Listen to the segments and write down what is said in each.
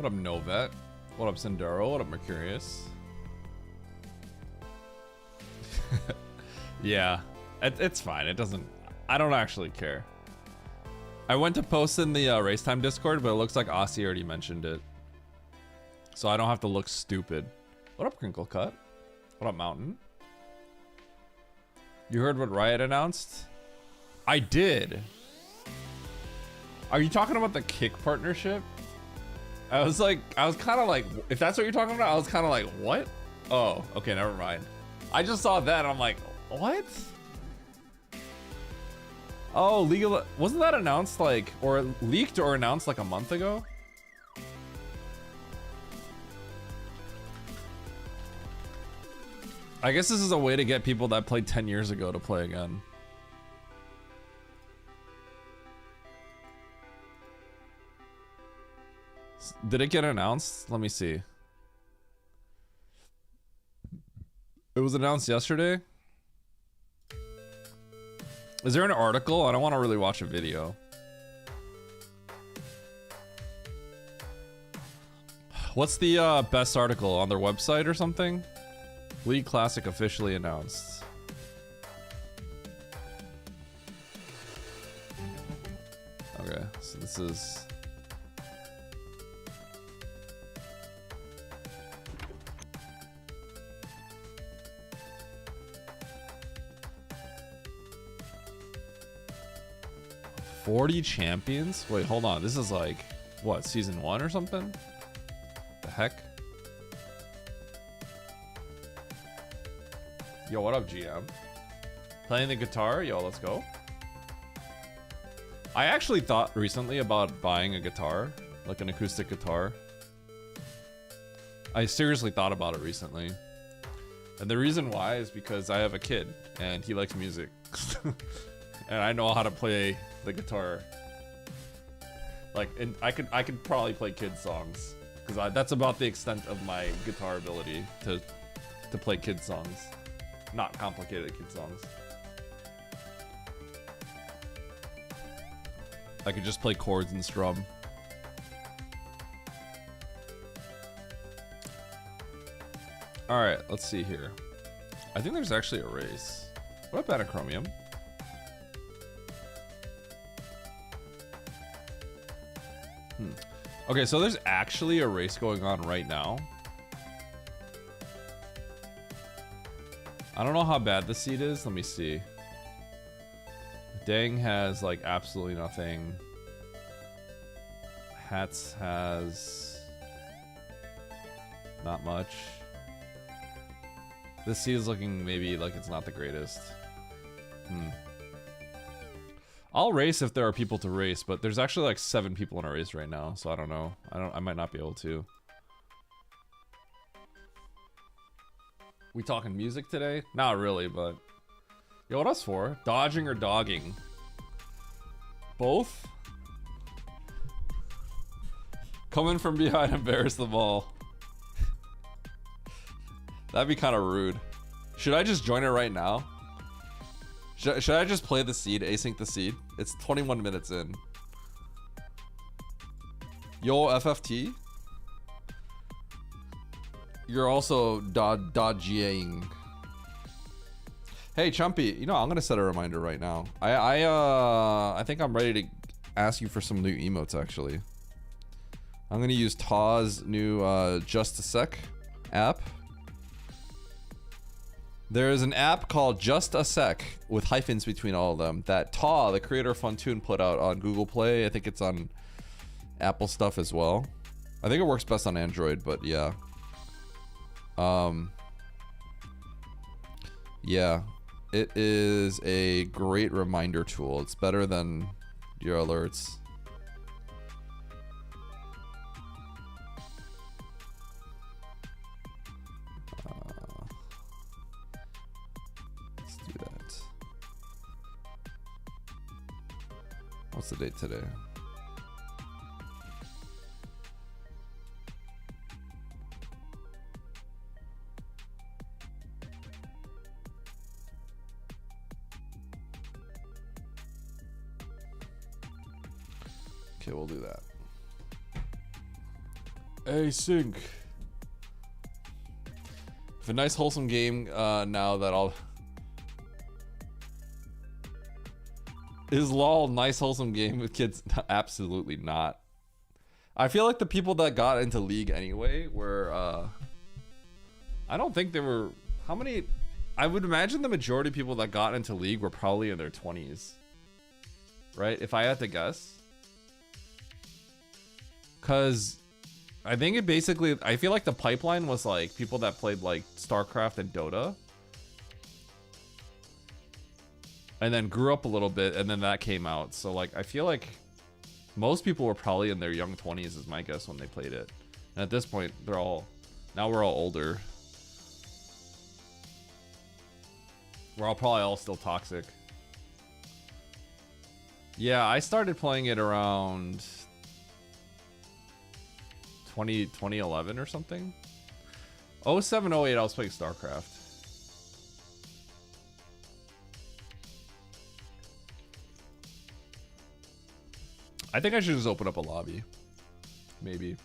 What up, Novet? What up, Sindaro? What up, Mercurius? Yeah, it's fine. It doesn't... I don't actually care. I went to post in the race time Discord, but it looks like Aussie already mentioned it. So I don't have to look stupid. What up, Crinkle Cut? What up, Mountain? You heard what Riot announced? I did. Are you talking about the Kick partnership? I was kind of like, if that's what you're talking about, I was kind of like, what? Oh, okay, never mind. I just saw that and I'm like, what? Oh, wasn't that announced like, or leaked or announced like a month ago? I guess this is a way to get people that played 10 years ago to play again. Did it get announced? Let me see. It was announced yesterday. Is there an article? I don't want to really watch a video. What's the best article on their website or something? League Classic officially announced. Okay, so this is... $40 champions? Wait, hold on. This is like, what, season 1 or something? The heck? Yo, what up, GM? Playing the guitar? Yo, let's go. I actually thought recently about buying a guitar, like an acoustic guitar. I seriously thought about it recently. And the reason why is because I have a kid and he likes music. And I know how to play the guitar. Like, and I could probably play kids songs because that's about the extent of my guitar ability to play kids songs, not complicated kids songs. I could just play chords and strum. All right, let's see here. I think there's actually a race. What up, Anachromium? Okay, so there's actually a race going on right now. I don't know how bad the seed is. Let me see. Dang has like absolutely nothing. Hats has not much. This seed is looking maybe like it's not the greatest. I'll race if there are people to race, but there's actually like 7 people in a race right now, so I don't know. I might not be able to. We talking music today? Not really, but yo, what else for? Dodging or dogging? Both? Coming from behind, embarrass the ball. That'd be kind of rude. Should I just join it right now? Should I just play the seed, async the seed? It's 21 minutes in. Yo, FFT? You're also dodging. Hey, Chumpy, you know, I'm gonna set a reminder right now. I think I'm ready to ask you for some new emotes, actually. I'm gonna use Taw's new Just a Sec app. There's an app called Just a Sec with hyphens between all of them that Taw, the creator of Funtoon, put out on Google Play. I think it's on Apple stuff as well. I think it works best on Android, but yeah. Yeah, it is a great reminder tool. It's better than your alerts. What's the date today? Okay, we'll do that. Async. If a nice wholesome game now that I'll... Is LOL nice wholesome game with kids? Absolutely not. I feel like the people that got into League anyway were I don't think they were... How many... I would imagine the majority of people that got into League were probably in their 20s. Right? If I had to guess. Cause I think it basically, I feel like the pipeline was like people that played like StarCraft and Dota. And then grew up a little bit and then that came out. So like, I feel like most people were probably in their young 20s is my guess when they played it. And at this point, now we're all older. We're probably all still toxic. Yeah, I started playing it around 2011 or something. 07, 08, I was playing StarCraft. I think I should just open up a lobby. Maybe.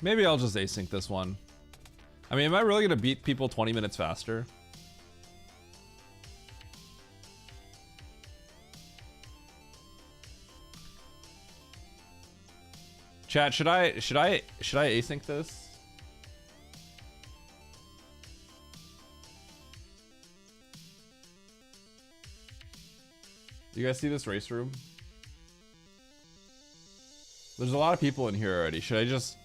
Maybe I'll just async this one. I mean, am I really gonna beat people 20 minutes faster? Chat, should I async this? Do you guys see this race room? There's a lot of people in here already. Should I just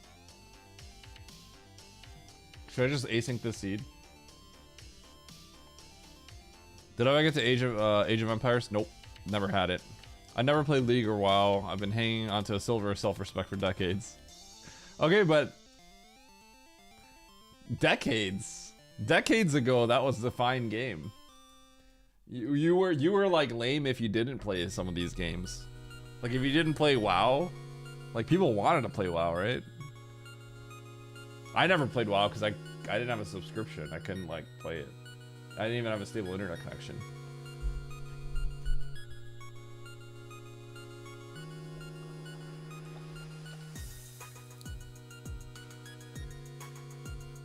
async this seed? Did I get to Age of Empires? Nope, never had it. I never played League or WoW. I've been hanging onto a silver self-respect for decades. Okay, but decades ago, that was the fine game. You were like lame if you didn't play some of these games. Like if you didn't play WoW, like people wanted to play WoW, right? I never played WoW because I didn't have a subscription. I couldn't like play it. I didn't even have a stable internet connection.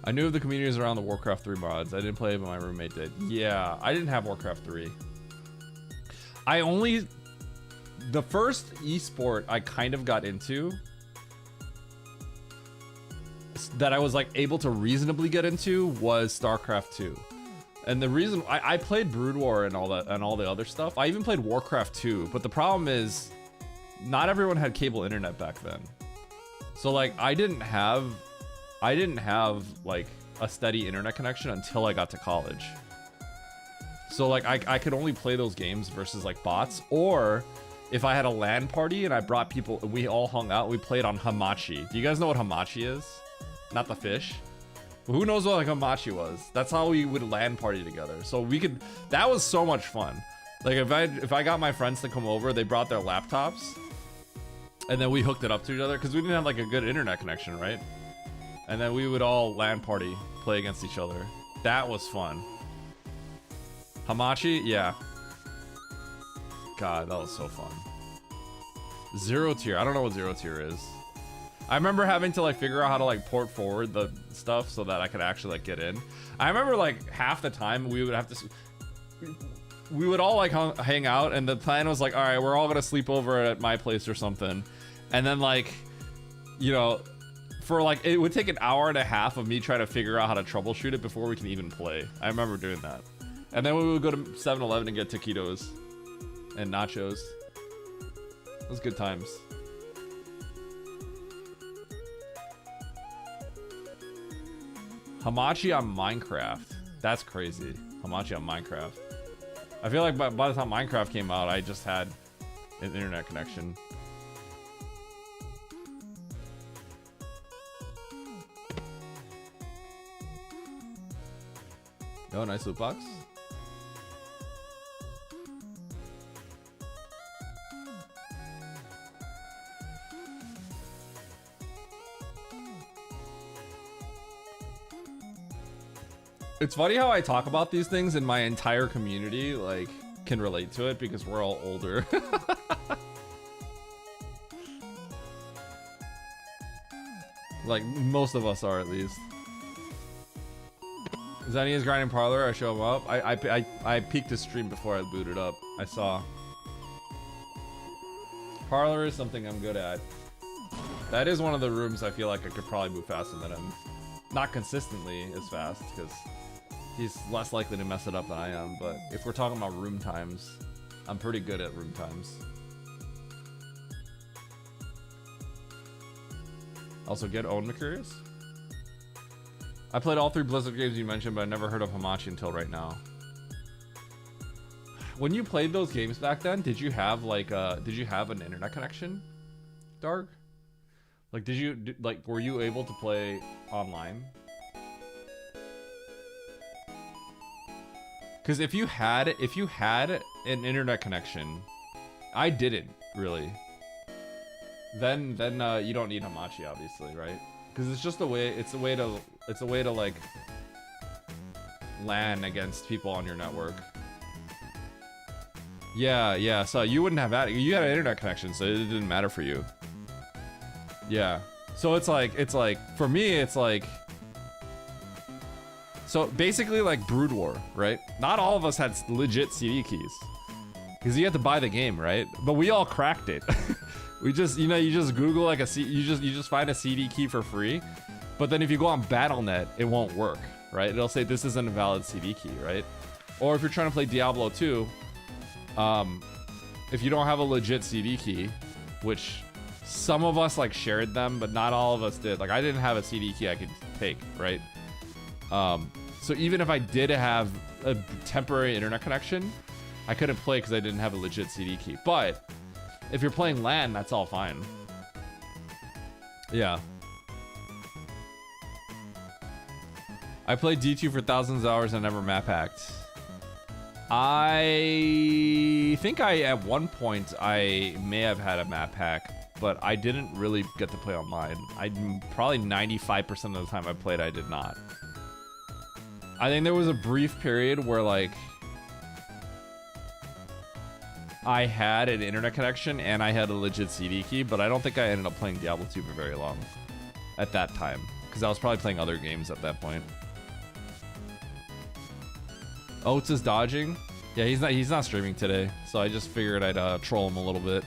I knew of the communities around the Warcraft 3 mods. I didn't play it, but my roommate did. Yeah, I didn't have Warcraft 3. The first esport I kind of got into that I was like able to reasonably get into was StarCraft 2. And the reason I played Brood War and all that and all the other stuff. I even played Warcraft 2, but the problem is not everyone had cable internet back then. So like I didn't have like a steady internet connection until I got to college. So like I could only play those games versus like bots, or if I had a LAN party and I brought people, we all hung out, we played on Hamachi. Do you guys know what Hamachi is? Not the fish. Who knows what like Hamachi was? That's how we would LAN party together. So we could, that was so much fun. Like if I got my friends to come over, they brought their laptops and then we hooked it up to each other because we didn't have like a good internet connection, right? And then we would all LAN party, play against each other. That was fun. Hamachi, yeah. God, that was so fun. Zero tier, I don't know what zero tier is. I remember having to like figure out how to like port forward the stuff so that I could actually like get in. I remember like half the time we would have to, we would all like hang out and the plan was like, all right, we're all gonna sleep over at my place or something. And then like, you know, for like, it would take an hour and a half of me trying to figure out how to troubleshoot it before we can even play. I remember doing that. And then we would go to 7-Eleven and get taquitos and nachos. It was good times. Hamachi on Minecraft. That's crazy. Hamachi on Minecraft. I feel like by the time Minecraft came out, I just had an internet connection. Oh, nice loot box. It's funny how I talk about these things and my entire community like can relate to it because we're all older. Like, most of us are, at least. Zenny is grinding Parlor. I show him up. I peeked his stream before I booted up. I saw. Parlor is something I'm good at. That is one of the rooms I feel like I could probably move faster than him. Not consistently as fast, because he's less likely to mess it up than I am. But if we're talking about room times, I'm pretty good at room times. Also, get Own Mercurius. I played all 3 Blizzard games you mentioned, but I never heard of Hamachi until right now. When you played those games back then, did you have like did you have an internet connection, Dark? Like, were you able to play online? Because if you had an internet connection, I didn't really. Then you don't need Hamachi, obviously, right? Because it's just a way. It's a way to like LAN against people on your network. Yeah. So you wouldn't have that. You had an internet connection, so it didn't matter for you. Yeah. So it's like for me, it's like. So basically, like Brood War, right? Not all of us had legit CD keys, because you had to buy the game, right? But we all cracked it. We just, you just Google like you just find a CD key for free, but then if you go on BattleNet, it won't work, right? It'll say this isn't a valid CD key, right? Or if you're trying to play Diablo 2, if you don't have a legit CD key, which some of us like shared them, but not all of us did. Like I didn't have a CD key I could take, right? So even if I did have a temporary internet connection, I couldn't play because I didn't have a legit CD key. But if you're playing LAN, that's all fine. Yeah. I played D2 for thousands of hours and never map hacked. I think at one point I may have had a map hack, but I didn't really get to play online. Probably 95% of the time I played, I did not. I think there was a brief period where like I had an internet connection and I had a legit CD key, but I don't think I ended up playing Diablo 2 for very long at that time, because I was probably playing other games at that point. Oats is dodging. Yeah, he's not streaming today, so I just figured I'd troll him a little bit.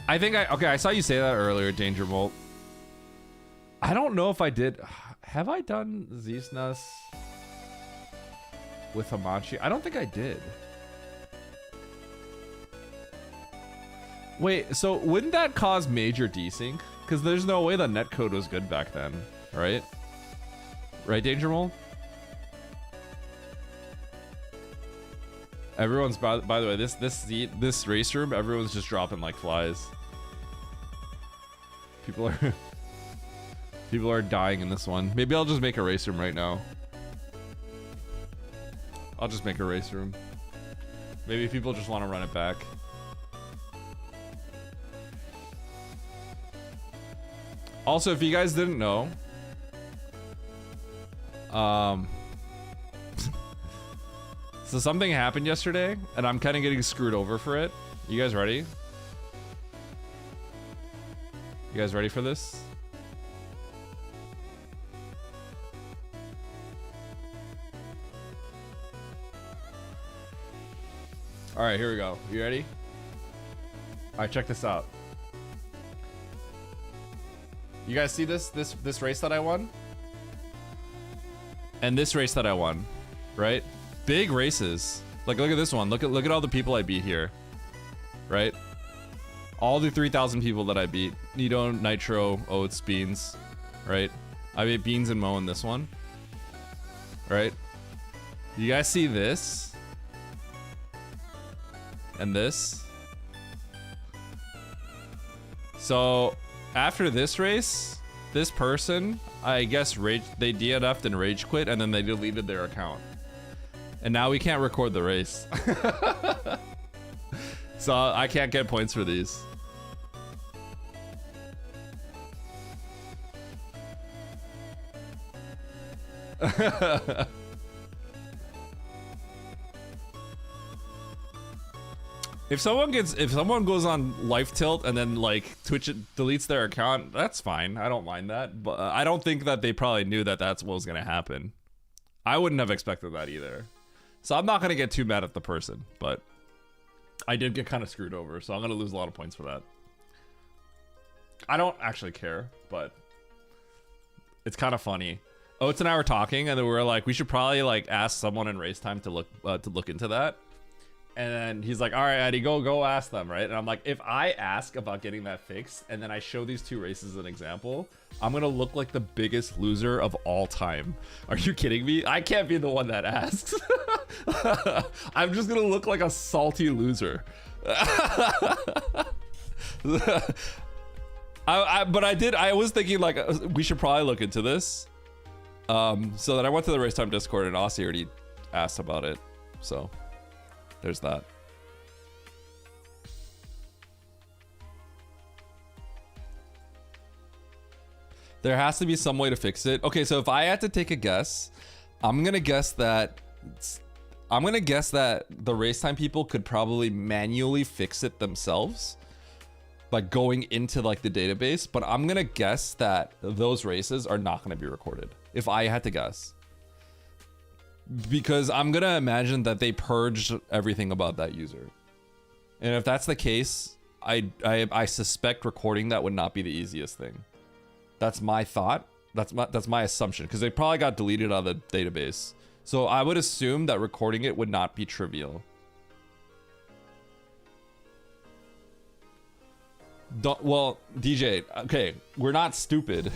I think I saw you say that earlier, Danger Molt. I don't know if I did. Have I done Zisnas with Hamachi? I don't think I did. Wait, so wouldn't that cause major desync? Because there's no way the netcode was good back then, right? Right, Danger Mole? Everyone's by the way, this race room, everyone's just dropping like flies. People are dying in this one. Maybe I'll just make a race room right now. I'll just make a race room. Maybe people just want to run it back. Also, if you guys didn't know, so something happened yesterday, and I'm kind of getting screwed over for it. You guys ready? You guys ready for this? All right, here we go. You ready? All right, check this out. You guys see this race that I won? And this race that I won, right? Big races. Like, look at this one. Look at all the people I beat here, right? All the 3,000 people that I beat. Nito, Nitro, Oats, Beans, right? I beat Beans and Mo in this one, right? You guys see this? And this? So after this race, this person, I guess they DNF'd and rage quit, and then they deleted their account. And now we can't record the race. So I can't get points for these. If someone goes on life tilt and then like Twitch deletes their account, that's fine. I don't mind that. But I don't think that they probably knew that that's what was gonna happen. I wouldn't have expected that either. So I'm not gonna get too mad at the person, but I did get kind of screwed over, so I'm gonna lose a lot of points for that. I don't actually care, but it's kind of funny. Oats and I were talking, and then we were like, we should probably like ask someone in race time to look into that. And then he's like, all right, Eddie, go ask them, right? And I'm like, if I ask about getting that fixed, and then I show these two races as an example, I'm gonna look like the biggest loser of all time. Are you kidding me? I can't be the one that asks. I'm just gonna look like a salty loser. But I was thinking like, we should probably look into this. So then I went to the Race Time Discord, and Aussie already asked about it. So there's that. There has to be some way to fix it. Okay, so if I had to take a guess, I'm gonna guess that the Race Time people could probably manually fix it themselves, like going into like the database. But I'm gonna guess that those races are not gonna be recorded. If I had to guess. Because I'm gonna imagine that they purged everything about that user. And if that's the case, I suspect recording that would not be the easiest thing. That's my thought. That's my assumption, because they probably got deleted out of the database. So I would assume that recording it would not be trivial. Well, DJ, okay, we're not stupid.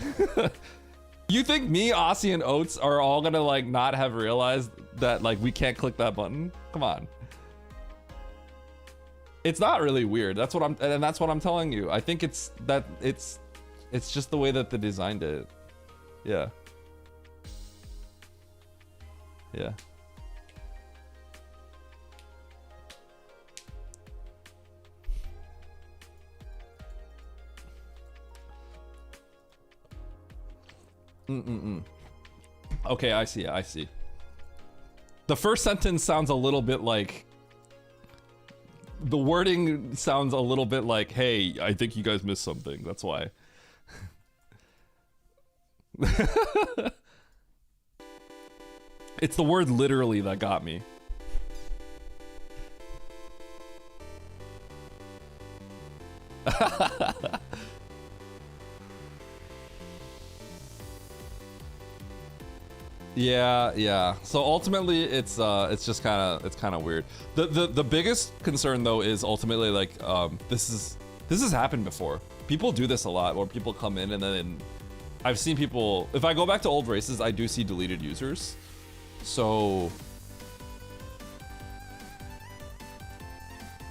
You think me, Aussie, and Oats are all gonna like not have realized that like we can't click that button? Come on. It's not really weird. That's what I'm telling you. I think it's just the way that they designed it. Yeah. Yeah. Okay, I see. The first sentence sounds a little bit like... The wording sounds a little bit like, hey, I think you guys missed something. That's why. It's the word literally that got me. Yeah. So ultimately, it's just kind of weird. The biggest concern though is ultimately like this has happened before. People do this a lot, where people come in and then I've seen people. If I go back to old races, I do see deleted users. So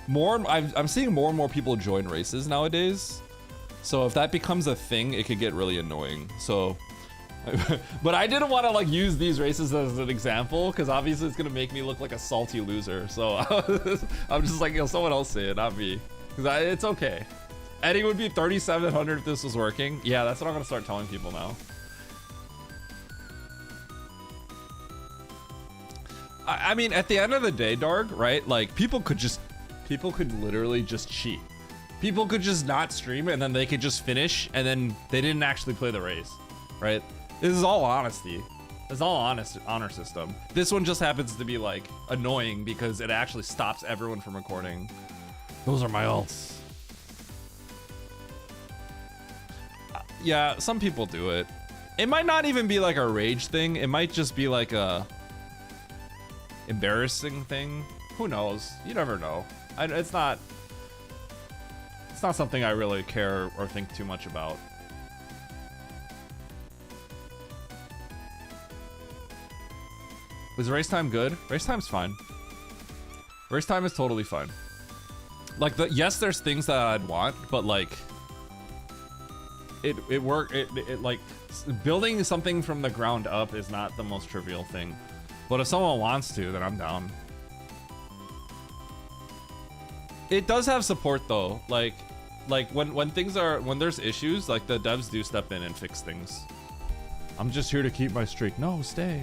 I'm seeing more and more people join races nowadays. So if that becomes a thing, it could get really annoying. So. But I didn't want to like use these races as an example, because obviously it's gonna make me look like a salty loser. So I'm just like, someone else say it, not me, because it's okay. Eddie would be 3,700 if this was working. Yeah, that's what I'm gonna start telling people now. I mean, at the end of the day, Darg, right? Like people could literally just cheat. People could just not stream it, and then they could just finish, and then they didn't actually play the race, right? This is all honesty. It's all honor system. This one just happens to be like annoying because it actually stops everyone from recording. Those are my ults. Yeah, some people do it. It might not even be like a rage thing. It might just be like a embarrassing thing. Who knows? You never know. It's not something I really care or think too much about. Was race time good? Race time's fine. Race time is totally fine. Like yes, there's things that I'd want, but like it like building something from the ground up is not the most trivial thing. But if someone wants to, then I'm down. It does have support though. Like when there's issues, like the devs do step in and fix things. I'm just here to keep my streak. No, stay.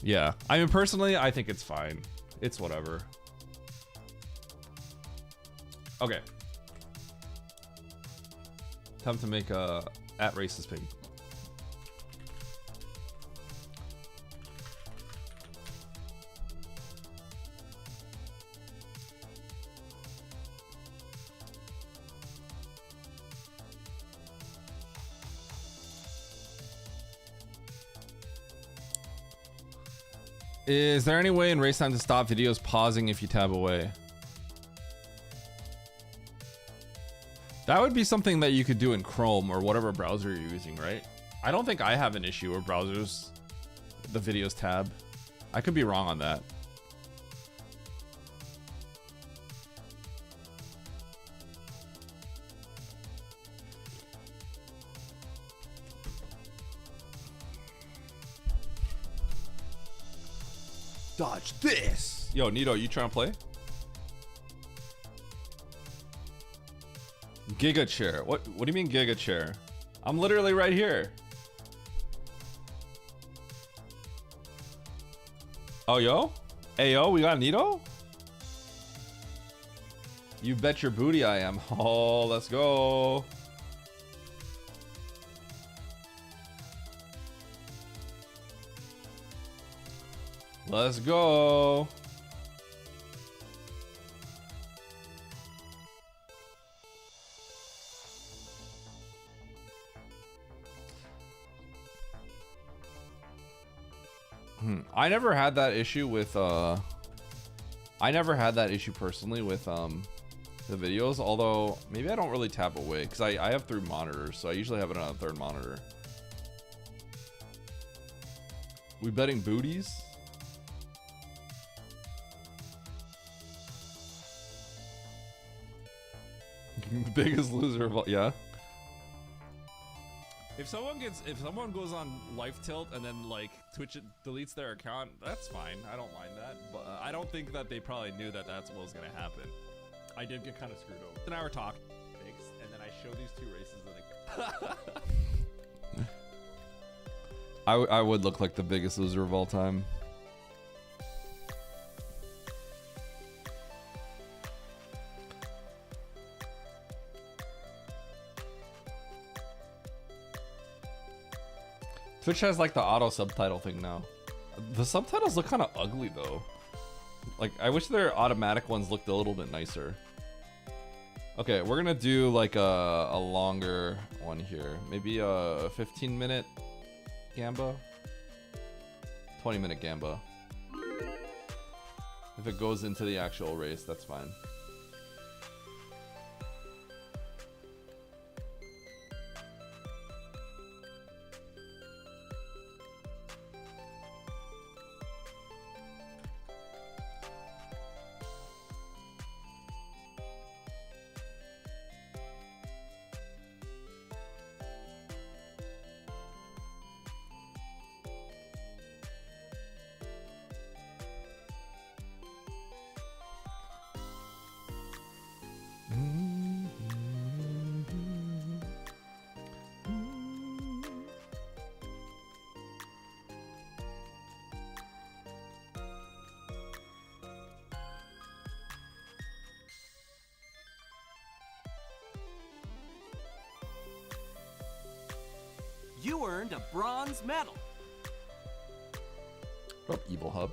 Yeah, I mean, personally, I think it's fine. It's whatever. Okay. Time to make a at racist pig. Is there any way in race time to stop videos pausing if you tab away? That would be something that you could do in Chrome or whatever browser you're using, right? I don't think I have an issue where browsers, the videos tab. I could be wrong on that. Dodge this! Yo, Nito, you trying to play? Giga chair. What do you mean giga chair? I'm literally right here. Oh, yo? Hey, yo, we got Nito? You bet your booty I am. Oh, let's go. Let's go. I never had that issue with I never had that issue personally with the videos, although maybe I don't really tap away because I have 3 monitors, so I usually have it on a 3rd monitor. We betting booties? Biggest loser of all, yeah. If someone goes on Life Tilt and then like Twitch deletes their account, that's fine. I don't mind that, but I don't think that they probably knew that that's what was gonna happen. I did get kind of screwed over. And I were talking, and then I show these 2 races and I would look like the biggest loser of all time. Twitch has like the auto subtitle thing now. The subtitles look kind of ugly though. Like I wish their automatic ones looked a little bit nicer. Okay, we're gonna do like a longer one here. Maybe a 15-minute Gamba. 20-minute Gamba. If it goes into the actual race, that's fine. You earned a bronze medal. What up, Evil Hub?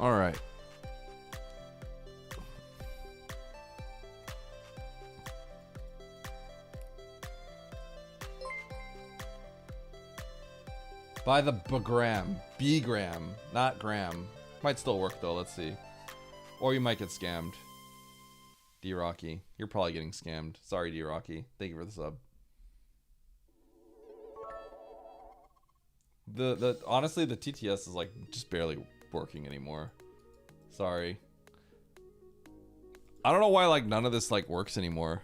All right. By the B-gram, not gram. Might still work though, let's see. Or you might get scammed. D-Rocky. You're probably getting scammed. Sorry, D-Rocky. Thank you for the sub. Honestly, the TTS is like just barely working anymore. Sorry. I don't know why like none of this like works anymore.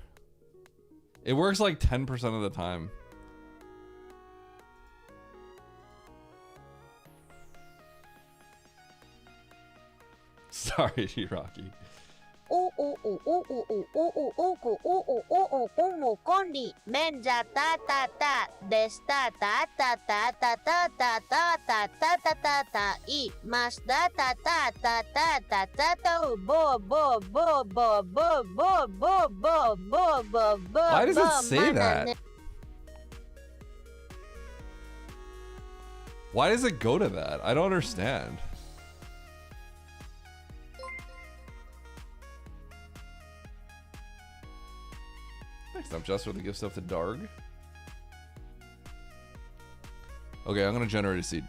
It works like 10% of the time. Sorry, D-Rocky. Oh. Kondi menja ta ta ta desta ta ta ta ta ta ta ta ta ta ta ta ta I masda ta ta ta ta ta ta ta bo bo bo bo bo bo bo bo bo bo bo. Why does it say that? Why does it go to that? I don't understand. Next up, just with the gift stuff to Darg. Okay, I'm gonna generate a seed.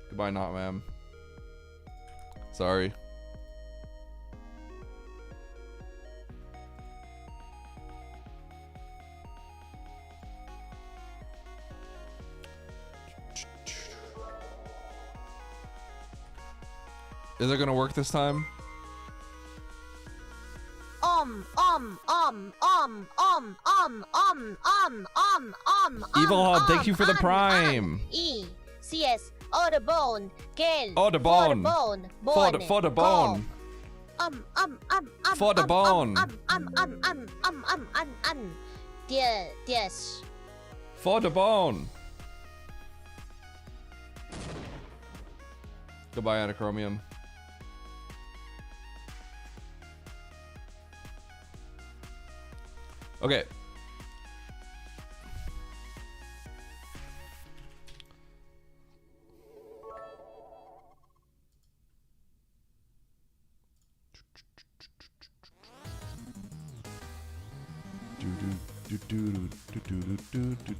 Goodbye, not ma'am. Sorry. Is it gonna work this time? Evil Hub, thank you for the prime. E CS Audubon Ken Audubon. For the bone. For the bone. Yes. For the bone. Goodbye, Anachromium. Okay.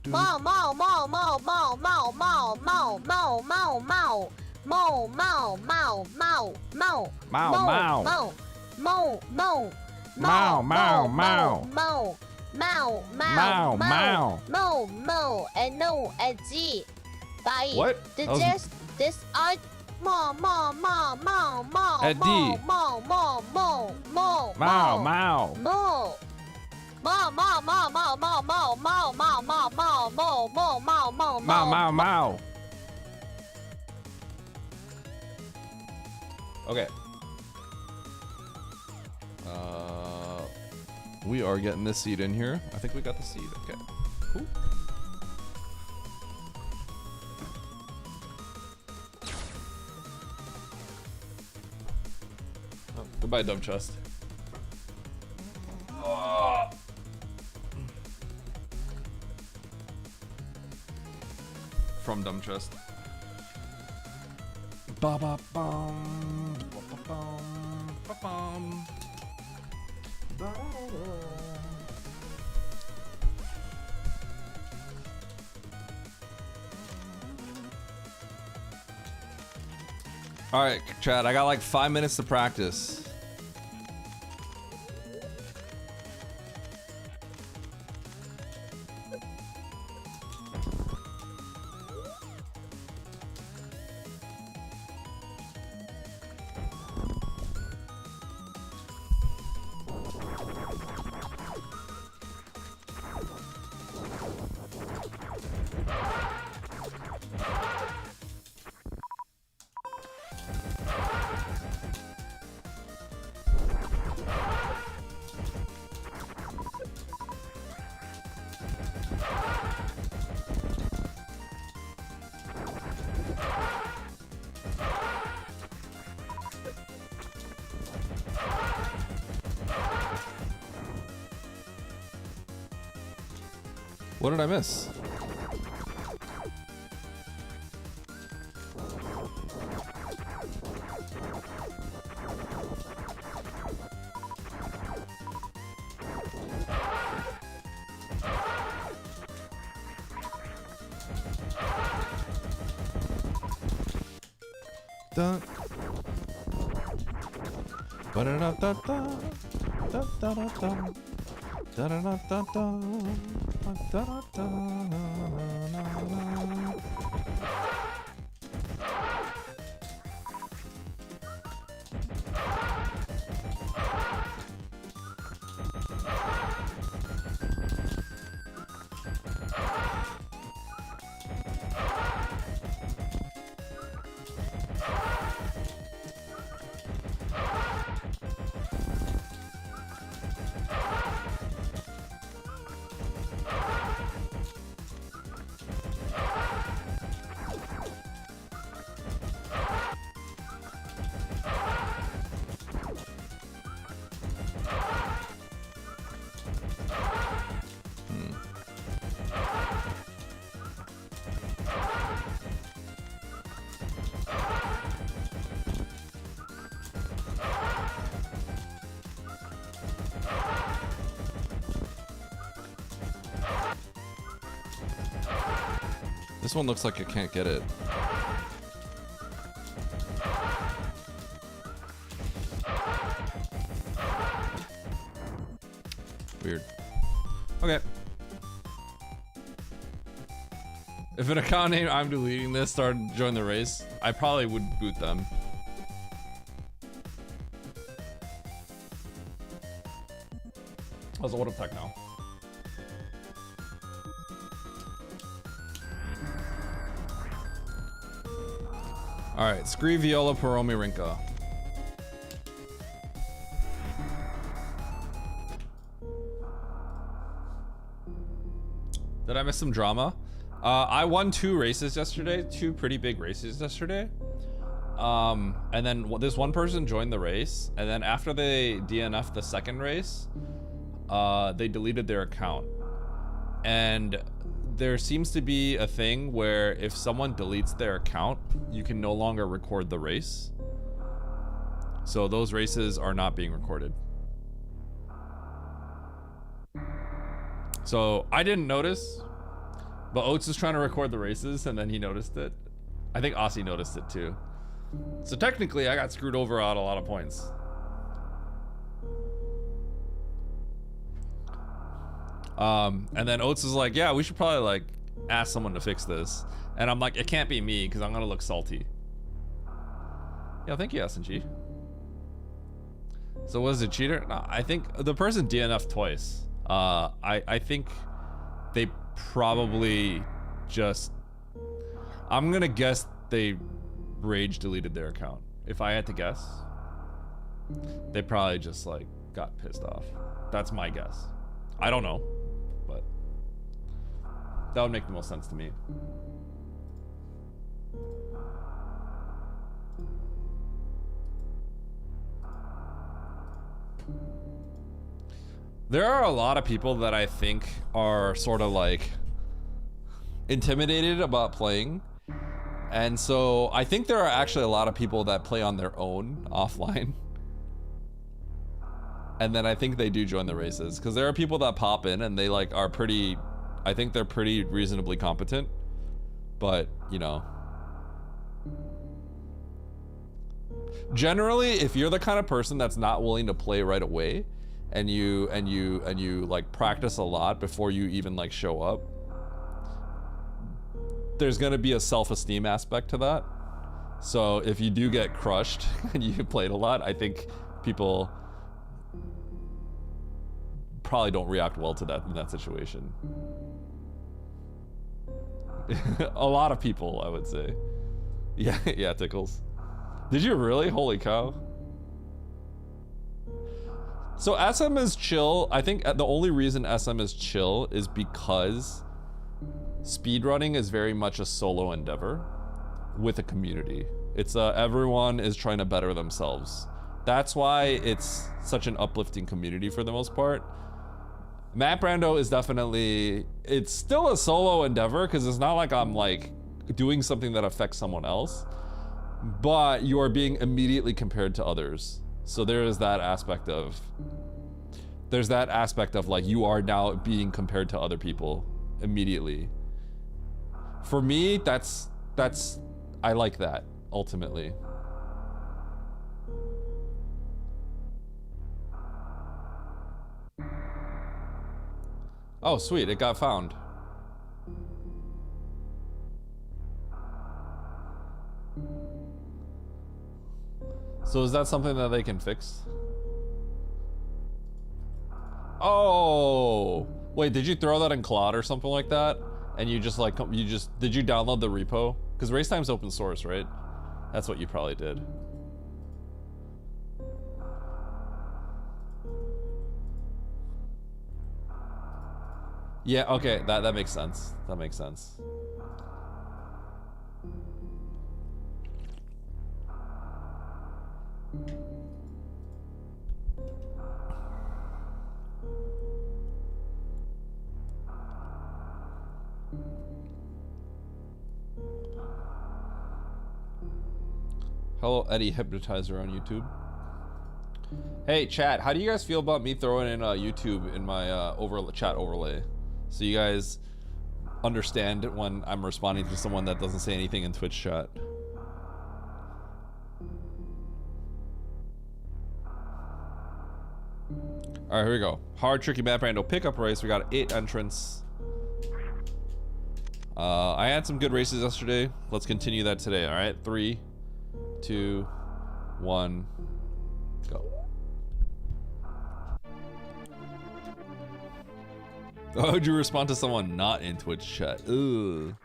Mo mo mo mo mo mo mo mo mo mo mo. Mo mo mo mo mo Mow, mow. mo mo mo Mow, mow, mow. mo mo Mow, mo mow. mo mo and no and G by What? the That was- just this art mo mo mo mo mo At D. mo mo mo mo Mow, mow. mo mo mo mo mo mo mo mo mo mo mo mo mo mo Mow, mow, mow. Okay. We are getting this seed in here. I think we got the seed. Okay. Cool. Oh, goodbye, dumb chest. From dumb chest. Ba ba bum, ba ba bum, ba bum. Ba da da da. All right, Chad. I got like 5 minutes to practice. What did I miss? Dun. Ba-da-da-da-da. Da-da-da-da. Da-da-da-da-da. Da-da-da-da-da-da. This one looks like it can't get it. Weird. Okay. If an account name I'm deleting this started to join the race, I probably would boot them. Also, what up, Techno? Alright, Scree Viola Paromi Rinka. Did I miss some drama? I won 2 races yesterday, 2 pretty big races yesterday. And then this one person joined the race, and then after they DNF'd the second race, they deleted their account. And there seems to be a thing where if someone deletes their account, you can no longer record the race. So those races are not being recorded. So I didn't notice, but Oats is trying to record the races and then he noticed it. I think Aussie noticed it too. So technically I got screwed over on a lot of points. And then Oats is like, yeah, we should probably like ask someone to fix this. And I'm like, it can't be me because I'm gonna look salty. Yeah, thank you, SNG. So was it cheater? No, I think the person DNF'd twice. I think they probably just, I'm gonna guess they rage deleted their account. If I had to guess, they probably just like got pissed off. That's my guess. I don't know, but that would make the most sense to me. There are a lot of people that I think are sort of like intimidated about playing. And so I think there are actually a lot of people that play on their own offline. And then I think they do join the races because there are people that pop in and they like are pretty, I think they're pretty reasonably competent, but you know, generally if you're the kind of person that's not willing to play right away and you like practice a lot before you even like show up, there's gonna be a self-esteem aspect to that. So if you do get crushed and you played a lot, I think people probably don't react well to that in that situation. A lot of people, I would say. Yeah, yeah, Tickles. Did you really? Holy cow. So SM is chill. I think the only reason SM is chill is because speedrunning is very much a solo endeavor with a community. It's everyone is trying to better themselves. That's why it's such an uplifting community for the most part. Map Rando is definitely, it's still a solo endeavor because it's not like I'm like doing something that affects someone else, but you are being immediately compared to others. So there is that aspect of, there's that aspect of like you are now being compared to other people immediately. For me, that's I like that ultimately. Oh, sweet, it got found. So is that something that they can fix? Oh, wait, did you throw that in Claude or something like that? And you just like, did you download the repo? Because Racetime's open source, right? That's what you probably did. Yeah, okay, that makes sense. That makes sense. Hello, Eddie Hypnotizer on YouTube. Hey, chat, how do you guys feel about me throwing in YouTube in my chat overlay? So you guys understand when I'm responding to someone that doesn't say anything in Twitch chat. All right, here we go. Hard, tricky map, Rando pickup race. We got 8 entrants. I had some good races yesterday. Let's continue that today. All right, 3, 2, 1, go. How would you respond to someone not in Twitch chat? Ugh.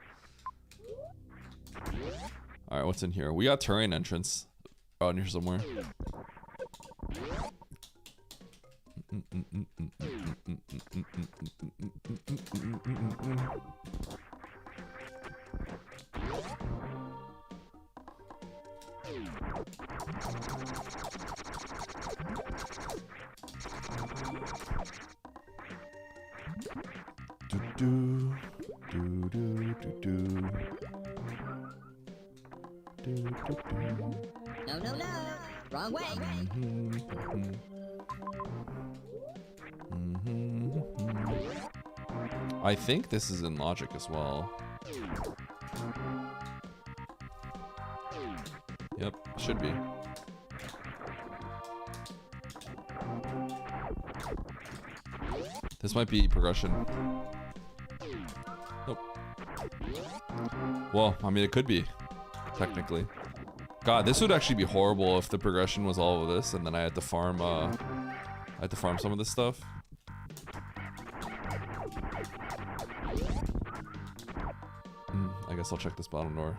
All right, what's in here? We got terrain entrance out in here somewhere. No, no, no. Wrong way. I think this is in logic as well. Yep, should be. This might be progression. Nope. Well, I mean, it could be, technically. God, this would actually be horrible if the progression was all of this, and then I had to farm. Some of this stuff. I guess I'll check this bottom door.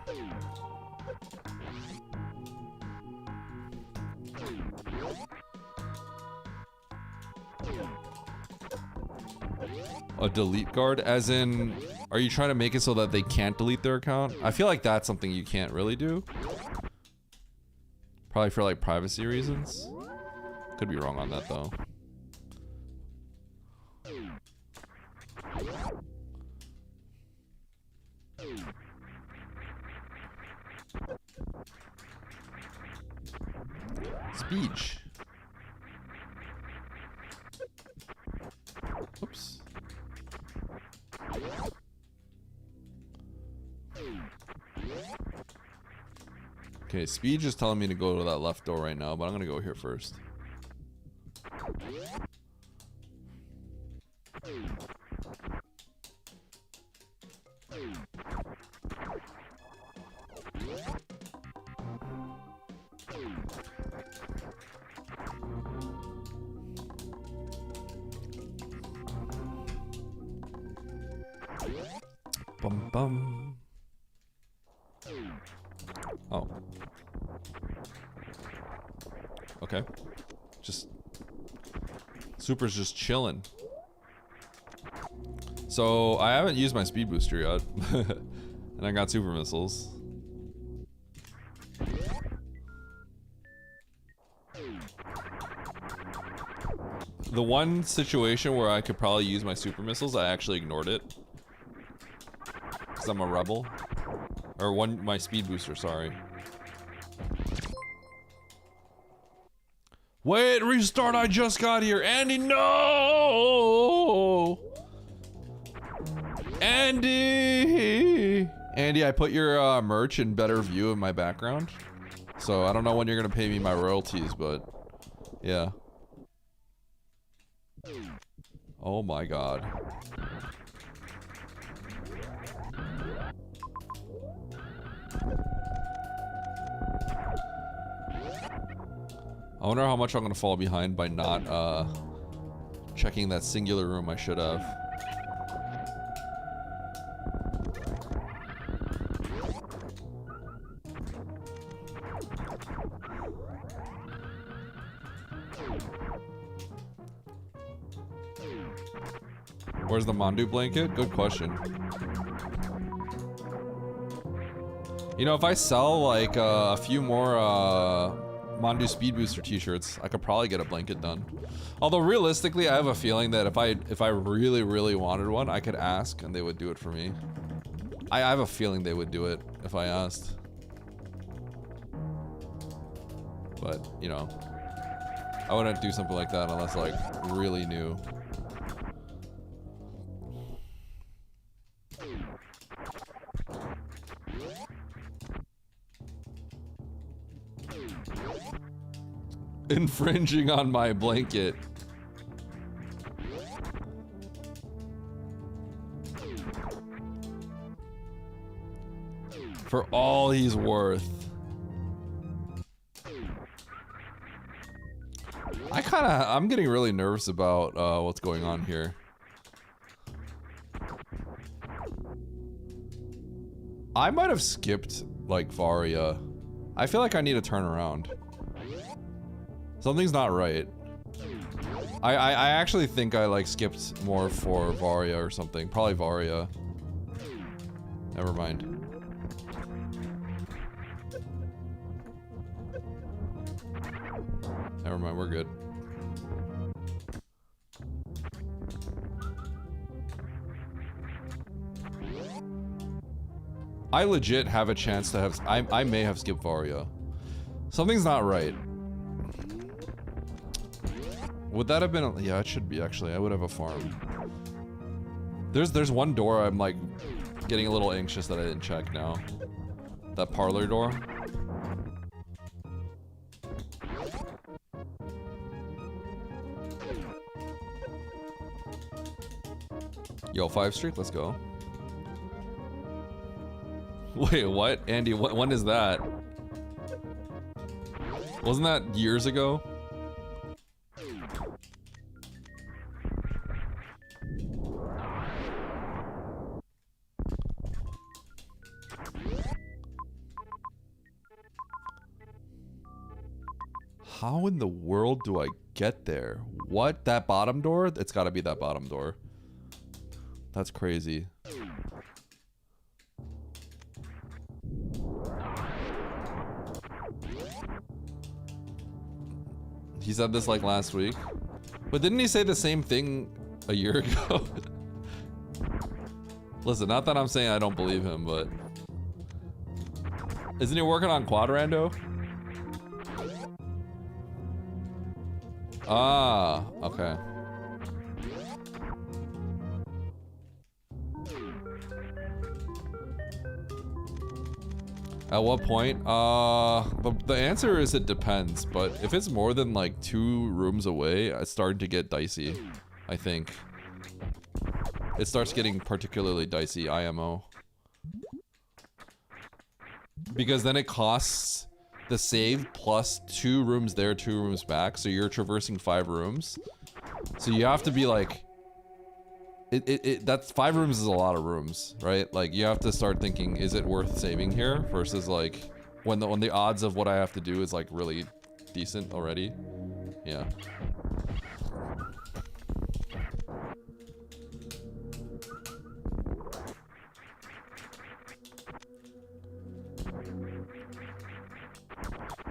A delete guard, as in, are you trying to make it so that they can't delete their account? I feel like that's something you can't really do. Probably for like privacy reasons. Could be wrong on that though. Speech. Oops. Okay, Speed is telling me to go to that left door right now, but I'm gonna go here first. Bum bum. Oh. Okay. Just Super's just chilling. So I haven't used my speed booster yet. And I got super missiles. The one situation where I could probably use my super missiles, I actually ignored it. Cause I'm a rebel. Or my speed booster, sorry. Wait, restart, I just got here. Andy, no! Andy! Andy, I put your merch in better view of my background. So I don't know when you're gonna pay me my royalties, but yeah. Oh my god. I wonder how much I'm gonna fall behind by not checking that singular room I should have. Where's the Mandu blanket? Good question. You know, if I sell like a few more Mandu Speed Booster t-shirts, I could probably get a blanket done. Although realistically, I have a feeling that if I really, really wanted one, I could ask and they would do it for me. I have a feeling they would do it if I asked. But, you know, I wouldn't do something like that unless like really new. infringing on my blanket. For all he's worth. I'm getting really nervous about what's going on here. I might have skipped like Varia. I feel like I need to turn around. Something's not right. I actually think I like skipped more for Varia or something. Probably Varia. Never mind. Never mind, we're good. I legit have a chance to have. I may have skipped Varia. Something's not right. Would that have been? Yeah, it should be actually. I would have a farm. There's one door I'm like getting a little anxious that I didn't check now. That parlor door. Yo, 5 streak, let's go. Wait, what? Andy, when is that? Wasn't that years ago? How in the world do I get there? What? That bottom door? It's gotta be that bottom door. That's crazy. He said this like last week. But didn't he say the same thing a year ago? Listen, not that I'm saying I don't believe him, but... Isn't he working on Quad Rando? Ah, okay. At what point? The answer is it depends, but if it's more than like 2 rooms away, it's starting to get dicey, I think. It starts getting particularly dicey, IMO. Because then it costs the save plus 2 rooms there, 2 rooms back, so you're traversing 5 rooms. So you have to be like... That's 5 rooms is a lot of rooms, right? Like you have to start thinking, is it worth saving here? Versus like when the odds of what I have to do is like really decent already. Yeah.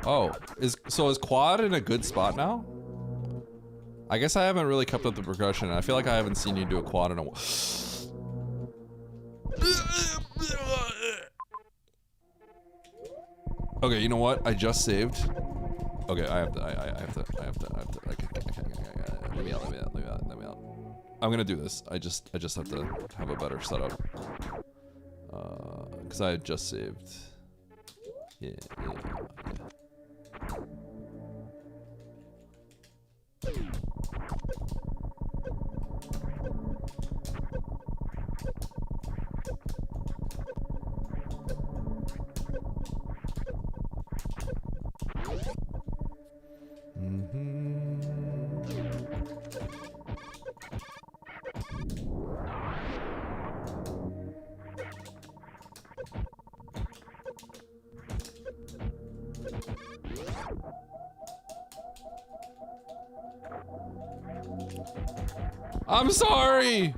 Oh, is Quad in a good spot now? I guess I haven't really kept up the progression. I feel like I haven't seen you do a quad in a while. Okay, you know what? I just saved. Okay, I have to. Let me out. I'm gonna do this. I just have to have a better setup. Cause I just saved. Yeah. I'm sorry!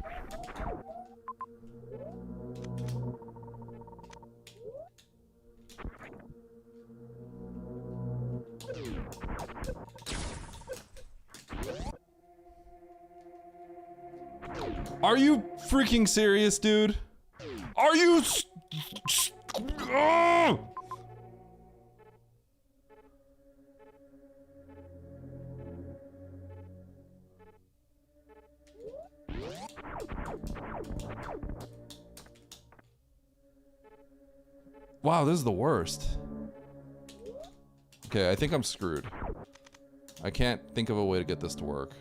Are you freaking serious, dude? Are you Wow, this is the worst. Okay, I think I'm screwed. I can't think of a way to get this to work.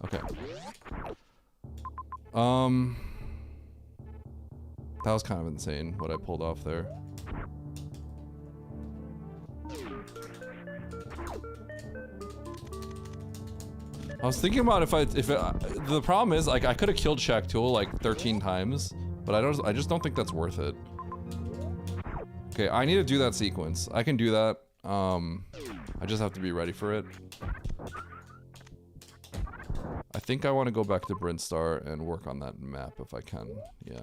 Okay. That was kind of insane what I pulled off there. I was thinking about the problem is like I could have killed Shaq Tool like 13 times, but I just don't think that's worth it. Okay, I need to do that sequence. I can do that. I just have to be ready for it. I think I want to go back to Brinstar and work on that map if I can. Yeah.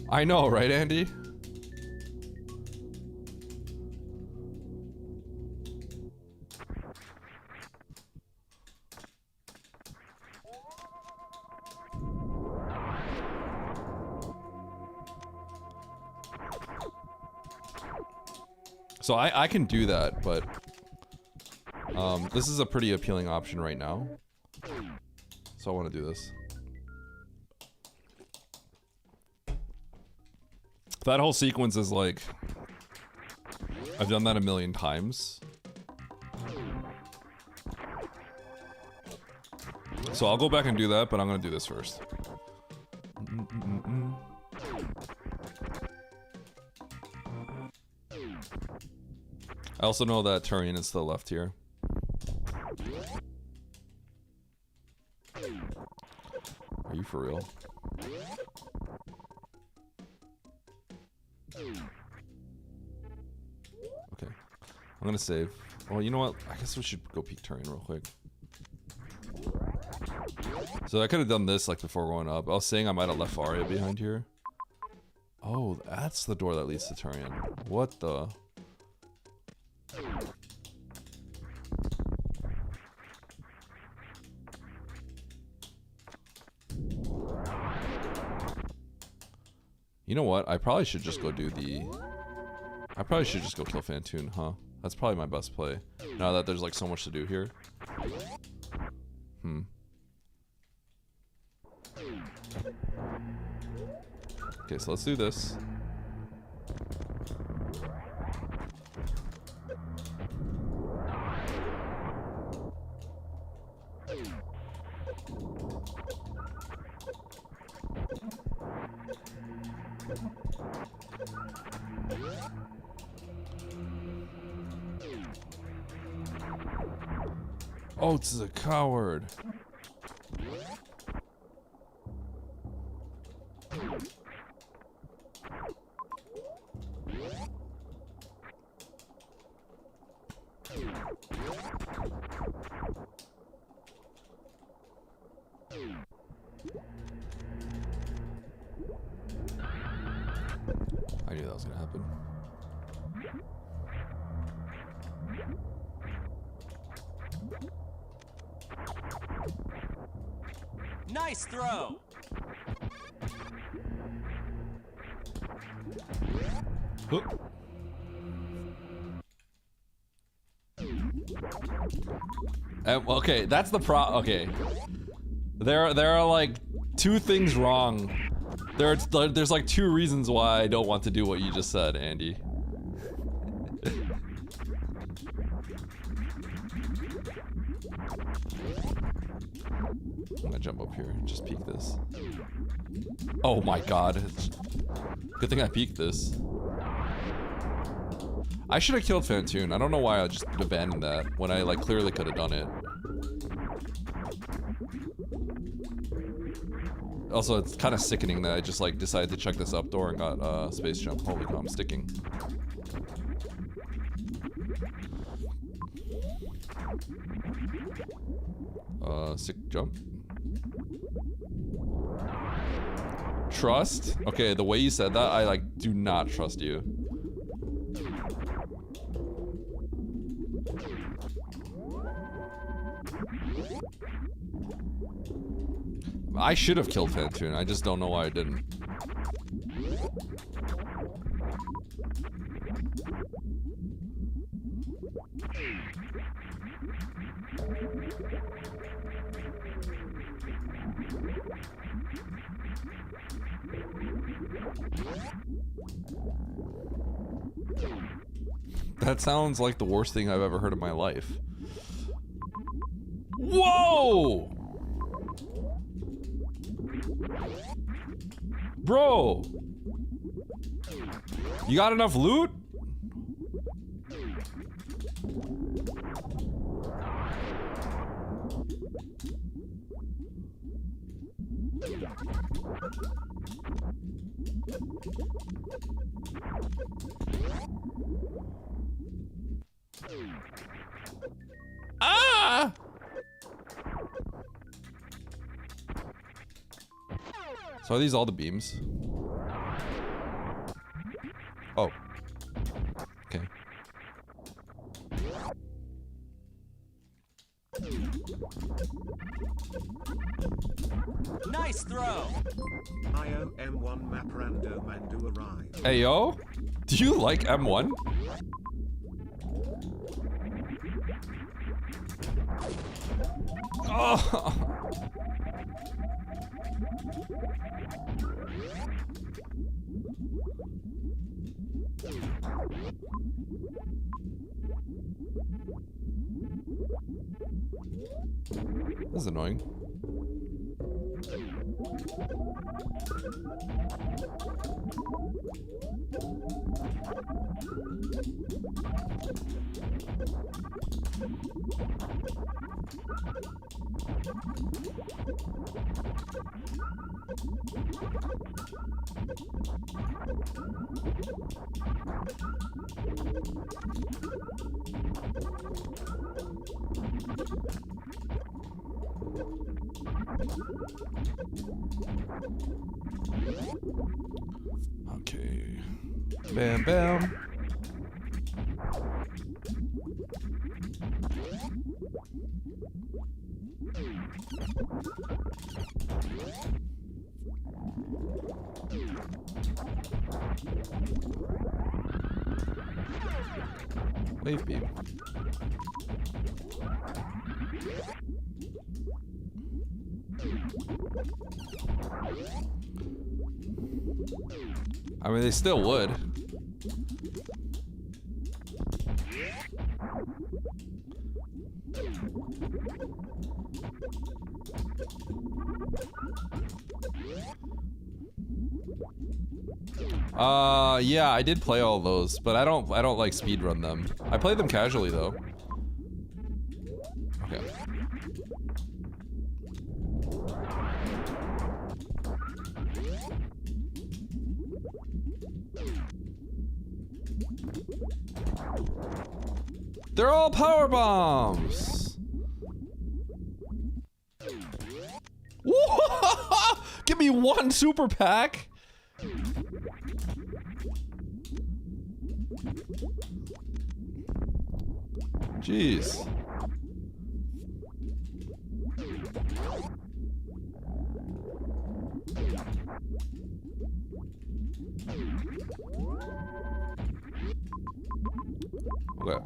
I know, right, Andy? So I can do that, but this is a pretty appealing option right now. So I want to do this. That whole sequence is like, I've done that a million times. So I'll go back and do that, but I'm gonna do this first. I also know that Turian is to the left here. Are you for real? Okay. I'm gonna save. Well, you know what? I guess we should go peek Turian real quick. So I could have done this like before going up. I was saying I might have left Faria behind here. Oh, that's the door that leads to Turian. What the... You know what? I probably should just go do the... I probably should just go kill Fantoon, huh? That's probably my best play. Now that there's like so much to do here. Okay, so let's do this. Oats is a coward. I knew that was gonna happen. Nice throw. Okay, that's the okay. There are like two things wrong. There's like two reasons why I don't want to do what you just said, Andy. I'm gonna jump up here and just peek this. Oh my god. Good thing I peeked this. I should have killed Fantoon. I don't know why I just abandoned that when I like clearly could have done it. Also, it's kind of sickening that I just like decided to check this up door and got space jump. Holy cow, I'm sticking. Sick jump. Trust? Okay, the way you said that, I like do not trust you. I should have killed Fantoon. I just don't know why I didn't. That sounds like the worst thing I've ever heard in my life. Whoa! Bro! You got enough loot? Ah! So are these all the beams? Oh. Okay. Nice throw. IOM1 map Rando Mandu arrived. Hey yo, do you like M1? Oh. This is annoying. Okay. Bam, bam. Wave beam. I mean, they still would. Yeah, I did play all those, but I don't like speedrun them. I play them casually though. Okay. They're all power bombs. Give me one super pack. Jeez. Okay.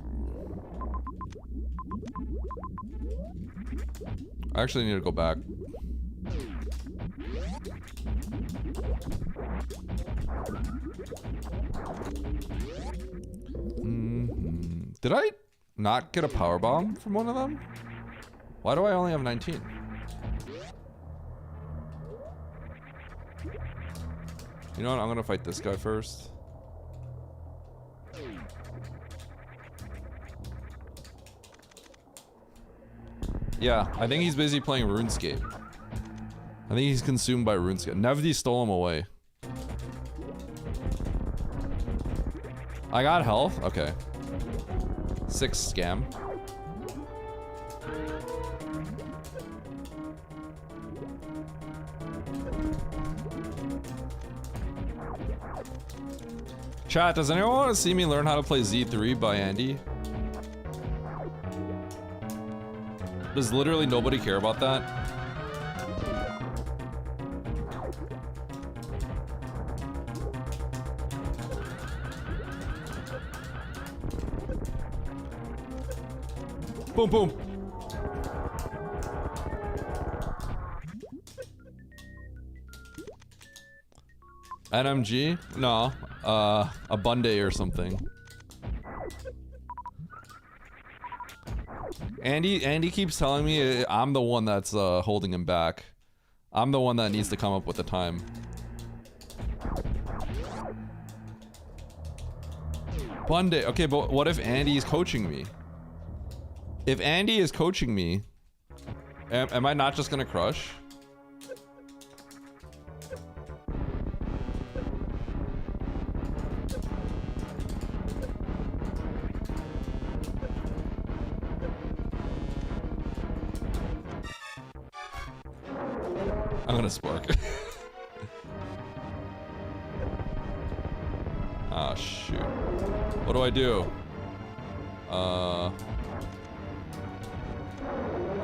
I actually need to go back. Did I not get a power bomb from one of them? Why do I only have 19? You know what? I'm gonna fight this guy first. Yeah, I think he's busy playing RuneScape. I think he's consumed by RuneScape. Nevdi stole him away. I got health? Okay. 6 scam. Chat, does anyone want to see me learn how to play Z3 by Andy? Does literally nobody care about that? Boom, boom. NMG? No. A Bunday or something. Andy keeps telling me I'm the one that's holding him back. I'm the one that needs to come up with the time. Bunday. Okay, but what if Andy is coaching me? If Andy is coaching me, am I not just gonna crush? I'm gonna spark. Ah, shoot. What do I do?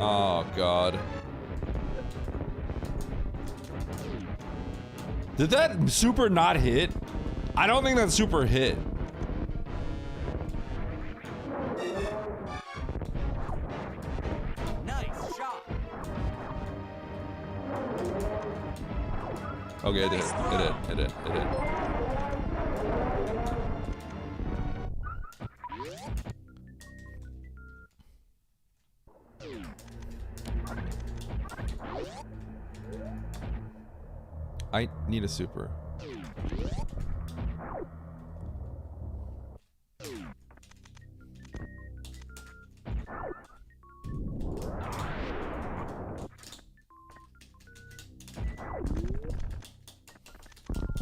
Oh, God. Did that super not hit? I don't think that super hit. Nice shot. Okay, it did. It did. I need a super.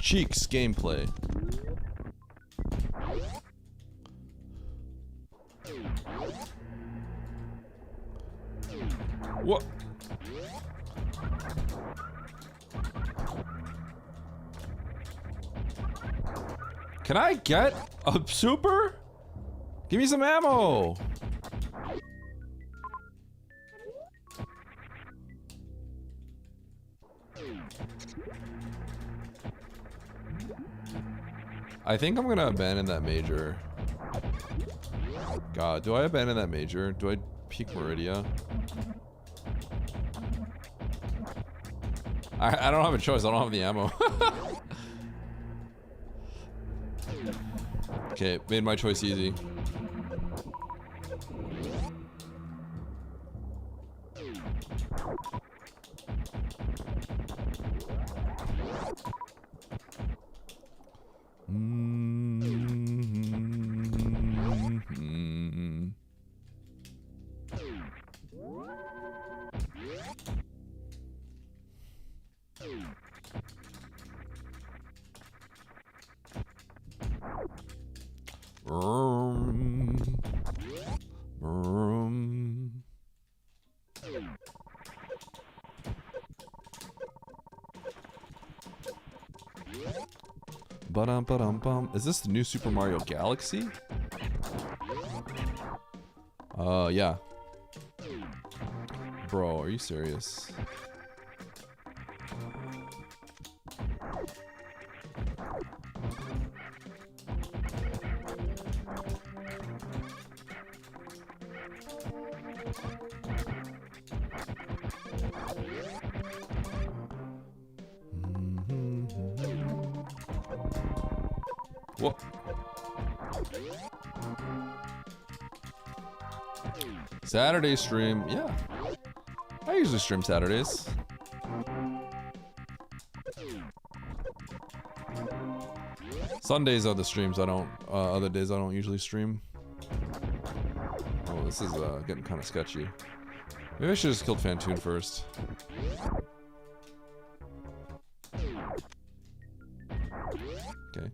Cheeks gameplay. What? Can I get a super? Give me some ammo. I think I'm gonna abandon that major. God, do I abandon that major? Do I peek Meridia? I don't have a choice. I don't have the ammo. Okay, made my choice easy. Ba-dum-ba-dum-bum. Is this the new Super Mario Galaxy? Yeah. Bro, are you serious? What? Saturday stream, yeah. I usually stream Saturdays. Sundays are the streams I don't, other days I don't usually stream. Oh, this is getting kind of sketchy. Maybe I should have just killed Fantoon first. Okay.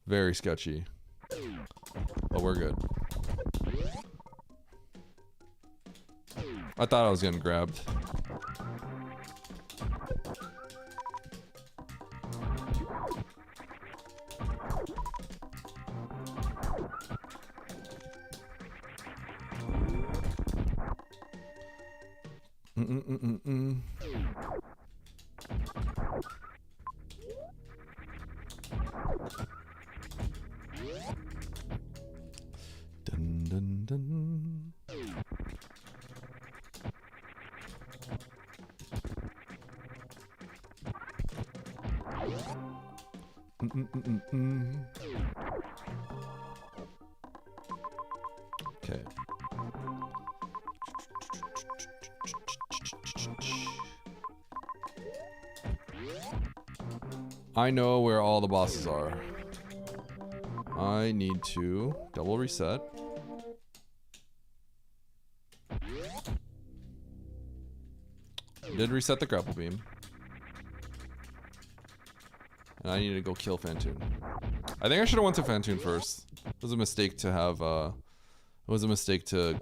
Very sketchy. But we're good. I thought I was getting grabbed. Dun, dun, dun. Okay. I know where all the bosses are. I need to double reset. Did reset the grapple beam. And I need to go kill Fantoon. I think I should have went to Fantoon first. It was a mistake to have, it was a mistake to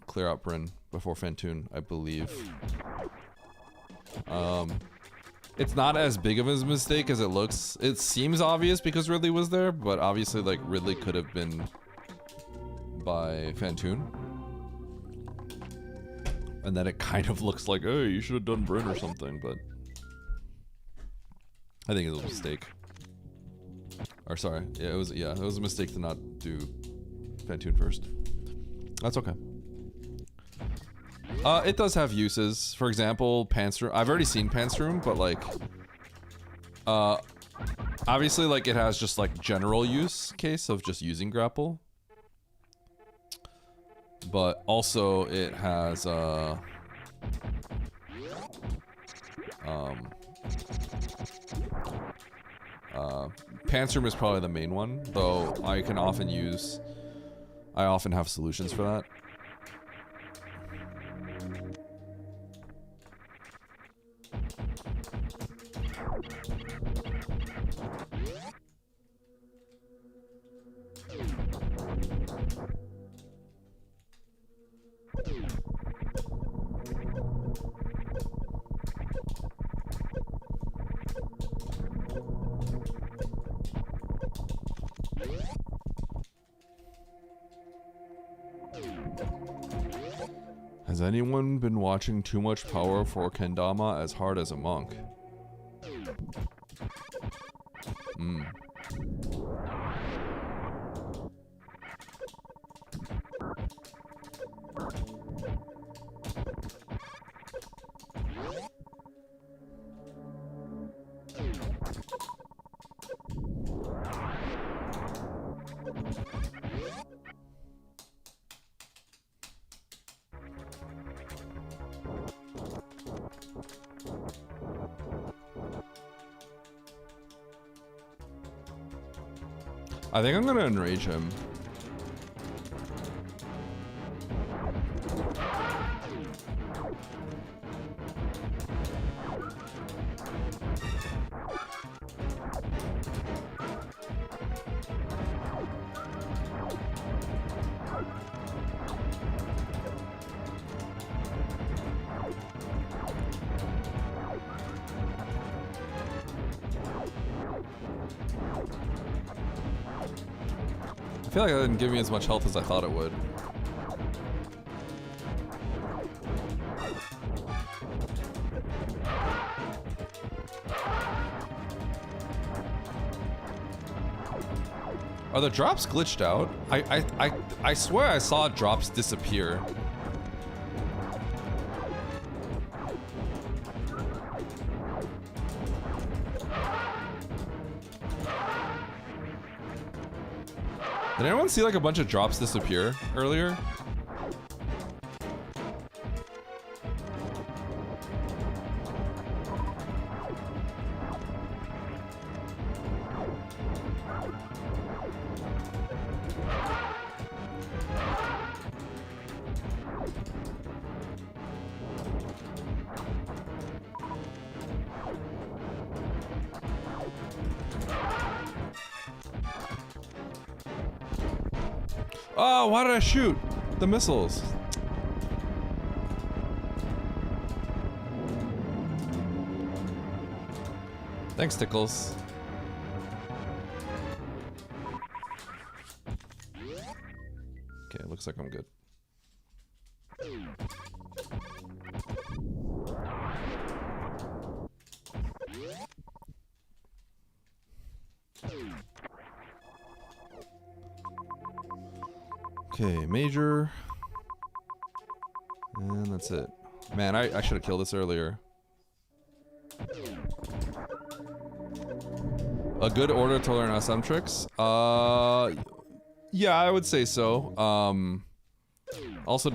clear out Bryn before Fantoon, I believe. It's not as big of a mistake as it looks. It seems obvious because Ridley was there, but obviously, like, Ridley could have been by Fantoon. And then it kind of looks like, hey, you should have done Bryn or something, but I think it was a mistake. Or sorry, yeah, it was a mistake to not do Fantoon first. That's okay. It does have uses. For example, Pants Room. I've already seen Pants Room, but like, obviously, like it has just like general use case of just using grapple. But also it has Pants Room is probably the main one, though I often have solutions for that. Has anyone been watching too much power for Kendama as hard as a monk? I think I'm gonna enrage him. I feel like that didn't give me as much health as I thought it would. Are the drops glitched out? I swear I saw drops disappear. Did anyone see like a bunch of drops disappear earlier? Oh, why did I shoot the missiles? Thanks, Tickles. Okay, looks like I'm good. Okay, major. And that's it. Man, I should have killed this earlier. A good order to learn SM tricks? Yeah, I would say so. Also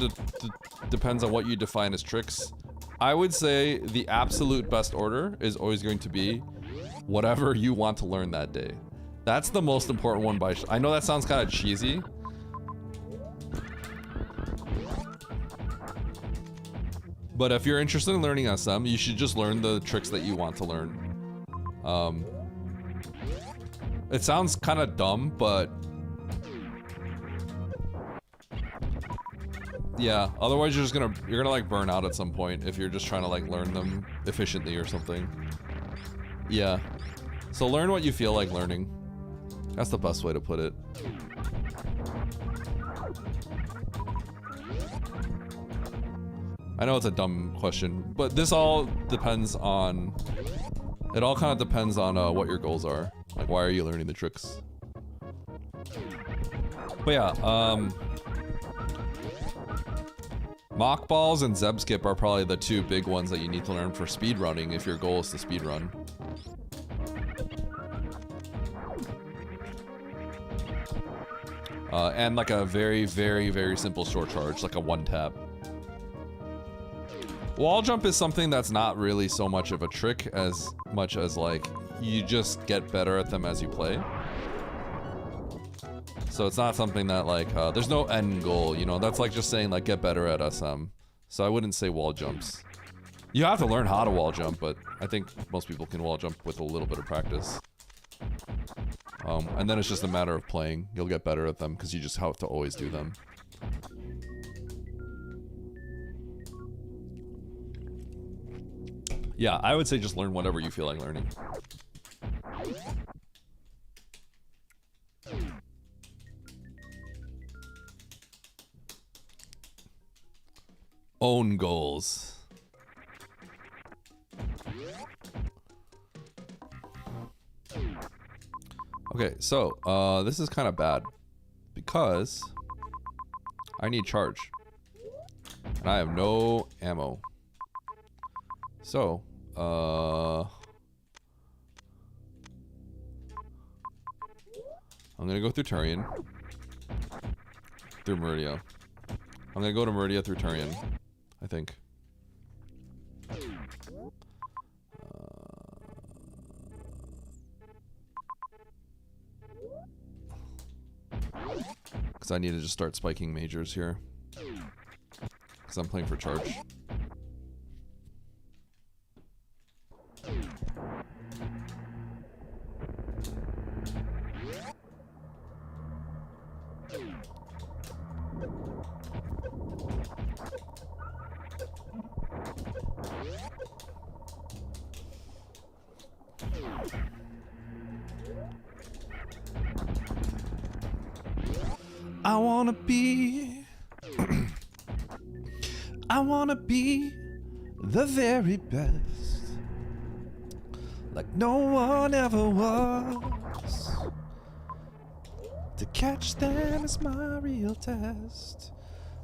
depends on what you define as tricks. I would say the absolute best order is always going to be whatever you want to learn that day. That's the most important one by I know that sounds kind of cheesy. But if you're interested in learning SM, you should just learn the tricks that you want to learn. It sounds kind of dumb, but yeah, otherwise you're gonna like burn out at some point if you're just trying to like learn them efficiently or something. Yeah. So learn what you feel like learning. That's the best way to put it. I know it's a dumb question, but this all depends on... It all kind of depends on what your goals are. Like, why are you learning the tricks? But yeah, mock balls and Zeb skip are probably the two big ones that you need to learn for speedrunning if your goal is to speedrun. And like a very, very, very simple short charge, like a one tap. Wall jump is something that's not really so much of a trick as much as like you just get better at them as you play. So it's not something that like, there's no end goal, you know, that's like just saying like get better at SM. So I wouldn't say wall jumps. You have to learn how to wall jump, but I think most people can wall jump with a little bit of practice. And then it's just a matter of playing. You'll get better at them because you just have to always do them. Yeah, I would say just learn whatever you feel like learning. Own goals. Okay, so, this is kind of bad because I need charge and I have no ammo. So, I'm gonna go through Turian, through Meridia. I'm gonna go to Meridia through Turian, I think. Because I need to just start spiking majors here. Because I'm playing for charge. I wanna be I wanna be the very best, like no one ever was. To catch them is my real test,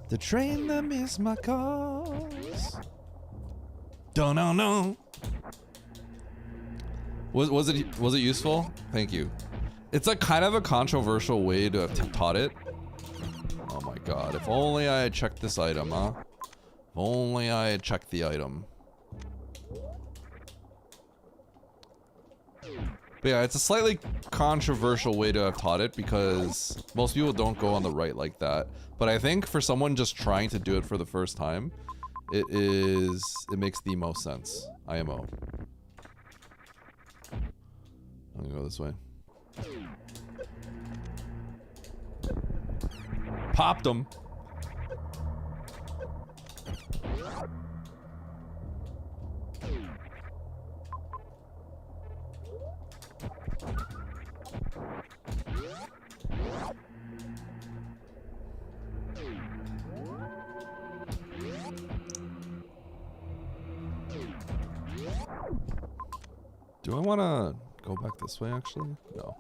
to train them is my cause. Don't know. Was it useful? Thank you. It's a kind of a controversial way to have taught it. Oh my god, if only I had checked this item, huh? If only I had checked the item. But yeah, it's a slightly controversial way to have taught it because most people don't go on the right like that. But I think for someone just trying to do it for the first time, it makes the most sense. IMO. I'm gonna go this way. popped him. Do I want to go back this way, actually? No.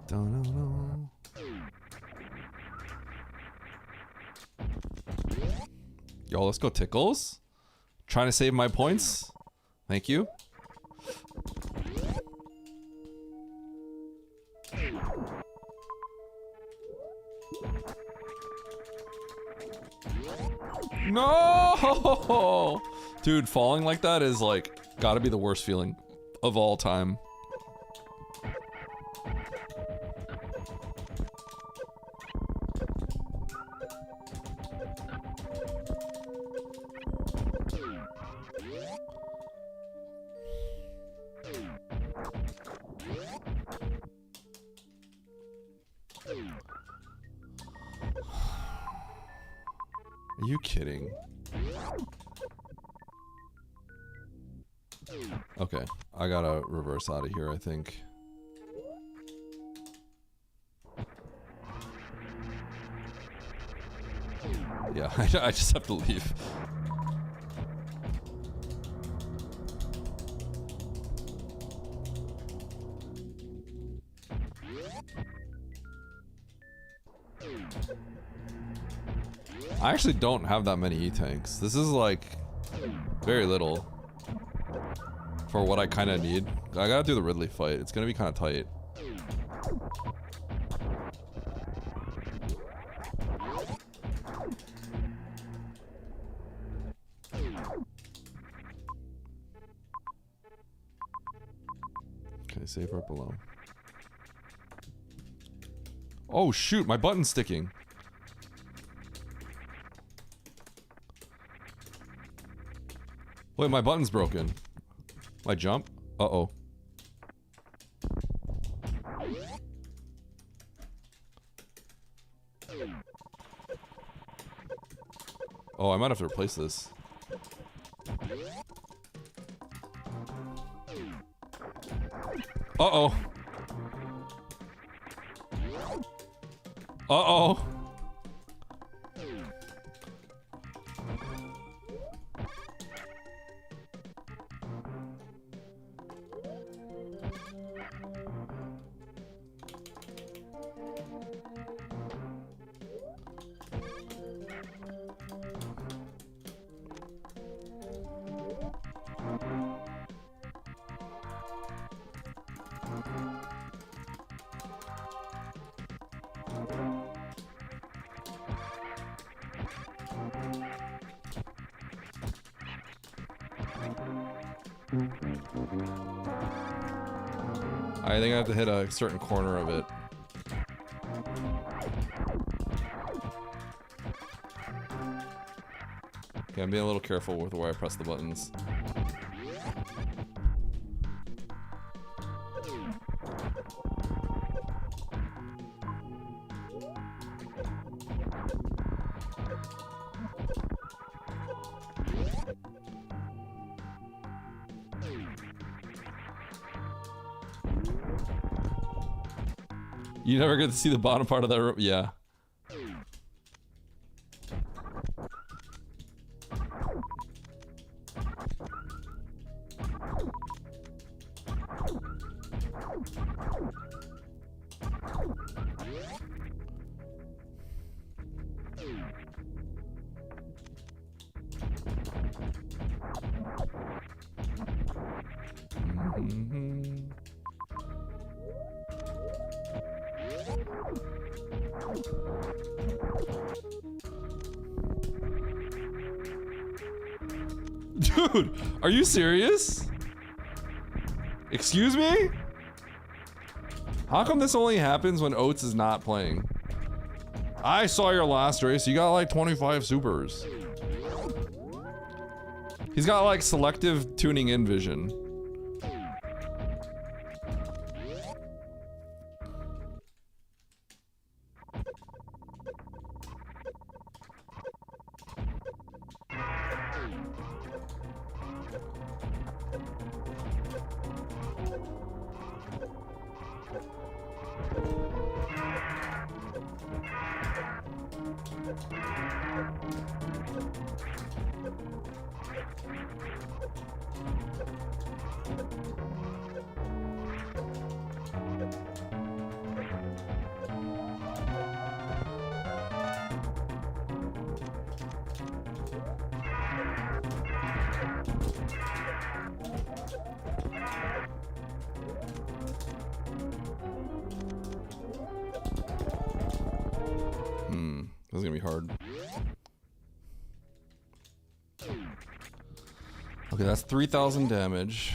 Dun-dun-dun. Yo, let's go tickles. Trying to save my points. Thank you. No! Dude, falling like that is like gotta be the worst feeling of all time. Are you kidding? Okay, I gotta reverse out of here, I think. Yeah, I just have to leave. I actually don't have that many E-tanks. This is like very little for what I kind of need. I gotta do the Ridley fight. It's gonna be kind of tight. Okay, save right below. Oh shoot, my button's sticking. Wait, my button's broken. My jump? Uh-oh. Oh, I might have to replace this. Uh-oh. Uh-oh. I think I have to hit a certain corner of it. Okay, I'm being a little careful with where I press the buttons. You never get to see the bottom part of that rope. Yeah. Dude, are you serious? Excuse me? How come this only happens when Oats is not playing? I saw your last race. You got like 25 supers. He's got like selective tuning in vision. This is gonna be hard. Okay, that's 3,000 damage.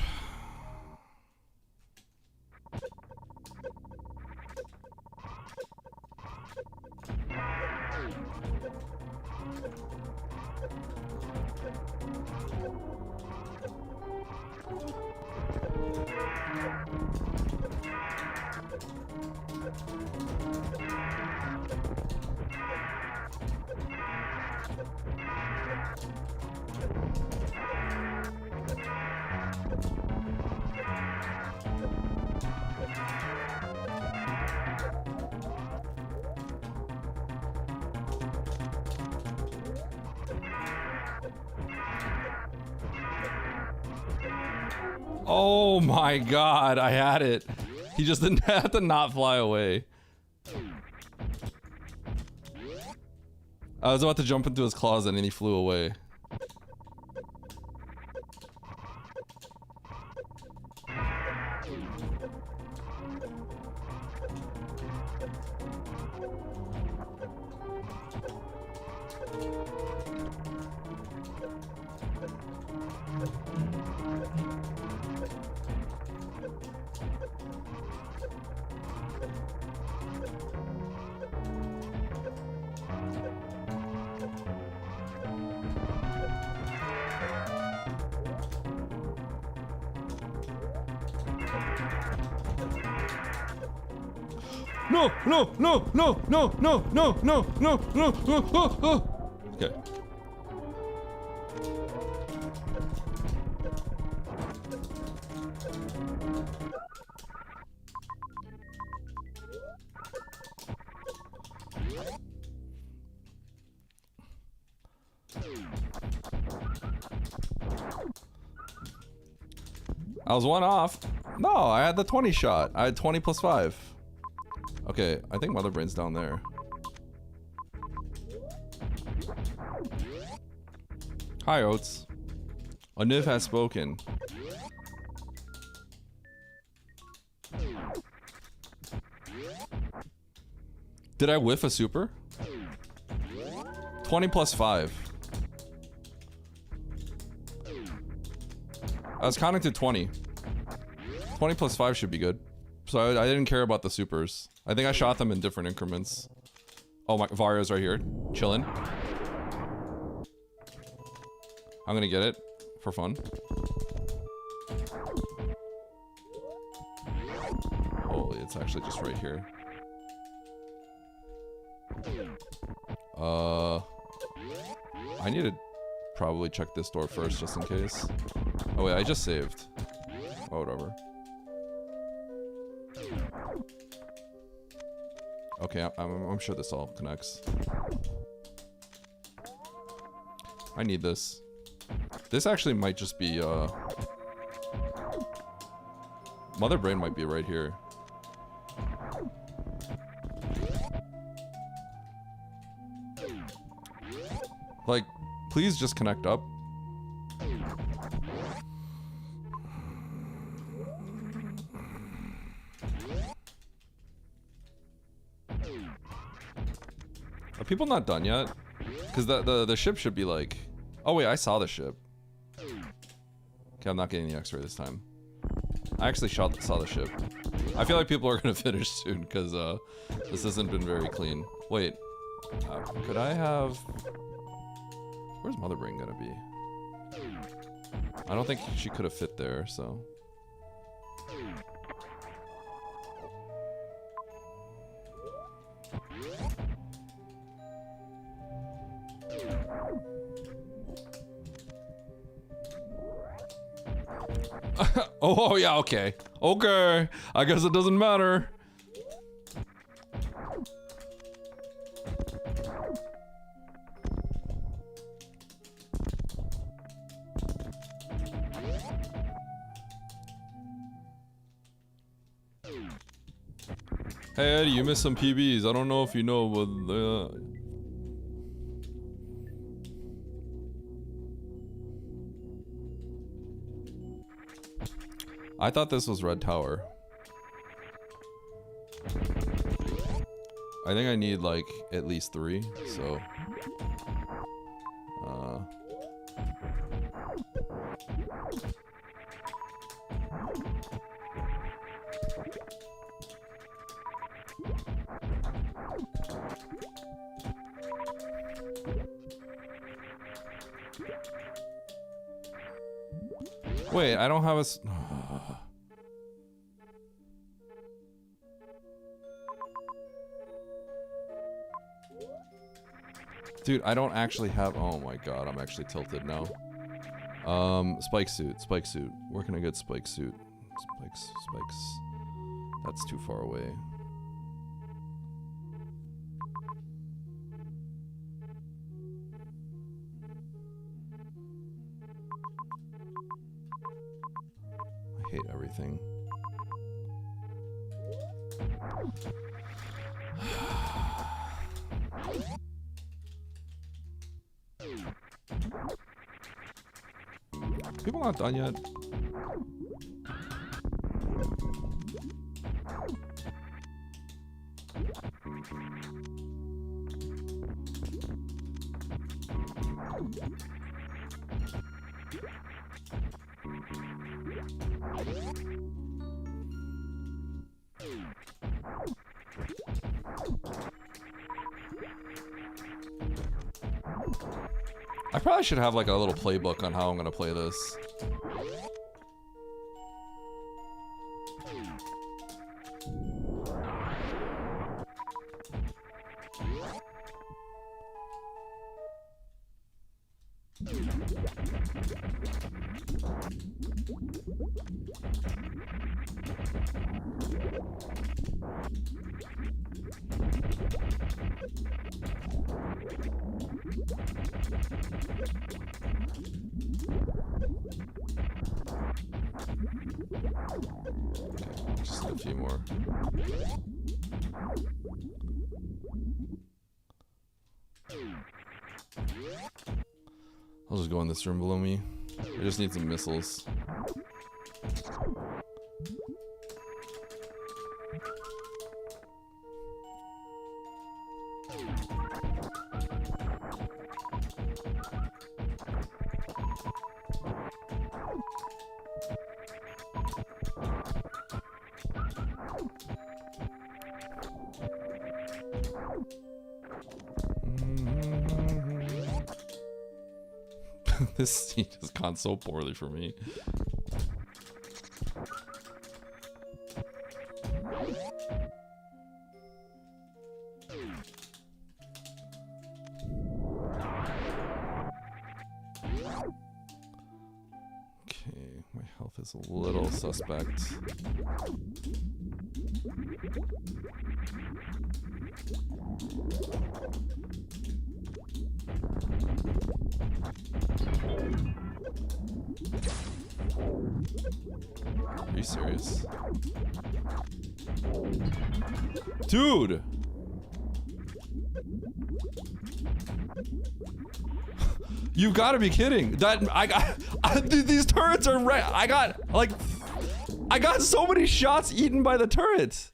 Oh my god, I had it. He just didn't have to not fly away. I was about to jump into his closet and he flew away. No, no, no, no, no, no, no, no, no, no, no, oh, oh. Okay. I was one off. No, I had the 20 shot. I had 20 plus 5. Okay, I think Mother Brain's down there. Hi, Oats. A Niv has spoken. Did I whiff a super? 20 plus 5. I was counting to 20. 20 plus 5 should be good. So I didn't care about the supers. I think I shot them in different increments. Oh my, Vario's right here, chilling. I'm gonna get it for fun. Holy, it's actually just right here. I need to probably check this door first just in case. Oh wait, I just saved. Oh, whatever. Okay, I'm sure this all connects. I need this. This actually might just be, Mother Brain might be right here. Like, please just connect up. Are people not done yet? Because the ship should be like... Oh wait, I saw the ship. Okay, I'm not getting the X-ray this time. I actually saw the ship. I feel like people are gonna finish soon because this hasn't been very clean. Wait, could I have? Where's Mother Brain gonna be? I don't think she could have fit there, so. Oh yeah, okay. Okay, I guess it doesn't matter. Hey Eddie, you missed some PBs. I don't know if you know, but I thought this was Red Tower. I think I need like at least 3, so wait, I don't have a dude, I don't actually have. Oh my god, I'm actually tilted now. Spike suit. Where can I get spike suit? Spikes. That's too far away. I hate everything. People not done yet. I probably should have like a little playbook on how I'm gonna play this. Just a few more. I'll just go in this room below me. I just need some missiles. This scene has gone so poorly for me. Okay, my health is a little suspect. Are you serious? Dude! You gotta be kidding. That these turrets are I got so many shots eaten by the turrets.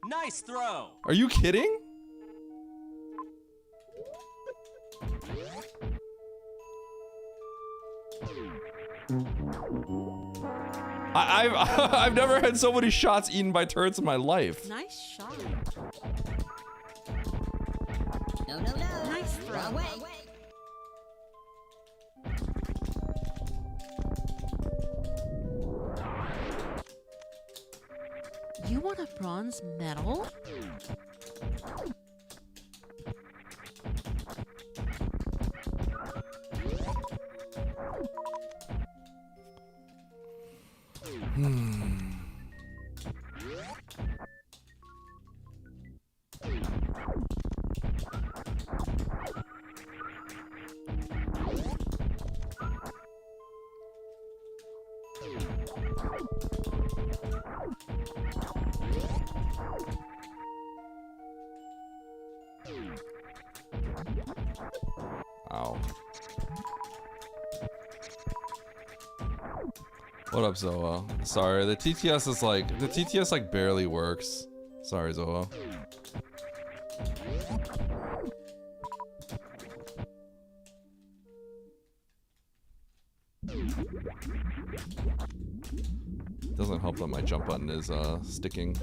Nice throw. Are you kidding? I've never had so many shots eaten by turrets in my life. Nice shot. No, no, no. Nice throw. Wrong way. You want a bronze medal? Ow. What up, Zoa? Sorry, the TTS like barely works. Sorry, Zoa. Doesn't help that my jump button is sticking.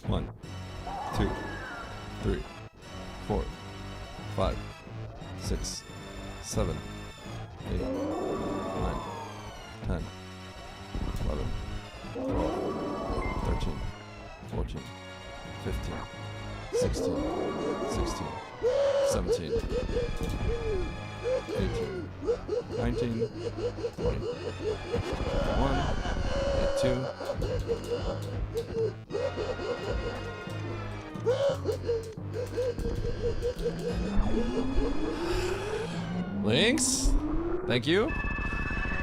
One, 2, 3, 4, 5, 6, 7, 8, 9, 10, 11, 12, 13, 14, 15, 16, 16, 17, 18, 19, 20, 21, 22. Links? Thank you.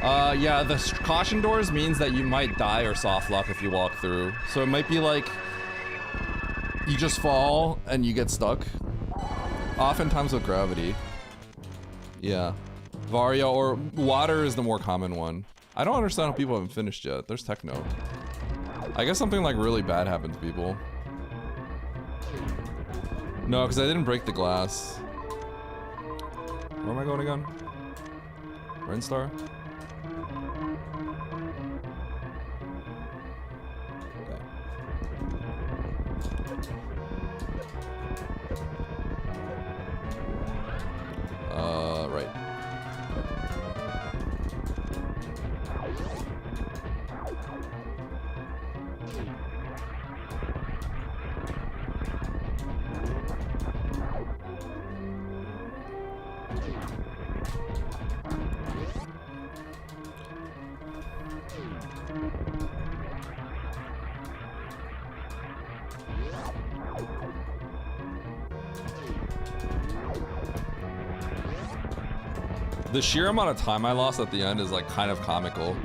Yeah, the caution doors means that you might die or soft lock if you walk through. So it might be like you just fall and you get stuck. Oftentimes with gravity. Yeah. Varia or water is the more common one. I don't understand how people haven't finished yet. There's techno. I guess something like really bad happened to people. No, because I didn't break the glass. Where am I going again? Rainstar? Right. The sheer amount of time I lost at the end is like kind of comical.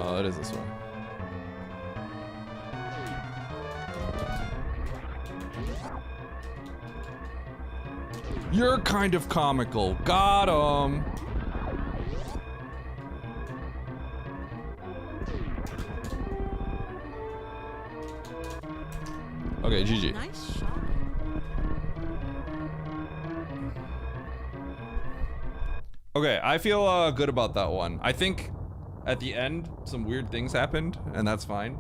Oh, it is this one. You're kind of comical. Got him. Okay, GG. Nice shot. Okay, I feel good about that one. I think at the end, some weird things happened, and that's fine.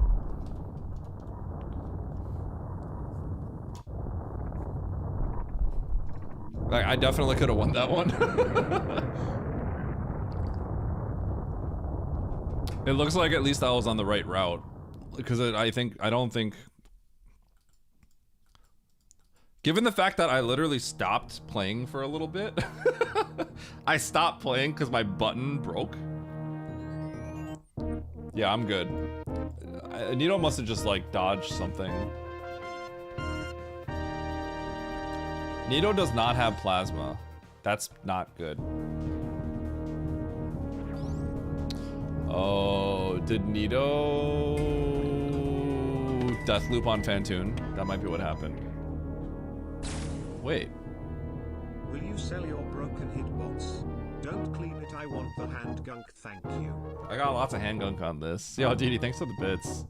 Like, I definitely could have won that one. It looks like at least I was on the right route. Because I don't think... Given the fact that I literally stopped playing for a little bit, I stopped playing because my button broke. Yeah, I'm good. Nito must have just like dodged something. Nito does not have plasma. That's not good. Oh, did Nito Deathloop on Fantoon? That might be what happened. Wait. Will you sell your broken hitbox? Don't clean it, I want the hand gunk, thank you. I got lots of hand gunk on this. Yo, Didi, thanks for the bits.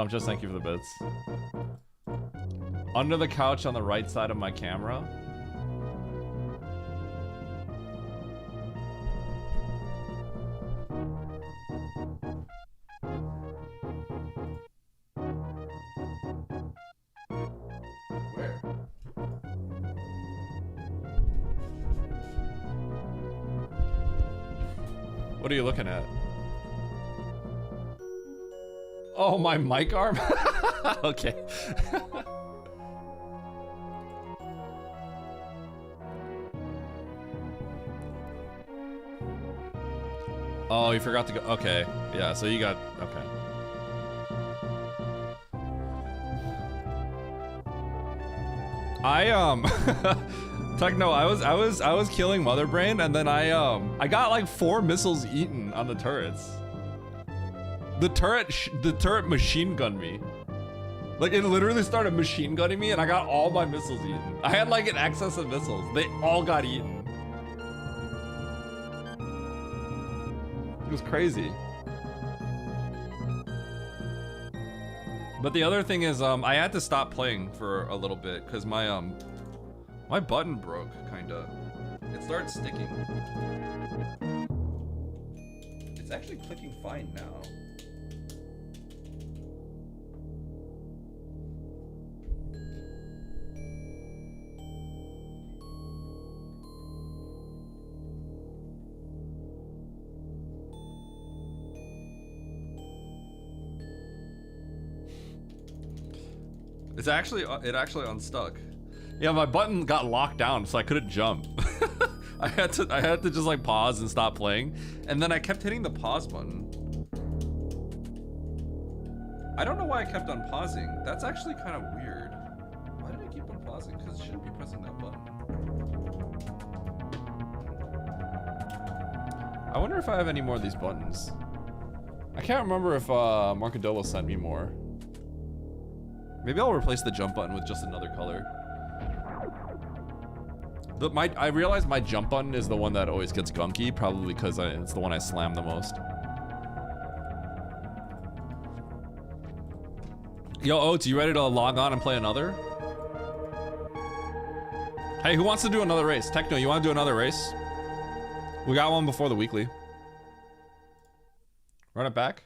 Just thank you for the bits. Under the couch on the right side of my camera. Where? What are you looking at? Oh, my mic arm? Okay. Oh, you forgot to go. Okay. Yeah, so you got. Okay. Techno, I was killing Mother Brain, and then I got like 4 missiles eaten on the turrets. The turret machine gunned me. Like, it literally started machine gunning me, and I got all my missiles eaten. I had like an excess of missiles. They all got eaten. It was crazy. But the other thing is, I had to stop playing for a little bit because my button broke, kinda. It started sticking. It's actually clicking fine now. It actually unstuck. Yeah, my button got locked down, so I couldn't jump. I had to just like pause and stop playing, and then I kept hitting the pause button. I don't know why I kept on pausing. That's actually kind of weird. Why did I keep on pausing? Because I shouldn't be pressing that button. I wonder if I have any more of these buttons. I can't remember if Marcadillo sent me more. Maybe I'll replace the jump button with just another color. But I realize my jump button is the one that always gets gunky, probably because it's the one I slam the most. Yo, Oats, you ready to log on and play another? Hey, who wants to do another race? Techno, you want to do another race? We got one before the weekly. Run it back.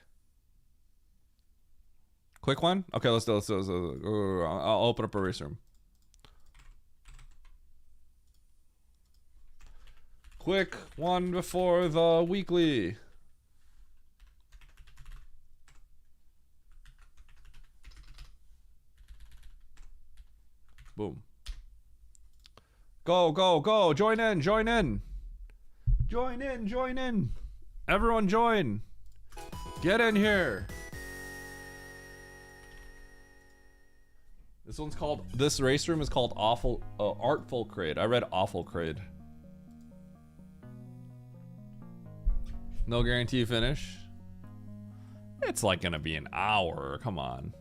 Quick one? Okay, let's do it. I'll open up a race room. Quick one before the weekly. Boom. Go, go, go. Join in, join in. Join in, join in. Everyone join. Get in here. This race room is called Artful Crade. I read Awful Crade. No guarantee finish. It's like gonna be an hour, come on.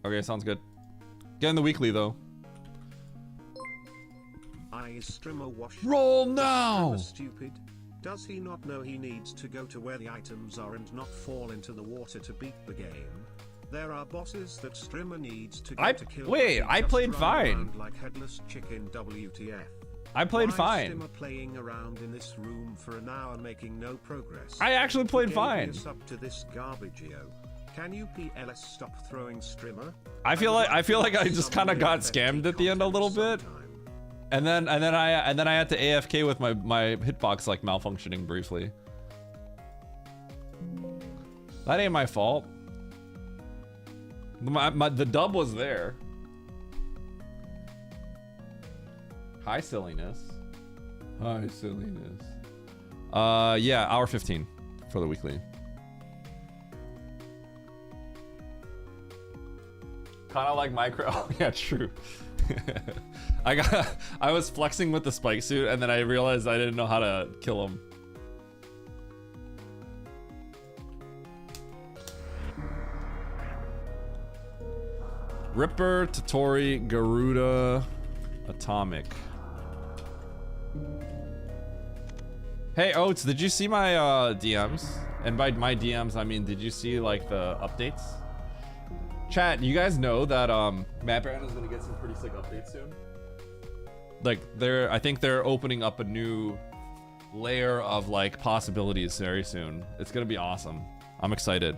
Okay, sounds good. Get in the weekly though. Streamer wash. Roll now! Stupid. Does he not know he needs to go to where the items are and not fall into the water to beat the game? There are bosses that Streamer needs to go to kill. Wait, I played fine. Like headless chicken, WTF. I played Why fine. Streamer playing around in this room for an hour making no progress. I actually played Gave fine. us up to this garbage-o. Can you PLS stop throwing Streamer? I feel like I just kind of got scammed at the end a little bit. And then I had to AFK with my hitbox like malfunctioning briefly. That ain't my fault. The dub was there. Hi, silliness. Hi, silliness. Yeah, hour 15 for the weekly. Kind of like micro. Oh, yeah, true. I was flexing with the spike suit, and then I realized I didn't know how to kill him. Ripper, Totori, Garuda, Atomic. Hey Oats, did you see my DMs? And by my DMs, I mean, did you see like the updates? Chat, you guys know that Map Rando is gonna get some pretty sick updates soon. Like I think they're opening up a new layer of like possibilities very soon. It's gonna be awesome. I'm excited.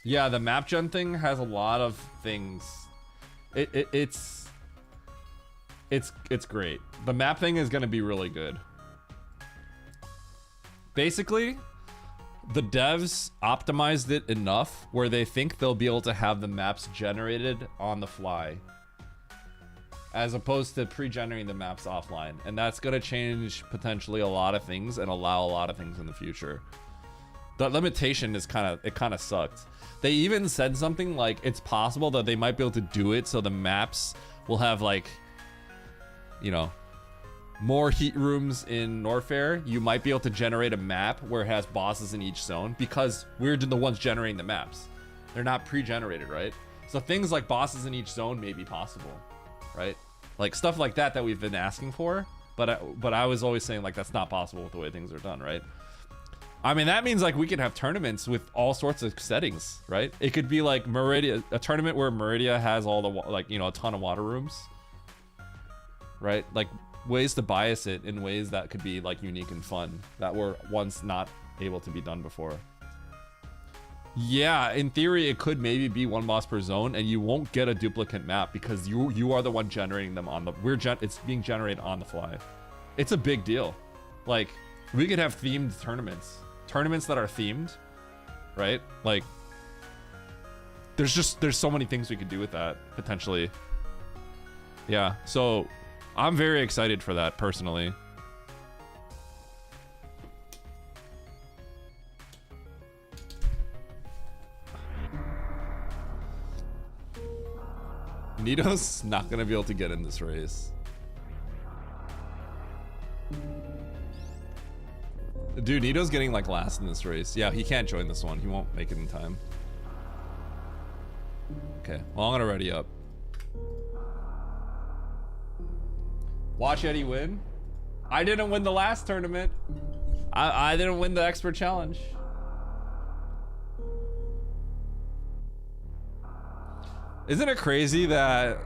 Yeah, the map gen thing has a lot of things. It's great. The map thing is gonna be really good. Basically, the devs optimized it enough where they think they'll be able to have the maps generated on the fly, as opposed to pre-generating the maps offline. And that's gonna change potentially a lot of things and allow a lot of things in the future. The limitation is kind of sucked. They even said something like it's possible that they might be able to do it so the maps will have like, you know, more heat rooms in Norfair. You might be able to generate a map where it has bosses in each zone because we're the ones generating the maps. They're not pre-generated, right? So things like bosses in each zone may be possible, right? Like stuff like that we've been asking for, but I was always saying like that's not possible with the way things are done, right? I mean, that means like we could have tournaments with all sorts of settings, right? It could be like Meridia, a tournament where Meridia has all the like, you know, a ton of water rooms, right? Like ways to bias it in ways that could be like unique and fun that were once not able to be done before. Yeah, in theory, it could maybe be one boss per zone, and you won't get a duplicate map because you are the one generating them on the it's being generated on the fly. It's a big deal. Like we could have themed tournaments that are themed, right? Like there's so many things we could do with that potentially. Yeah, so I'm very excited for that personally. Nito's not gonna be able to get in this race. Dude, Nito's getting like last in this race. Yeah, he can't join this one. He won't make it in time. Okay, well, I'm gonna ready up. Watch Eddie win. I didn't win the last tournament. I didn't win the expert challenge. Isn't it crazy that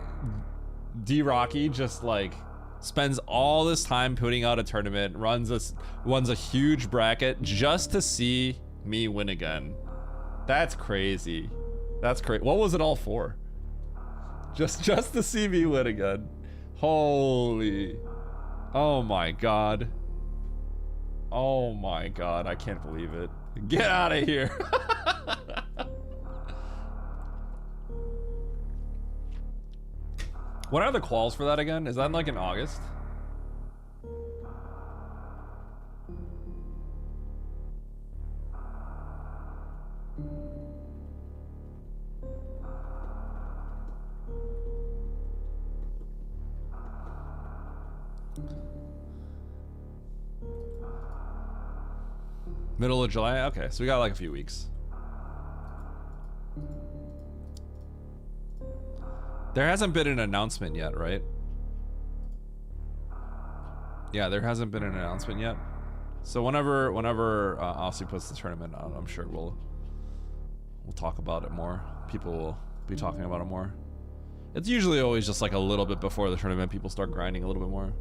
D-Rocky just like spends all this time putting out a tournament, runs a huge bracket just to see me win again? That's crazy. That's crazy. What was it all for? Just to see me win again. Holy. Oh my god. Oh my god, I can't believe it. Get out of here. What are the quals for that again? Is that like in August? Middle of July? Okay, so we got like a few weeks. There hasn't been an announcement yet, right? Yeah, there hasn't been an announcement yet. So whenever Aussie puts the tournament out, I'm sure we'll talk about it more. People will be talking about it more. It's usually always just like a little bit before the tournament, people start grinding a little bit more.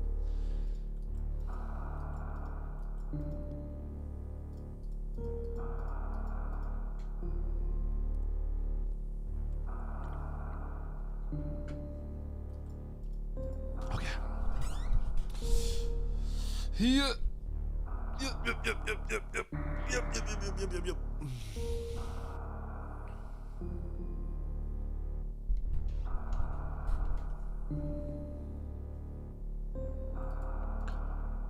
Okay. Yeah.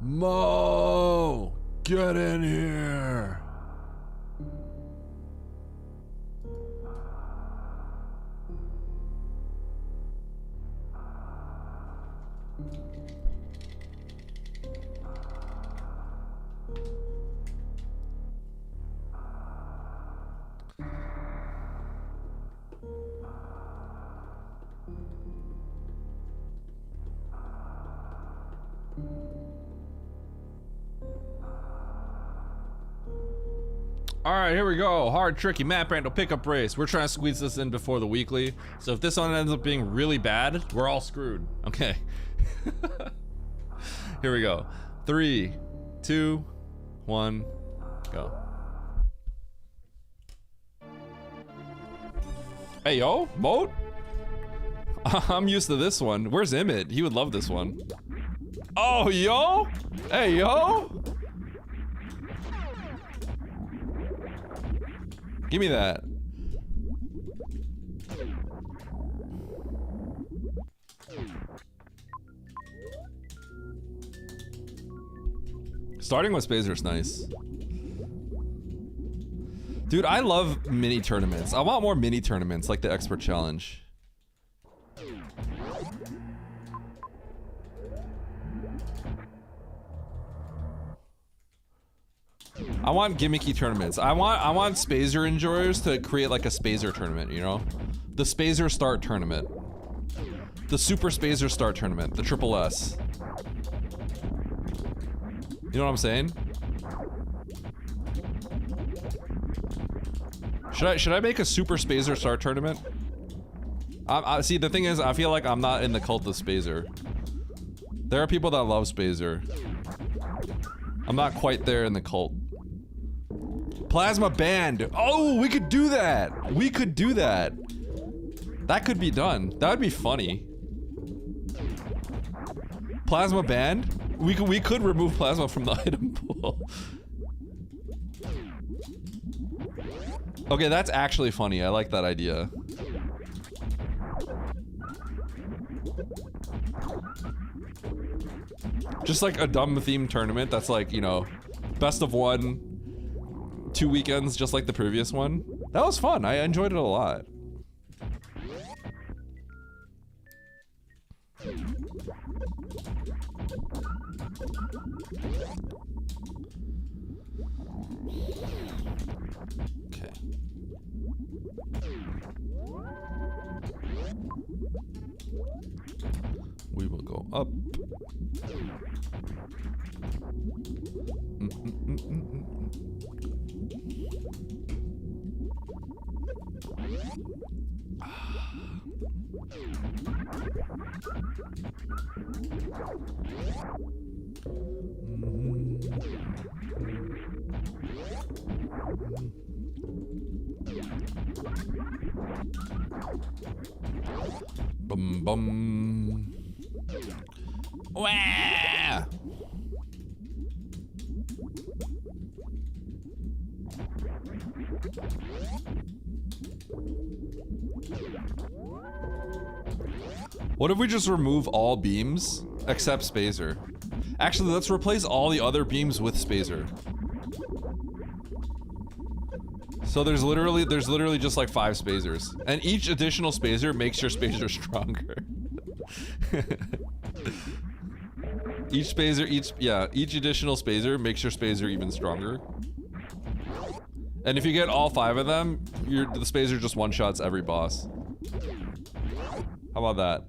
Mo, get in here. All right, here we go. Hard, tricky map Rando pickup race. We're trying to squeeze this in before the weekly. So if this one ends up being really bad, we're all screwed. Okay. Here we go. 3, 2, 1, go. Hey, yo, Moat? I'm used to this one. Where's Emmett? He would love this one. Oh, yo? Hey, yo? Give me that. Starting with Spazer's nice. Dude, I love mini tournaments. I want more mini tournaments like the Expert Challenge. I want gimmicky tournaments. I want Spazer enjoyers to create like a Spazer tournament, you know? The Spazer Start Tournament. The Super Spazer Start Tournament. The Triple S. You know what I'm saying? Should I make a Super Spazer Start Tournament? See, the thing is, I feel like I'm not in the cult of Spazer. There are people that love Spazer. I'm not quite there in the cult. Plasma Band. Oh, we could do that. We could do that. That could be done. That would be funny. Plasma Band? We could remove plasma from the item pool. Okay, that's actually funny. I like that idea. Just like a dumb theme tournament that's like, you know, best of 1, 2 weekends, just like the previous one. That was fun. I enjoyed it a lot. Okay. We will go up. Bum bum. Wah! What if we just remove all beams except Spazer? Actually, let's replace all the other beams with Spazer. So there's literally just like 5 Spazers, and each additional Spazer makes your Spazer stronger. Each additional Spazer makes your Spazer even stronger. And if you get all 5 of them, the Spazer just one-shots every boss. How about that?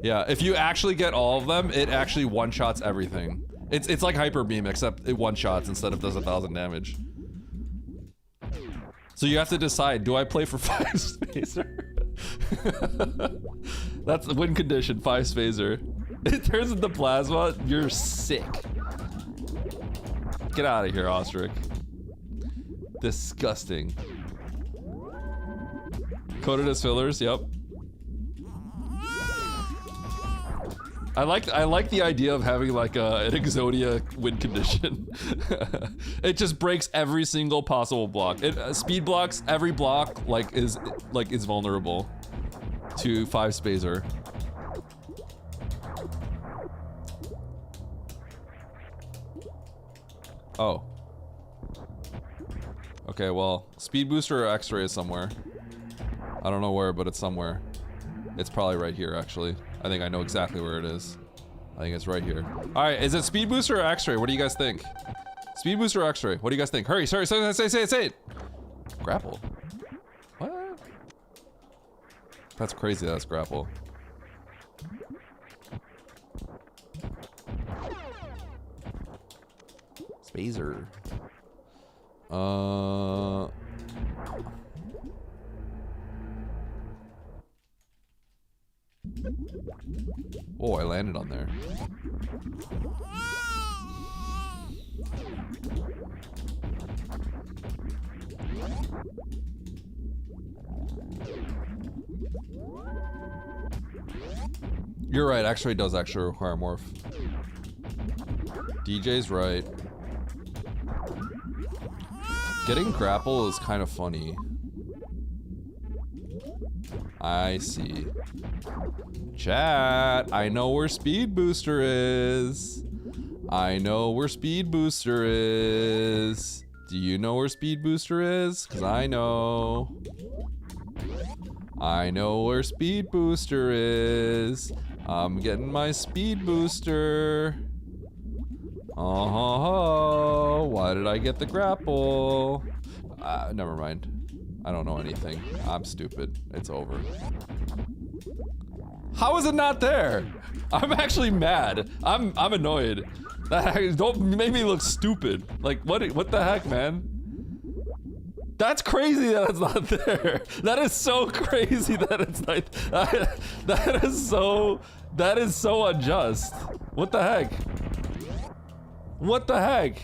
Yeah, if you actually get all of them, it actually one-shots everything. It's like Hyper Beam, except it one-shots instead of does 1,000 damage. So you have to decide, do I play for 5 Spazer? That's the win condition, 5 Spazer. It turns into plasma, you're sick. Get out of here, Ostrich. Disgusting. Coated as fillers, yep. I like the idea of having like an Exodia win condition. It just breaks every single possible block. It speed blocks every block is vulnerable to 5 Spazer. Oh. Okay, well, speed booster or X-ray is somewhere. I don't know where, but it's somewhere. It's probably right here, actually. I think I know exactly where it is. I think it's right here. All right, is it speed booster or X-ray? What do you guys think? Speed booster or X-ray? What do you guys think? Hurry, sorry, say it. Grapple. What? That's crazy. That's grapple. Spazer. Oh, I landed on there. You're right, X-ray does actually require morph. DJ's right. Getting grapple is kind of funny. I see. Chat, I know where speed booster is. I know where speed booster is. Do you know where speed booster is? Cause I know. I know where speed booster is. I'm getting my speed booster. Oh, why did I get the grapple? Never mind. I don't know anything. I'm stupid. It's over. How is it not there? I'm actually mad. I'm annoyed. Don't make me look stupid. Like what the heck, man? That's crazy that it's not there. That is so crazy that it's not. That is so unjust. What the heck? What the heck?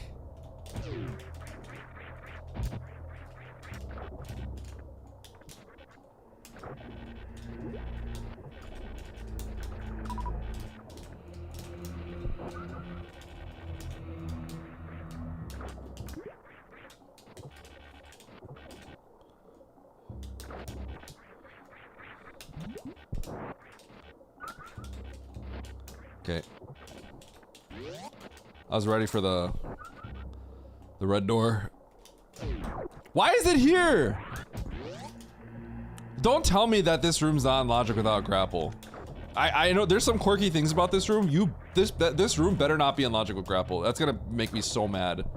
Okay. I was ready for the red door. Why is it here? Don't tell me that this room's not in logic without grapple. I know there's some quirky things about this room. This room better not be in logic with grapple. That's gonna make me so mad.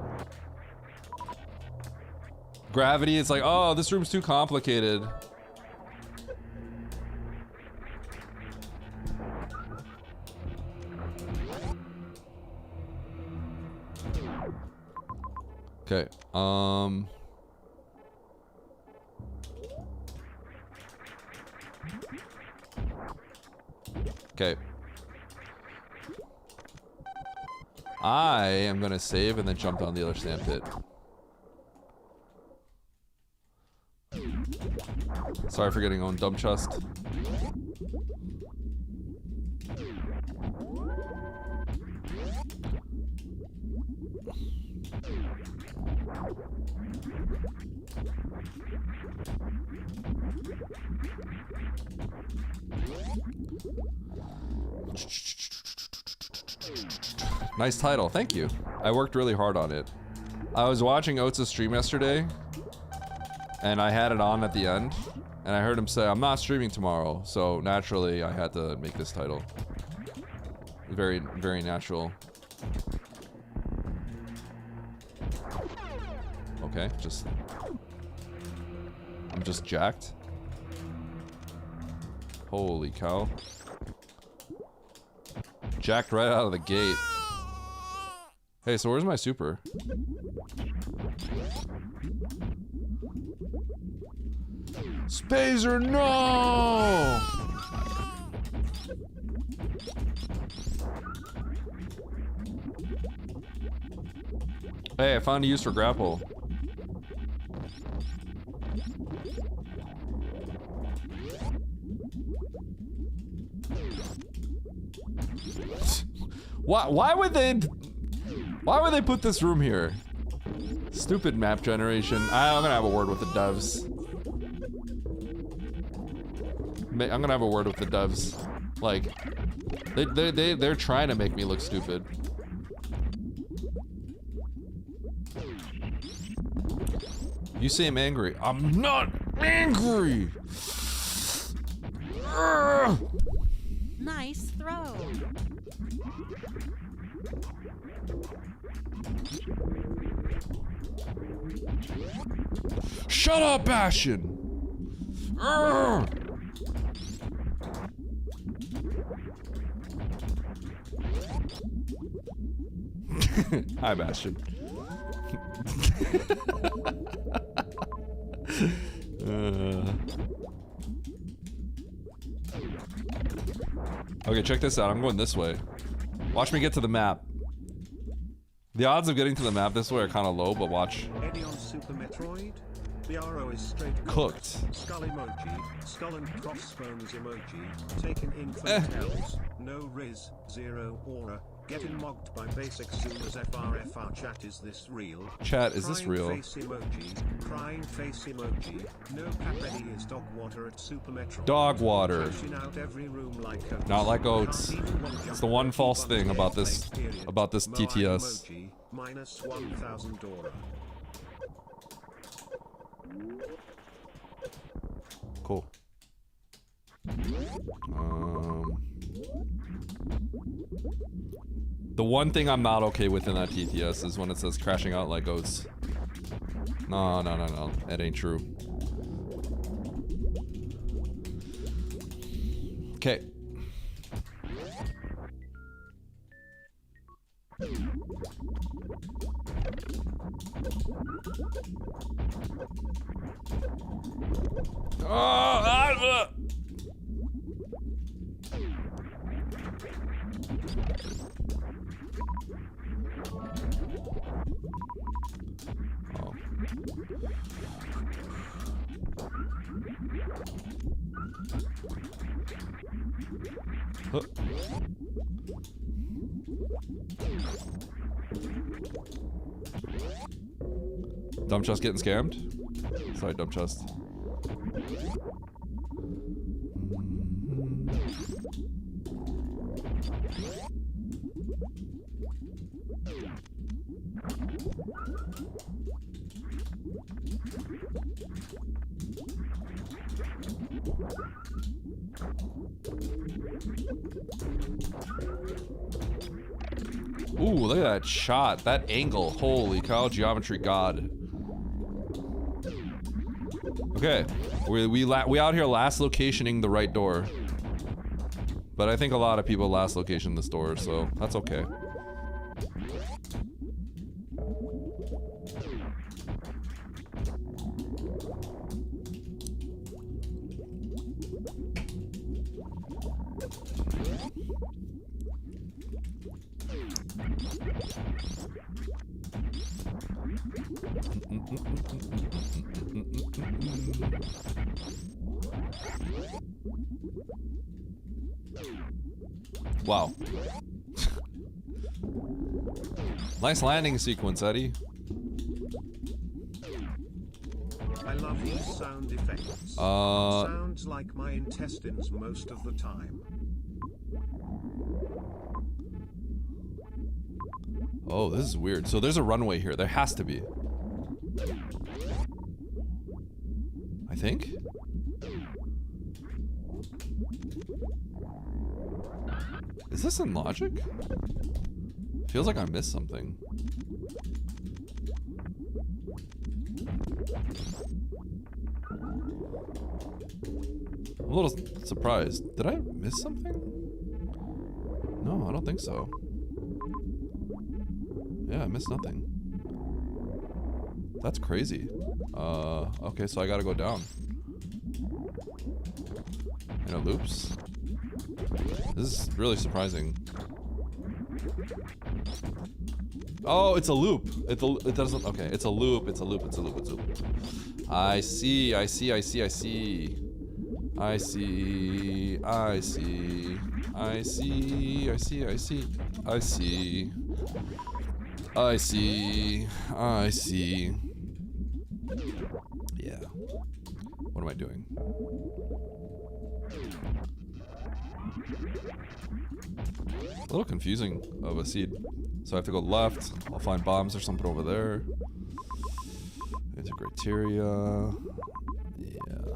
Gravity, it's like, oh, this room's too complicated. Okay, okay. I am gonna save and then jump down the other sand pit. Sorry for getting on dumb chest. Nice title, thank you. I worked really hard on it. I was watching Oats' stream yesterday, and I had it on at the end, and I heard him say, I'm not streaming tomorrow, so naturally I had to make this title. Very, very natural. Okay, I'm just jacked. Holy cow. Jacked right out of the gate. Hey, so where's my super? Spazer, no! Hey, I found a use for grapple. Why would they put this room here? Stupid map generation. I'm gonna have a word with the devs. I'm gonna have a word with the devs. Like, they're trying to make me look stupid. You say I'm angry. I'm not angry. Nice throw. Shut up, Ashen. Hi, Bastion. Okay, check this out. I'm going this way. Watch me get to the map. The odds of getting to the map this way are kind of low, but watch. Eddie on Super Metroid? The RO is straight Cooked. Skull emoji, skull and crossbones emoji, taken infinite L's, no riz, zero aura, getting mogged by basic zoomers FRFR. Chat, is this real? Chat, is this Crying real? Face emoji, crying face emoji, no cap. Eddie is dog water at Super Metroid. Dog water. Trashing out every room like Oats. Not like Oats. Can't even one It's jump the one keep false on thing the about airplane this period. Moai TTS. emoji, minus 1,000 aura. Cool. The one thing I'm not okay with in that TTS is when it says crashing out like Oats. No. That ain't true. Okay. Dumb chest getting scammed? Sorry, dumb chest. Ooh, look at that shot. That angle. Holy cow, geometry god. Okay, we out here last locationing the right door. But I think a lot of people last location this door, so that's okay. Wow. Nice landing sequence, Eddie. I love these sound effects. Sounds like my intestines most of the time. Oh, this is weird. So there's a runway here. There has to be. I think? Is this in logic? Feels like I missed something. I'm a little surprised. Did I miss something? No, I don't think so. Yeah, I missed nothing. That's crazy. Okay, so I gotta go down. And it loops. This is really surprising. Oh, it's a loop. It doesn't. Okay, it's a loop. It's a loop. It's a loop. It's a loop. I see. I see. I see. I see. I see. I see. I see. I see. I see. Yeah. What am I doing? A little confusing of a seed. So I have to go left. I'll find bombs or something over there. Into criteria. Yeah.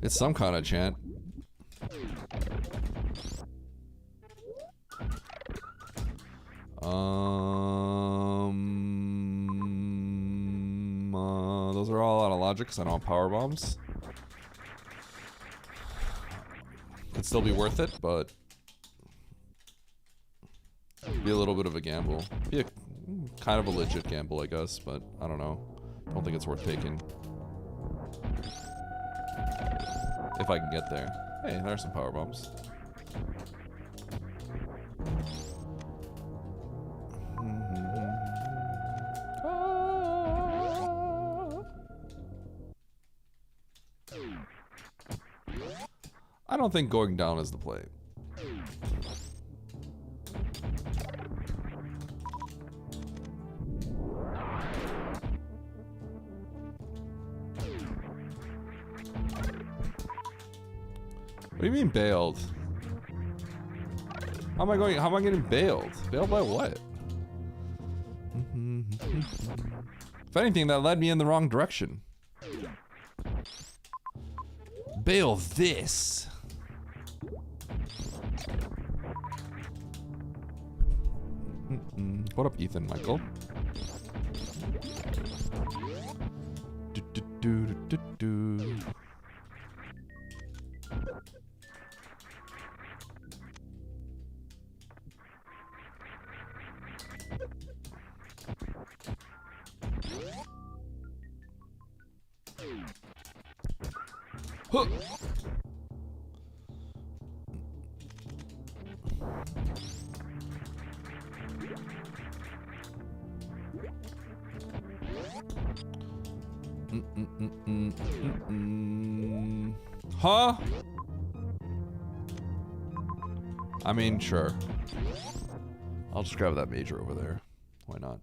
It's some kind of chant. Those are all out of logic because I don't have power bombs. Could still be worth it, but be a little bit of a gamble. Be a kind of a legit gamble, I guess, but I don't know. Don't think it's worth taking. If I can get there. Hey, there's some power bombs. I don't think going down is the play. What do you mean bailed? How am I getting bailed? Bailed by what? If anything, that led me in the wrong direction. Bail this. What up, Ethan Michael? Do. Huh. Huh? I mean, sure. I'll just grab that major over there. Why not?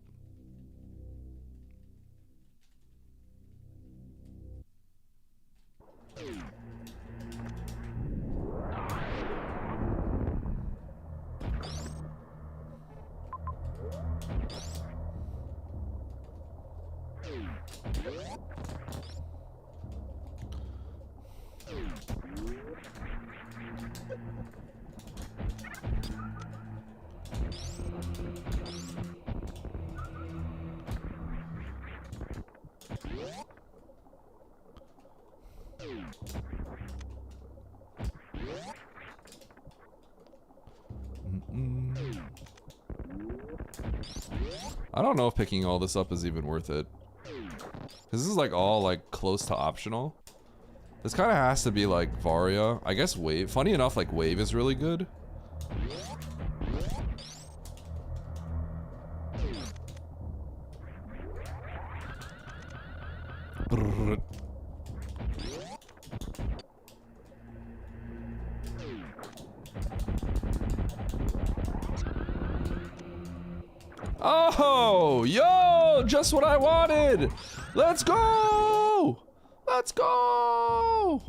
I don't know if picking all this up is even worth it. Cause this is like all like close to optional. This kind of has to be like Varia. I guess Wave. Funny enough, like Wave is really good. Brrr. Oh, yo, just what I wanted. Let's go. Let's go.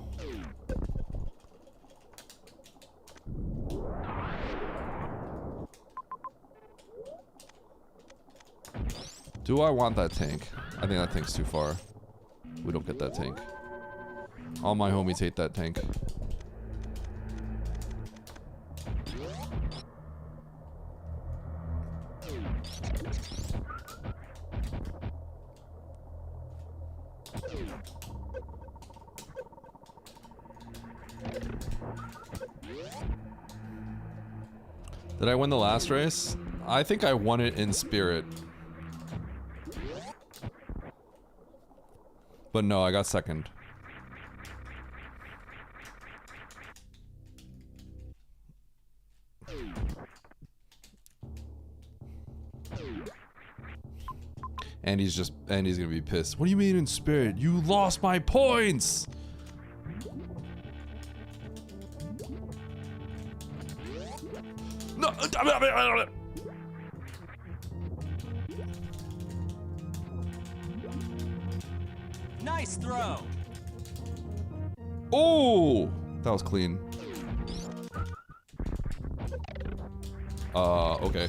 Do I want that tank? I think that tank's too far. We don't get that tank. All my homies hate that tank. Did I win the last race? I think I won it in spirit. But no, I got second. Andy's gonna be pissed. What do you mean in spirit? You lost my points! No! Nice throw. Oh! That was clean. Okay.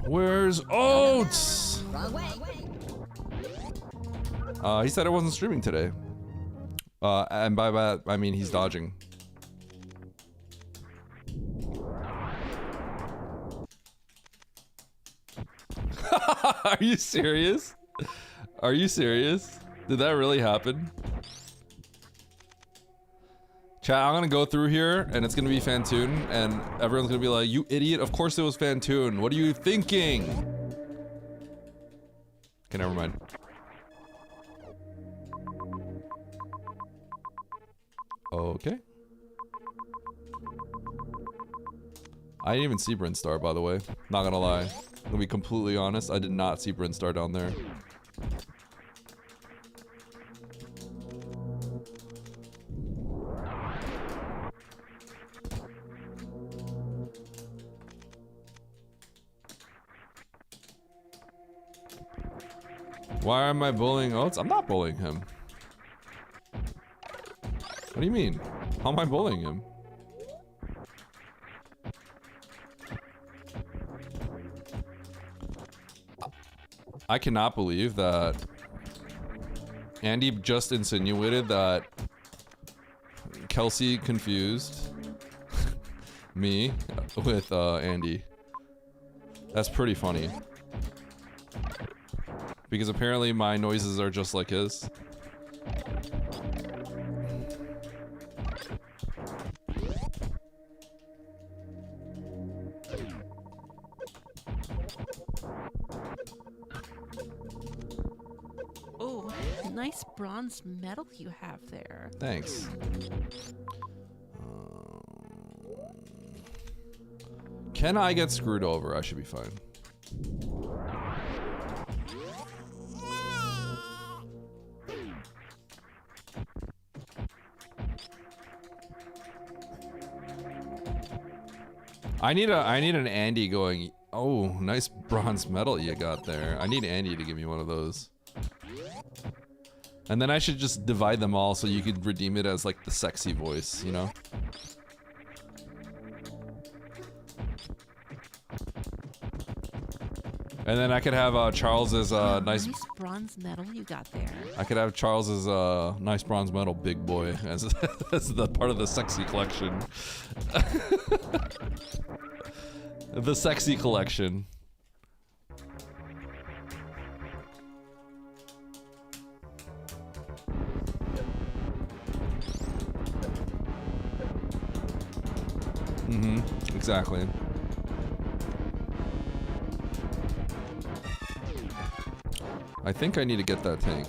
Where's Oats? Wrong way. He said I wasn't streaming today. And by that, I mean he's dodging. Are you serious? Are you serious? Did that really happen? Chat, I'm gonna go through here and it's gonna be Fantoon and everyone's gonna be like, you idiot, of course it was Fantoon. What are you thinking? Okay, never mind. Okay. I didn't even see Brinstar, by the way. Not gonna lie. I'm gonna be completely honest, I did not see Brinstar down there. Why am I bullying Oats? I'm not bullying him. What do you mean? How am I bullying him? I cannot believe that Andy just insinuated that Kelsey confused me with Andy. That's pretty funny. Because apparently my noises are just like his. Oh, nice bronze medal you have there. Thanks. Can I get screwed over? I should be fine. I need an Andy going, oh, nice bronze medal you got there. I need Andy to give me one of those. And then I should just divide them all so you could redeem it as like the sexy voice, you know? And then I could have Charles's nice bronze medal you got there. I could have Charles's nice bronze medal big boy as as the part of the sexy collection. The sexy collection. Exactly. I think I need to get that tank.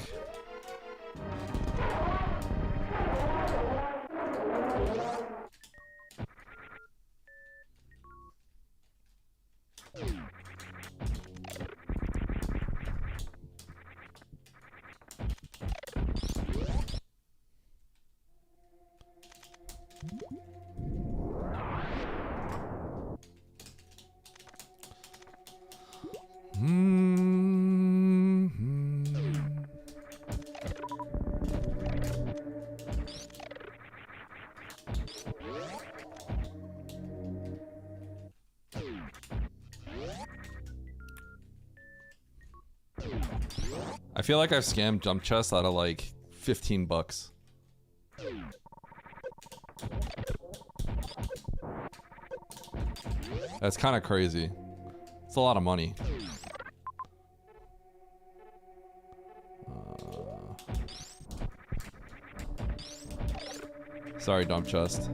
I feel like I've scammed jump chests out of like 15 bucks. That's kind of crazy. It's a lot of money. Sorry, dump chest.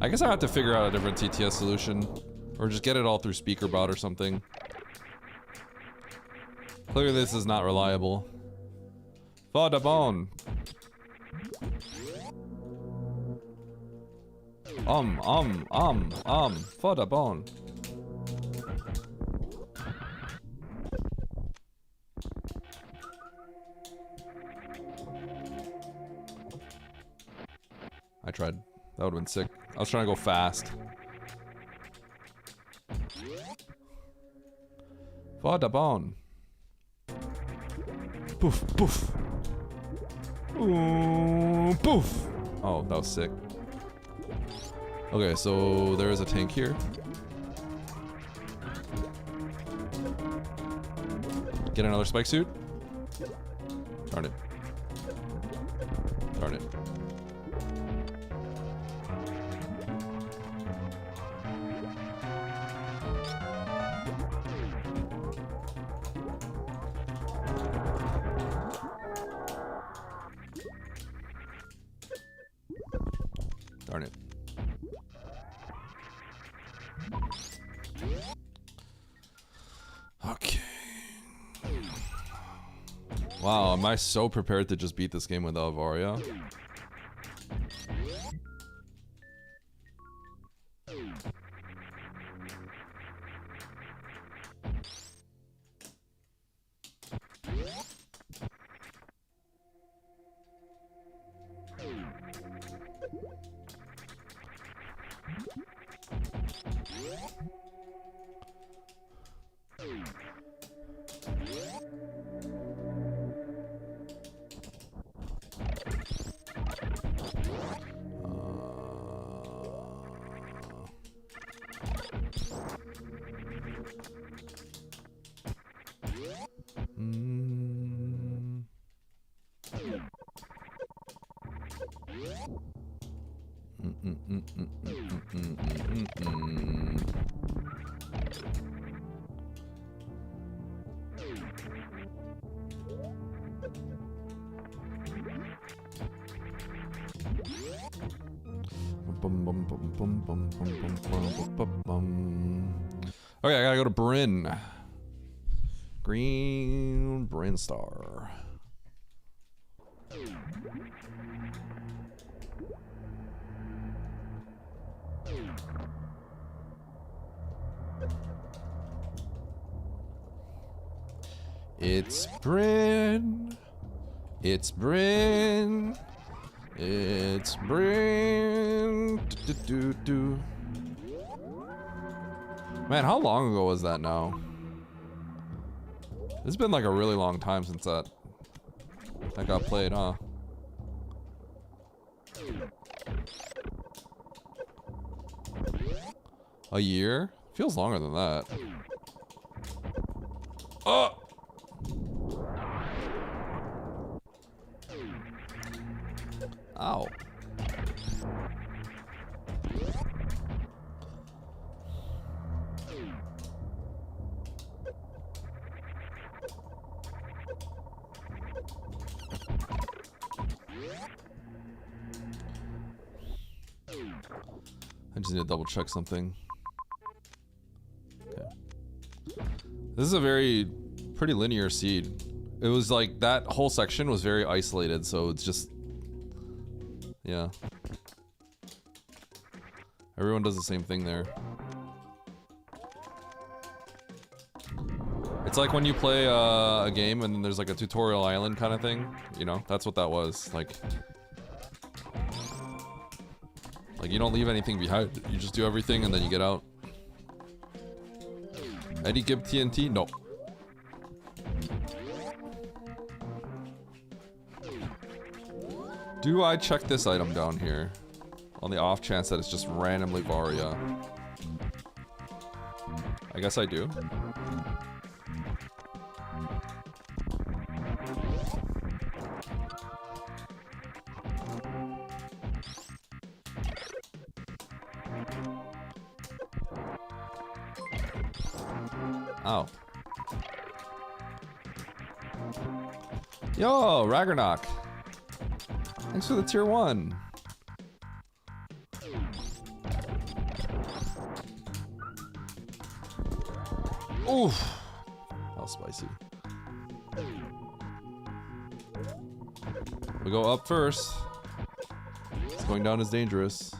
I guess I have to figure out a different TTS solution, or just get it all through SpeakerBot or something. Clearly this is not reliable. For the bone. For the bone. I tried. That would've been sick. I was trying to go fast. For the bone. Poof, poof. Ooh, poof. Oh, that was sick. Okay, so there is a tank here. Get another spike suit. Darn it. Darn it. Darn it. Okay. Wow, am I so prepared to just beat this game without Varia? Okay, I gotta go to Bryn. Green Bryn Star. It's Bryn. It's Bryn. It's Bryn. Do, do, do. Man, how long ago was that now? It's been like a really long time since that got played, huh? A year? Feels longer than that. Oh! Ow. I just need to double check something. Okay. This is a pretty linear seed. It was like that whole section was very isolated, so it's just, yeah. Everyone does the same thing there. It's like when you play a game and then there's like a tutorial island kind of thing, you know? That's what that was. Like you don't leave anything behind. You just do everything and then you get out. Eddie give TNT? No. Do I check this item down here? On the off chance that it's just randomly Varia. I guess I do. Oh. Yo, Ragnarok. Thanks for the tier 1. Oof. That was spicy. We go up first. It's going down is dangerous.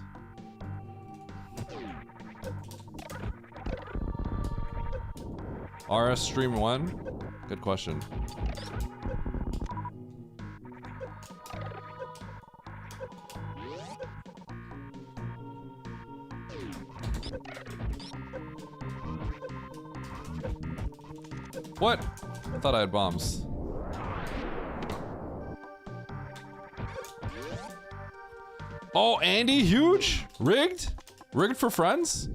RS stream 1? Good question. What? I thought I had bombs. Oh, Andy, huge? Rigged? Rigged for friends?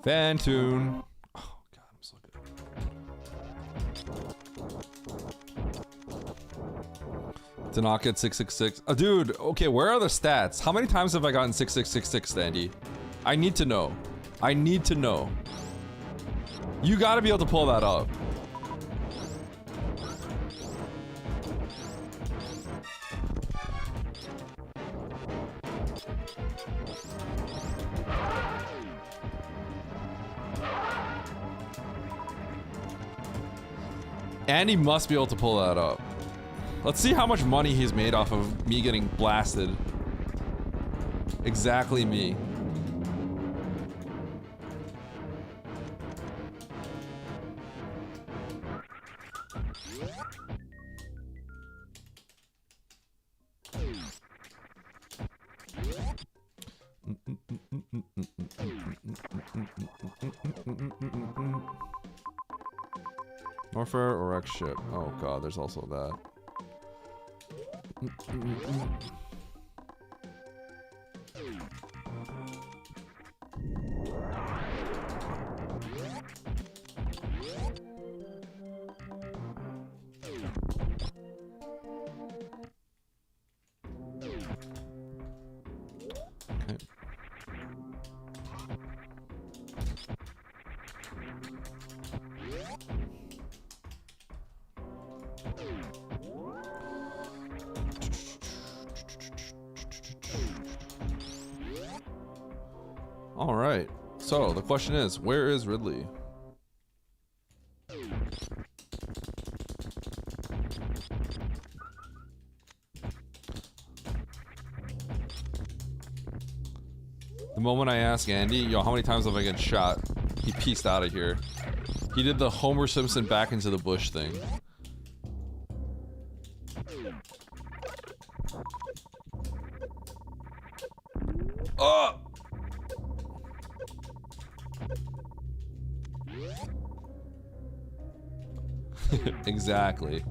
Fantoon. Oh god, I'm so good. To knock at 666. Oh, dude, okay, where are the stats? How many times have I gotten 6666, Andy? I need to know. I need to know. You gotta be able to pull that up. Andy must be able to pull that up. Let's see how much money he's made off of me getting blasted. Exactly me. Warfare or X ship. Oh god, there's also that. Okay. All right. So the question is, where is Ridley? The moment I ask Andy, yo, how many times have I get shot? He pieced out of here. He did the Homer Simpson back into the bush thing. Oh! Exactly.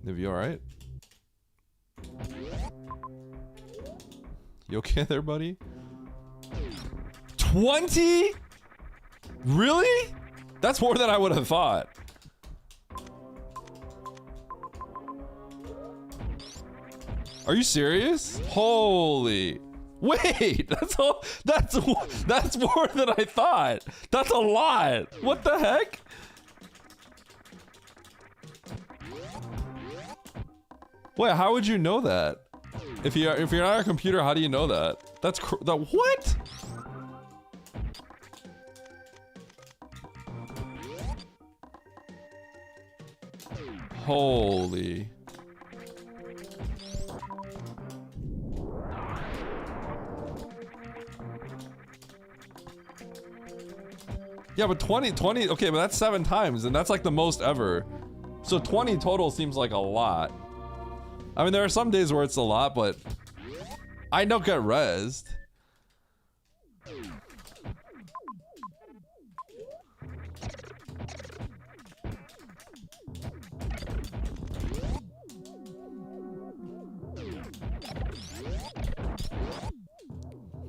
Niv, you alright? You okay there, buddy? 20? Really? That's more than I would have thought. Are you serious? Holy. Wait, that's more than I thought. That's a lot. What the heck? Wait, how would you know that? If you're not a computer, how do you know that? That's what? Holy. Yeah, but 20, okay, but that's 7 times, and that's like the most ever. So 20 total seems like a lot. I mean, there are some days where it's a lot, but I don't get rezzed.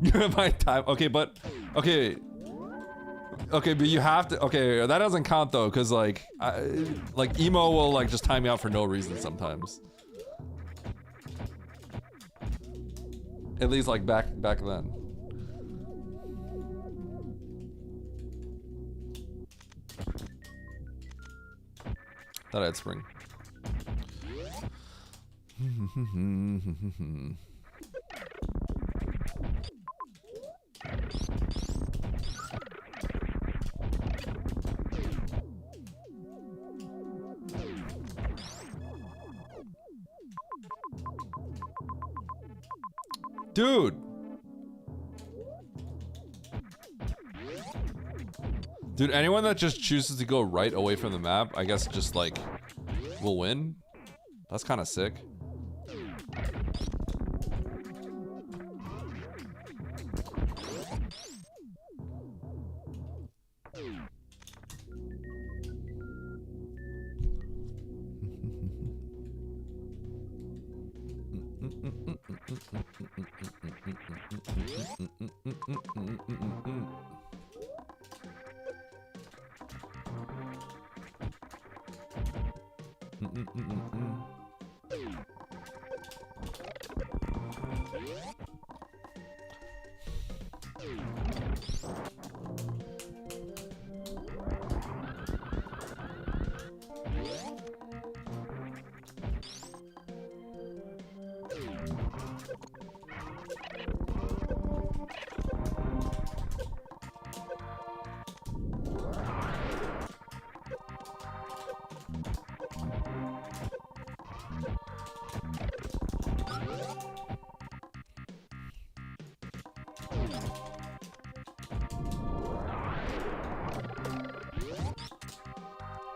You're in my time. Okay, but okay. Okay, but you have to. Okay, that doesn't count though, cause like emo will like just time me out for no reason sometimes. At least like back then. Thought I had spring. Dude! Dude, anyone that just chooses to go right away from the map, I guess just like, will win? That's kind of sick.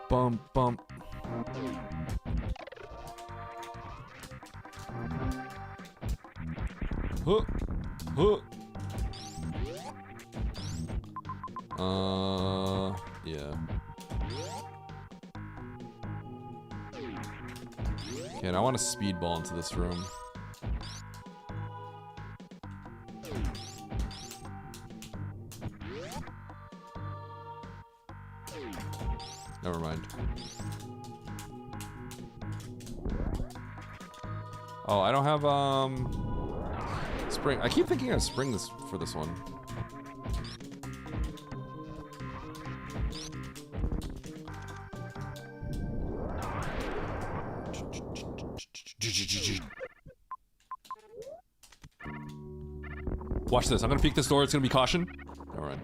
Bump, bump. Huh. Huh. Yeah. Okay, and I want to speedball into this room. Never mind. Oh, I don't have spring. I keep thinking of spring for this one. Watch this. I'm gonna peek this door. It's gonna be caution. Never mind.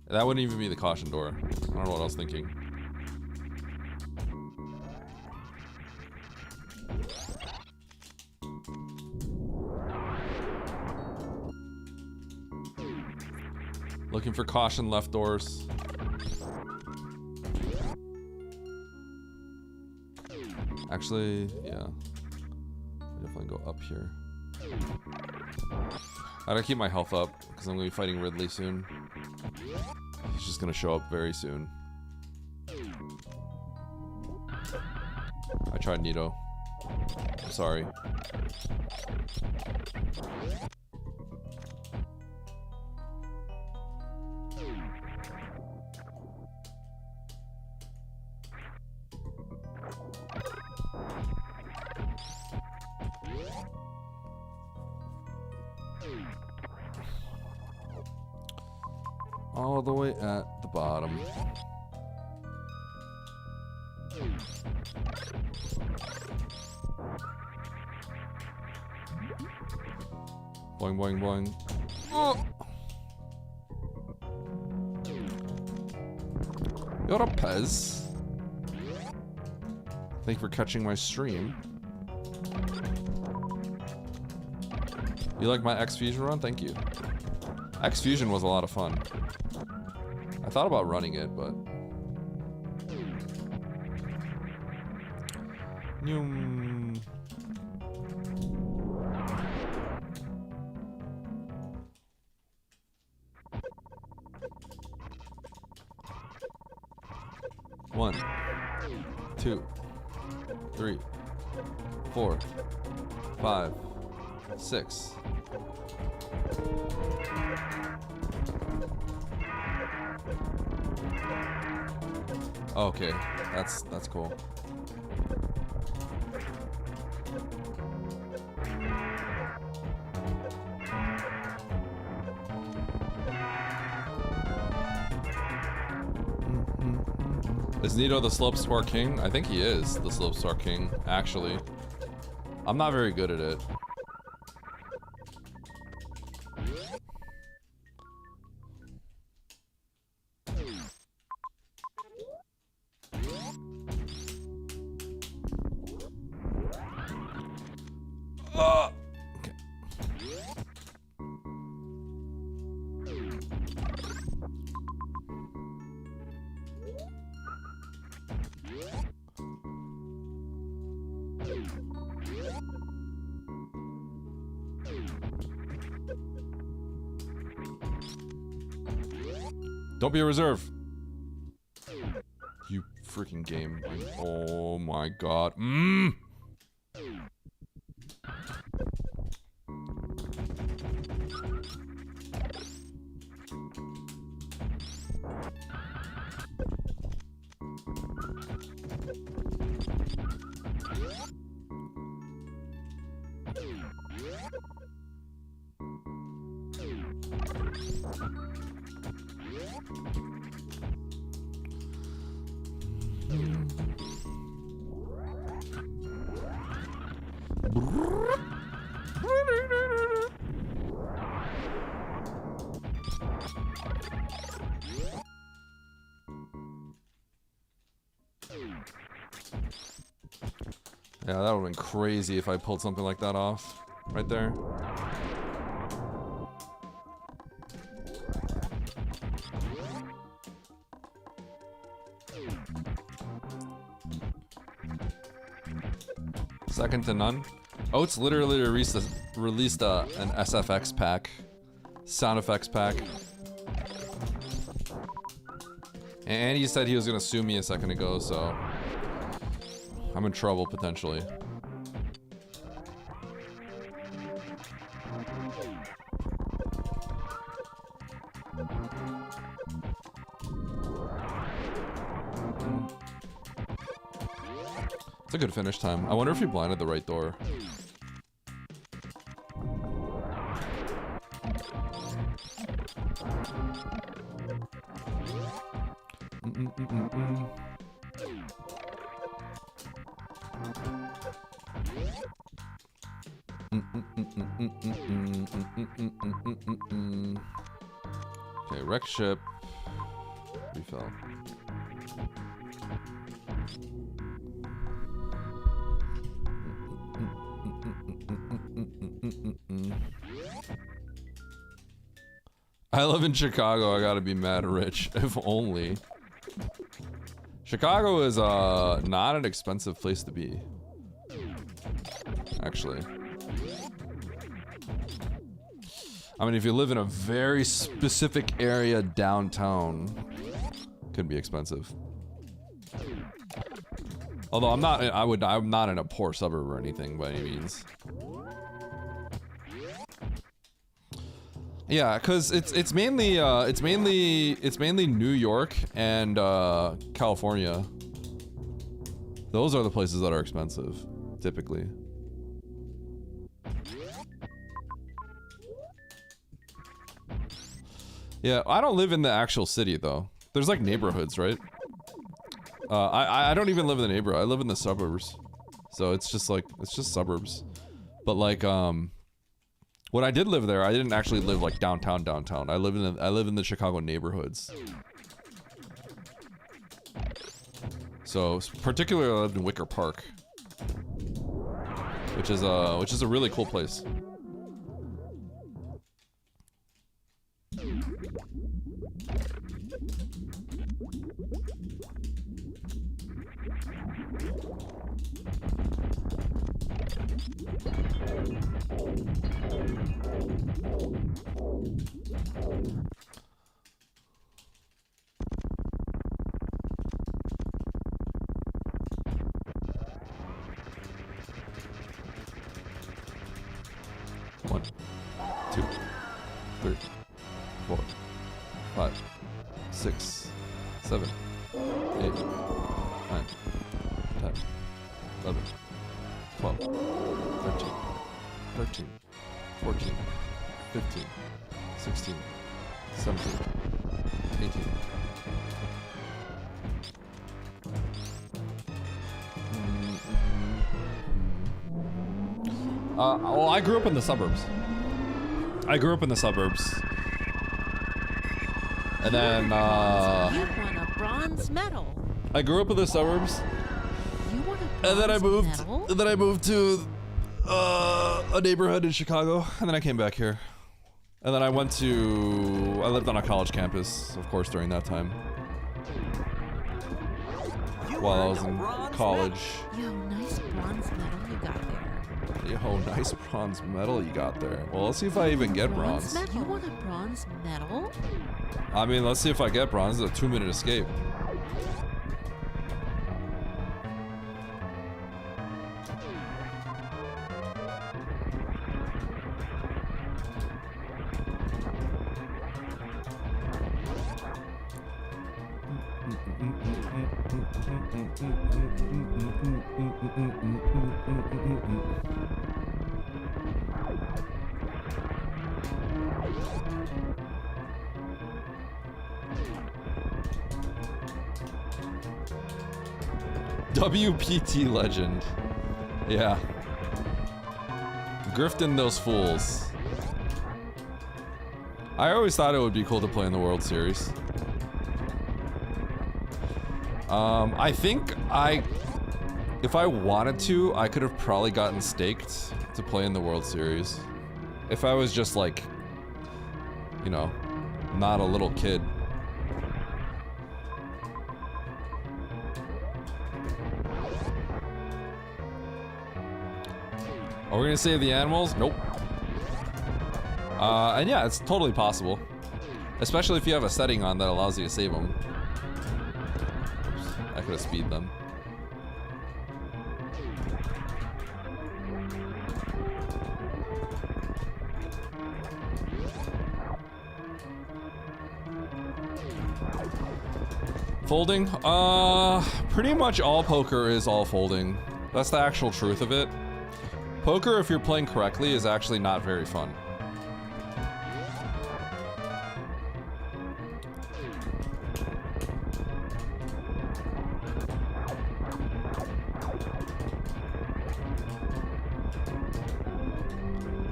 That wouldn't even be the caution door. I don't know what I was thinking. Looking for caution left doors. Actually, yeah. Definitely go up here. I gotta keep my health up because I'm gonna be fighting Ridley soon. He's just gonna show up very soon. I tried Nito. I'm sorry. All the way at the bottom. Boing, boing, boing. Oh! You're a Pez. Thank you for catching my stream. You like my X-Fusion run? Thank you. X-Fusion was a lot of fun. I thought about running it, but... One, 2, 3, 4, 5, 6. Okay, that's cool. Is Nito the Slopestar King? I think he is the Slopestar King, actually. I'm not very good at it. Okay. Don't be a reserve. You freaking game. Oh my god. Yeah, that would've been crazy if I pulled something like that off. Right there. Second to none. Oats literally released an SFX pack. Sound effects pack. And he said he was gonna sue me a second ago, so I'm in trouble potentially. It's a good finish time. I wonder if he blinded the right door. Okay, wreck ship. Refill. I live in Chicago, I gotta be mad rich. If only. Chicago is not an expensive place to be. Actually. I mean, if you live in a very specific area downtown, could be expensive. Although I'm not in a poor suburb or anything by any means. Yeah, cause it's mainly New York and California. Those are the places that are expensive, typically. Yeah, I don't live in the actual city though. There's like neighborhoods, right? I don't even live in the neighborhood. I live in the suburbs, so it's just suburbs. But like when I did live there, I didn't actually live like downtown. I live in the Chicago neighborhoods. So particularly I lived in Wicker Park, which is a really cool place. One, two, 3, 4, 5, 6, 7, 8, 9, 10, 11, 12, 13, 13, 14, 15, 16, 17, 18. Well, I grew up in the suburbs. And then, You won a bronze medal. I grew up in the suburbs, You won a bronze and then I moved to a neighborhood in Chicago, and then I came back here. And then I lived on a college campus, of course, during that time. While I was in college. Yo, nice bronze medal you got there. Yo, nice bronze medal you got there. Well, let's see if I even get bronze. You won a bronze medal? I mean, let's see if I get bronze. It's a 2-minute escape. WPT legend. Yeah. Grifting those fools. I always thought it would be cool to play in the World Series. I think if I wanted to, I could have probably gotten staked to play in the World Series. If I was just like, you know, not a little kid. Are we gonna save the animals? Nope. And yeah, it's totally possible. Especially if you have a setting on that allows you to save them. I could have speed them. Folding? Pretty much all poker is all folding. That's the actual truth of it. Poker, if you're playing correctly, is actually not very fun.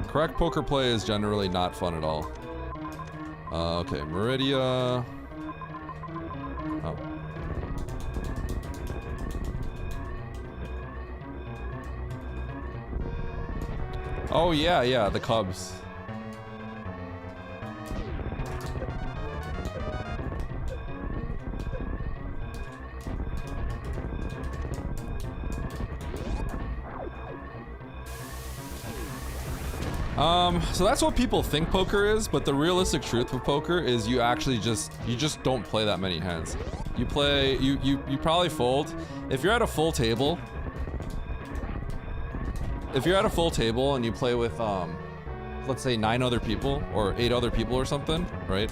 Correct poker play is generally not fun at all. Okay, Meridia. Oh. Oh yeah, the Cubs. So that's what people think poker is, but the realistic truth with poker is you actually just don't play that many hands. You play, you probably fold. If you're at a full table, and you play with, let's say 9 other people, or 8 other people or something, right?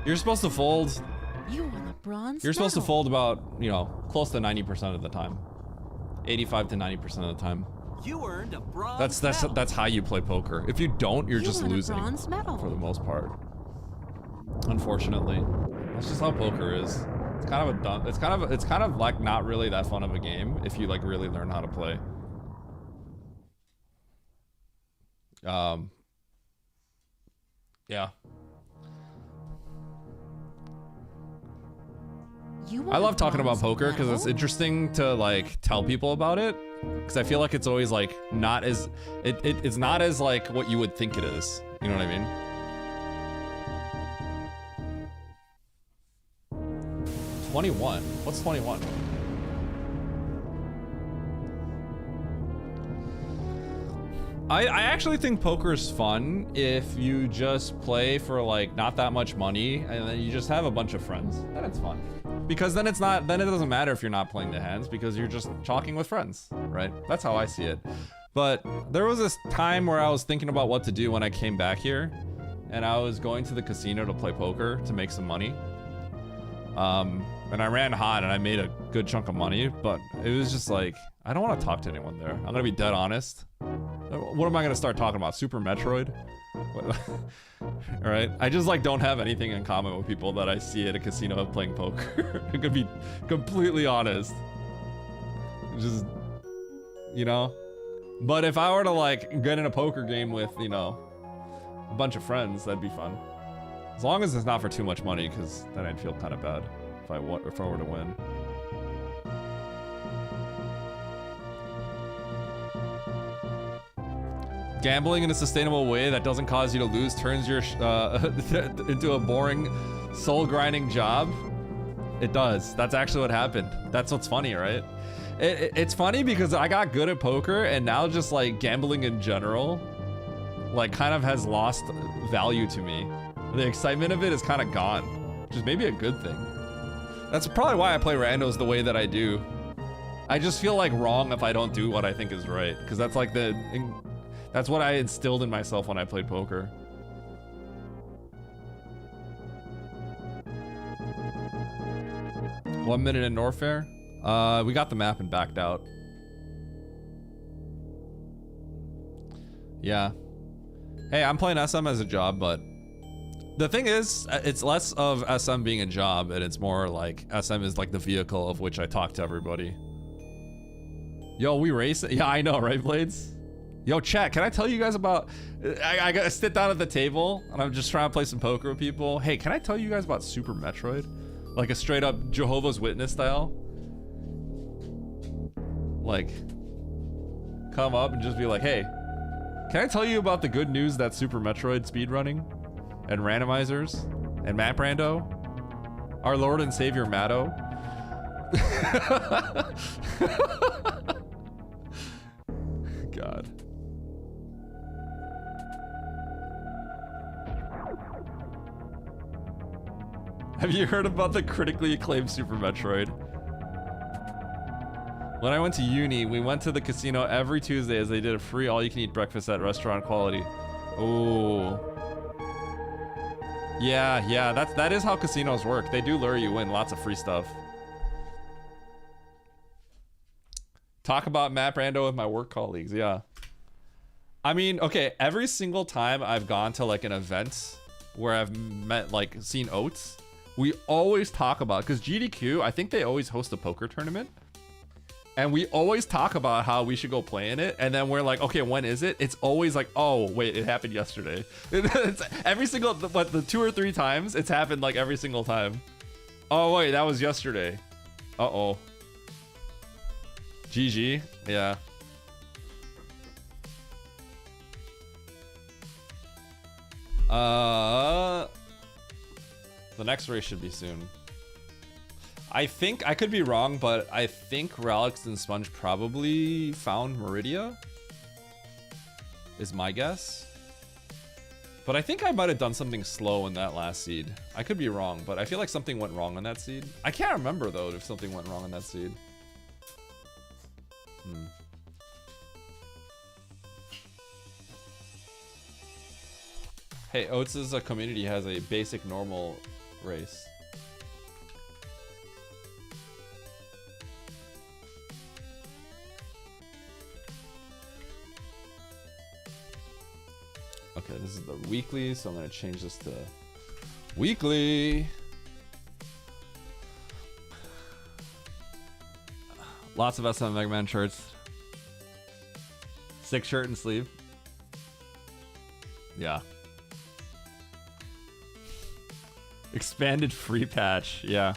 You're supposed to fold. You won a bronze You're supposed to medal. fold about, you know, close to 90% of the time. 85 to 90% of the time. You earned a bronze medal. That's how you play poker. If you don't, you're You just won a losing bronze medal. for the most part. Unfortunately, that's just how poker is. It's kind of a dumb. It's kind of like not really that fun of a game if you like really learn how to play. Yeah. You won I a love talking about bronze poker because it's medal? interesting to like tell people about it. Because I feel like it's always like not as it's not as like what you would think it is. You know what I mean? $21. What's 21? I actually think poker's fun if you just play for like not that much money and then you just have a bunch of friends. Then it's fun. Because then it doesn't matter if you're not playing the hands because you're just talking with friends, right? That's how I see it. But there was this time where I was thinking about what to do when I came back here and I was going to the casino to play poker to make some money. And I ran hot and I made a good chunk of money, but it was just like, I don't want to talk to anyone there. I'm gonna be dead honest. What am I gonna start talking about? Super Metroid? Alright? I just like don't have anything in common with people that I see at a casino playing poker. I'm gonna be completely honest. Just, you know? But if I were to like get in a poker game with, you know, a bunch of friends, that'd be fun. As long as it's not for too much money, because then I'd feel kind of bad if I were to win. Gambling in a sustainable way that doesn't cause you to lose turns your into a boring, soul-grinding job. It does. That's actually what happened. That's what's funny, right? It's funny because I got good at poker and now just like gambling in general, like kind of has lost value to me. The excitement of it is kind of gone, which is maybe a good thing. That's probably why I play randos the way that I do. I just feel like wrong if I don't do what I think is right, because that's like that's what I instilled in myself when I played poker. One minute in Norfair. We got the map and backed out. Yeah. Hey, I'm playing SM as a job, but the thing is, it's less of SM being a job and it's more like SM is like the vehicle of which I talk to everybody. Yo, we race? Yeah, I know, right, Blades? Yo, chat, can I tell you guys about... I gotta sit down at the table and I'm just trying to play some poker with people. Hey, can I tell you guys about Super Metroid? Like a straight up Jehovah's Witness style? Like, come up and just be like, hey, can I tell you about the good news that Super Metroid speedrunning and randomizers and map rando? Our Lord and Savior Matto. God. Have you heard about the critically acclaimed Super Metroid? When I went to uni, we went to the casino every Tuesday as they did a free all-you-can-eat breakfast at restaurant quality. Oh. Yeah, that is how casinos work. They do lure you in, lots of free stuff. Talk about map rando with my work colleagues, yeah. I mean, okay, every single time I've gone to like an event where I've met, like, seen Oats, we always talk about, because GDQ, I think they always host a poker tournament. And we always talk about how we should go play in it. And then we're like, okay, when is it? It's always like, oh, wait, it happened yesterday. It's every single, but the 2 or 3 times, it's happened like every single time. Oh, wait, that was yesterday. Uh-oh. GG, yeah. The next race should be soon. I think, I could be wrong, but I think Ralix and Sponge probably found Meridia, is my guess. But I think I might have done something slow in that last seed. I could be wrong, but I feel like something went wrong on that seed. I can't remember, though, if something went wrong on that seed. Hey, Oats' community has a basic normal race. Okay, this is the weekly, so I'm gonna change this to weekly. Lots of SM Mega Man shirts. 6 shirt and sleeve. Yeah. Expanded free patch, yeah.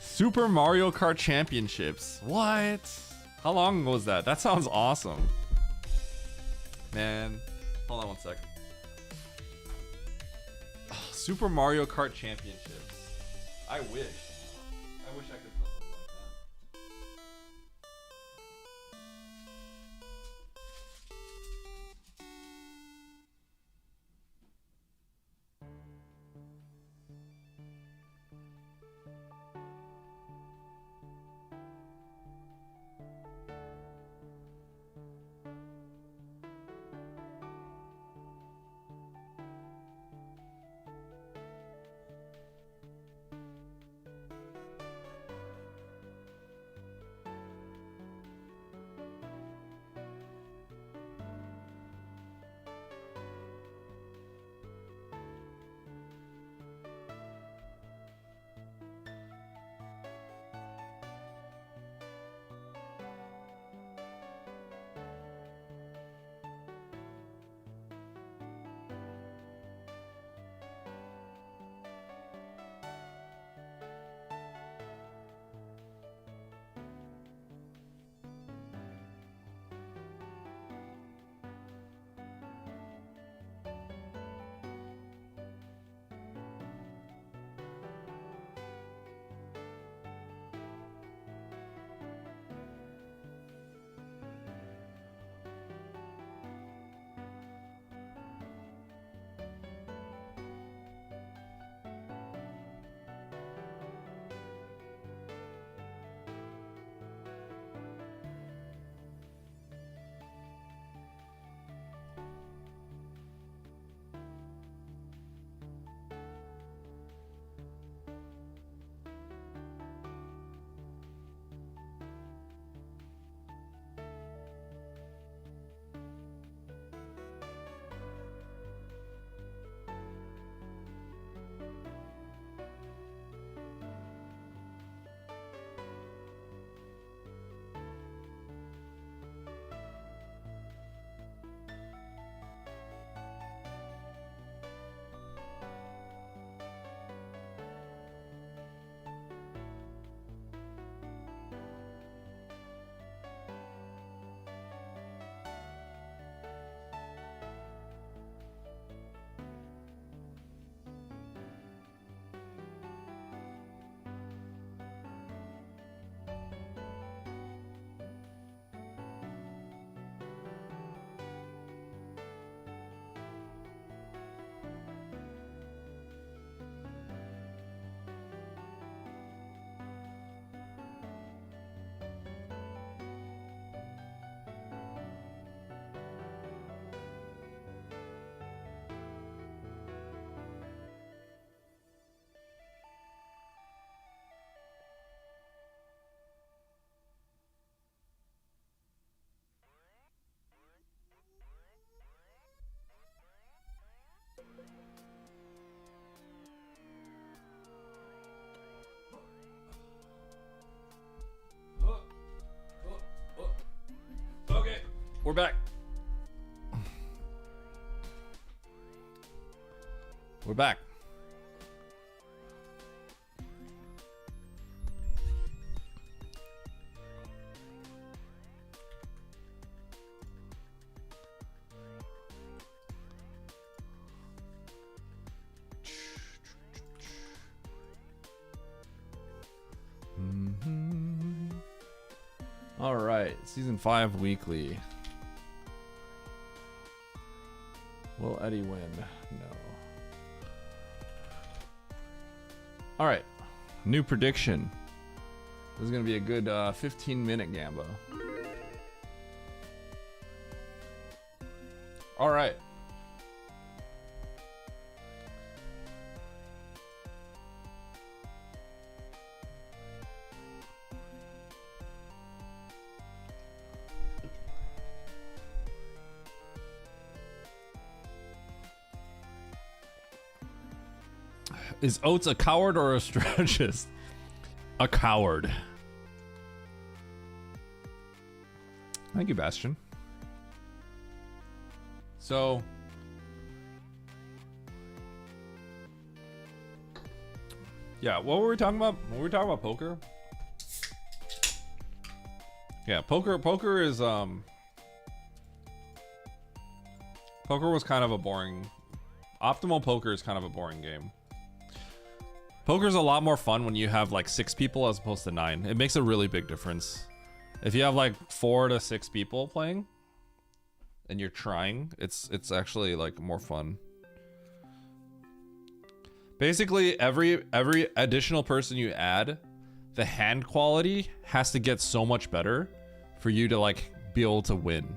Super Mario Kart Championships. What? How long was that? That sounds awesome. Man, hold on one sec. Oh, Super Mario Kart Championships. I wish I could put something like We're back. We're back. All right, season 5 weekly. Will Eddie win? No. All right, new prediction. This is gonna be a good 15-minute Gambo. All right. Is Oats a coward or a strategist? A coward. Thank you, Bastion. So, yeah, what were we talking about? Were we talking about poker? Yeah, poker is poker was kind of a boring. Optimal poker is kind of a boring game. Poker's a lot more fun when you have like 6 people as opposed to 9. It makes a really big difference. If you have like 4 to 6 people playing and you're trying, it's actually like more fun. Basically, every additional person you add, the hand quality has to get so much better for you to like be able to win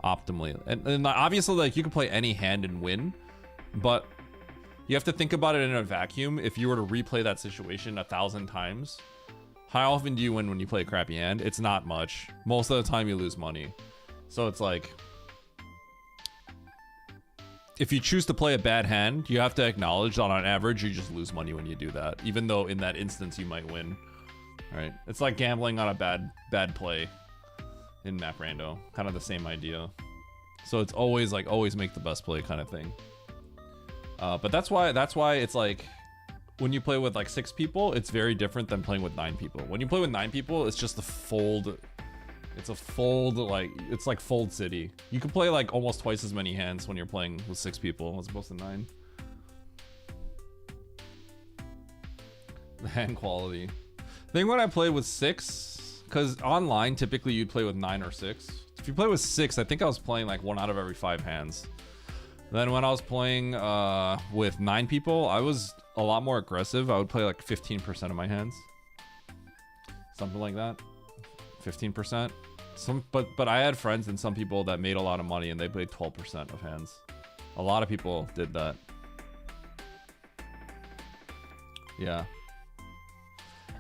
optimally. And obviously, like, you can play any hand and win, but you have to think about it in a vacuum. If you were to replay that situation 1,000 times, how often do you win when you play a crappy hand? It's not much. Most of the time you lose money. So it's like, if you choose to play a bad hand, you have to acknowledge that on average you just lose money when you do that, even though in that instance you might win. Right? It's like gambling on a bad play in Map Rando. Kind of the same idea. So it's always like, always make the best play kind of thing. But that's why it's like, when you play with like 6 people, it's very different than playing with 9 people. When you play with 9 people, it's just a fold. It's a fold, like, it's like fold city. You can play like almost twice as many hands when you're playing with 6 people as opposed to 9. The hand quality. I think when I play with 6, because online typically you'd play with 9 or 6. If you play with 6, I think I was playing like 1 out of every 5 hands. Then when I was playing with 9 people, I was a lot more aggressive. I would play like 15% of my hands. Something like that. 15%. But I had friends and some people that made a lot of money and they played 12% of hands. A lot of people did that. Yeah.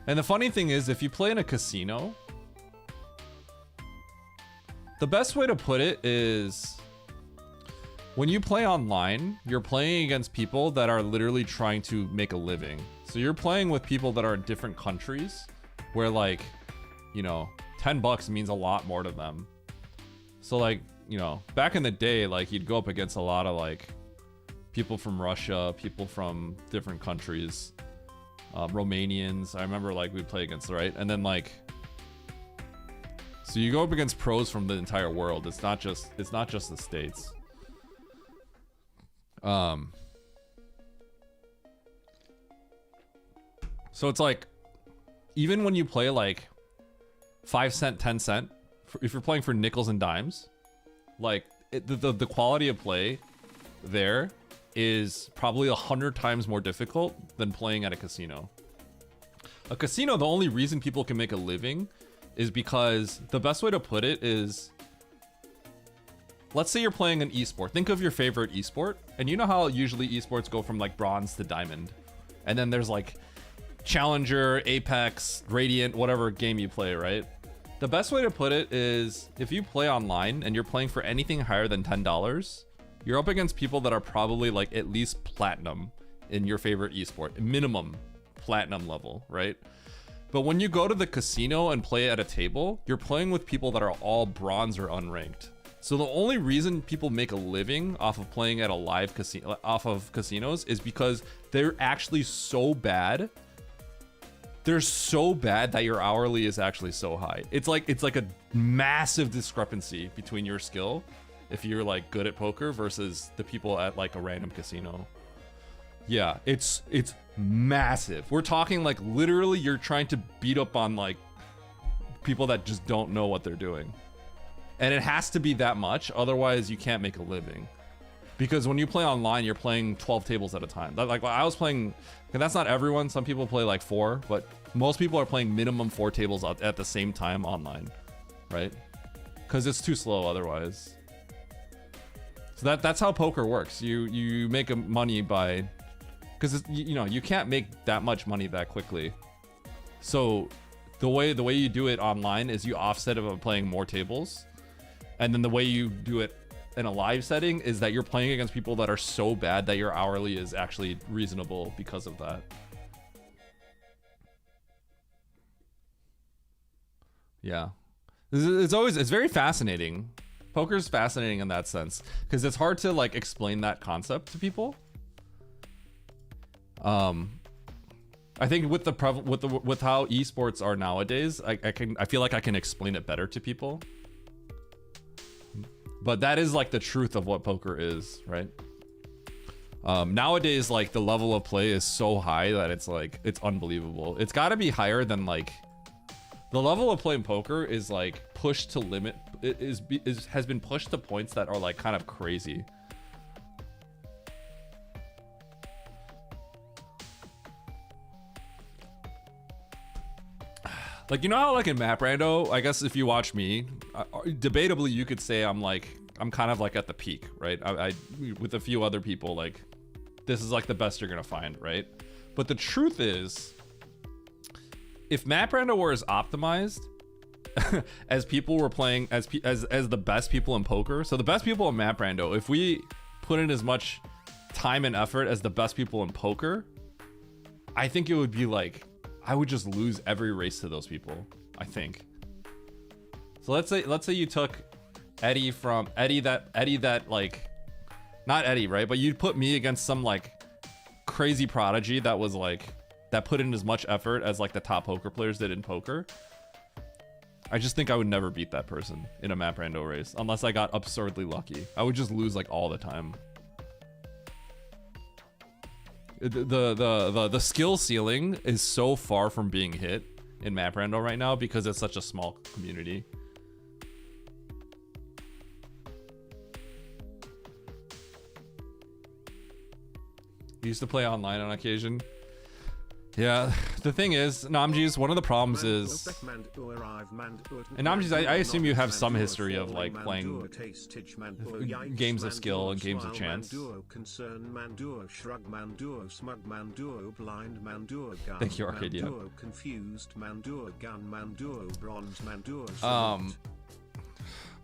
And the funny thing is, if you play in a casino, the best way to put it is, when you play online, you're playing against people that are literally trying to make a living. So you're playing with people that are in different countries where, like, you know, $10 means a lot more to them. So, like, you know, back in the day, like, you'd go up against a lot of, like, people from Russia, people from different countries, Romanians. I remember, like, we'd play against, right? And then, like, so you go up against pros from the entire world. It's not just the States. So it's like, even when you play like 5 cent, 10 cent, if you're playing for nickels and dimes, like the quality of play there is probably 100 times more difficult than playing at a casino. A casino, the only reason people can make a living is because, the best way to put it is, let's say you're playing an esport. Think of your favorite esport, and you know how usually esports go from like bronze to diamond, and then there's like Challenger, Apex, Radiant, whatever game you play, right? The best way to put it is, if you play online and you're playing for anything higher than $10, you're up against people that are probably like at least platinum in your favorite esport, minimum platinum level, right? But when you go to the casino and play at a table, you're playing with people that are all bronze or unranked. So the only reason people make a living off of playing at a live casino, off of casinos, is because they're actually so bad. They're so bad that your hourly is actually so high. It's like a massive discrepancy between your skill, if you're like good at poker, versus the people at like a random casino. Yeah, it's massive. We're talking like literally you're trying to beat up on like people that just don't know what they're doing. And it has to be that much, otherwise you can't make a living. Because when you play online, you're playing 12 tables at a time. Like I was playing, and that's not everyone. Some people play like 4, but most people are playing minimum 4 tables at the same time online, right? Because it's too slow otherwise. So that's how poker works. You make money by, because you know you can't make that much money that quickly. So the way you do it online is you offset it by playing more tables, and then the way you do it in a live setting is that you're playing against people that are so bad that your hourly is actually reasonable because of that. Yeah, it's very fascinating. Poker's fascinating in that sense because it's hard to like explain that concept to people. I think with how esports are nowadays, I feel like I can explain it better to people. But that is like the truth of what poker is, right? Nowadays, like the level of play is so high that it's unbelievable. It's got to be higher than like the level of play in poker is like pushed to limit. It has been pushed to points that are like kind of crazy. Like, you know how like in Map Rando, I guess if you watch me, debatably you could say I'm kind of like at the peak, right? I with a few other people, like this is like the best you're gonna find, right? But the truth is, if Map Rando were as optimized as people were playing as the best people in poker, so the best people in Map Rando, if we put in as much time and effort as the best people in poker, I think it would be like, I would just lose every race to those people, I think. So let's say you took Eddie that like, not Eddie, right? But you'd put me against some like crazy prodigy that was like, that put in as much effort as like the top poker players did in poker. I just think I would never beat that person in a Map Rando race unless I got absurdly lucky. I would just lose like all the time. The skill ceiling is so far from being hit in Map Rando right now because it's such a small community. We used to play online on occasion. Yeah, the thing is, Namji's, one of the problems is, and Namji's, I assume you have some history of like playing games of skill and games of chance. Thank you, Arcadia.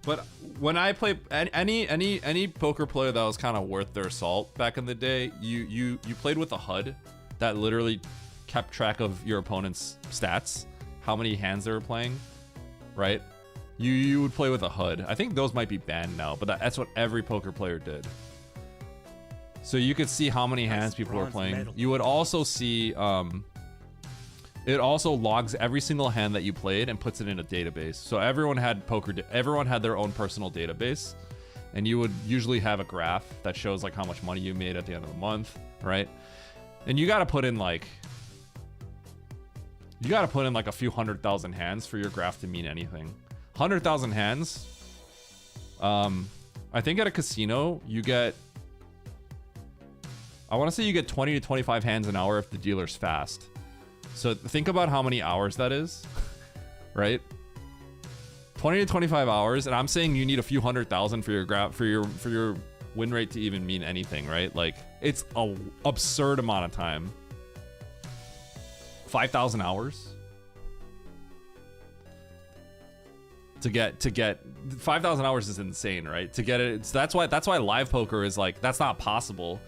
But when I play any poker player that was kind of worth their salt back in the day, you played with a HUD that literally kept track of your opponent's stats, how many hands they were playing, right? You would play with a HUD. I think those might be banned now, but that's what every poker player did. So you could see how many hands people were playing. You would also see, it also logs every single hand that you played and puts it in a database. So everyone had everyone had their own personal database, and you would usually have a graph that shows like how much money you made at the end of the month, right? And you got to put in like a few 100,000 hands for your graph to mean anything. 100,000 hands. I think at a casino you get, I want to say you get 20 to 25 hands an hour if the dealer's fast. So think about how many hours that is, right? 20 to 25 hours, and I'm saying you need a few 100,000 for your graph, for your win rate to even mean anything, right? Like it's a absurd amount of time. 5,000 hours to get 5,000 hours is insane, right? To get it, that's why live poker is like, that's not possible.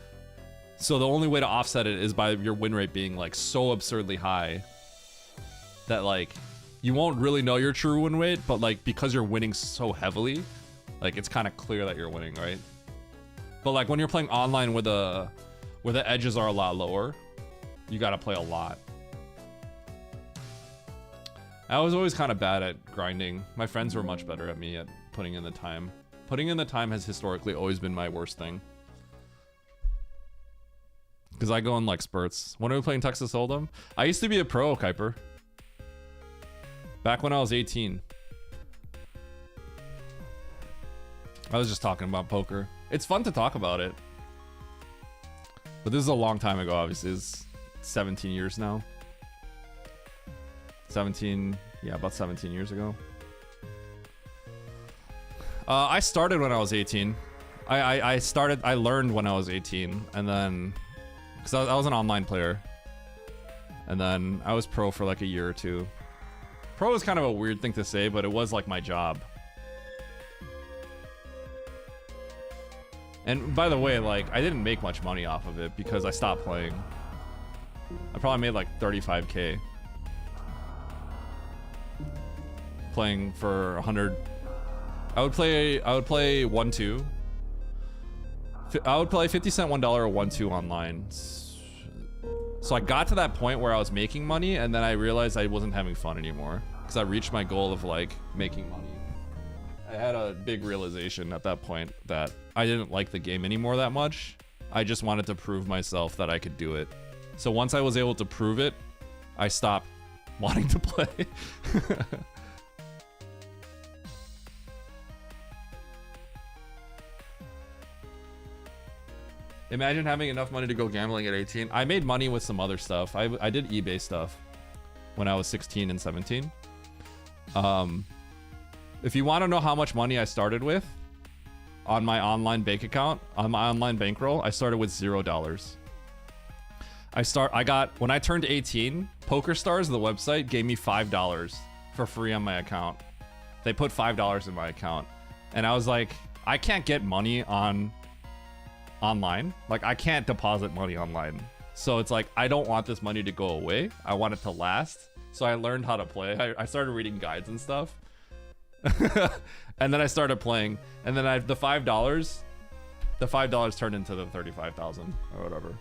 So the only way to offset it is by your win rate being like so absurdly high that like you won't really know your true win rate, but like because you're winning so heavily, Like it's kind of clear that you're winning, right? But like when you're playing online where the edges are a lot lower, you gotta play a lot. I was always kind of bad at grinding. My friends were much better at me at putting in the time. Putting in the time has historically always been my worst thing. Because I go in like spurts. When are we playing Texas Hold'em? I used to be a pro, Kuiper. Back when I was 18. I was just talking about poker. It's fun to talk about it. But this is a long time ago, obviously. It's 17 years now. 17, yeah, about 17 years ago. I started when I was 18. I learned when I was 18, and then, because I was an online player. And then I was pro for like a year or two. Pro is kind of a weird thing to say, but it was like my job. And by the way, like, I didn't make much money off of it because I stopped playing. I probably made like 35K. Playing for 100. I would play 1-2. I would play 50 cent $1 or 1-2 online. So I got to that point where I was making money, and then I realized I wasn't having fun anymore because I reached my goal of like making money. I had a big realization at that point that I didn't like the game anymore that much. I just wanted to prove myself that I could do it. So once I was able to prove it, I stopped wanting to play. Imagine having enough money to go gambling at 18. I made money with some other stuff. I did eBay stuff when I was 16 and 17. If you want to know how much money I started with on my online bank account, on my online bankroll, I started with $0. When I turned 18, PokerStars, the website, gave me $5 for free on my account. They put $5 in my account. And I was like, I can't get money online. Like, I can't deposit money online. So it's like, I don't want this money to go away. I want it to last. So I learned how to play. I started reading guides and stuff. And then I started playing. And then the $5 turned into the 35,000 or whatever.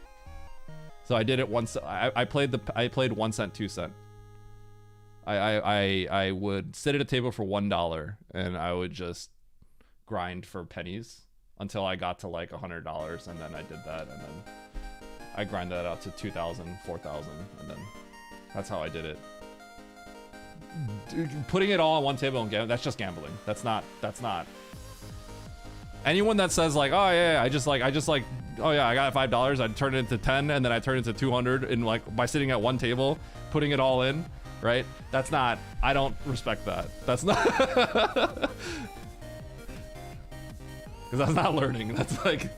So I did it once. I played 1 cent, 2 cent. I would sit at a table for $1 and I would just grind for pennies until I got to like $100, and then I did that, and then I grind that out to 2,000, 4,000, and then that's how I did it. Putting it all on one table and gambling, that's just gambling. That's not. Anyone that says like, oh yeah, I just like, oh yeah, I got $5, I turn it into 10, and then I turn it into 200, and like by sitting at one table, putting it all in, right? That's not. I don't respect that. That's not. Because that's not learning. That's like,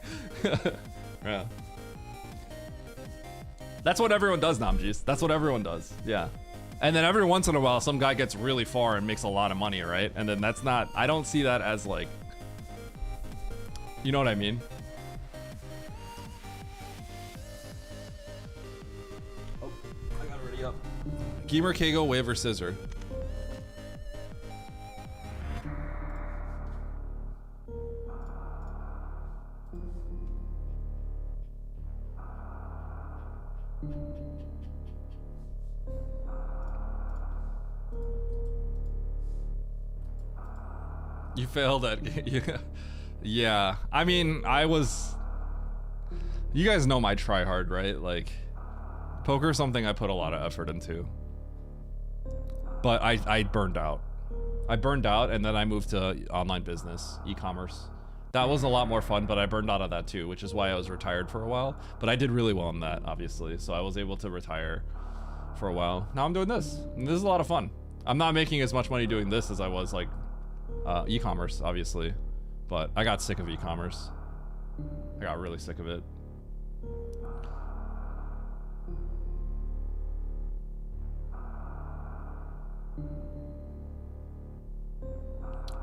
yeah. That's what everyone does, Namjis. That's what everyone does. Yeah. And then every once in a while, some guy gets really far and makes a lot of money, right? And then that's not. I don't see that as like. You know what I mean? Oh, I got already up. Gamer Kago, wave or scissor. You failed at yeah. I mean, you guys know my try hard, right? Like, poker is something I put a lot of effort into. But I burned out. I burned out, and then I moved to online business, e-commerce. That was a lot more fun, but I burned out of that too, which is why I was retired for a while. But I did really well in that, obviously. So I was able to retire for a while. Now I'm doing this. And this is a lot of fun. I'm not making as much money doing this as I was like e-commerce, obviously, but I got sick of e-commerce. I got really sick of it.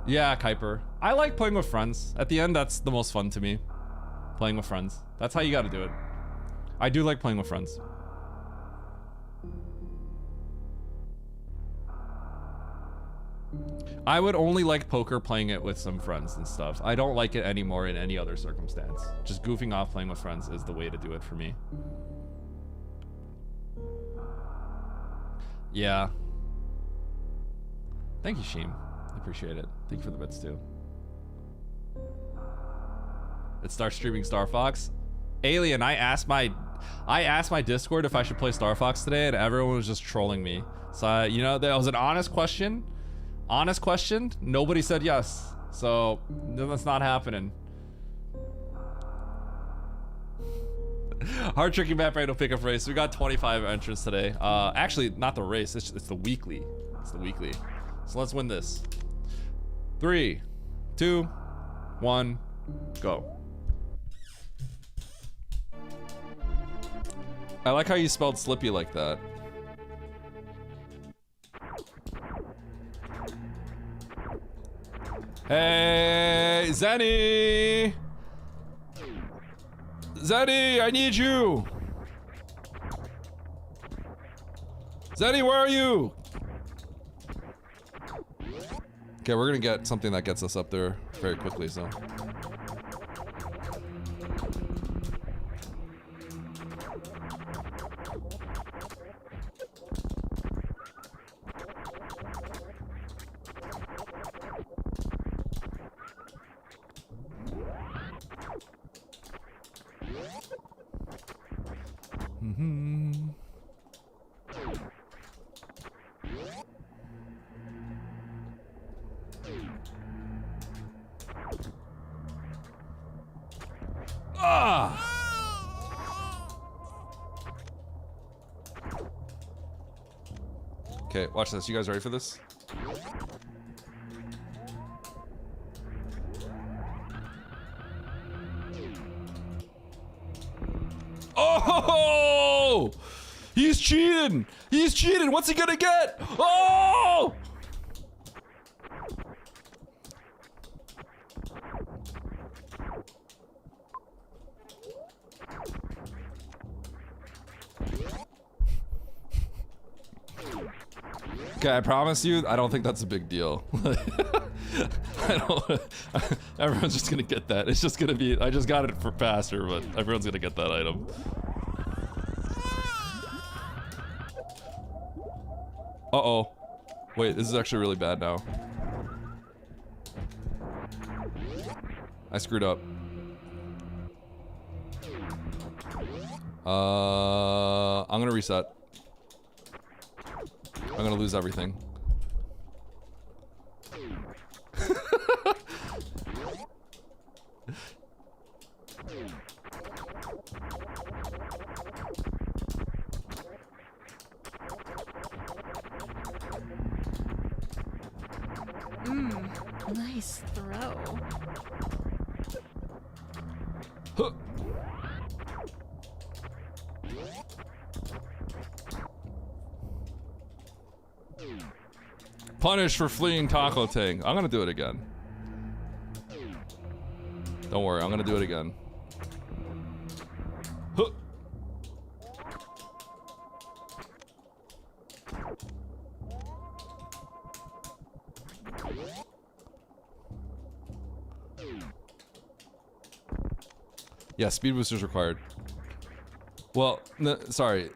Yeah, Kuiper. I like playing with friends. At the end, that's the most fun to me. Playing with friends. That's how you gotta do it. I do like playing with friends. I would only like poker playing it with some friends and stuff. I don't like it anymore in any other circumstance. Just goofing off playing with friends is the way to do it for me. Yeah. Thank you, Sheem. I appreciate it. Thank you for the bits too. Let's start streaming Star Fox. Alien, I asked my Discord if I should play Star Fox today, and everyone was just trolling me. So you know, that was an honest question. Honest question. Nobody said yes. So that's not happening. Hard tricky map right, no pickup race. We got 25 entrants today. Actually, not the race. It's the weekly. It's the weekly. So let's win this. 3, 2, 1, go. I like how you spelled Slippy like that. Hey, Zenny! Zenny, I need you! Zenny, where are you? Okay, we're gonna get something that gets us up there very quickly, so. Okay, watch this. You guys ready for this? Oh! He's cheating! He's cheating! What's he gonna get? Oh! Okay, I promise you, I don't think that's a big deal. Everyone's just gonna get that. It's just gonna be, I just got it for faster, but everyone's gonna get that item. Uh-oh. Wait, this is actually really bad now. I screwed up. I'm gonna reset. I'm gonna lose everything. Nice throw. Huh. Punish for fleeing Taco Tang. I'm gonna do it again. Don't worry, I'm gonna do it again. Huh. Yeah, speed boosters required. Well, sorry.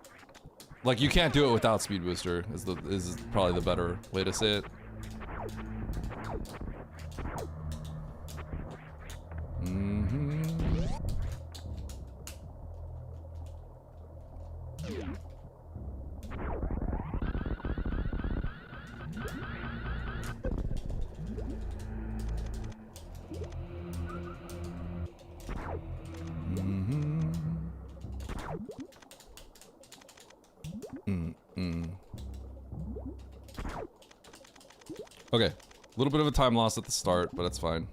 Like, you can't do it without speed booster is probably the better way to say it. Okay, a little bit of a time loss at the start, but it's fine.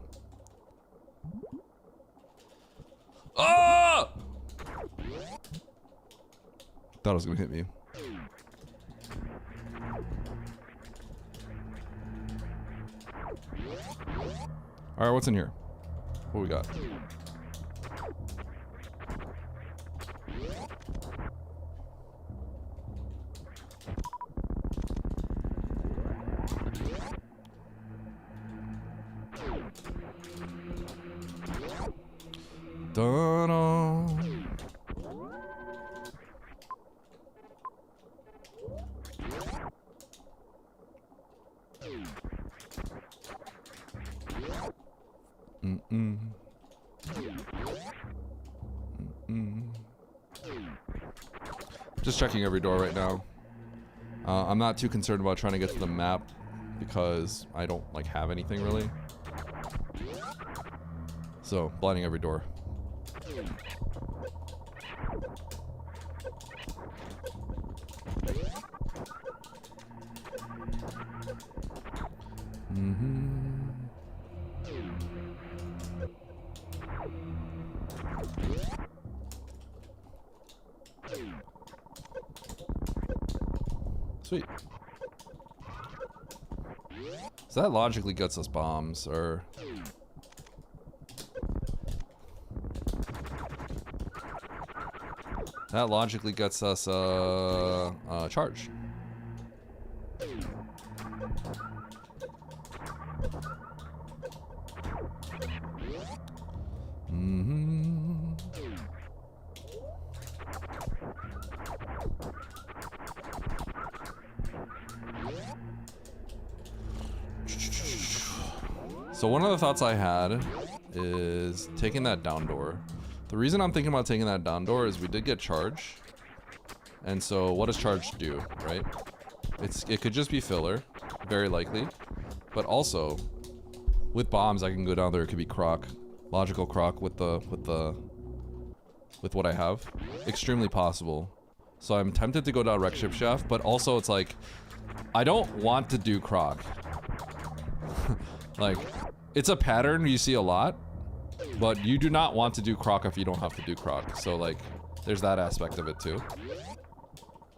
Ah! Thought it was gonna hit me. All right, what's in here? What we got? Da-da. Mm-mm. Mm-mm. Just checking every door right now. I'm not too concerned about trying to get to the map because I don't like have anything really. So, blinding every door. Sweet. So that logically gets us bombs, or... That logically gets us, charge. So one of the thoughts I had is taking that down door. The reason I'm thinking about taking that down door is we did get charge. And so what does charge do, right? It could just be filler, very likely. But also, with bombs I can go down there, it could be croc. Logical croc with what I have. Extremely possible. So I'm tempted to go down wreck ship shaft, but also it's like, I don't want to do croc. Like, it's a pattern you see a lot, but you do not want to do croc if you don't have to do croc. So like, there's that aspect of it too.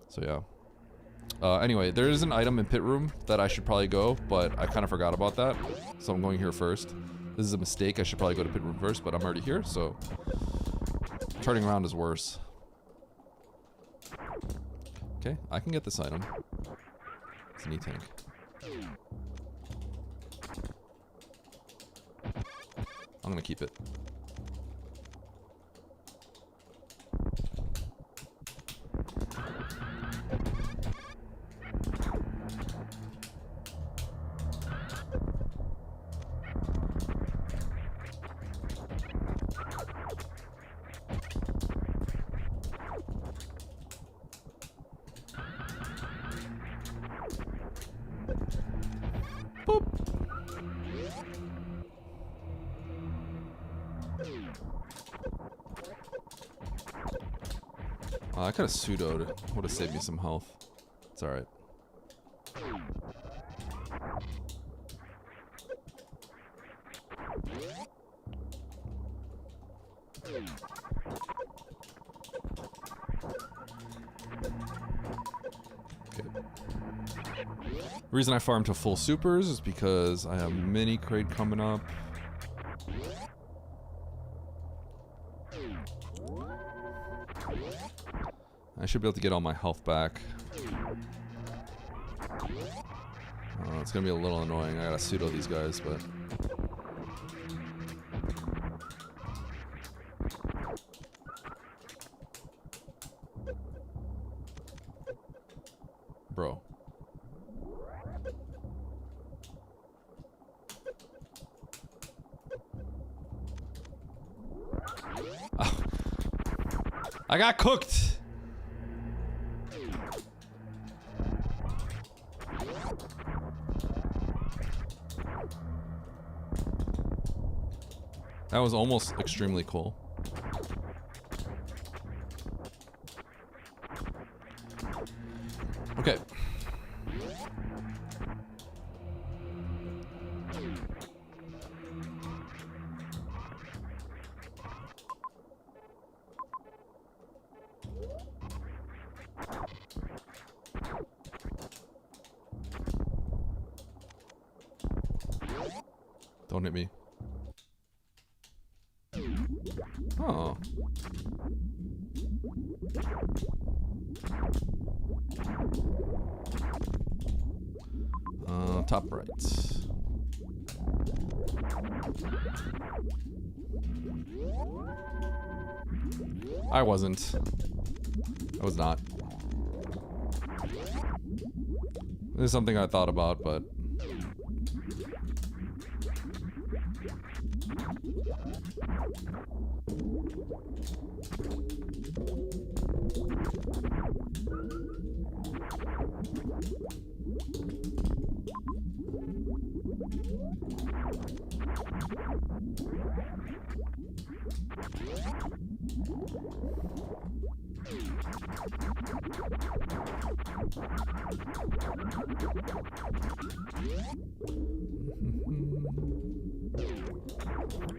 So yeah. Anyway, there is an item in pit room that I should probably go, but I kind of forgot about that. So I'm going here first. This is a mistake. I should probably go to pit room first, but I'm already here, so turning around is worse. Okay, I can get this item. It's an E-tank. I'm gonna keep it. Boop. I could have pseudoed. Would have saved me some health. It's alright. Okay. The reason I farm to full supers is because I have mini crate coming up. I should be able to get all my health back. It's gonna be a little annoying. I gotta pseudo these guys, but... Bro. Oh. I got cooked! That was almost extremely cool. Okay. Don't hit me. Oh. Top right. I wasn't. I was not. This is something I thought about, but...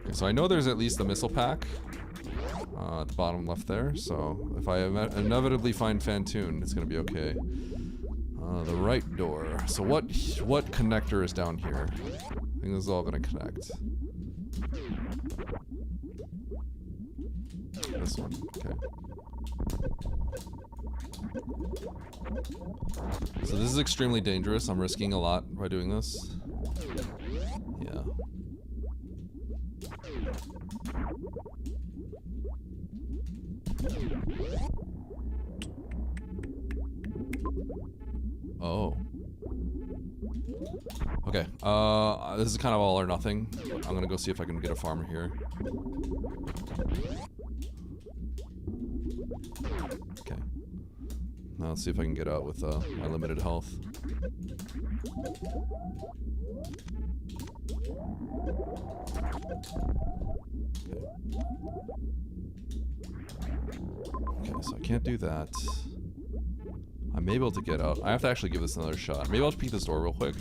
Okay, so I know there's at least a missile pack at the bottom left there, so if I inevitably find Fantoon, it's gonna be okay. The right door. So what connector is down here? I think this is all gonna connect. This one, okay. So this is extremely dangerous. I'm risking a lot by doing this. Yeah. Oh. Okay, this is kind of all or nothing. I'm gonna go see if I can get a farmer here. Okay. Now let's see if I can get out with my limited health. Okay, so I can't do that. I may be able to get out. I have to actually give this another shot. Maybe I'll peek this door real quick.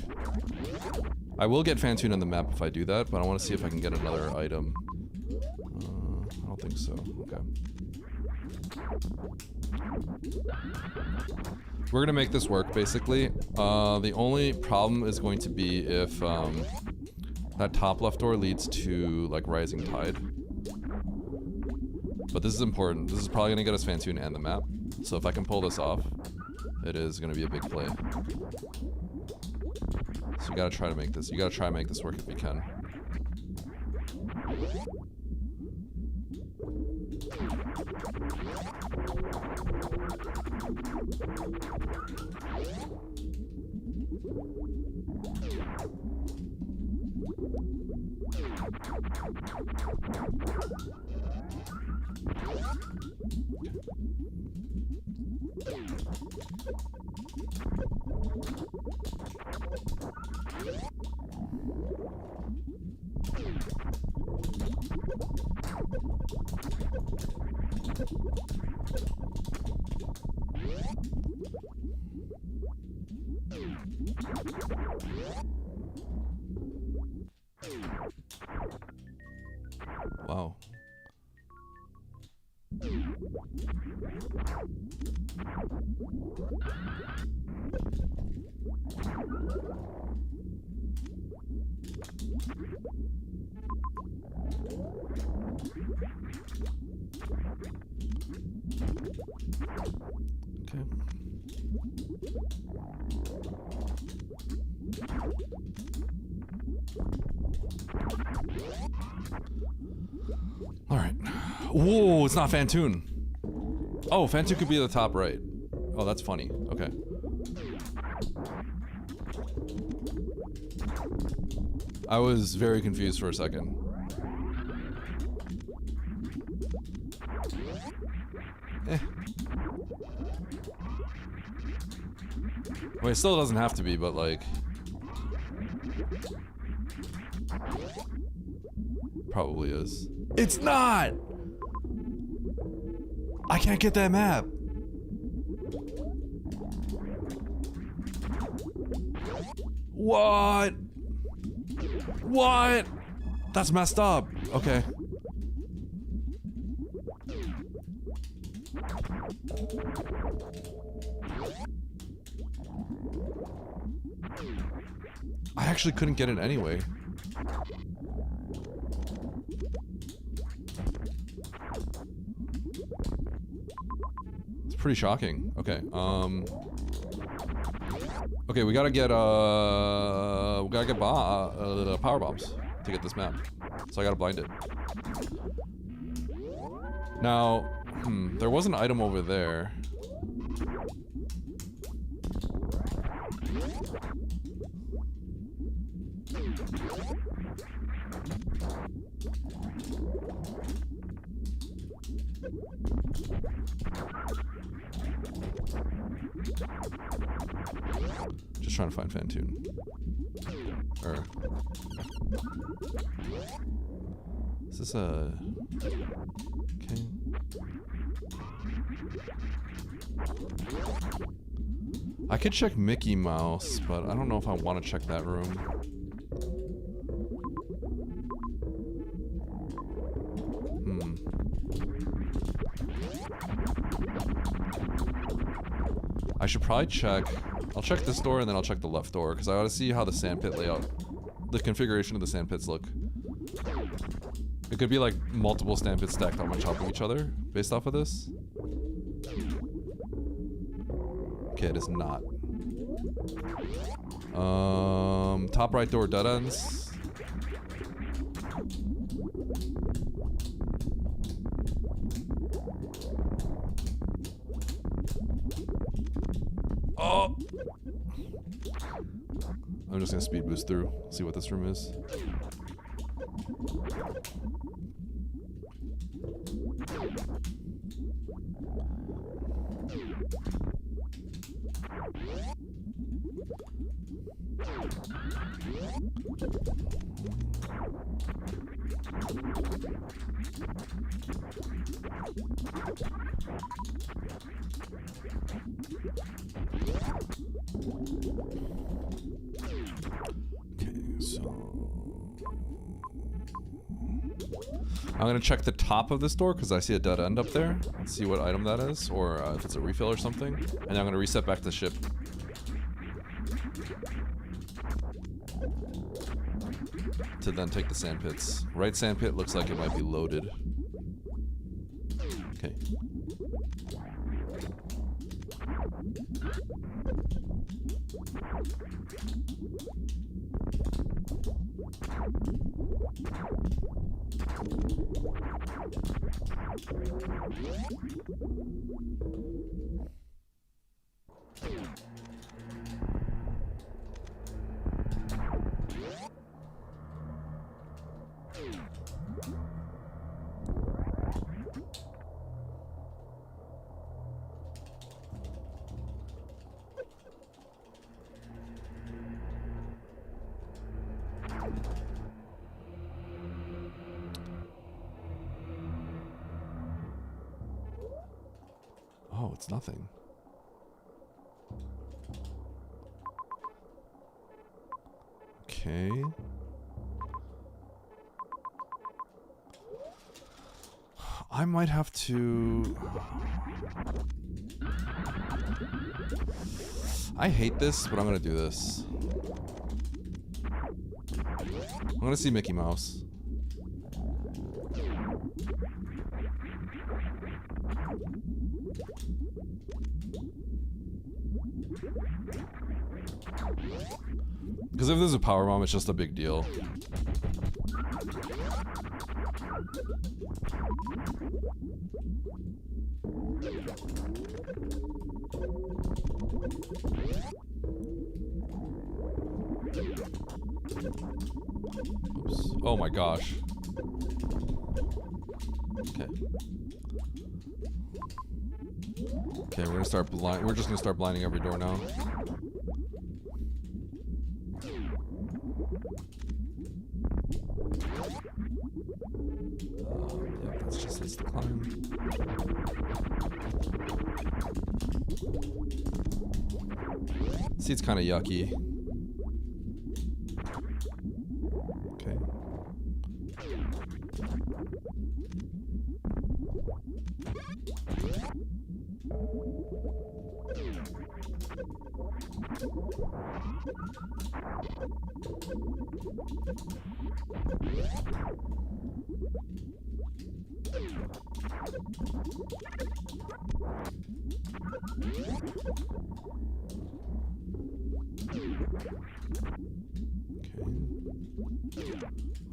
I will get Fantoon on the map if I do that, but I want to see if I can get another item. I don't think so. Okay. We're gonna make this work, basically. The only problem is going to be if that top left door leads to, like, Rising Tide. But this is important. This is probably gonna get us Fantoon and the map. So if I can pull this off, it is gonna be a big play. So you gotta try to make this. You gotta try to make this work if you can. Wow. Okay. All right. Whoa, it's not Fantoon. Oh, Fantoon could be the top right. Oh, that's funny. Okay. I was very confused for a second. Well, it still doesn't have to be, but like... Probably is. It's not! I can't get that map. What? What? That's messed up. Okay. I actually couldn't get it anyway. It's pretty shocking. Okay, okay, we gotta get power bombs to get this map. So I gotta blind it. Now, There was an item over there. Just trying to find Fantoon. Is this a... Okay. I could check Mickey Mouse, but I don't know if I want to check that room. I should probably check... I'll check this door and then I'll check the left door, because I ought to see how the sandpit layout... the configuration of the sandpits look. It could be like multiple sandpits stacked on top of each other, based off of this. Okay, it is not. Top right door dead ends. Oh! I'm just gonna speed boost through, see what this room is. I'm gonna check the top of this door because I see a dead end up there. Let's see what item that is, or if it's a refill or something. And then I'm gonna reset back to the ship. To then take the sandpits. Right sandpit looks like it might be loaded. Okay. Oh, it's nothing. Okay. I might have to... I hate this, but I'm gonna do this. I'm gonna see Mickey Mouse. Because if there's a power bomb, it's just a big deal. Oops. Oh my gosh. Okay. Okay, we're gonna start blind. We're just gonna start blinding every door now. Yeah, that's just the climb. See, it's kind of yucky. Okay.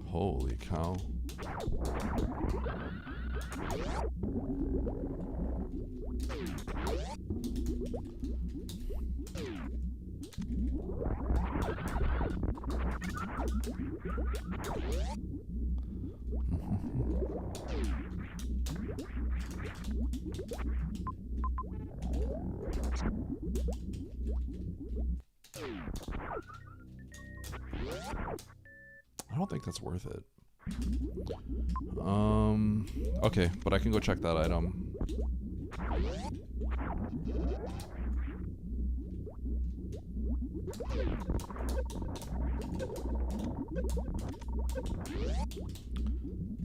Holy cow. I don't think that's worth it. Okay, but I can go check that item.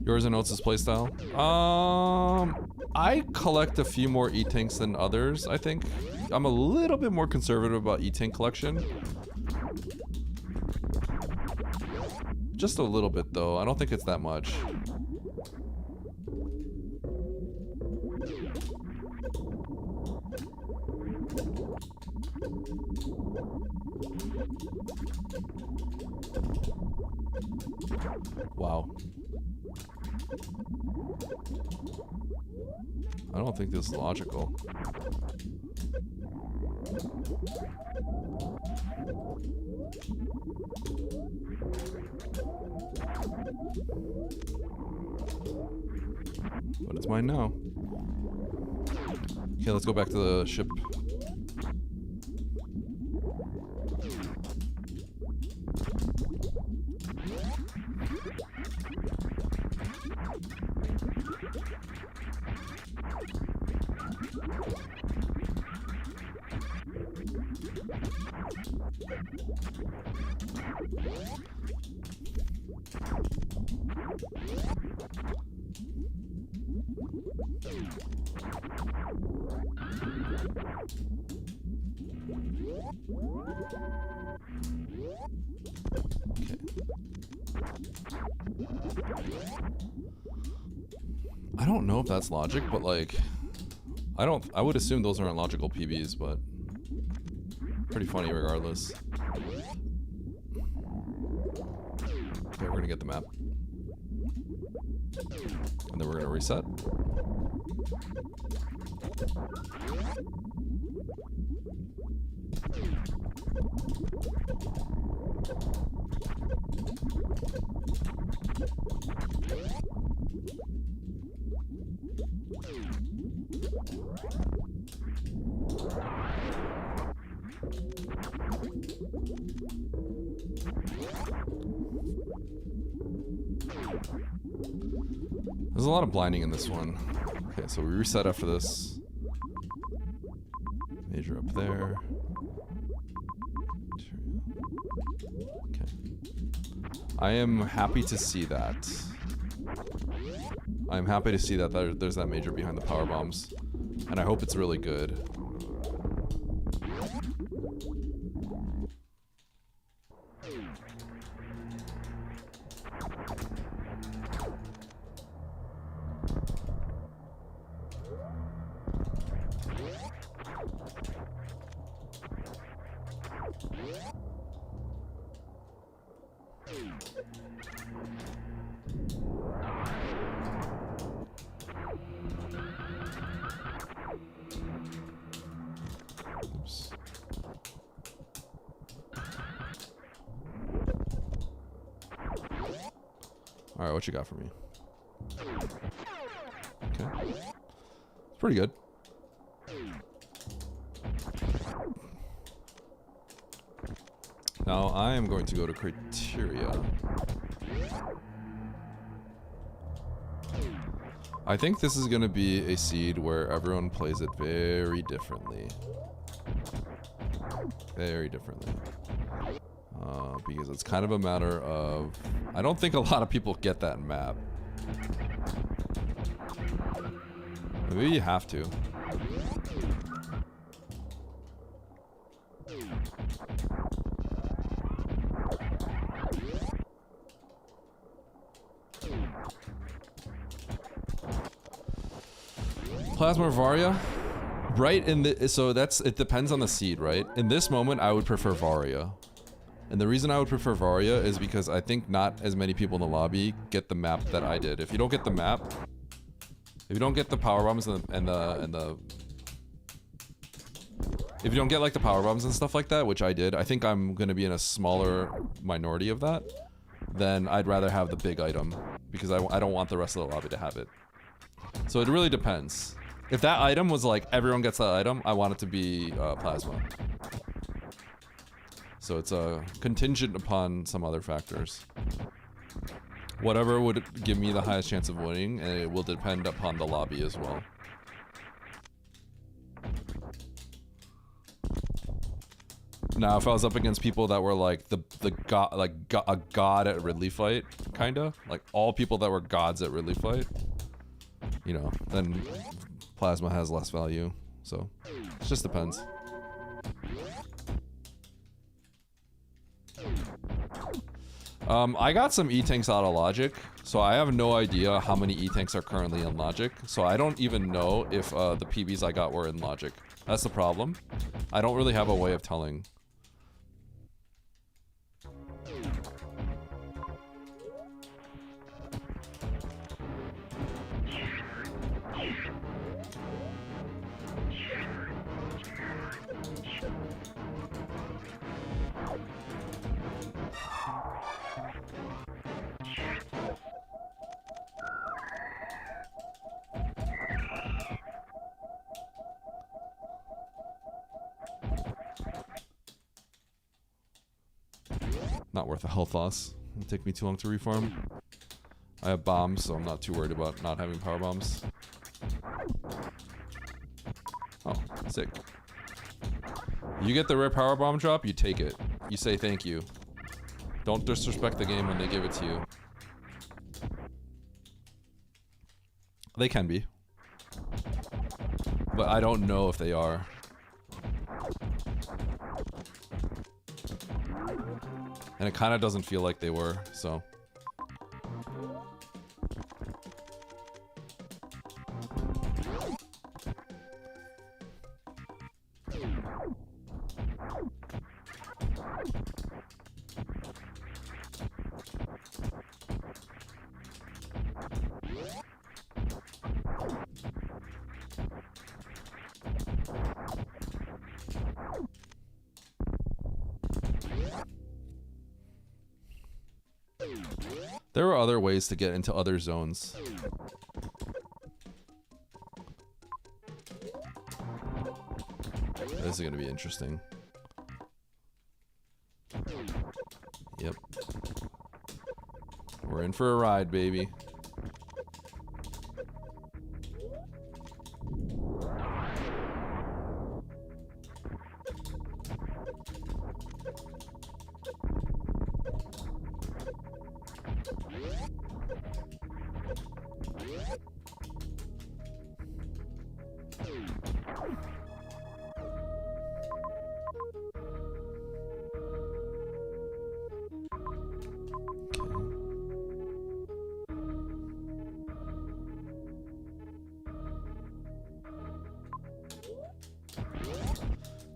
Yours and Oats' playstyle? I collect a few more E-Tanks than others, I think. I'm a little bit more conservative about E-Tank collection. Just a little bit, though. I don't think it's that much. Wow. I don't think this is logical. But it's mine now. Okay, let's go back to the ship. I don't know if that's logic, but like, I would assume those aren't logical PBs, but pretty funny regardless. Okay, we're gonna get the map. And then we're gonna reset. There's a lot of blinding in this one. Okay, so we reset after this. Major up there. Okay. I am happy to see that. I'm happy to see that there's that major behind the power bombs. And I hope it's really good. Alright, what you got for me? Okay. It's pretty good. Now I am going to go to criteria. I think this is going to be a seed where everyone plays it very differently. Very differently. Because it's kind of a matter of... I don't think a lot of people get that map. Maybe you have to. Plasma Varia? Right in the... So it depends on the seed, right? In this moment, I would prefer Varia. And the reason I would prefer Varia is because I think not as many people in the lobby get the map that I did. If you don't get the map, if you don't get the power bombs and the If you don't get like the power bombs and stuff like that, which I did, I think I'm gonna be in a smaller minority of that. Then I'd rather have the big item because I don't want the rest of the lobby to have it. So it really depends. If that item was like everyone gets that item, I want it to be plasma. So it's contingent upon some other factors. Whatever would give me the highest chance of winning, and it will depend upon the lobby as well. Now, if I was up against people that were like a god at Ridley Fight, kinda like all people that were gods at Ridley Fight, you know, then plasma has less value. So it just depends. I got some E-tanks out of Logic, so I have no idea how many E-tanks are currently in Logic. So I don't even know if the PBs I got were in Logic. That's the problem. I don't really have a way of telling. Not worth a health loss. It'll take me too long to reform. I have bombs, so I'm not too worried about not having power bombs. Oh, sick. You get the rare power bomb drop, you take it. You say thank you. Don't disrespect the game when they give it to you. They can be. But I don't know if they are. And it kind of doesn't feel like they were, so. There are other ways to get into other zones. This is gonna be interesting. Yep. We're in for a ride, baby.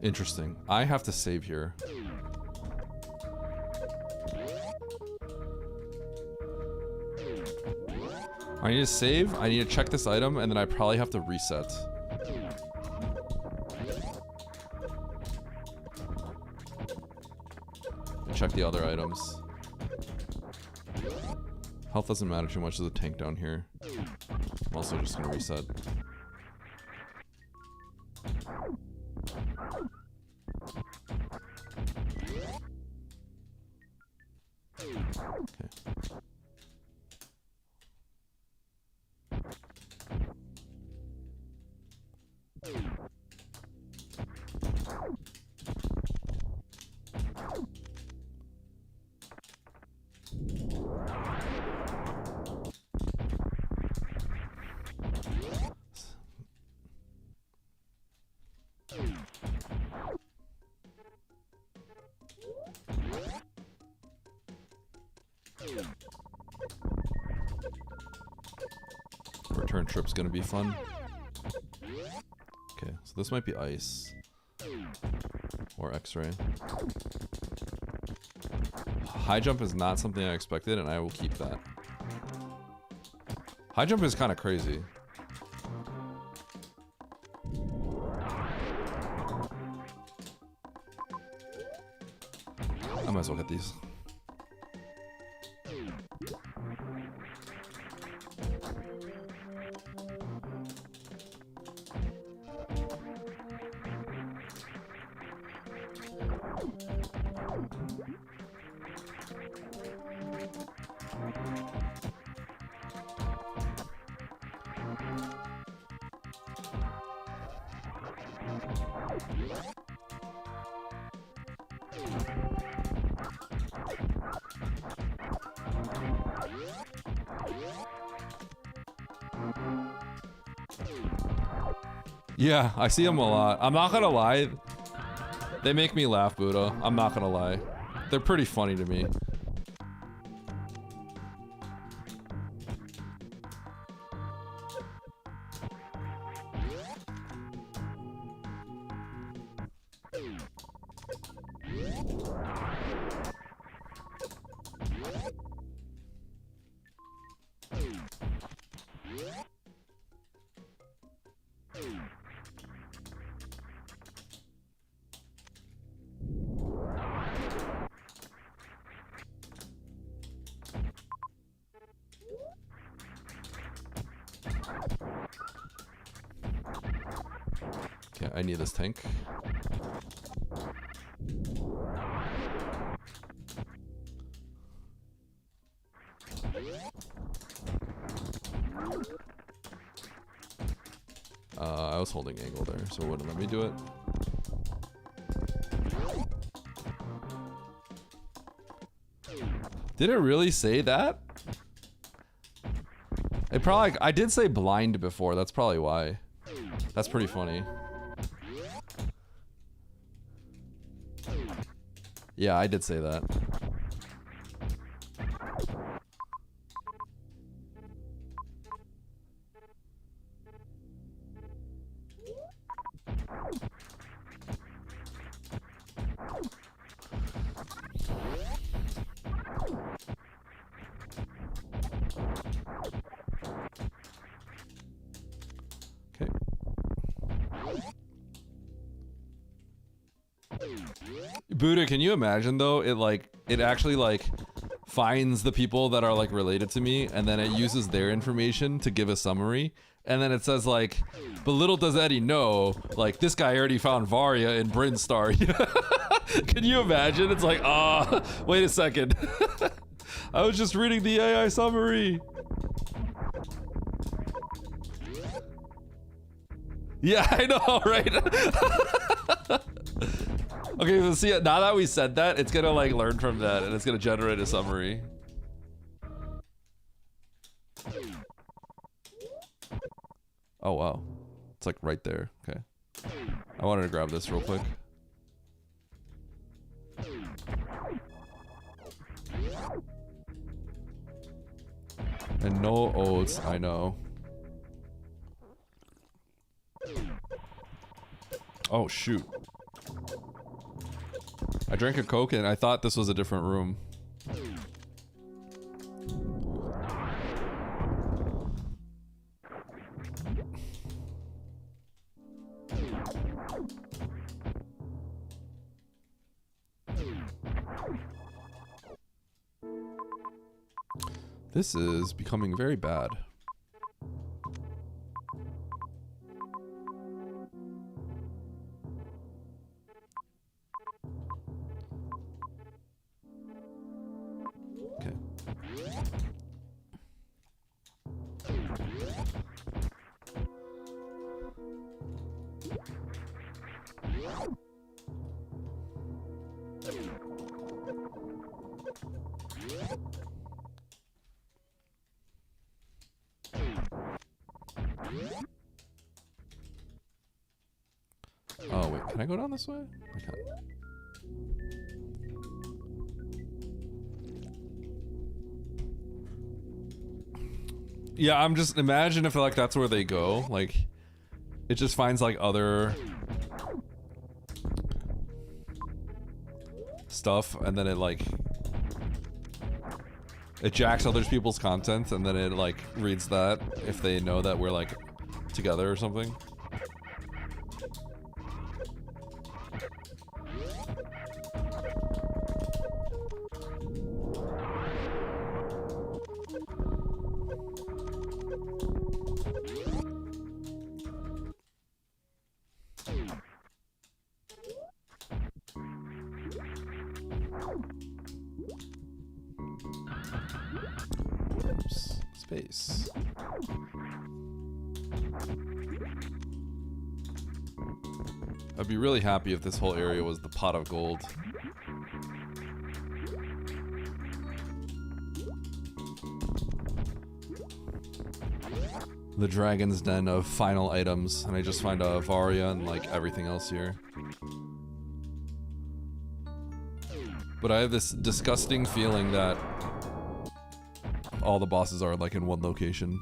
Interesting. I have to save here. I need to save, I need to check this item, and then I probably have to reset. And check the other items. Health doesn't matter too much, there's a tank down here. I'm also just gonna reset. Return trip's gonna be fun. Okay, so this might be ice. Or x-ray. High jump is not something I expected, and I will keep that. High jump is kind of crazy. might as well get these. Yeah, I see them a lot. I'm not gonna lie. They make me laugh, Buddha. I'm not gonna lie. They're pretty funny to me. Okay, I need this tank. I was holding angle there, so it wouldn't let me do it. Did it really say that? It probably, I did say blind before, that's probably why. That's pretty funny. Yeah, I did say that. Okay. Buddha, can you imagine though? It actually like finds the people that are like related to me, and then it uses their information to give a summary, and then it says like, but little does Eddie know, like this guy already found Varia in Brinstar. Can you imagine? It's like, wait a second. I was just reading the AI summary. Yeah, I know, right? Okay, so see, now that we said that, it's gonna like learn from that, and it's gonna generate a summary. Oh wow, it's like right there. Okay, I wanted to grab this real quick. And no oats, I know. Oh shoot. I drank a Coke and I thought this was a different room. This is becoming very bad. Okay. Oh wait, can I go down this way? I can't. Yeah, I'm just imagine if like that's where they go, like it just finds like other stuff, and then it like it jacks other people's content, and then it like reads that if they know that we're like together or something. Space. I'd be really happy if this whole area was the pot of gold. The Dragon's Den of final items, and I just find a Varia and like everything else here. But I have this disgusting feeling that all the bosses are like in one location.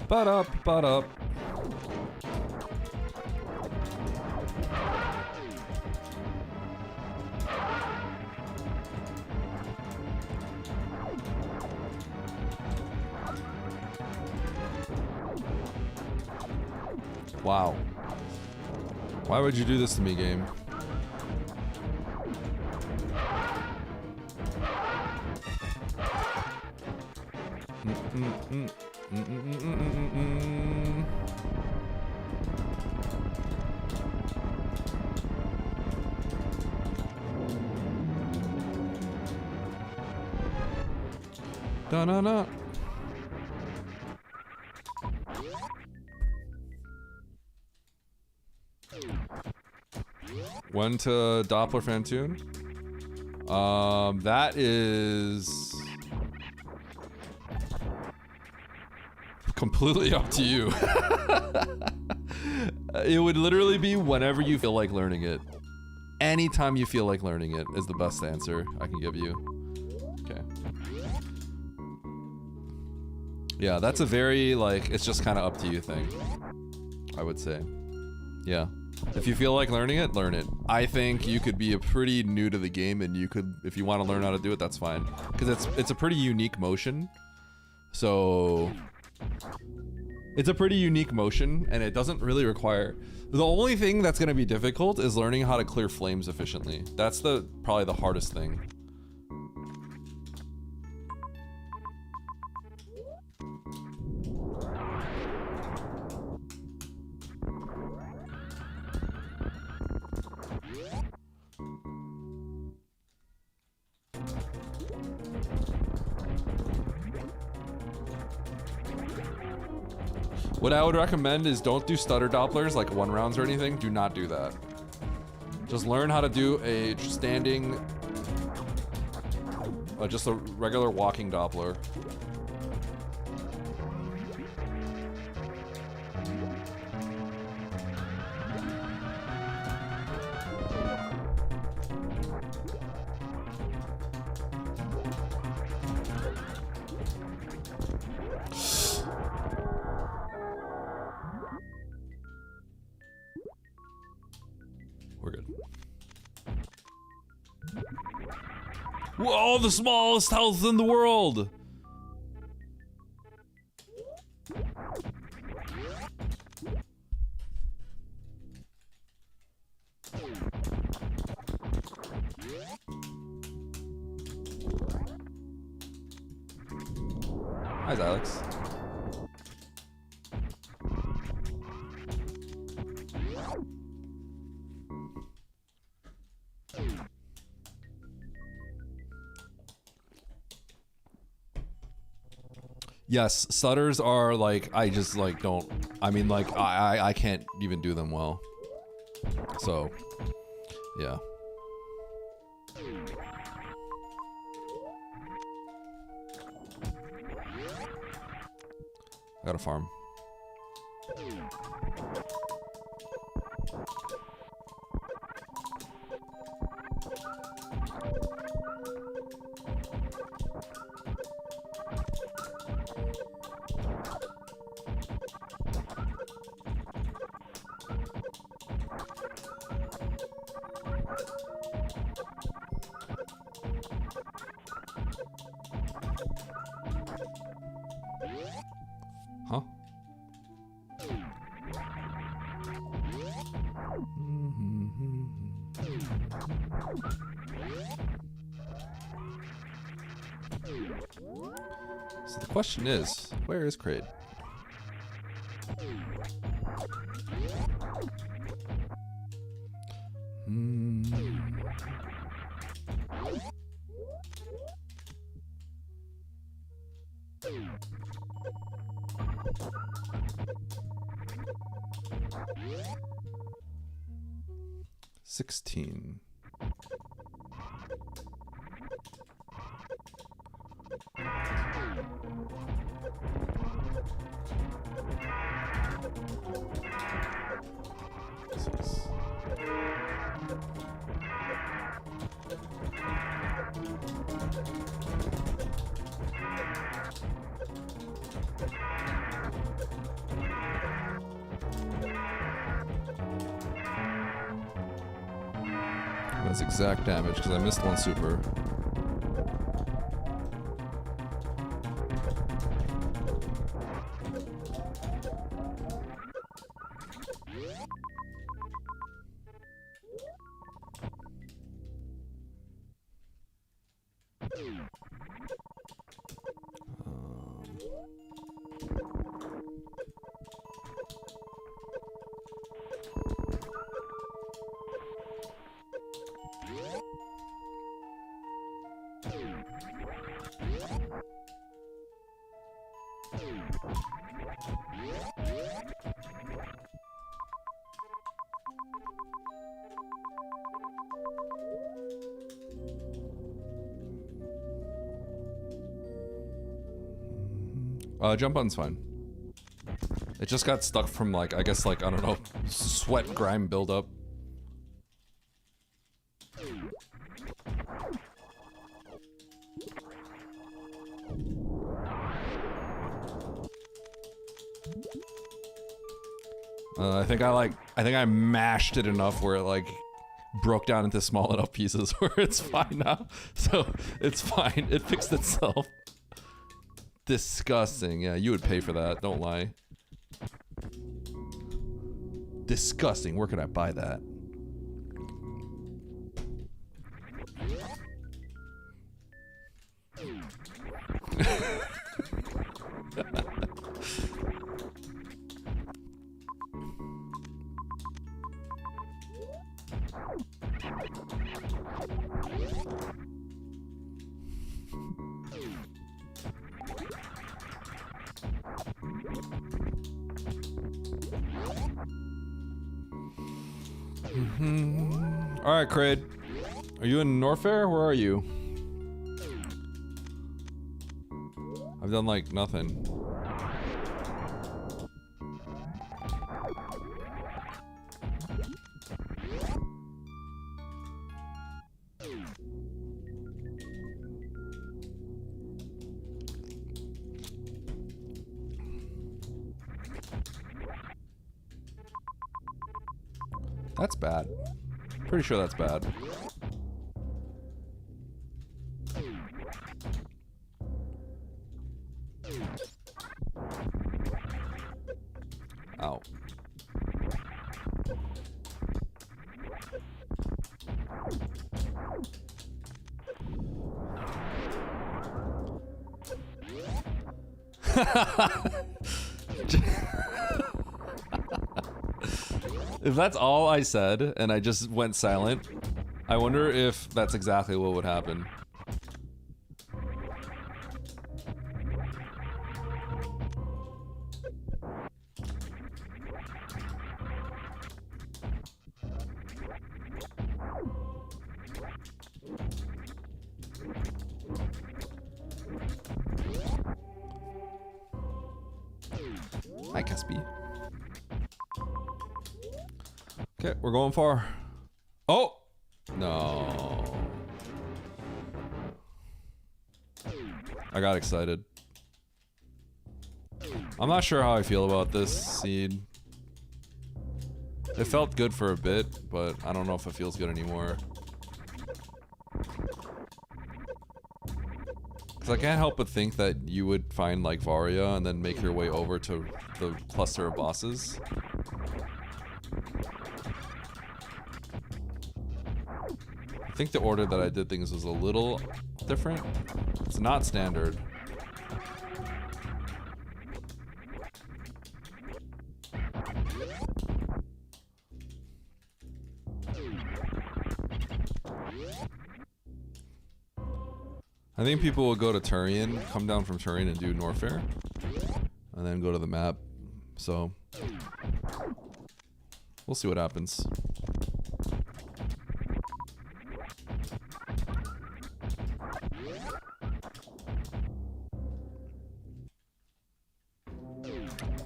Butt up. Wow. Why would you do this to me, game? Da-na-na. When to Doppler Fantoon? That is completely up to you. It would literally be whenever you feel like learning it. Anytime you feel like learning it is the best answer I can give you. Okay. Yeah, that's a very, like, it's just kind of up to you thing, I would say. Yeah. If you feel like learning it, learn it. I think you could be a pretty new to the game, and you could, if you want to learn how to do it, that's fine. Because it's a pretty unique motion. So it's a pretty unique motion, and it doesn't really require. The only thing that's going to be difficult is learning how to clear flames efficiently. That's probably the hardest thing. What I would recommend is don't do stutter Dopplers, like 1 rounds or anything. Do not do that. Just learn how to do a standing, just a regular walking Doppler. Whoa, the smallest health in the world! Hi, Alex. Yes, stutters are like, I just like don't, I mean like, I can't even do them well. So, yeah. I gotta farm. So the question is, where is Kraid? $16. That's exact damage because I missed one super. Jump button's fine. It just got stuck from like, I guess like, I don't know, sweat grime buildup. I think I mashed it enough where it like broke down into small enough pieces where it's fine now. So it's fine. It fixed itself. Disgusting. Yeah, you would pay for that. Don't lie. Disgusting. Where can I buy that? Alright, Kraid. Are you in Norfair? Where are you? I've done like nothing. That's bad. Pretty sure that's bad. Ow. If that's all I said and I just went silent, I wonder if that's exactly what would happen. Hi, Caspi. Okay, we're going far. Oh! No. I got excited. I'm not sure how I feel about this seed. It felt good for a bit, but I don't know if it feels good anymore. Because I can't help but think that you would find like Varia and then make your way over to the cluster of bosses. I think the order that I did things was a little different. It's not standard. I think people will go to Turian, come down from Turian and do Norfair, and then go to the map. So we'll see what happens.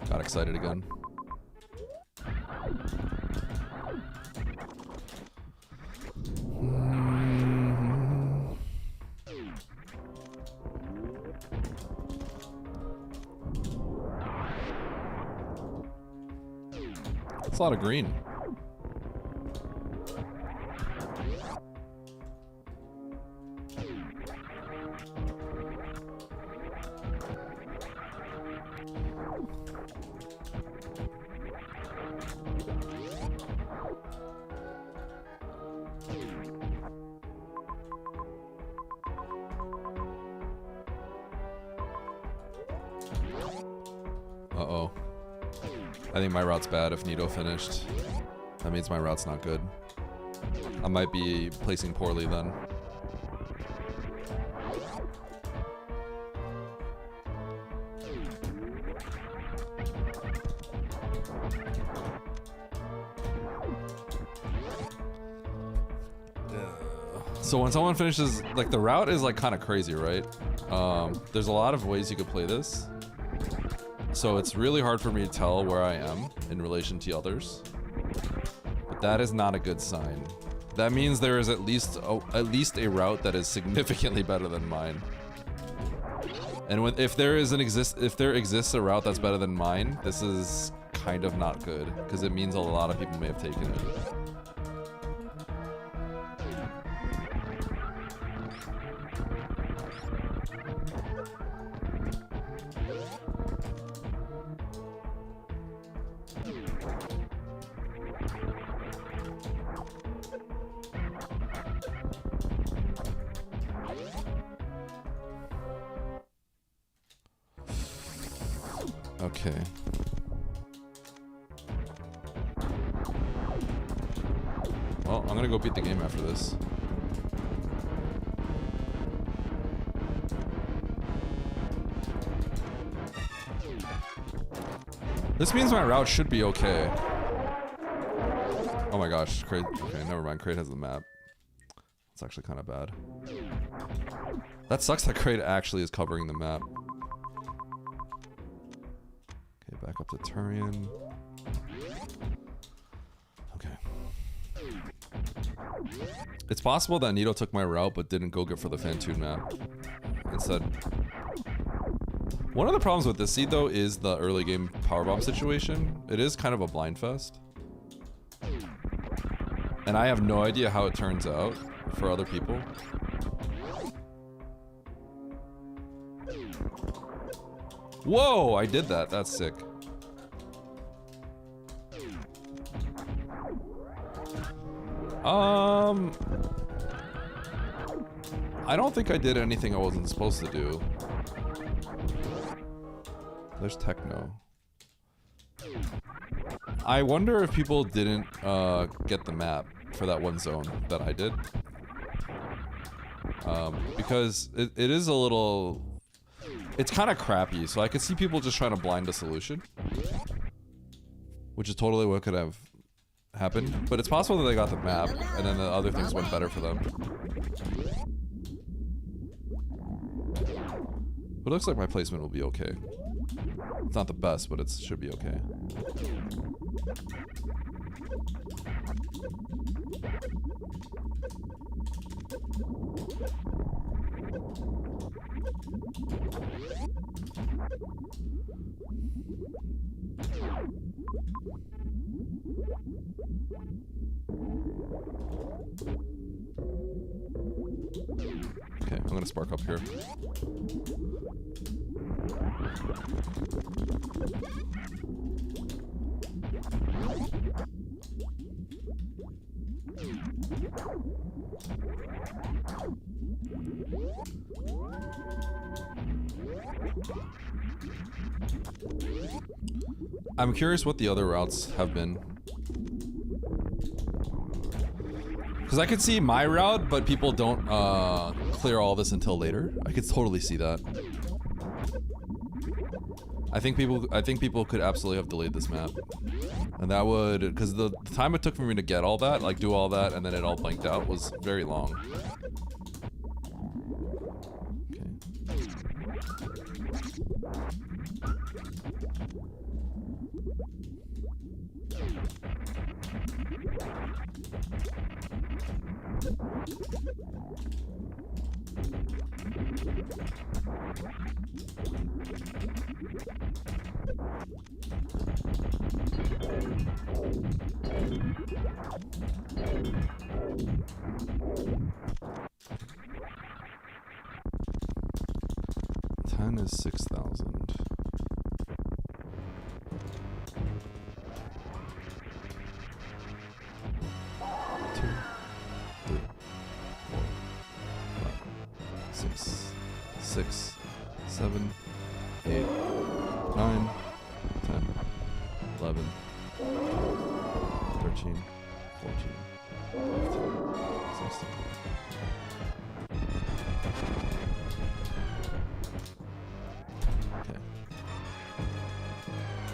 Got excited again. It's a lot of green. Uh-oh. I think my route's bad if Nito finished. That means my route's not good. I might be placing poorly then. So when someone finishes, like the route is like kind of crazy, right? There's a lot of ways you could play this. So it's really hard for me to tell where I am in relation to others. But that is not a good sign. That means there is at least a route that is significantly better than mine. And if there exists a route that's better than mine, this is kind of not good because it means a lot of people may have taken it. Okay. Well, I'm gonna go beat the game after this. This means my route should be okay. Oh my gosh, Crate. Okay, never mind. Crate has the map. It's actually kind of bad. That sucks that Crate actually is covering the map. Okay, back up to Turian. Okay. It's possible that Nito took my route but didn't go get for the Fantoon map. Instead. One of the problems with this seed though is the early game powerbomb situation. It is kind of a blind fest. And I have no idea how it turns out for other people. Whoa, I did that. That's sick. I don't think I did anything I wasn't supposed to do. There's Techno. I wonder if people didn't get the map for that one zone that I did. Because it is a little... It's kind of crappy, so I could see people just trying to blind a solution. Which is totally what could have happened. But it's possible that they got the map, and then the other things went better for them. But it looks like my placement will be okay. It's not the best, but it should be okay. Okay, I'm gonna spark up here. I'm curious what the other routes have been. Because I could see my route, but people don't clear all this until later. I could totally see that. I think people could absolutely have delayed this map. And that would, because the time it took for me to get all that, like do all that, and then it all blanked out was very long. Is 6,000. Two, three, 4, 5, 6, 7, 8, 9, 10, 11, 12, 13, 14, 15, 16.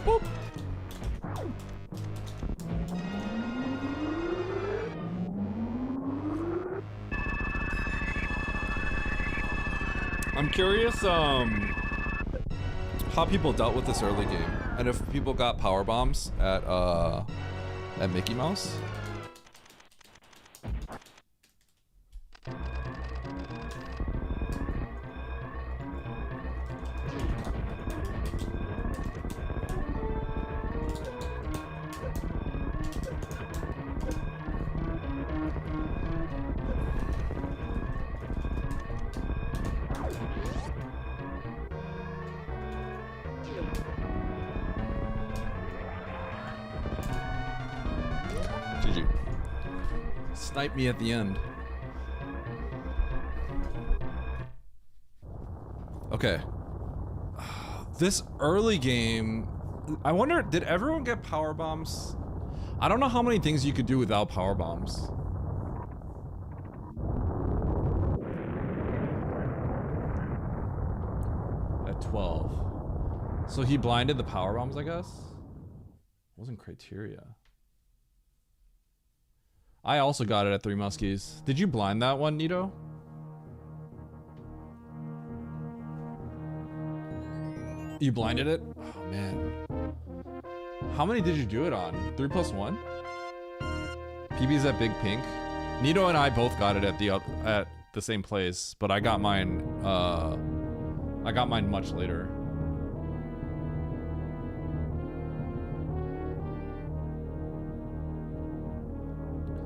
Boop. I'm curious, how people dealt with this early game, and if people got power bombs at Mickey Mouse. GG. Snipe me at the end. Okay. This early game, I wonder, did everyone get power bombs? I don't know how many things you could do without power bombs. At 12. So he blinded the power bombs, I guess? Wasn't criteria. I also got it at 3 Muskies. Did you blind that one, Nito? You blinded it? Oh man. How many did you do it on? 3 plus 1? PB's at Big Pink. Nito and I both got it at the same place, but I got mine much later.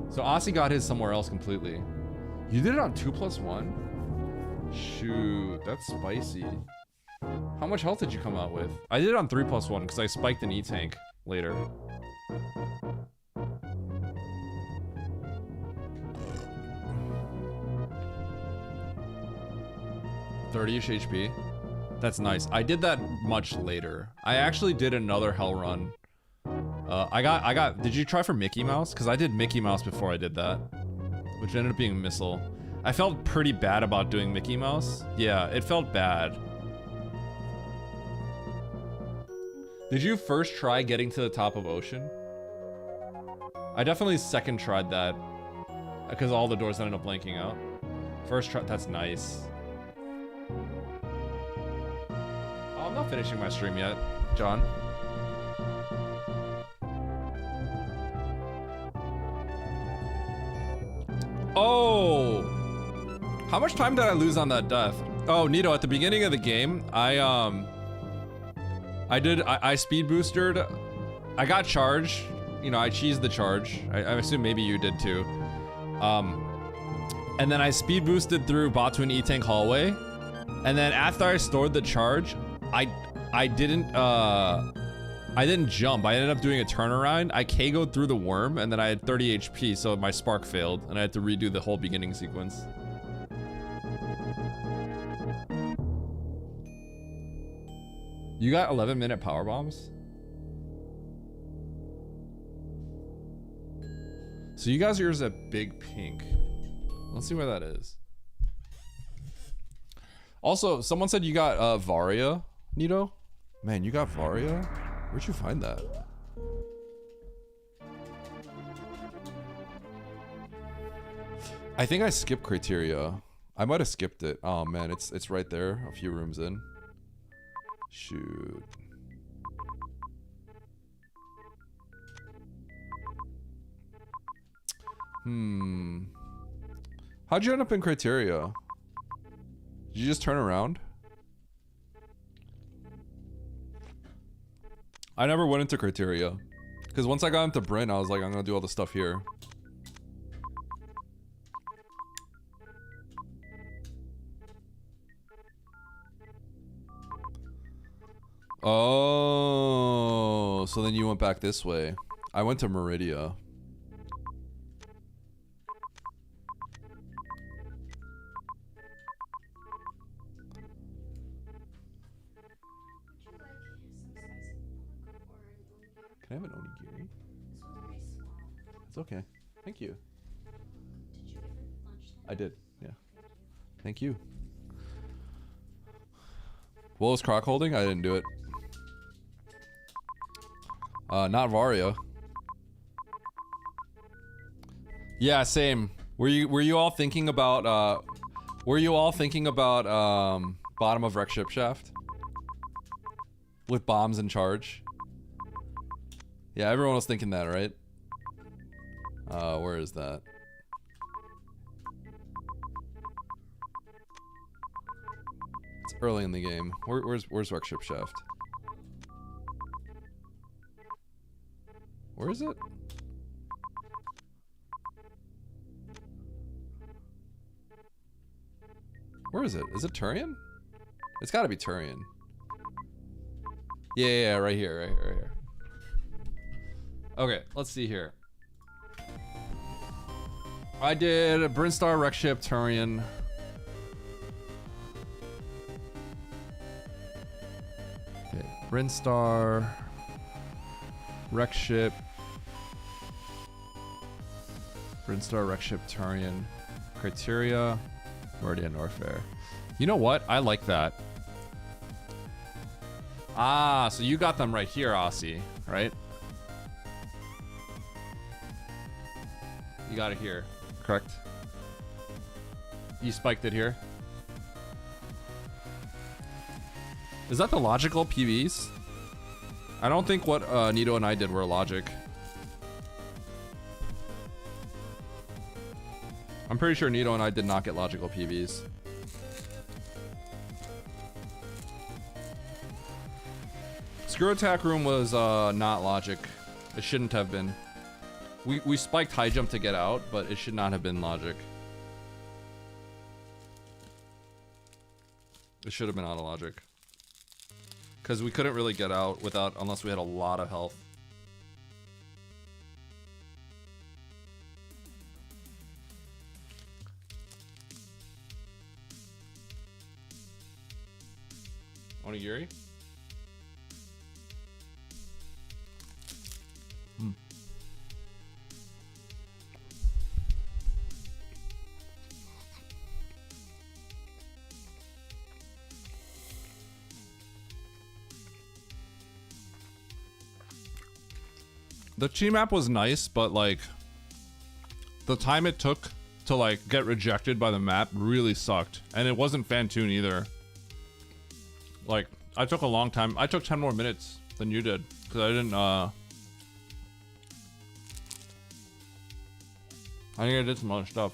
So Aussie got his somewhere else completely. You did it on 2 plus 1? Shoot, that's spicy. How much health did you come out with? I did it on 3 plus 1 because I spiked an E-tank later. $30-ish HP. That's nice. I did that much later. I actually did another hell run. Did you try for Mickey Mouse? Because I did Mickey Mouse before I did that, which ended up being a missile. I felt pretty bad about doing Mickey Mouse. Yeah, it felt bad. Did you first try getting to the top of Ocean? I definitely second tried that because all the doors ended up blanking out. First try, that's nice. Oh, I'm not finishing my stream yet, John. Oh! How much time did I lose on that death? Oh, Nito, at the beginning of the game, I speed boosted. I got charged. You know, I cheesed the charge. I assume maybe you did too. And then I speed boosted through Batuan E-Tank hallway. And then after I stored the charge, I didn't I didn't jump. I ended up doing a turnaround. I KO'd through the worm, and then I had 30 HP, so my spark failed, and I had to redo the whole beginning sequence. You got 11-minute power bombs? So you guys are yours at Big Pink. Let's see where that is. Also, someone said you got Varia, Nito. Man, you got Varia? Where'd you find that? I think I skipped criteria. I might have skipped it. Oh man, it's right there, a few rooms in. Shoot. How'd you end up in criteria? Did you just turn around? I never went into criteria. Because once I got into Bryn, I was like, I'm gonna do all the stuff here. Oh, so then you went back this way. I went to Meridia. Can I have an onigiri? It's okay. Thank you. I did, yeah. Thank you. What was Croc holding? I didn't do it. Not Varia. Yeah, same. Were you all thinking about bottom of wreck ship shaft? With bombs in charge? Yeah, everyone was thinking that, right? Where is that? It's early in the game. Where's wreck ship shaft? Where is it? Where is it? Is it Turian? It's gotta be Turian. Yeah, right here, right here. Okay, let's see here. I did a Brinstar, Wreck Ship, Turian. Okay, Brinstar, Wreck Ship, Brinstar, Wreck Ship, Turian, Criteria, Meridian, Norfair. You know what? I like that. Ah, so you got them right here, Aussie, right? You got it here, correct? You spiked it here. Is that the logical PVs? I don't think what Nito and I did were logic. I'm pretty sure Nito and I did not get logical PVs. Screw attack room was not logic. It shouldn't have been. We spiked high jump to get out, but it should not have been logic. It should have been out of logic. Because we couldn't really get out without, unless we had a lot of health. Onigiri? The chi map was nice, but like the time it took to like get rejected by the map really sucked. And it wasn't Fantoon either. Like I took a long time. I took 10 more minutes than you did because I didn't I think I did some other stuff.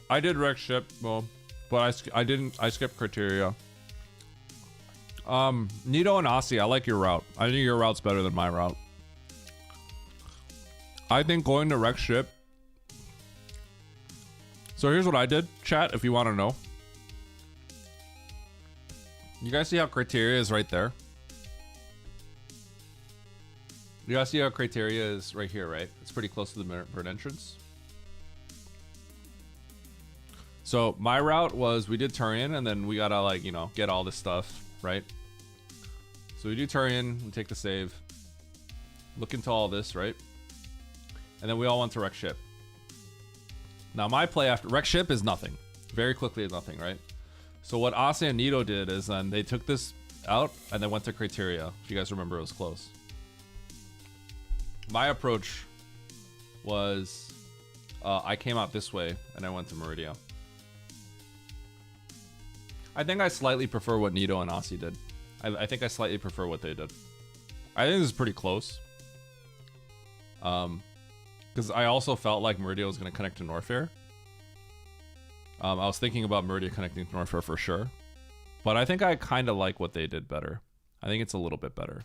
I did wreck ship, well, but I skipped criteria. Nito and Aussie, I like your route. I think your route's better than my route. I think going to wreck ship So here's what I did, chat, if you want to know. You guys see how criteria is right there? You guys see how criteria is right here, right? It's pretty close to the bird entrance. So my route was we did Turian, and then we gotta, like, you know, get all this stuff, right? So we do Turian, we take the save, look into all this, right? And then we all went to wreck ship. Now my play after wreck ship is nothing. Very quickly is nothing, right? So what Asa and Nito did is then they took this out and then went to criteria. If you guys remember, it was close. My approach was I came out this way and I went to Meridia. I think I slightly prefer what Nito and Aussie did. I think I slightly prefer what they did. I think this is pretty close. Because I also felt like Meridia was going to connect to Norfair. I was thinking about Meridia connecting to Norfair for sure. But I think I kind of like what they did better. I think it's a little bit better.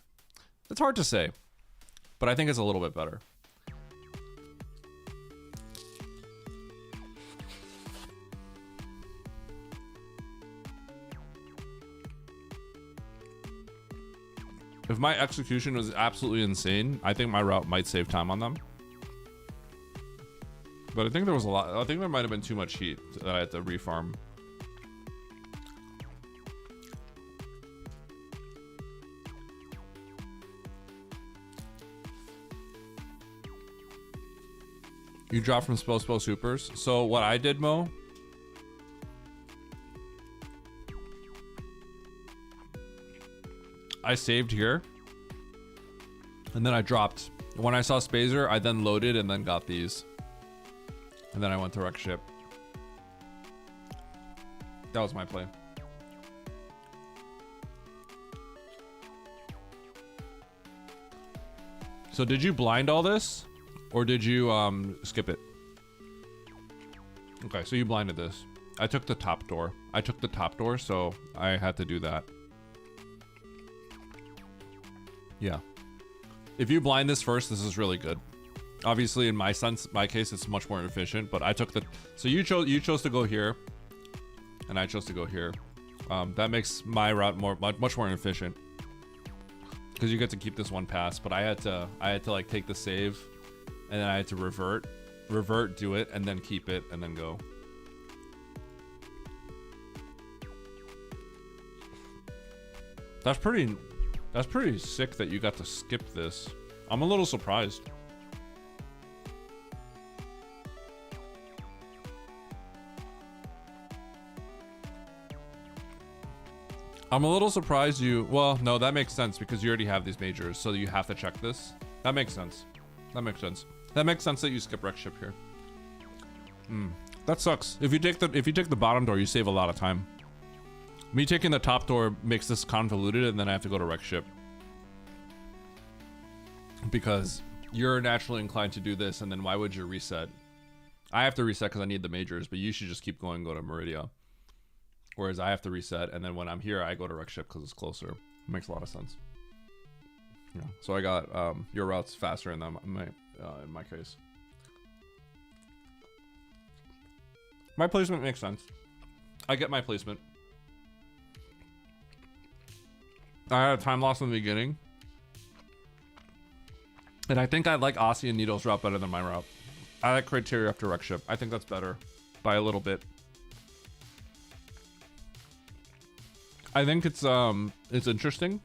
It's hard to say, but I think it's a little bit better. If my execution was absolutely insane, I think my route might save time on them. But I think there was a lot. I think there might have been too much heat that I had to refarm. You dropped from Spell Supers. So what I did, Mo, I saved here, and then I dropped. When I saw Spazer, I then loaded and then got these. And then I went to wreck ship. That was my play. So did you blind all this? Or did you skip it? Okay, so you blinded this. I took the top door. So I had to do that. Yeah. If you blind this first, this is really good. Obviously, in my case, it's much more efficient. But I took the. So you chose to go here, and I chose to go here. That makes my route much more efficient because you get to keep this one pass. But I had to like take the save, and then I had to revert, do it, and then keep it, and then go. That's pretty sick that you got to skip this. I'm a little surprised. I'm a little surprised you... Well, no, that makes sense because you already have these majors, so you have to check this. That makes sense. That makes sense. That makes sense that you skip wreck ship here. That sucks. If you take the bottom door, you save a lot of time. Me taking the top door makes this convoluted, and then I have to go to wreck ship. Because you're naturally inclined to do this, and then why would you reset? I have to reset because I need the majors, but you should just keep going and go to Meridia. Whereas I have to reset, and then when I'm here, I go to wreck ship because it's closer. It makes a lot of sense. Yeah. So I got your routes faster in my case. My placement makes sense. I get my placement. I had a time loss in the beginning. And I think I like Aussie and Needle's route better than my route. I like criteria after wreck ship. I think that's better by a little bit. I think it's interesting.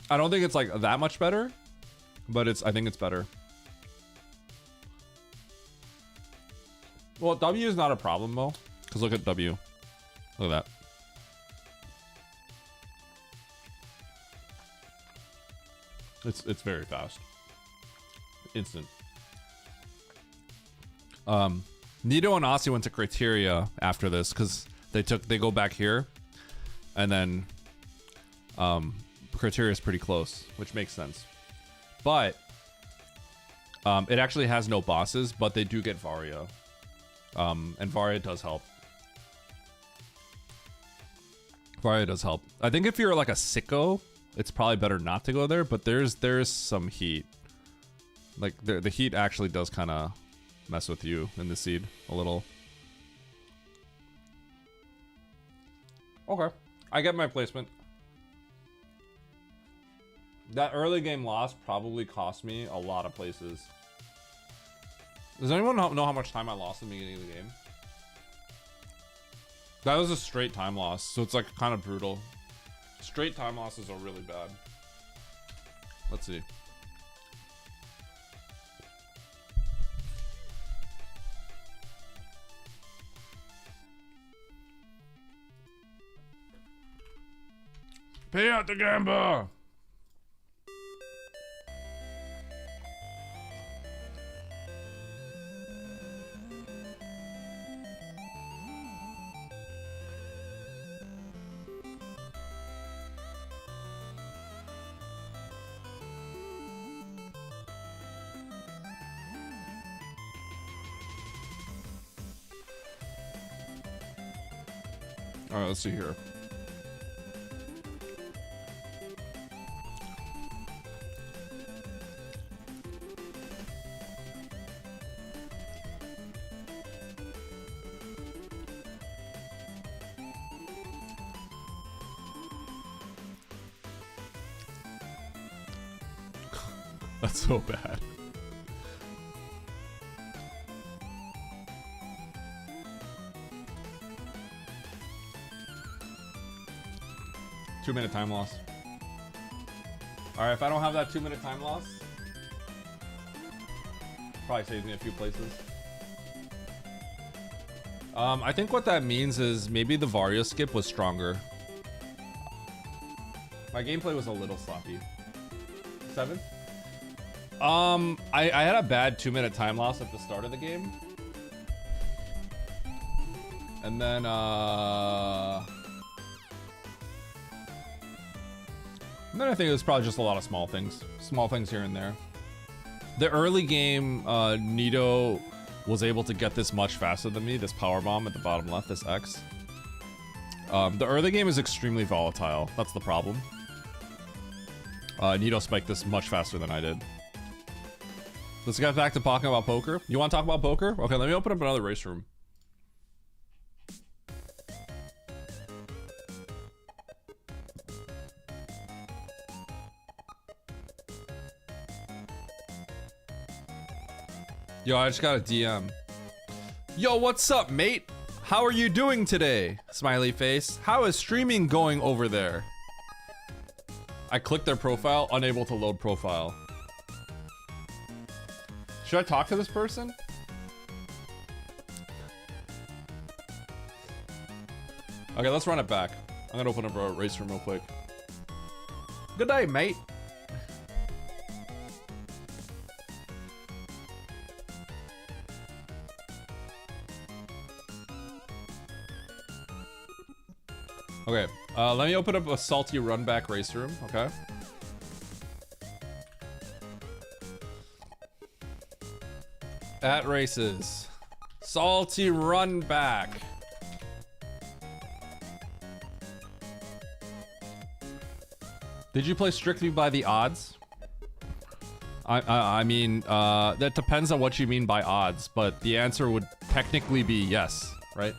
I don't think it's like that much better, but I think it's better. Well, W is not a problem though, because look at W. Look at that. It's very fast. Instant. Nito and Aussie went to criteria after this because they go back here, and then criteria is pretty close, which makes sense. But it actually has no bosses, but they do get Varia. And Varia does help. Varia does help. I think if you're like a sicko, it's probably better not to go there, but there's some heat. Like the heat actually does kind of mess with you in the seed a little. Okay, I get my placement. That early game loss probably cost me a lot of places. Does anyone know how much time I lost in the beginning of the game? That was a straight time loss, so it's like kind of brutal. Straight time losses are really bad. Let's see. Pay out the gambler! All right, let's see here. That's so bad. Two-minute time loss. All right, if I don't have that 2-minute time loss, probably saves me a few places. I think what that means is maybe the Vario skip was stronger. My gameplay was a little sloppy. 7? I had a bad 2-minute time loss at the start of the game. And then, I think it was probably just a lot of small things here and there. The early game, Nito was able to get this much faster than me, this power bomb at the bottom left, this X. The early game is extremely volatile, that's the problem. Nito spiked this much faster than I did. Let's get back to talking about poker. You want to talk about poker? Okay, let me open up another race room. Yo, I just got a DM. Yo, what's up, mate? How are you doing today? Smiley face. How is streaming going over there? I clicked their profile, unable to load profile. Should I talk to this person? Okay, let's run it back. I'm gonna open up a race room real quick. Good day, mate. Okay, let me open up a salty run back race room, okay? At races. Salty run back. Did you play strictly by the odds? I mean, that depends on what you mean by odds, but the answer would technically be yes, right?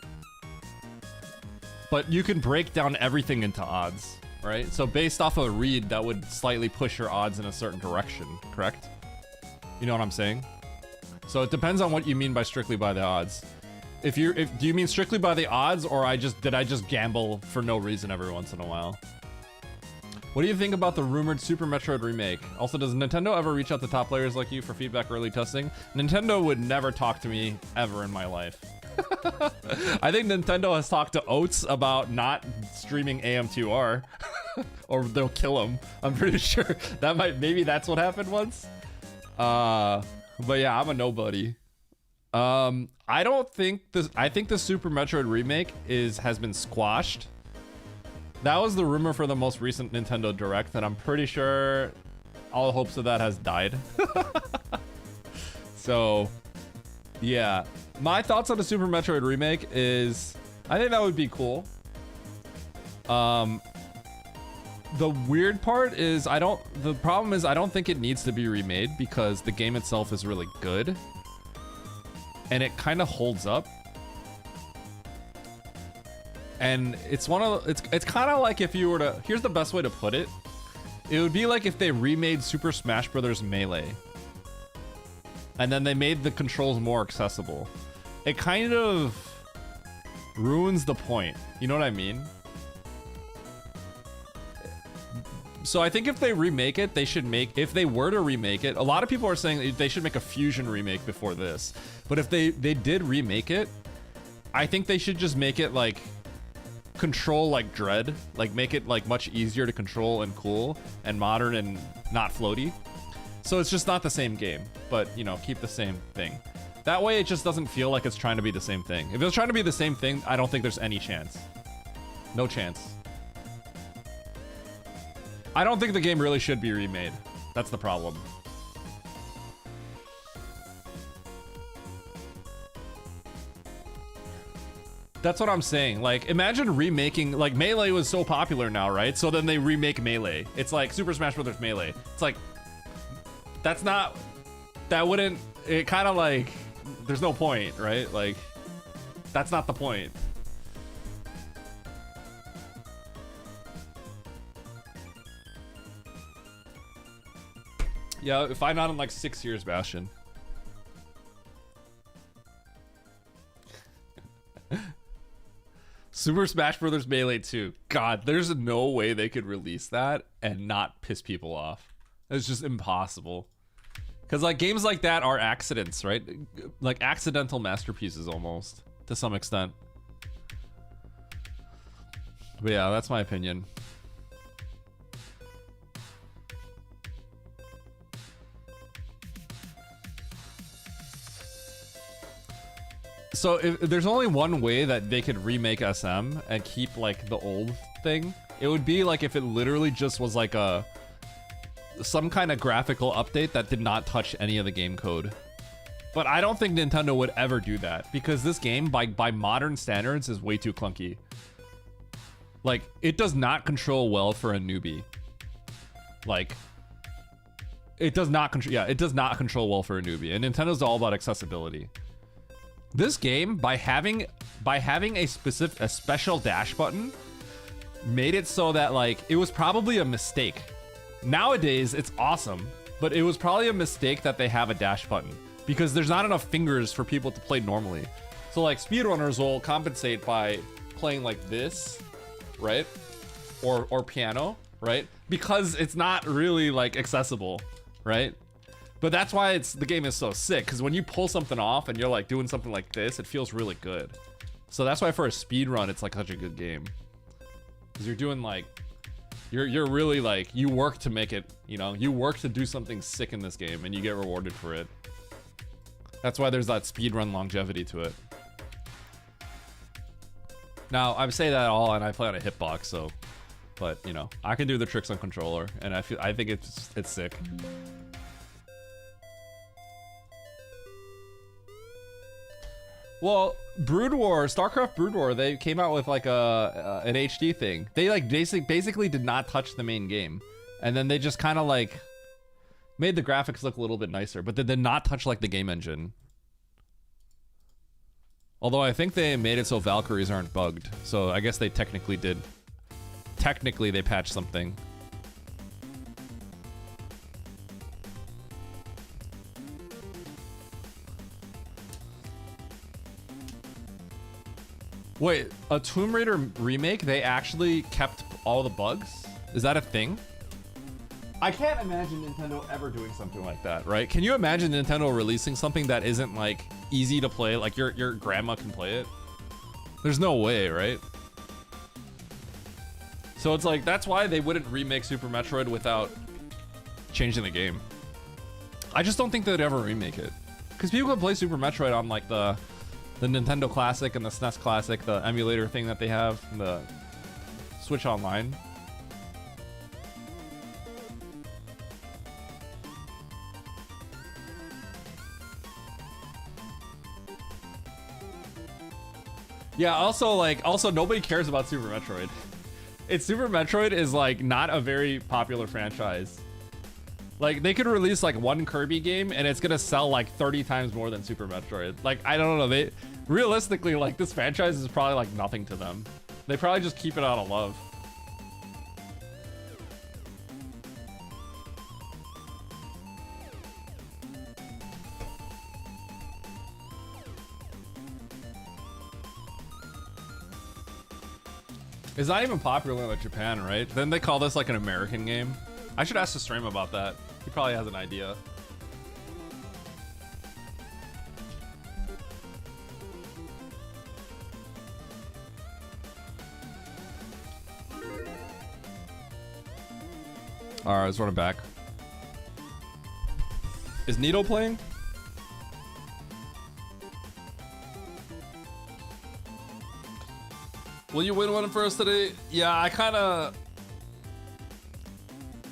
But you can break down everything into odds, right? So based off of a read, that would slightly push your odds in a certain direction, correct? You know what I'm saying? So it depends on what you mean by strictly by the odds. Do you mean strictly by the odds, or did I just gamble for no reason every once in a while? What do you think about the rumored Super Metroid remake? Also, does Nintendo ever reach out to top players like you for feedback early testing? Nintendo would never talk to me ever in my life. I think Nintendo has talked to Oats about not streaming AM2R or they'll kill him. I'm pretty sure maybe that's what happened once. But yeah, I'm a nobody. I think the Super Metroid remake has been squashed. That was the rumor for the most recent Nintendo Direct, and I'm pretty sure all hopes of that has died. So, yeah. My thoughts on the Super Metroid remake is, I think that would be cool. The weird part is the problem is I don't think it needs to be remade because the game itself is really good. and it kind of holds up. And it's kind of like if you were to, here's the best way to put it. It would be like if they remade Super Smash Bros. Melee. And then they made the controls more accessible. It kind of ruins the point. You know what I mean? So I think if they remake it, they should make, if they were to remake it, a lot of people are saying they should make a Fusion remake before this. But if they did remake it, I think they should just make it like control like Dread, like make it like much easier to control and cool and modern and not floaty. So it's just not the same game, but you know, keep the same thing. That way it just doesn't feel like it's trying to be the same thing. If it was trying to be the same thing, I don't think there's any chance. No chance. I don't think the game really should be remade. That's the problem. That's what I'm saying. Like, imagine remaking, like, Melee was so popular now, right? So then they remake Melee. It's like Super Smash Bros. Melee. It's like, that's not, that wouldn't, it kind of like, there's no point, right? Like, that's not the point. Yeah, find out in like 6 years, Bastion. Super Smash Bros. Melee 2. God, there's no way they could release that and not piss people off. It's just impossible. Because like games like that are accidents, right? Like accidental masterpieces almost, to some extent. But yeah, that's my opinion. So if there's only one way that they could remake SM and keep like the old thing, it would be like if it literally just was like some kind of graphical update that did not touch any of the game code. But I don't think Nintendo would ever do that because this game by modern standards is way too clunky. Like it does not control well for a newbie. Like it does not control, yeah, it does not control well for a newbie, and Nintendo's all about accessibility. This game, by having a special dash button, made it so that like it was probably a mistake. Nowadays, it's awesome, but it was probably a mistake that they have a dash button because there's not enough fingers for people to play normally. So like speedrunners will compensate by playing like this, right? Or piano, right? Because it's not really like accessible, right? But that's why the game is so sick, because when you pull something off and you're like doing something like this, it feels really good. So that's why for a speed run, it's like such a good game. Because you're doing like, you're really like, you work to make it, you know, you work to do something sick in this game and you get rewarded for it. That's why there's that speed run longevity to it. Now, I say that all and I play on a hitbox, so, but you know, I can do the tricks on controller and I think it's sick. Well, Brood War, StarCraft Brood War, they came out with like an HD thing. They like basically did not touch the main game. And then they just kind of like made the graphics look a little bit nicer, but they did not touch like the game engine. Although I think they made it so Valkyries aren't bugged. So I guess they technically did. Technically they patched something. Wait, a Tomb Raider remake, they actually kept all the bugs? Is that a thing? I can't imagine Nintendo ever doing something like that, right? Can you imagine Nintendo releasing something that isn't like easy to play, like your grandma can play it? There's no way, right? So it's like, that's why they wouldn't remake Super Metroid without changing the game. I just don't think they'd ever remake it. Because people can play Super Metroid on like the Nintendo Classic and the SNES Classic, the emulator thing that they have, the Switch Online. Yeah, also nobody cares about Super Metroid. Super Metroid is like not a very popular franchise. Like they could release like one Kirby game and it's gonna sell like 30 times more than Super Metroid. Like I don't know, they realistically like this franchise is probably like nothing to them. They probably just keep it out of love. It's not even popular in like Japan, right? Then they call this like an American game. I should ask the stream about that. He probably has an idea. All right, let's run it back. Is Nito playing? Will you win one for us today? Yeah, I kind of...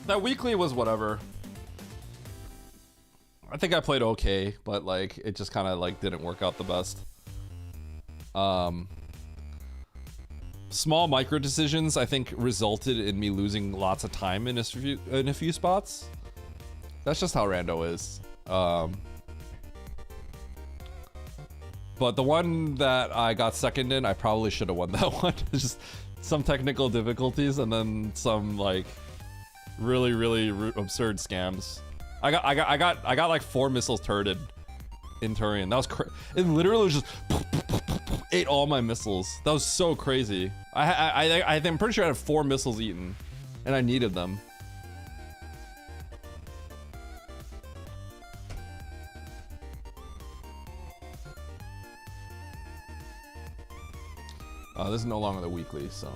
That weekly was whatever. I think I played okay, but like it just kind of like didn't work out the best. Small micro decisions I think resulted in me losing lots of time in a few spots. That's just how Rando is. But the one that I got second in, I probably should have won that one. Just some technical difficulties and then some like really absurd scams. I got like 4 missiles turreted in Turian. That was it literally was just ate all my missiles. That was so crazy. I'm pretty sure I had 4 missiles eaten and I needed them. This is no longer the weekly, so.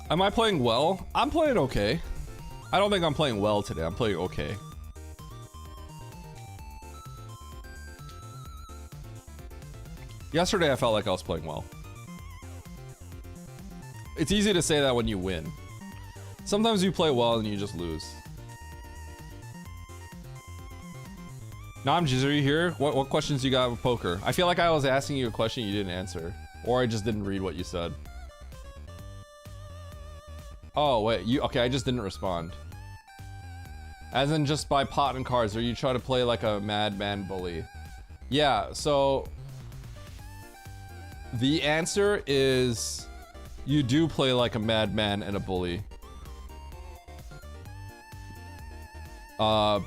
Am I playing well? I'm playing okay. I don't think I'm playing well today. I'm playing okay. Yesterday I felt like I was playing well. It's easy to say that when you win. Sometimes you play well and you just lose. Namjiz, are you here? What questions you got with poker? I feel like I was asking you a question you didn't answer. Or I just didn't read what you said. Oh, wait, okay, I just didn't respond. As in just by pot and cards, or you try to play like a madman bully? Yeah, so... The answer is... You do play like a madman and a bully.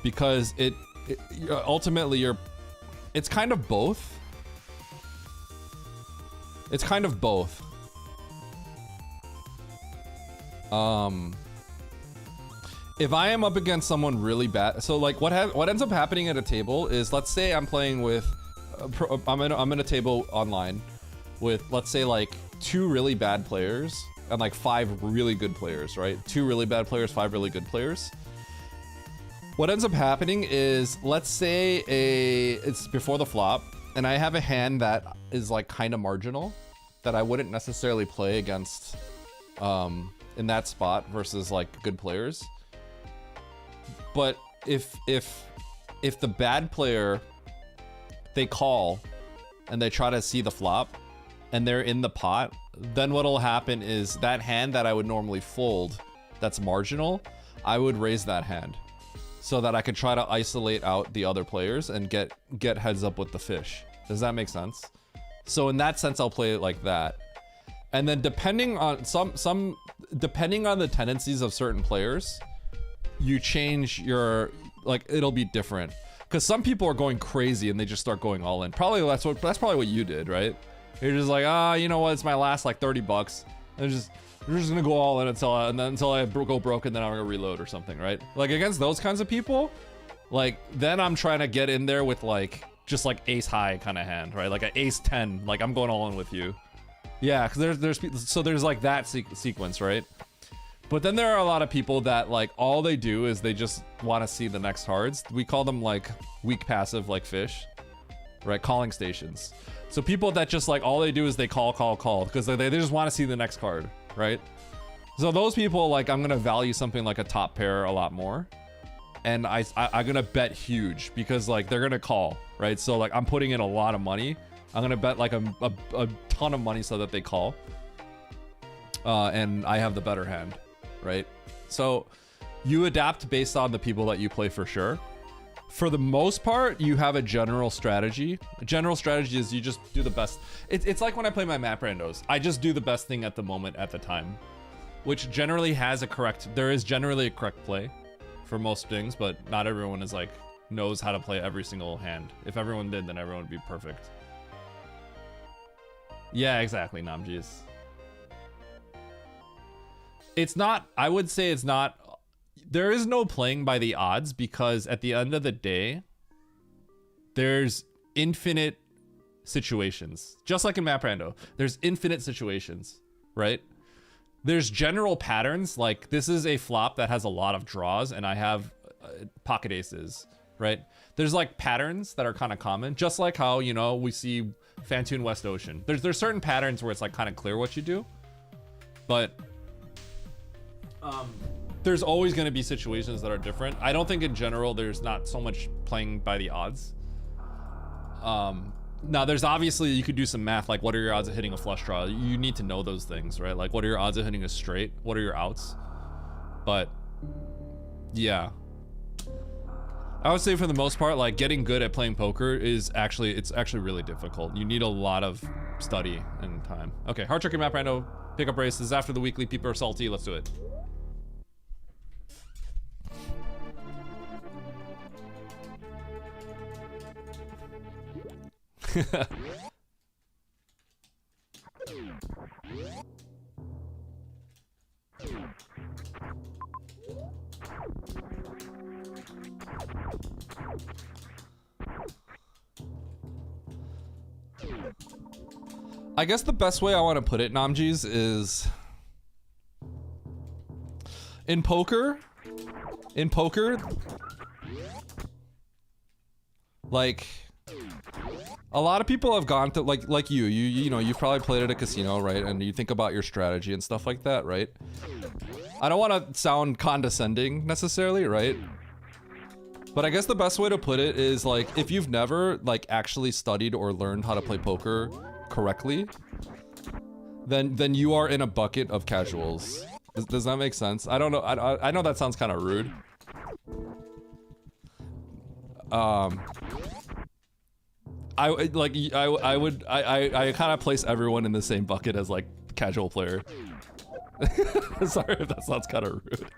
Because ultimately it's kind of both. It's kind of both. If I am up against someone really bad, so like what ends up happening at a table is, let's say I'm playing with, I'm in a table online with, let's say, like 2 really bad players and like 5 really good players, right? 2 really bad players, 5 really good players. What ends up happening is, let's say it's before the flop, and I have a hand that is like kind of marginal, that I wouldn't necessarily play against in that spot versus like good players. But if the bad player, they call and they try to see the flop and they're in the pot, then what'll happen is that hand that I would normally fold that's marginal, I would raise that hand, so that I could try to isolate out the other players and get heads up with the fish. Does that make sense? So in that sense, I'll play it like that. And then depending on depending on the tendencies of certain players, you change your, like, it'll be different. Because some people are going crazy and they just start going all in. Probably that's probably what you did, right? You're just like, you know what? It's my last like 30 bucks. And we're just gonna go all in until I go broke, and then I'm gonna reload or something, right? Like against those kinds of people, like then I'm trying to get in there with like just like ace high kind of hand, right? Like an ace 10, like I'm going all in with you. Yeah, because there's like that sequence, right? But then there are a lot of people that like all they do is they just want to see the next cards. We call them like weak passive, like fish, right? Calling stations. So people that just like all they do is they call because they just want to see the next card, right? So those people, like, I'm gonna value something like a top pair a lot more, and I'm gonna bet huge because like they're gonna call, right? So like I'm putting in a lot of money. I'm gonna bet like a ton of money so that they call, and I have the better hand, right? So you adapt based on the people that you play for sure. For the most part, you have a general strategy. A general strategy is you just do the best. It's like when I play my map randos. I just do the best thing at the moment at the time, which generally has a correct, there is generally a correct play for most things, but not everyone is like, knows how to play every single hand. If everyone did, then everyone would be perfect. Yeah, exactly, Namjees. It's not, I would say it's not, there is no playing by the odds, because at the end of the day, there's infinite situations. Just like in Map Rando, there's infinite situations, right? There's general patterns, like this is a flop that has a lot of draws and I have pocket aces, right? There's like patterns that are kind of common, just like how, you know, we see Fantoon West Ocean. There's certain patterns where it's like kind of clear what you do, but there's always going to be situations that are different. I don't think in general there's not so much playing by the odds. Now there's obviously, you could do some math, like what are your odds of hitting a flush draw? You need to know those things, right? Like what are your odds of hitting a straight? What are your outs? But yeah, I would say for the most part, like getting good at playing poker is actually, it's actually really difficult. You need a lot of study and time. Okay, Hard Tricky Map Rando, pickup races after the weekly. People are salty, let's do it. I guess the best way I want to put it, Namjees, is in poker, like a lot of people have gone to like you know, you've probably played at a casino, right? And you think about your strategy and stuff like that, right? I don't want to sound condescending necessarily, right? But I guess the best way to put it is like, if you've never like actually studied or learned how to play poker correctly, then you are in a bucket of casuals. Does that make sense? I don't know. I know that sounds kind of rude. I kind of place everyone in the same bucket as like casual player. Sorry if that sounds kind of rude.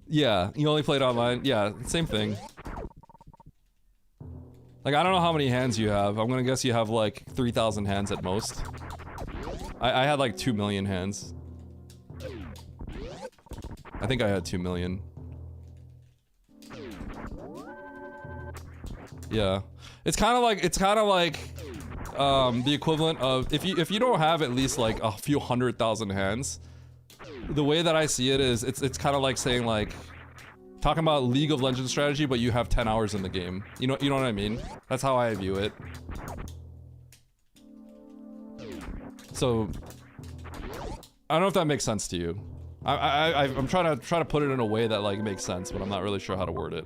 Yeah, you only played online. Yeah, same thing. Like, I don't know how many hands you have. I'm gonna guess you have like 3,000 hands at most. I had like 2 million hands. I think I had 2 million. Yeah, it's kind of like the equivalent of if you don't have at least like a few 100,000 hands. The way that I see it is it's kind of like saying like talking about League of Legends strategy, but you have 10 hours in the game. You know what I mean? That's how I view it. So I don't know if that makes sense to you. I'm trying to put it in a way that like makes sense, but I'm not really sure how to word it.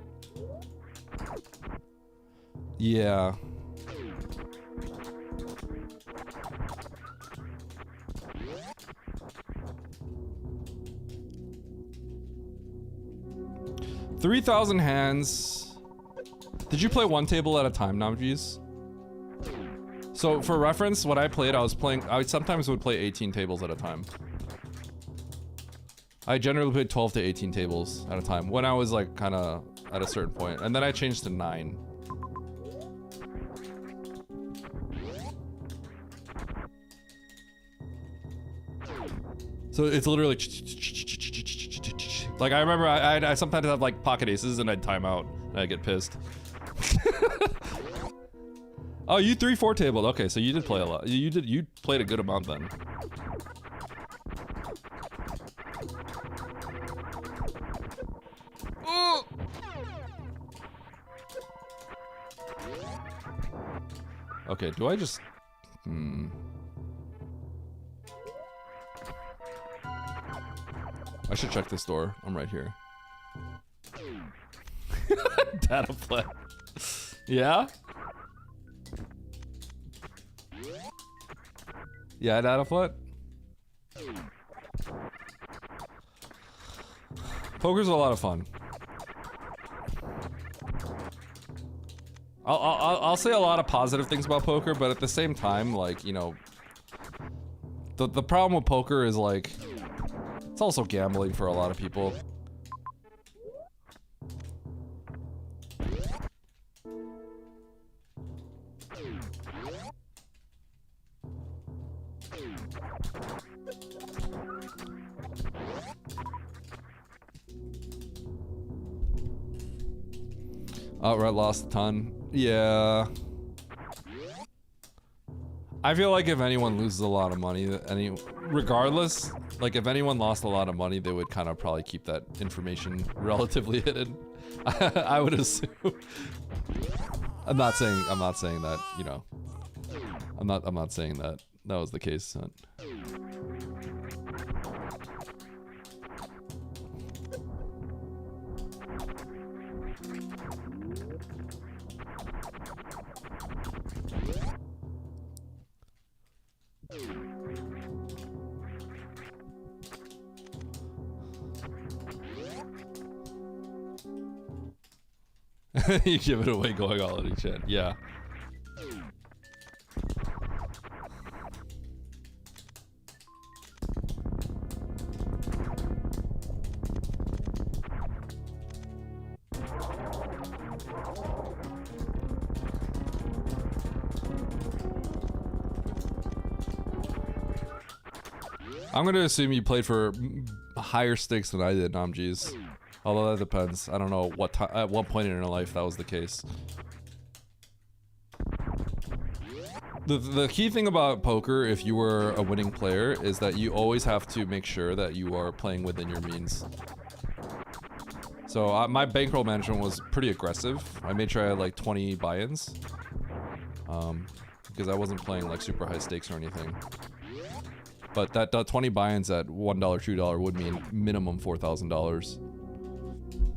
Yeah. $3,000 hands. Did you play one table at a time, Namjees? So for reference, when I played, I sometimes would play 18 tables at a time. I generally played 12 to 18 tables at a time when I was like kind of at a certain point, and then I changed to 9. So it's literally like I remember I sometimes have like pocket aces and I'd time out and I'd get pissed. Oh, you 3-4 tabled. Okay, so you did play a lot. You played a good amount then. Oh! Okay, do I just I should check this door. I'm right here. Data play. Yeah? Yeah, data flat. Poker's a lot of fun. I'll say a lot of positive things about poker, but at the same time, like, you know, the problem with poker is like, it's also gambling for a lot of people. Outright lost a ton. Yeah. I feel like if anyone loses a lot of money, regardless, like if anyone lost a lot of money, they would kind of probably keep that information relatively hidden. I would assume. I'm not saying that, you know. I'm not saying that was the case. You give it away going all in each end. Yeah. I'm gonna assume you played for higher stakes than I did, Namjeez. Although that depends. I don't know at what point in your life that was the case. The key thing about poker, if you were a winning player, is that you always have to make sure that you are playing within your means. So my bankroll management was pretty aggressive. I made sure I had like 20 buy-ins. Because I wasn't playing like super high stakes or anything. But that 20 buy-ins at $1, $2 would mean minimum $4,000.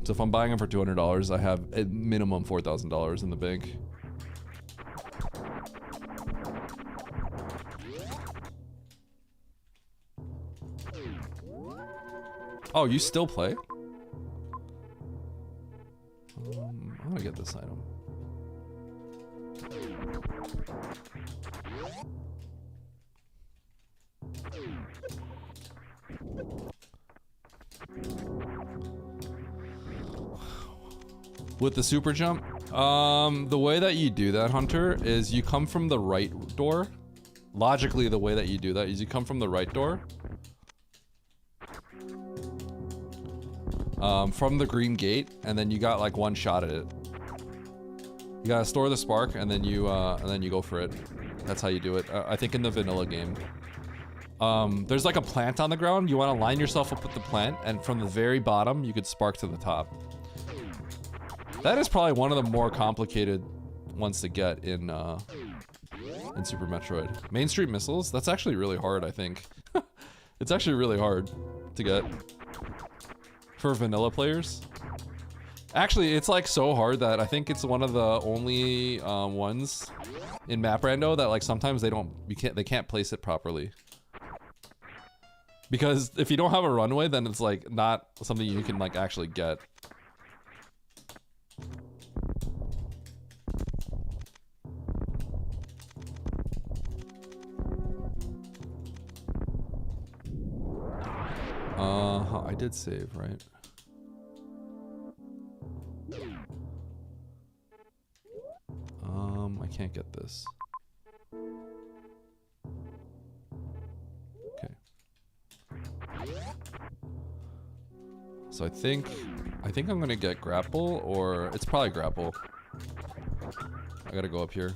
So if I'm buying them for $200, I have a minimum $4,000 in the bank. Oh, you still play? I'm gonna get this item. With the super jump, the way that you do that, Hunter, is you come from the right door. Logically, the way that you do that is you come from the right door. From the green gate, and then you got like one shot at it. You gotta store the spark, and then you go for it. That's how you do it. I think in the vanilla game. There's like a plant on the ground. You want to line yourself up with the plant, and from the very bottom, you could spark to the top. That is probably one of the more complicated ones to get in Super Metroid. Main Street Missiles, that's actually really hard, I think. It's actually really hard to get for vanilla players. Actually, it's like so hard that I think it's one of the only ones in Map Rando that like sometimes they can't place it properly. Because if you don't have a runway, then it's like not something you can like actually get. I did save, right? I can't get this. Okay. So I think I'm gonna get grapple, or it's probably grapple. I gotta go up here.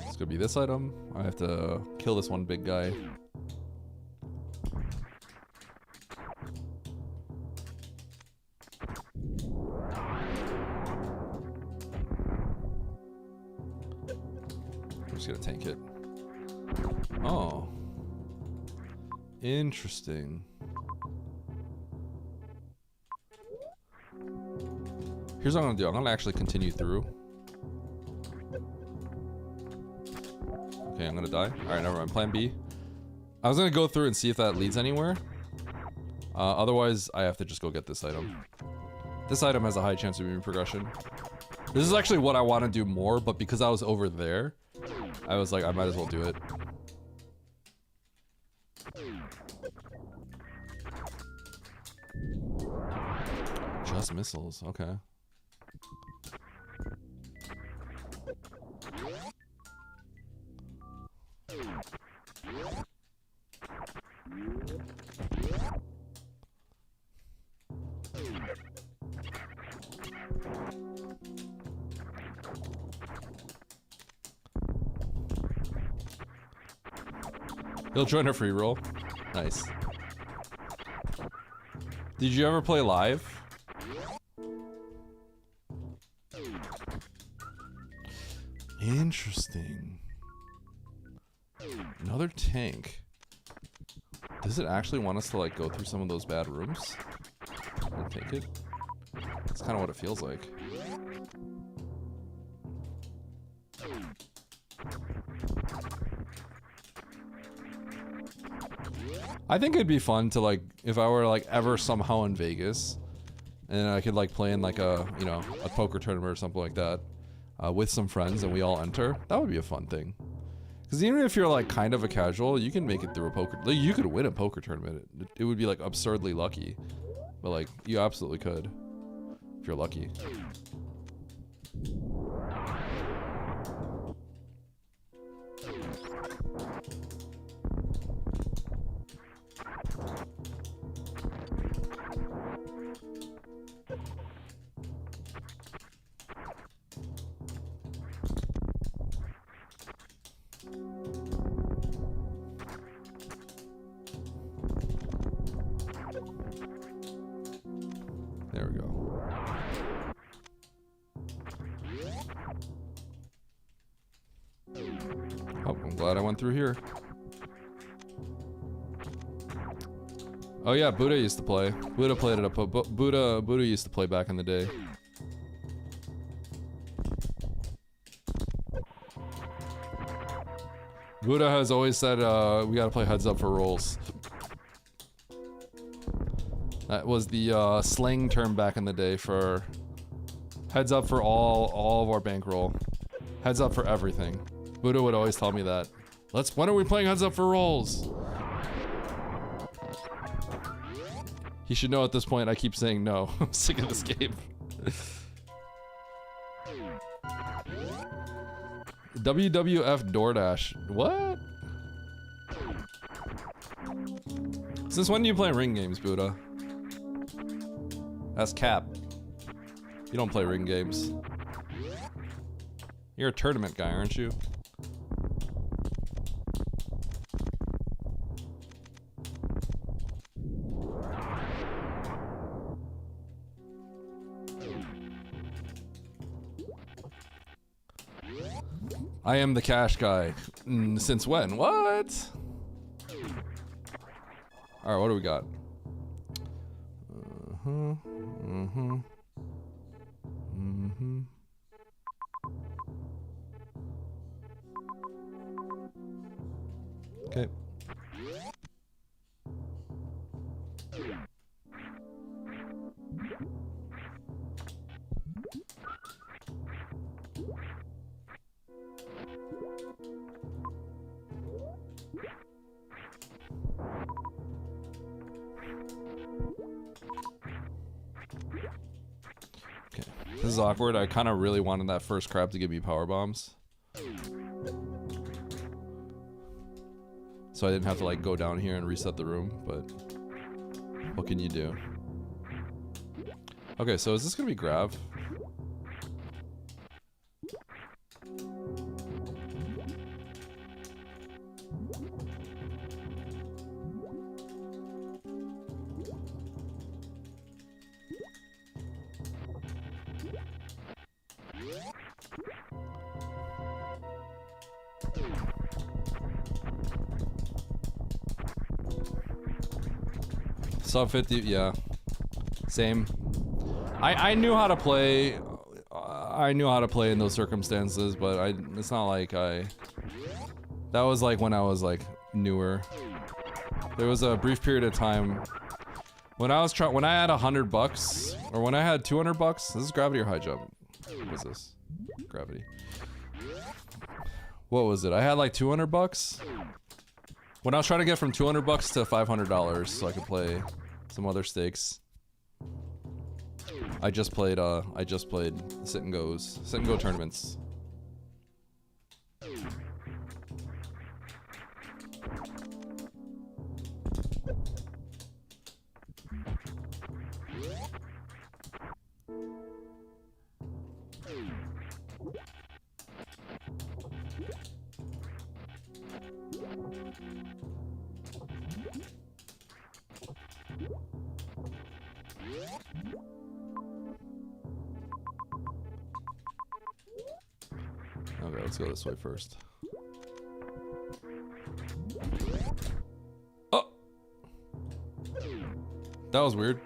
It's gonna be this item. I have to kill this one big guy. I'm just gonna tank it. Oh. Interesting. Here's what I'm gonna do. I'm gonna actually continue through. Okay, I'm gonna die. Alright, never mind. Plan B. I was gonna go through and see if that leads anywhere. Otherwise, I have to just go get this item. This item has a high chance of being progression. This is actually what I want to do more, but because I was over there, I was like, I might as well do it. Just missiles, okay. You'll join a free roll. Nice. Did you ever play live? Interesting. Another tank. Does it actually want us to like go through some of those bad rooms and take it? That's kind of what it feels like. I think it'd be fun to like, if I were like ever somehow in Vegas and I could like play in like a, you know, a poker tournament or something like that with some friends and we all enter, that would be a fun thing. Because even if you're like kind of a casual, you can make it through a poker, like you could win a poker tournament. It would be like absurdly lucky, but like you absolutely could if you're lucky. There we go. Oh, I'm glad I went through here. Oh yeah, Buddha used to play. Buddha played it up. Buddha used to play back in the day. Buddha has always said we gotta play heads up for rolls. That was the slang term back in the day for heads up for all of our bankroll. Heads up for everything. Buddha would always tell me that. When are we playing heads up for rolls? He should know at this point I keep saying no. I'm sick of this game. WWF DoorDash. What? Since when do you play ring games, Buddha? That's cap. You don't play ring games. You're a tournament guy, aren't you? I am the cash guy. Since when? What? Alright, what do we got? Okay. This is awkward. I kind of really wanted that first crab to give me power bombs, so I didn't have to like go down here and reset the room, but what can you do? Okay, so is this gonna be Grav? Sub 50, yeah. Same. I knew how to play. I knew how to play in those circumstances, but it's not like that was like when I was like newer. There was a brief period of time when I had $100 or when I had $200. This is gravity or high jump? What is this? Gravity. What was it? I had like $200 when I was trying to get from $200 to $500 so I could play some other stakes. I just played sit and go tournaments. Okay, let's go this way first. Oh! That was weird.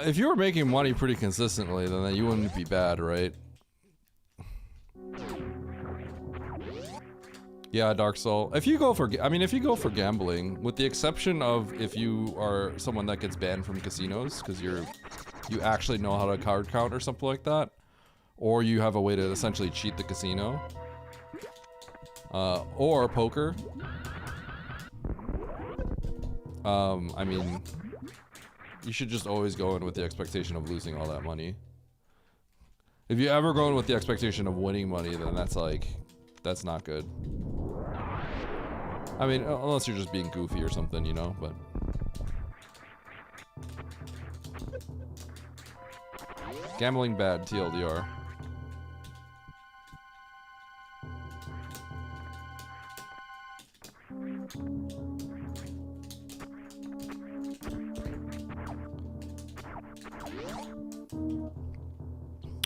If you were making money pretty consistently, then you wouldn't be bad, right? Yeah, Dark Soul. If you go for gambling, with the exception of if you are someone that gets banned from casinos because you actually know how to card count or something like that, or you have a way to essentially cheat the casino, or poker. I mean, you should just always go in with the expectation of losing all that money. If you ever go in with the expectation of winning money, then that's not good. I mean, unless you're just being goofy or something, you know, but... Gambling bad, TLDR.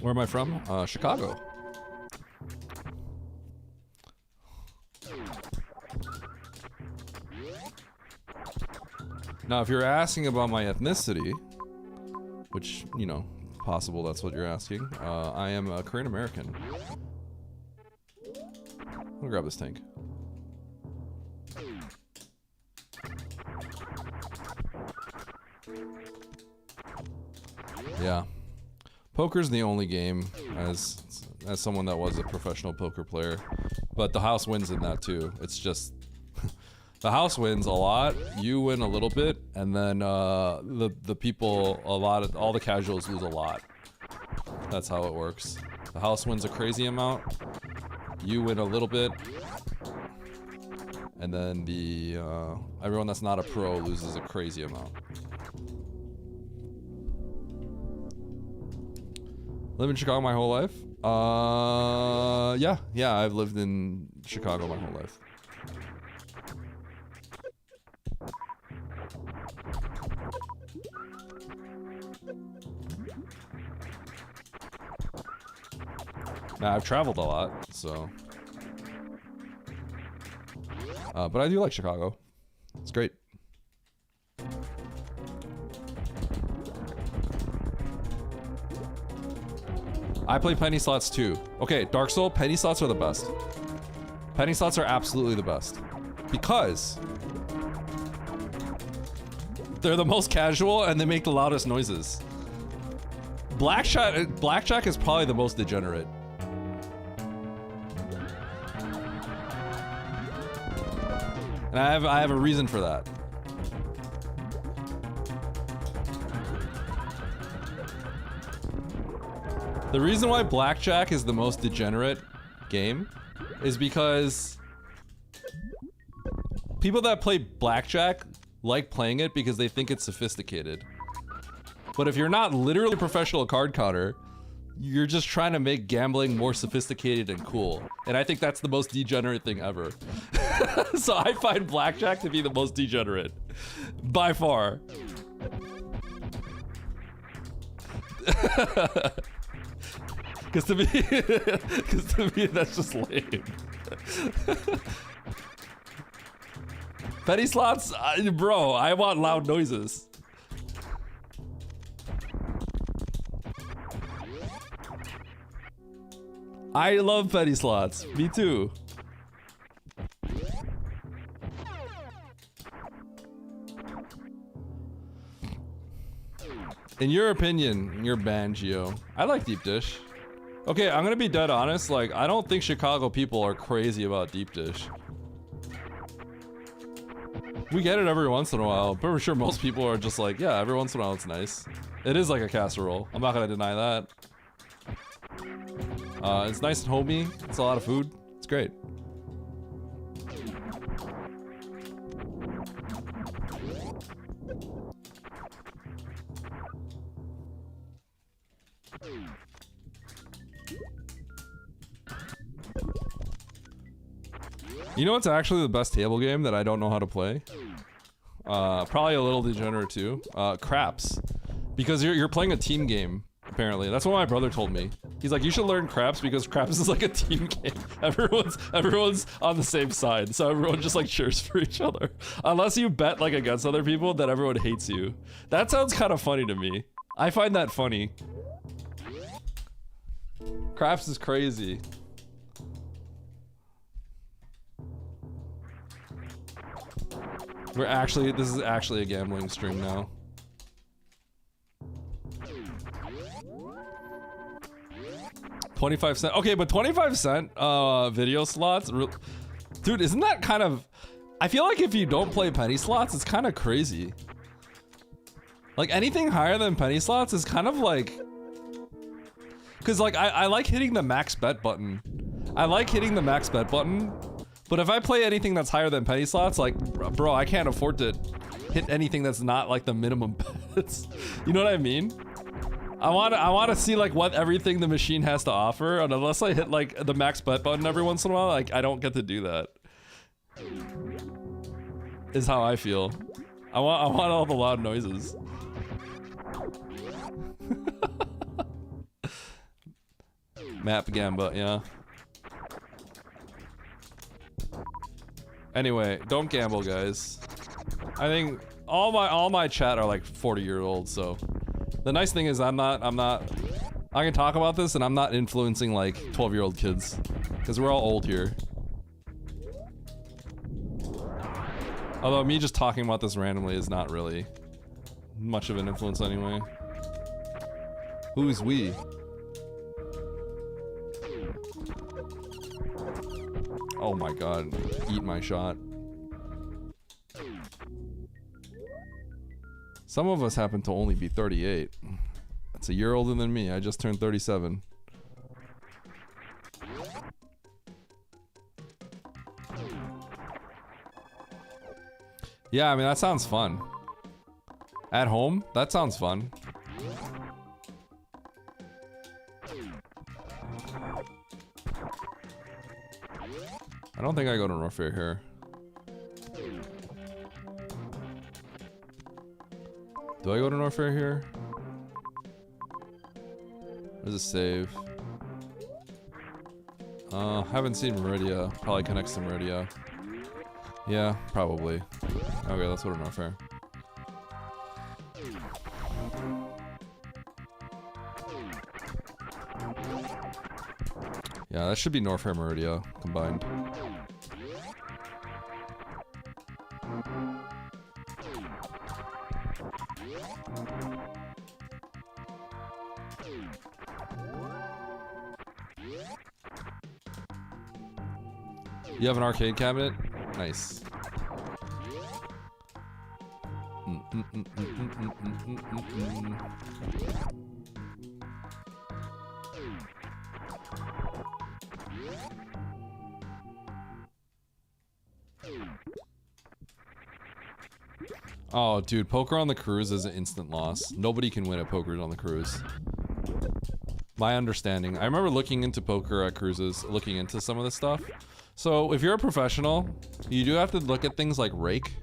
Where am I from? Chicago. Now, if you're asking about my ethnicity, which, you know, possible that's what you're asking, I am a Korean American. I'm gonna grab this tank. Yeah. Poker's the only game, as someone that was a professional poker player, but the house wins in that too. It's just the house wins a lot, you win a little bit, and then the people all the casuals lose a lot. That's how it works. The house wins a crazy amount, you win a little bit, and then the everyone that's not a pro loses a crazy amount. Live in Chicago my whole life? Yeah, I've lived in Chicago my whole life. Now, I've traveled a lot, so... but I do like Chicago. It's great. I play penny slots too. Okay, Dark Soul, penny slots are the best. Penny slots are absolutely the best. Because they're the most casual and they make the loudest noises. Blackjack is probably the most degenerate. And I have a reason for that. The reason why Blackjack is the most degenerate game is because people that play Blackjack like playing it because they think it's sophisticated. But if you're not literally a professional card counter, you're just trying to make gambling more sophisticated and cool. And I think that's the most degenerate thing ever. So I find Blackjack to be the most degenerate. By far. Because to me, that's just lame. Penny slots, bro. I want loud noises. I love penny slots. Me too. In your opinion, your band, Gio. I like deep dish. Okay, I'm gonna be dead honest. Like, I don't think Chicago people are crazy about deep dish. We get it every once in a while. But I'm sure most people are just like, yeah, every once in a while it's nice. It is like a casserole. I'm not gonna deny that. It's nice and homey. It's a lot of food. It's great. You know what's actually the best table game that I don't know how to play? Probably a little degenerate too. Craps. Because you're playing a team game, apparently. That's what my brother told me. He's like, you should learn craps because craps is like a team game. Everyone's on the same side, so everyone just like cheers for each other. Unless you bet like against other people, then everyone hates you. That sounds kind of funny to me. I find that funny. Craps is crazy. This is actually a gambling stream now. $0.25. Okay, but 25-cent video slots, dude, isn't that kind of? I feel like if you don't play penny slots, it's kind of crazy. Like anything higher than penny slots is kind of like, cause like I like hitting the max bet button. I like hitting the max bet button. But if I play anything that's higher than penny slots, like, bro, I can't afford to hit anything that's not like the minimum bets. You know what I mean? I want to see like what everything the machine has to offer, and unless I hit like the max bet button every once in a while, like I don't get to do that. Is how I feel. I want all the loud noises. Map Gamba, yeah. Anyway, don't gamble, guys. I think all my chat are like 40-year-olds, so the nice thing is I can talk about this and I'm not influencing like 12-year-old kids because we're all old here. Although me just talking about this randomly is not really much of an influence anyway. Who's we? Oh my god, eat my shot. Some of us happen to only be 38. That's a year older than me. I just turned 37. Yeah, I mean, that sounds fun. At home? That sounds fun. I don't think I go to North Fair here. Do I go to North Fair here? There's a save. Haven't seen Meridia. Probably connects to Meridia. Yeah, probably. Okay, let's go to North Fair. Yeah, that should be North Fair Meridia combined. You have an arcade cabinet? Nice. Oh, dude, poker on the cruise is an instant loss. Nobody can win at poker on the cruise. My understanding. I remember looking into poker at cruises, looking into some of this stuff. So, if you're a professional, you do have to look at things like rake.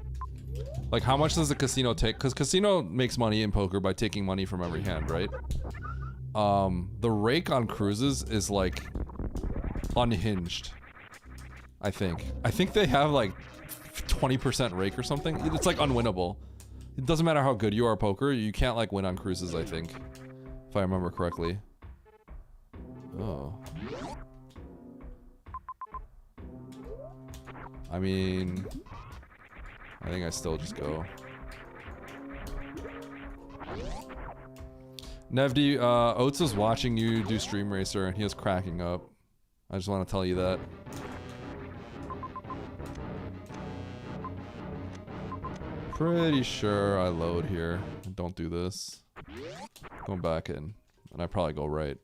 Like, how much does the casino take? Because casino makes money in poker by taking money from every hand, right? the rake on cruises is like unhinged. I think they have like 20% rake or something. It's like unwinnable. It doesn't matter how good you are at poker, you can't like win on cruises, I think. If I remember correctly. Oh. I mean, I think I still just go. Nevdi, Oats was watching you do Stream Racer and he was cracking up. I just want to tell you that. Pretty sure I load here. Don't do this. Going back in. And I probably go right.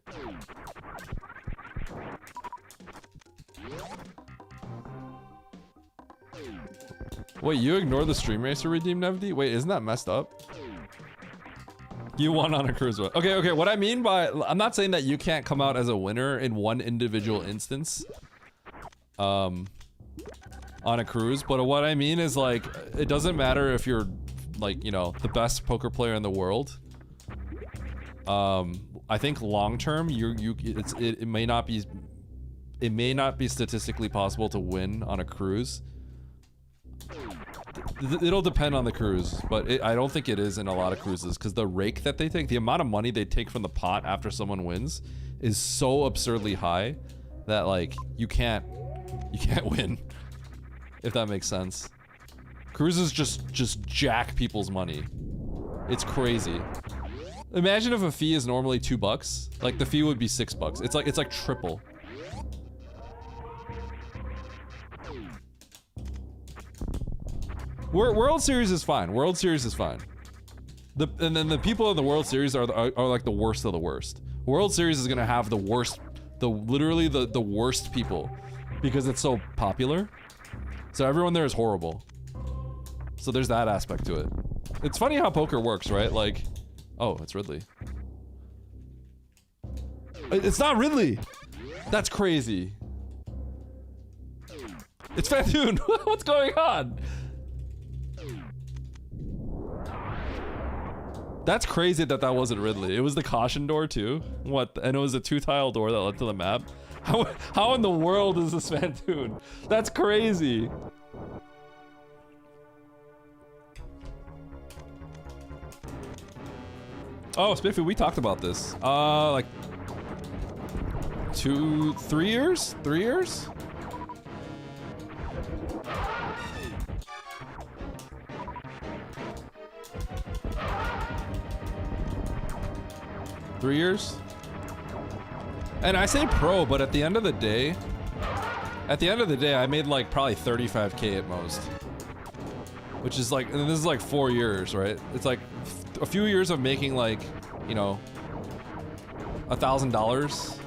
Wait, you ignore the Stream Racer redeem, Nevdi? Wait, isn't that messed up? You won on a cruise. Okay, what I mean by... I'm not saying that you can't come out as a winner in one individual instance. On a cruise, but what I mean is like, it doesn't matter if you're like, you know, the best poker player in the world. I think long term, it may not be statistically possible to win on a cruise. It'll depend on the cruise, but I don't think it is in a lot of cruises because the rake that they take, the amount of money they take from the pot after someone wins, is so absurdly high that like you can't win. If that makes sense. Cruises just jack people's money. It's crazy. Imagine if a fee is normally $2, like the fee would be $6. It's like triple. World Series is fine. World Series is fine. And then the people in the World Series are like the worst of the worst. World Series is gonna have the worst, literally the worst people because it's so popular. So everyone there is horrible. So there's that aspect to it. It's funny how poker works, right? Like, oh, it's Ridley. It's not Ridley. That's crazy. It's Fantoon. What's going on? That's crazy that wasn't Ridley. It was the caution door too. What? And it was a 2-tile door that led to the map. How in the world is this Fantoon? That's crazy. Oh, Spiffy, we talked about this. Like 3 years? 3 years? Three years? And I say pro, but at the end of the day, I made like probably 35K at most. Which is like, and this is like 4 years, right? It's like a few years of making like, you know, $1,000.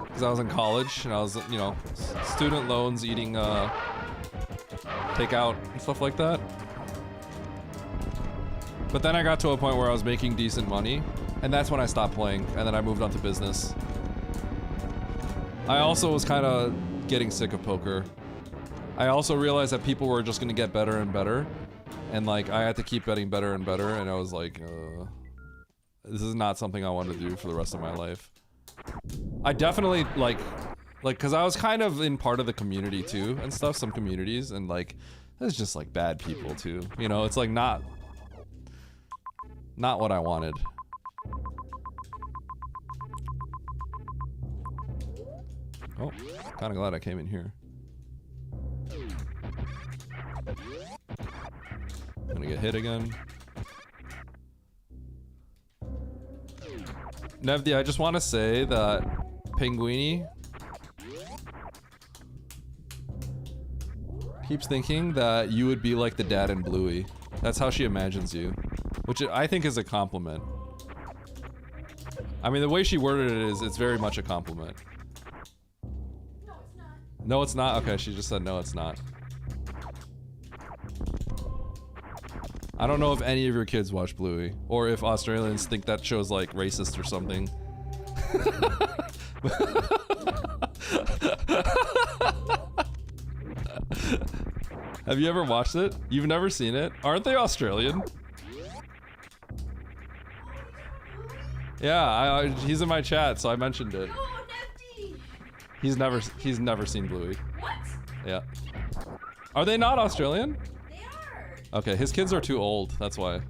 Because I was in college and I was, you know, student loans, eating takeout and stuff like that. But then I got to a point where I was making decent money, and that's when I stopped playing, and then I moved on to business. I also was kind of getting sick of poker. I also realized that people were just gonna get better and better, and like I had to keep getting better and better, and I was like, this is not something I want to do for the rest of my life. I definitely like, cause I was kind of in part of the community too and stuff, some communities, and like, there's just like bad people too. You know, it's like not what I wanted. Oh, kind of glad I came in here. I'm gonna get hit again. Nevdi, I just want to say that Pinguini keeps thinking that you would be like the dad in Bluey. That's how she imagines you, which I think is a compliment. I mean, the way she worded it is, it's very much a compliment. No, it's not? Okay, she just said no, it's not. I don't know if any of your kids watch Bluey, or if Australians think that show's like racist or something. Have you ever watched it? You've never seen it? Aren't they Australian? Yeah, he's in my chat, so I mentioned it. Oh, Nefty! He's never seen Bluey. What? Yeah. Are they not Australian? They are. Okay, his kids are too old. That's why.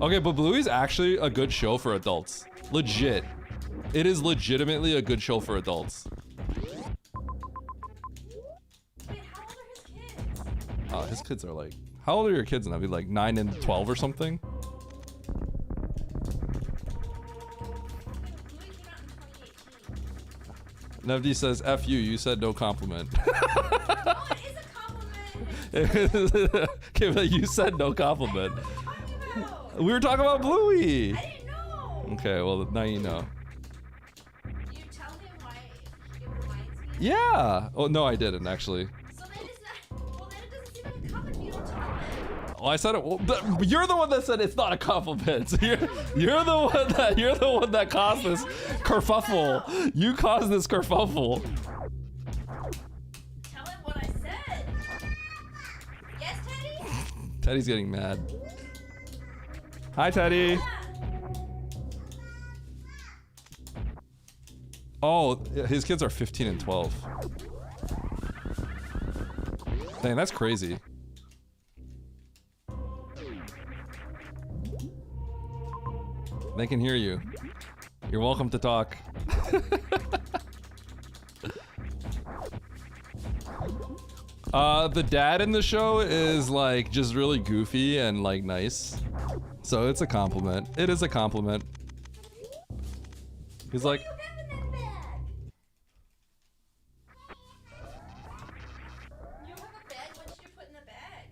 Okay, but Bluey's actually a good show for adults. Legit. It is legitimately a good show for adults. Wait, how old are his kids? His kids are like, how old are your kids now? Be like 9 and 12 or something? Bluey came out in 2018. Nevdi says, F you said no compliment. Oh, it is a compliment. Okay, but you said no compliment. What are you talking about? We were talking about Bluey. I didn't know. Okay, well, now you know. Do you tell him why it reminds me of? Yeah. Oh, no, I didn't, actually. So then it's not. Well, then it doesn't seem like a compliment if you don't tell him. Well, I said it. Well, you're the one that said it's not a compliment. So you're the one that caused this kerfuffle. You caused this kerfuffle. Tell him what I said. Yes, Teddy? Teddy's getting mad. Hi, Teddy. Oh, his kids are 15 and 12. Dang, that's crazy. They can hear you. You're welcome to talk. The dad in the show is like just really goofy and like nice. So it's a compliment. It is a compliment. He's like, You have in that bag. You have a bag. What did you put in the bag?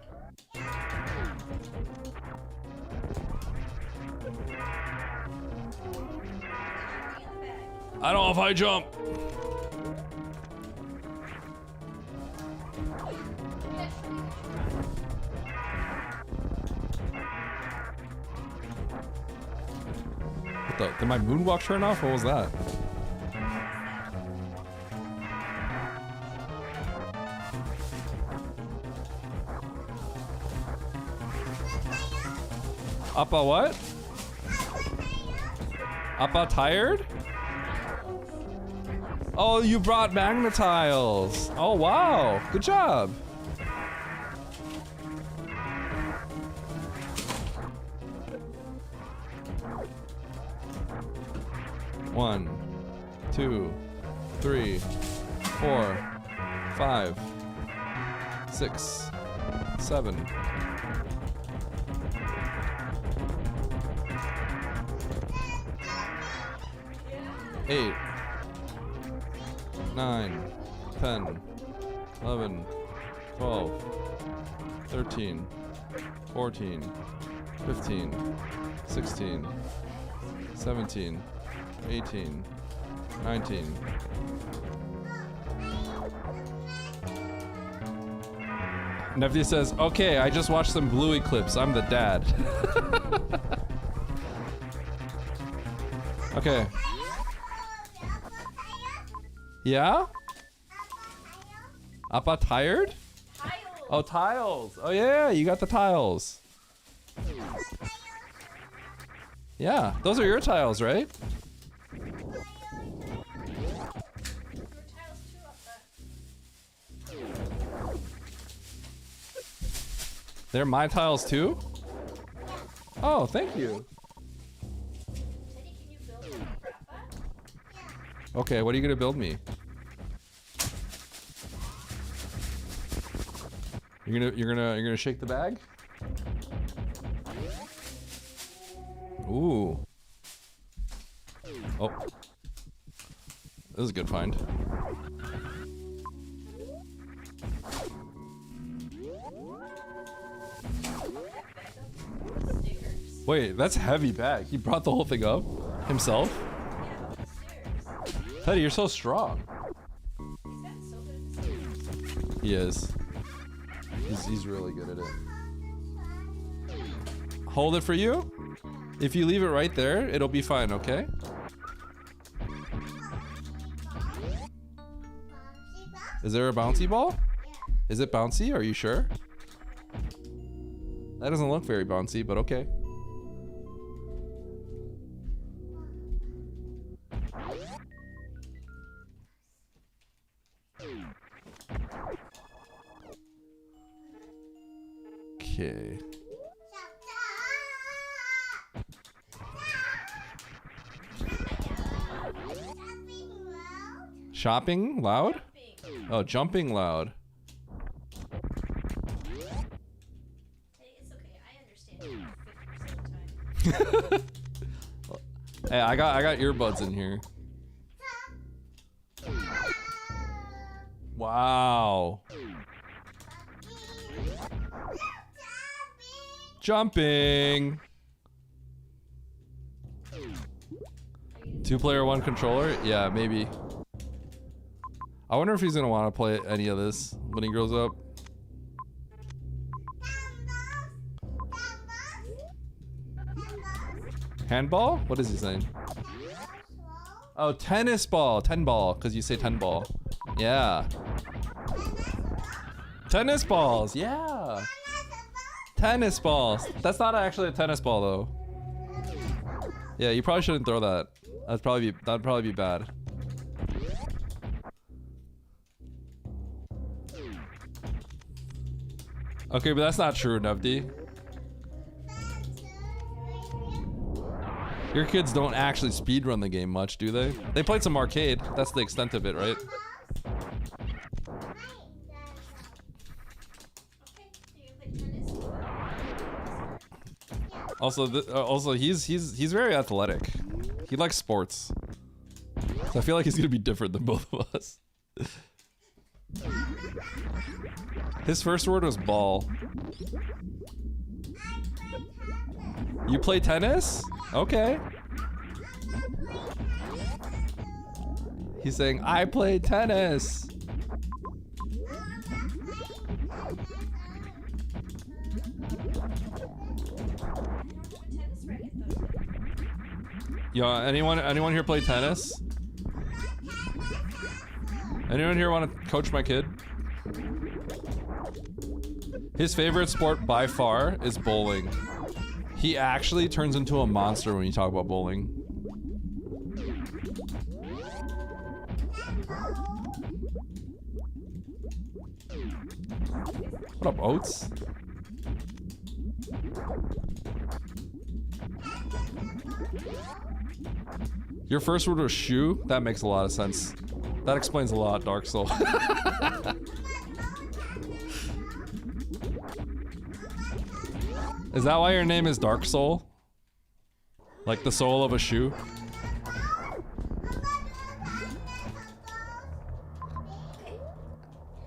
I don't know if I jump. What the? Did my moonwalk turn off? What was that? Appa what? Appa tired? Oh, you brought magnetiles. Oh, wow. Good job. One, 2, 3, 4, 5, 6, 7. 8, 9, 10, 11, 12, 13, 14, 15, 16, 17, 18, 19. Nevdi says, okay, I just watched some Bluey clips. I'm the dad. Okay. Yeah? Appa tired? Tiles. Oh, tiles. Oh, yeah, you got the tiles. Yeah, those are your tiles, right? Your tiles too up there. They're my tiles too? Oh, thank you. Teddy, can you build one for Appa? Okay, what are you gonna build me? You're gonna shake the bag? Ooh. Oh. This is a good find. Stickers. Wait, that's a heavy bag. He brought the whole thing up himself? Yeah, up the stairs. Teddy, you're so strong. He's gotten so good at the stairs. He is. He's really good at it. Hold it for you? If you leave it right there, it'll be fine, okay? Is there a bouncy ball? Is it bouncy? Are you sure? That doesn't look very bouncy, but okay. Okay. Shopping loud? Oh, jumping loud. It's okay. I understand 50% of the time. Hey, I got earbuds in here. Wow. Jumping. 2-player, 1 controller? Yeah, maybe. I wonder if he's gonna want to play any of this when he grows up. Handball? What is he saying? Oh, tennis ball. 10 ball, because you say 10 ball. Yeah. Tennis balls, yeah. Tennis balls. That's not actually a tennis ball though. Yeah, you probably shouldn't throw that. That'd probably be bad. Okay, but that's not true, Nubdi. Your kids don't actually speedrun the game much, do they? They played some arcade. That's the extent of it, right? Also, he's very athletic. He likes sports. So I feel like he's gonna be different than both of us. His first word was ball. You play tennis? Okay. He's saying, I play tennis. Yo, anyone here play tennis? Anyone here want to coach my kid? His favorite sport by far is bowling. He actually turns into a monster when you talk about bowling. What up, Oats? Your first word was shoe? That makes a lot of sense. That explains a lot, Dark Soul. Is that why your name is Dark Soul? Like the soul of a shoe?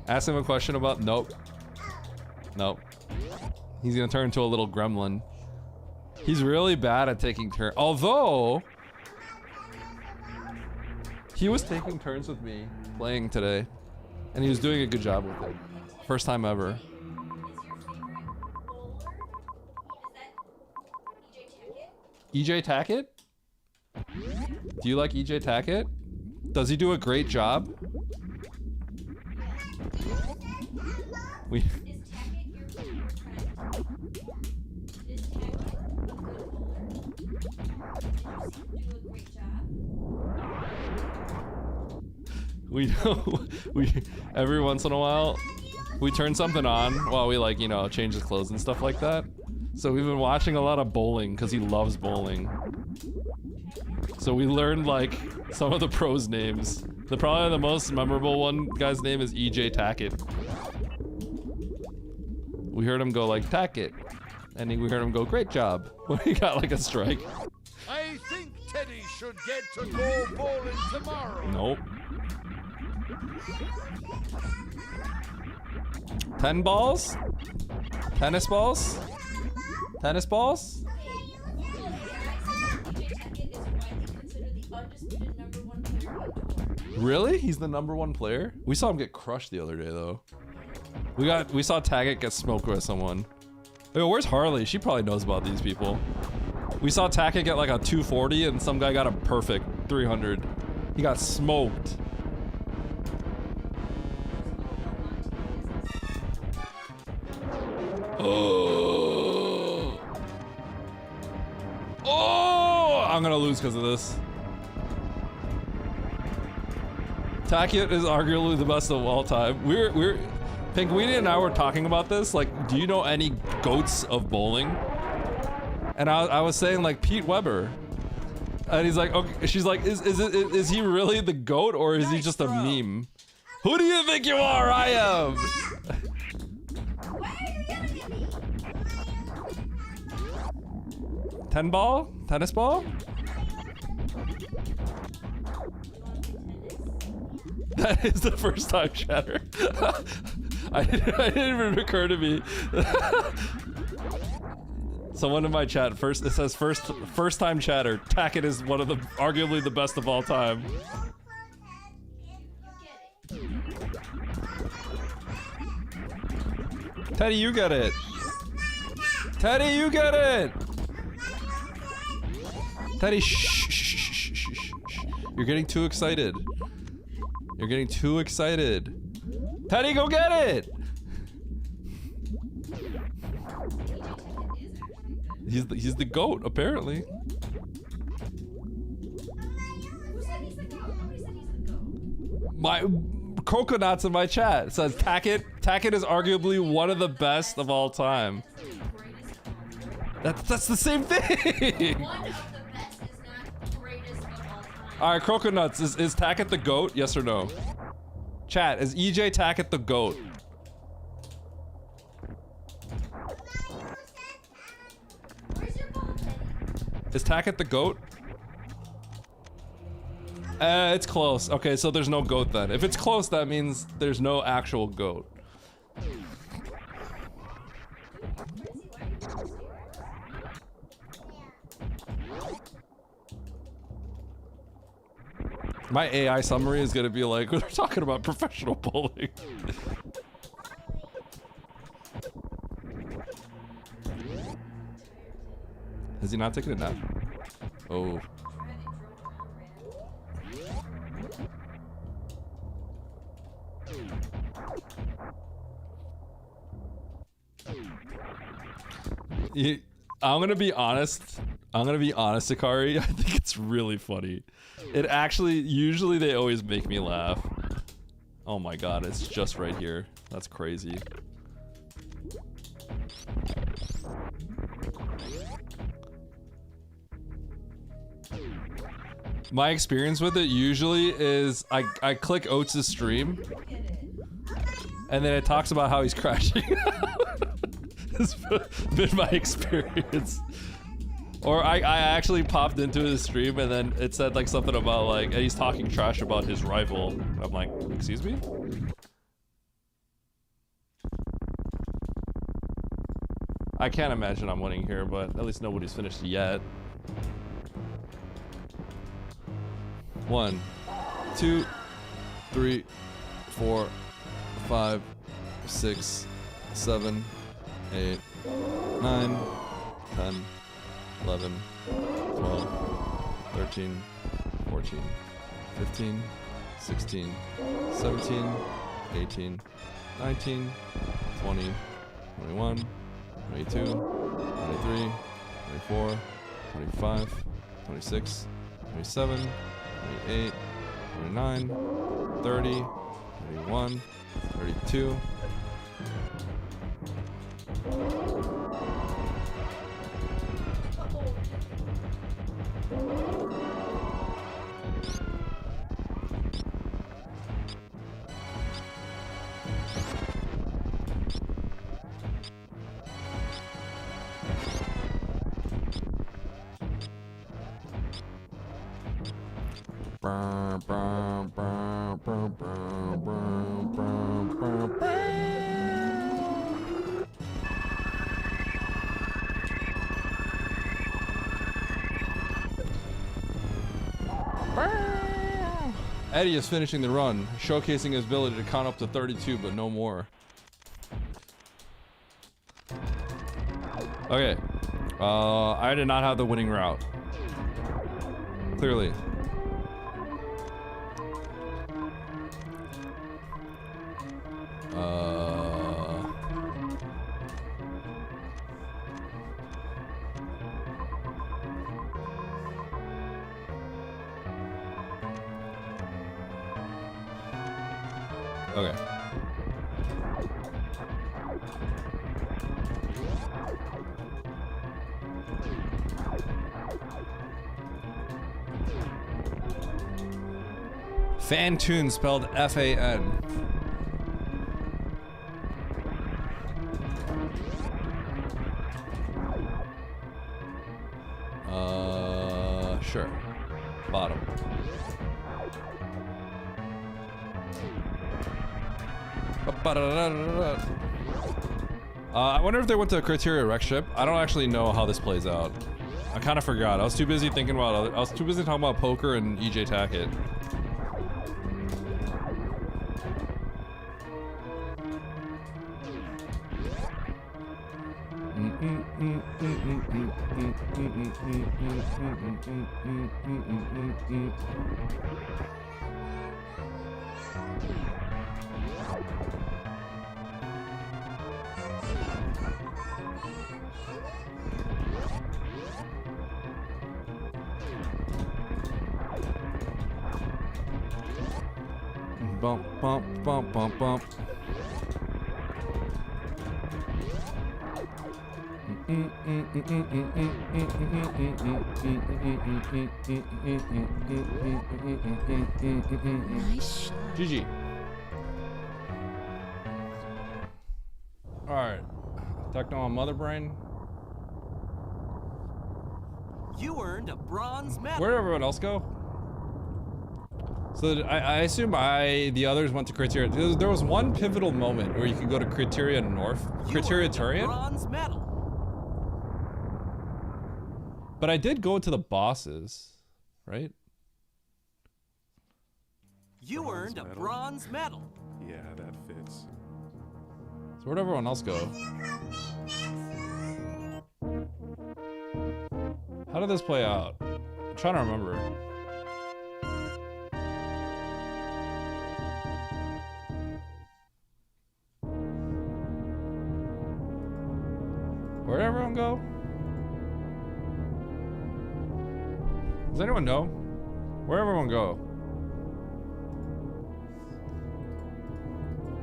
Ask him a question about... Nope. Nope. He's gonna turn into a little gremlin. He's really bad at taking turns. Although... he was taking turns with me playing today. And he was doing a good job with it. First time ever. EJ Tackett? Do you like EJ Tackett? Does he do a great job? We... We know, every once in a while, we turn something on while we like, you know, change his clothes and stuff like that. So we've been watching a lot of bowling because he loves bowling. So we learned like some of the pros' names. Probably the most memorable one guy's name is EJ Tackett. We heard him go like, Tackett. And we heard him go, great job. When he got like a strike. I think Teddy should get to go bowling tomorrow. Nope. 10 balls? Tennis balls? Tennis balls? Really? He's the #1 player? We saw him get crushed the other day though. We saw Taggett get smoked by someone. Yo, where's Harley? She probably knows about these people. We saw Taggett get like a 240 and some guy got a perfect 300. He got smoked. Oh! Oh! I'm gonna lose because of this. Tackett is arguably the best of all time. We're Pinguini and I were talking about this. Like, do you know any goats of bowling? And I was saying like Pete Weber. And he's like, okay. She's like, is he really the goat or is he just a meme? Who do you think you are? I am. Tennis ball? That is the first time chatter. I didn't even occur to me. Someone in my chat it says first time chatter. Tackett is one of the arguably the best of all time. Teddy, you get it. Teddy, you get it. Teddy, shh. You're getting too excited. You're getting too excited. Teddy, go get it. He's the goat, apparently. My coconuts in my chat says Tackett is arguably one of the best of all time. That's the same thing. One of the best is not greatest of all time. All right, coconuts, is Tackett the goat? Yes or no? Chat, is EJ Tackett the goat? Where's your ball, Teddy? Is Tackett the goat? It's close. Okay, so there's no goat then. If it's close, that means there's no actual goat. My AI summary is gonna be like, we're talking about professional bowling. Has he not taken a nap? Oh. I'm gonna be honest, Akari. I think it's really funny. It actually, usually they always make me laugh. Oh my god, it's just right here. That's crazy. My experience with it usually is I click Oats' stream and then it talks about how he's crashing. It's been my experience. Or I actually popped into his stream and then it said like something about like, and he's talking trash about his rival. I'm like, excuse me? I can't imagine I'm winning here, but at least nobody's finished yet. 1, 2, 3, 4, 5, 6, 7, 8, 9, 10, 11, 12, 13, 14, 15, 16, 17, 18, 19, 20, 21, 22, 23, 24, 25, 26, 27, 28, 29, 30, 31, 32. Eddie is finishing the run, showcasing his ability to count up to 32, but no more. Okay. I did not have the winning route. Clearly. Okay. Fantoon spelled F-A-N. Sure. Bottom. I wonder if they went to a Criteria Rex ship. I don't actually know how this plays out. I kind of forgot. I was too busy thinking about I was too busy talking about poker and EJ Tackett. Bump, bump, bump, bump, bump. Nice shot. GG. Alright. Techno on Mother Brain. You earned a bronze medal. Where did everyone else go? So I assume the others went to Criteria. There was one pivotal moment where you could go to Criteria North, Criteria Turian. Bronze medal. But I did go to the bosses, right? You earned a bronze medal. Yeah, that fits. So where'd everyone else go? How did this play out? I'm trying to remember. Where'd everyone go? Does anyone know? Where'd everyone go?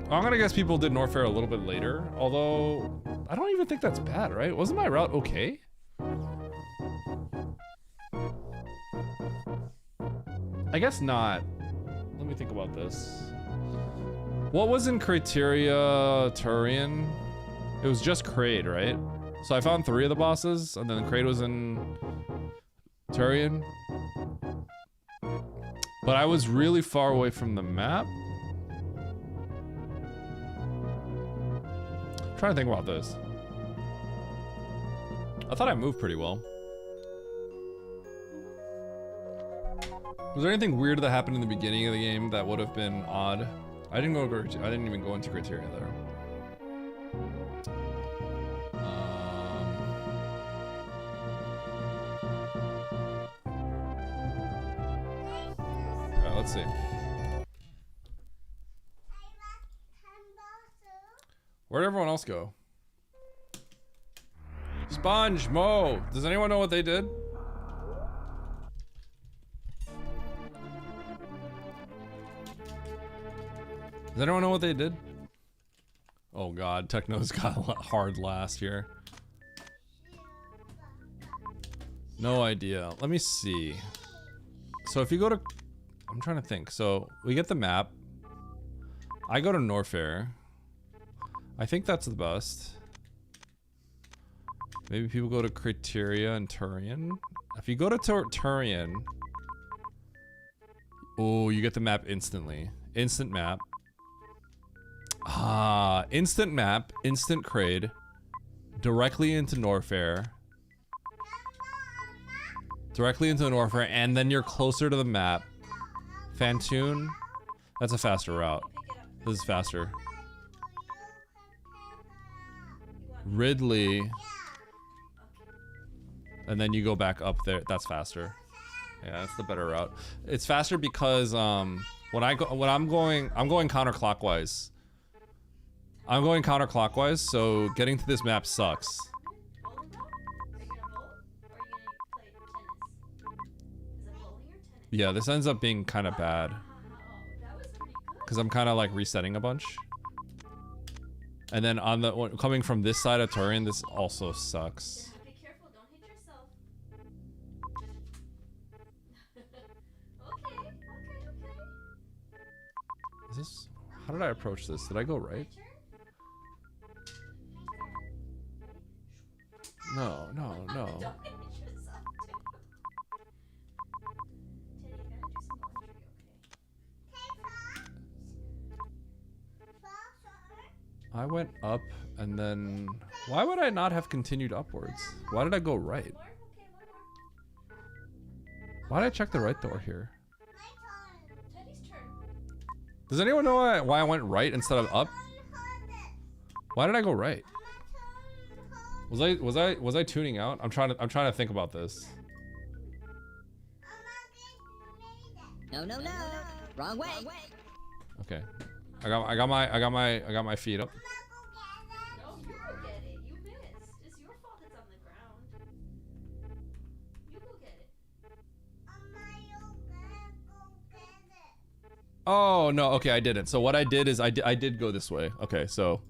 I'm gonna guess people did Norfair a little bit later, although I don't even think that's bad, right? Wasn't my route okay? I guess not. Let me think about this. What was in Criteria Turian? It was just Kraid, right? So I found 3 of the bosses, and then Kraid was in Turian. But I was really far away from the map. I'm trying to think about this. I thought I moved pretty well. Was there anything weird that happened in the beginning of the game that would have been odd? I didn't even go into Criteria there. Let's see. Where'd everyone else go? Sponge, Mo. Does anyone know what they did? Does anyone know what they did? Oh god, Techno's got a lot hard last here. No idea. Let me see. So if you go to... I'm trying to think. So we get the map. I go to Norfair. I think that's the best. Maybe people go to Criteria and Turian. If you go to Turian... Oh, you get the map instantly. Instant map. Ah, instant map, instant Kraid. Directly into Norfair. Directly into Norfair, and then you're closer to the map. Fantoon. That's a faster route. This is faster. Ridley. And then you go back up there. That's faster. Yeah, that's the better route. It's faster because I'm going counterclockwise. I'm going counterclockwise, so getting to this map sucks. Yeah, this ends up being kind of bad. because I'm kind of like resetting a bunch. And then on the coming from this side of Turian, this also sucks. Yeah, be careful, don't hit yourself. Okay. Is this? How did I approach this? Did I go right? No. Don't hit yourself. Teddy, you gotta do some laundry, okay? I went up and then... Why would I not have continued upwards? Why did I go right? More? Okay, one more. Why did I check the right door here? Teddy's turn. Does anyone know why I went right instead of up? Why did I go right? Was I tuning out? I'm trying to think about this. No, no, no. Wrong way. Okay. I got my feet up. No, you go get it. You missed. It's your fault it's on the ground. You go get it. Oh no, okay, I didn't. So what I did is I did go this way. Okay, so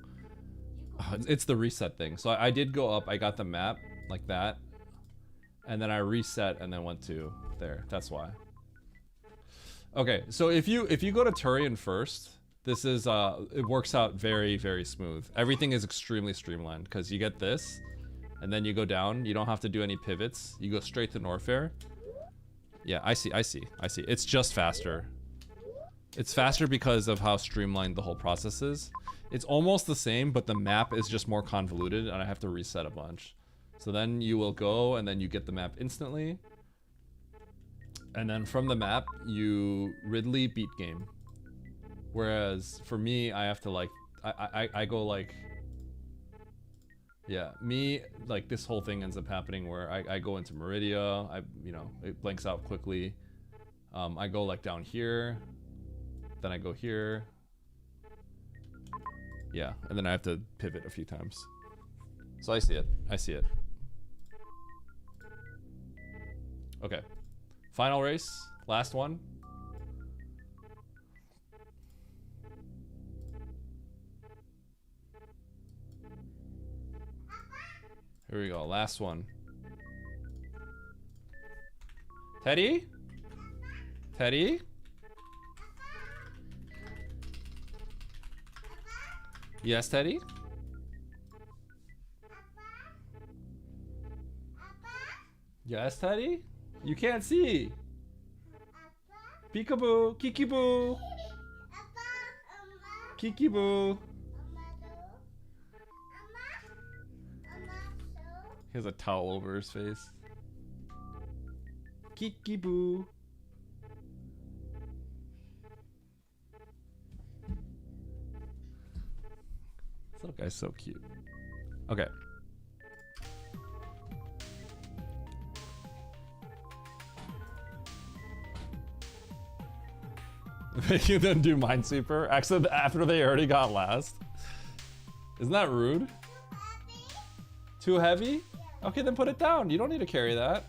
it's the reset thing. So I did go up. I got the map like that, and then I reset and then went to there. That's why. Okay, so if you go to Turian first, this is it works out very, very smooth. Everything is extremely streamlined because you get this, and then you go down. You don't have to do any pivots. You go straight to Norfair. Yeah, I see. It's just faster. It's faster because of how streamlined the whole process is. It's almost the same, but the map is just more convoluted and I have to reset a bunch. So then you will go and then you get the map instantly. And then from the map, you Ridley beat game. Whereas for me, I have to like, I go like, yeah, me, like this whole thing ends up happening where I go into Meridia, it blanks out quickly. I go like down here. Then I go here. Yeah, and then I have to pivot a few times. So I see it. Okay. Final race. Last one. Here we go. Last one. Teddy? Teddy? Yes, Teddy? Yes, Teddy? You can't see. Peekaboo, Kikiboo. Kikiboo. He has a towel over his face. Kikiboo. This little guy's so cute. Okay. Making them do Minesweeper after they already got last. Isn't that rude? Too heavy? Okay, then put it down. You don't need to carry that.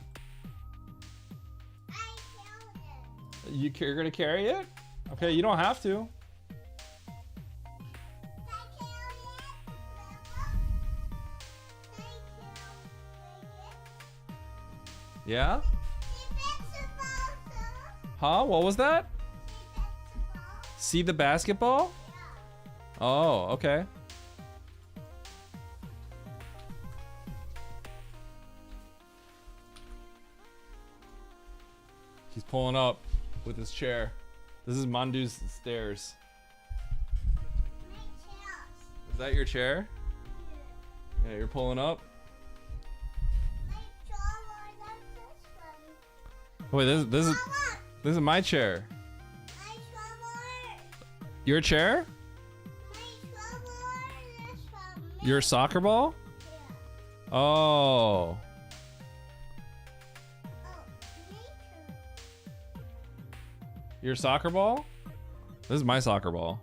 You're gonna carry it? Okay, you don't have to. Yeah? Huh? What was that? See the basketball? Oh, okay. He's pulling up with his chair. This is Mandu's stairs. Is that your chair? Yeah, you're pulling up. Wait, this is my chair. Your chair? Your soccer ball? Oh. Your soccer ball? This is my soccer ball.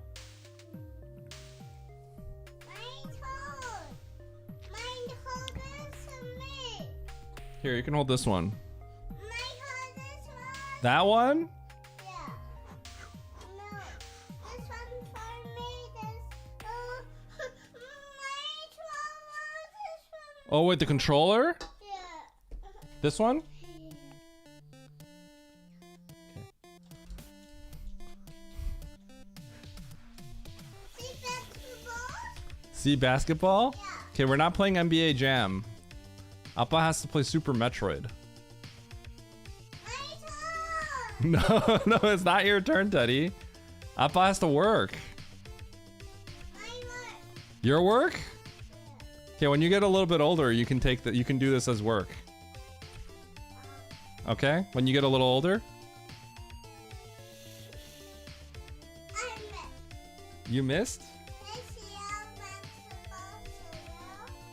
Here, you can hold this one. That one? Oh wait, the controller? This one? See basketball? Okay, we're not playing NBA Jam. Appa has to play Super Metroid. No, no, it's not your turn, Teddy. Appa has to work. Your work? Okay, when you get a little bit older, you can take that. You can do this as work. Okay, when you get a little older. You missed?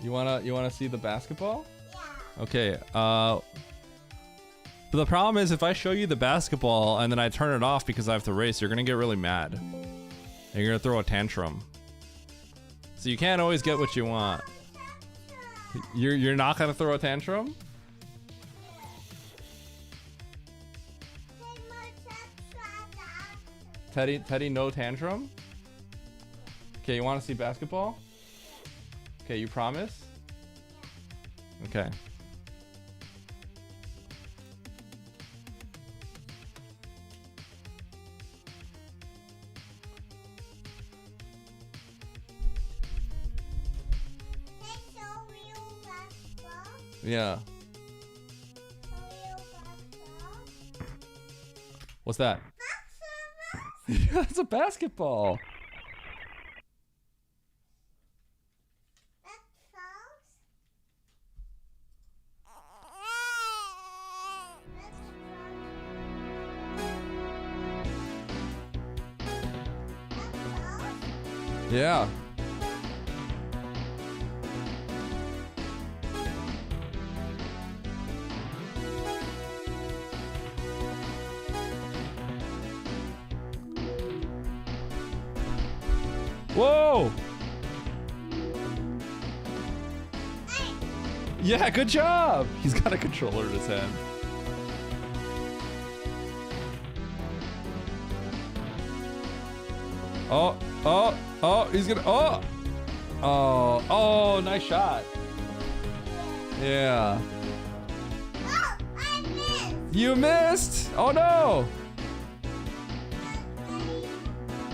You wanna see the basketball? Yeah. Okay. But the problem is, if I show you the basketball and then I turn it off because I have to race, you're gonna get really mad. And you're gonna throw a tantrum. So you can't always get what you want. You're not gonna throw a tantrum? Teddy, no tantrum? Okay, you wanna see basketball? Okay, you promise? Okay. Yeah. What's that? Yeah, it's a basketball. Yeah. Whoa! Yeah, good job! He's got a controller in his hand. Oh, he's gonna, oh, nice shot. Yeah. Oh, I missed. You missed! Oh no!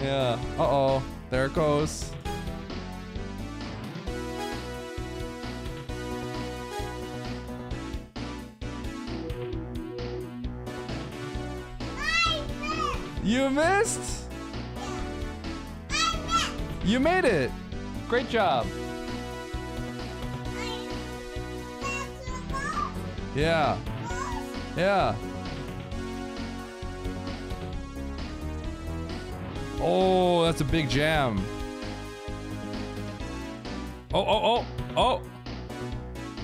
Yeah, uh-oh, there it goes. You missed? You made it! Great job! Yeah. Yeah. Oh, that's a big jam. Oh.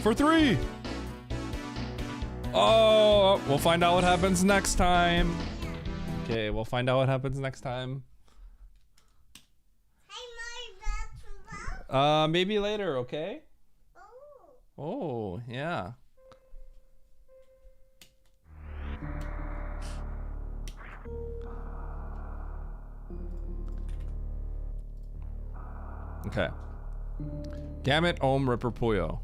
For 3! Oh, we'll find out what happens next time. Okay, we'll find out what happens next time. Maybe later, okay? Oh, yeah. Okay. Gamut Ohm Ripper Puyo.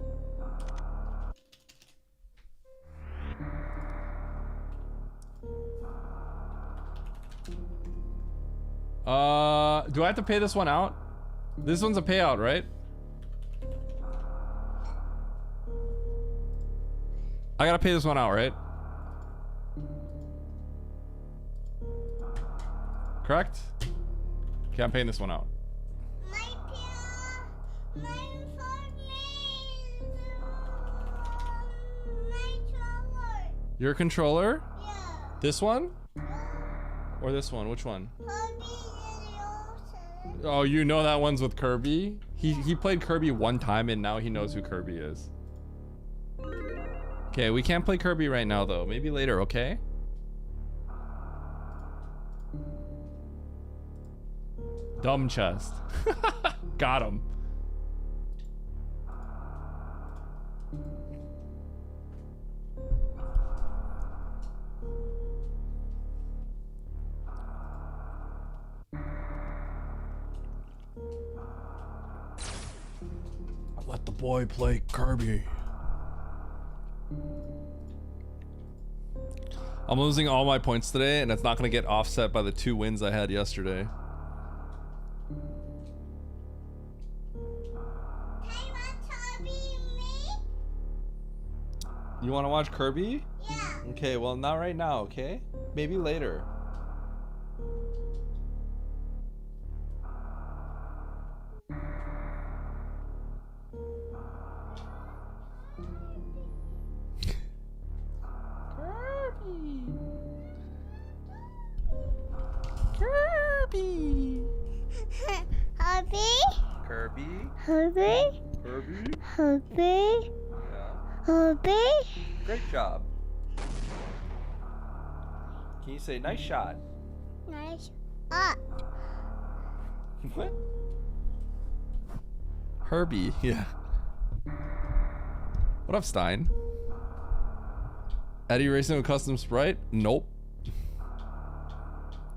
Do I have to pay this one out? This one's a payout, right? I gotta pay this one out, right? Correct? Okay, I'm paying this one out. Your controller? Yeah. This one? Or this one? Which one? Oh, you know that one's with Kirby? He played Kirby one time and now he knows who Kirby is. Okay, we can't play Kirby right now though. Maybe later, okay? Dumb chest. Got him. Let the boy play Kirby. I'm losing all my points today, and it's not going to get offset by the 2 wins I had yesterday. You want to watch Kirby? Yeah. Okay, well, not right now, okay? Maybe later. Kirby. Kirby. Kirby? Kirby. Kirby? Kirby. Yeah. Kirby. Great job. Can you say nice shot? Nice. Ah. What? Herbie, yeah. What up, Stein? Eddie racing with custom sprite? Nope.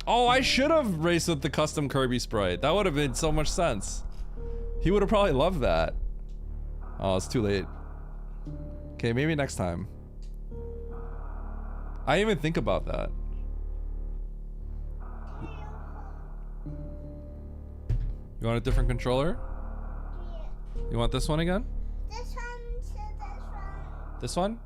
Oh, I should have raced with the custom Kirby sprite. That would have made so much sense. He would have probably loved that. Oh, it's too late. Okay, maybe next time. I didn't even think about that. You want a different controller? Yeah. You want this one again? This one. This one?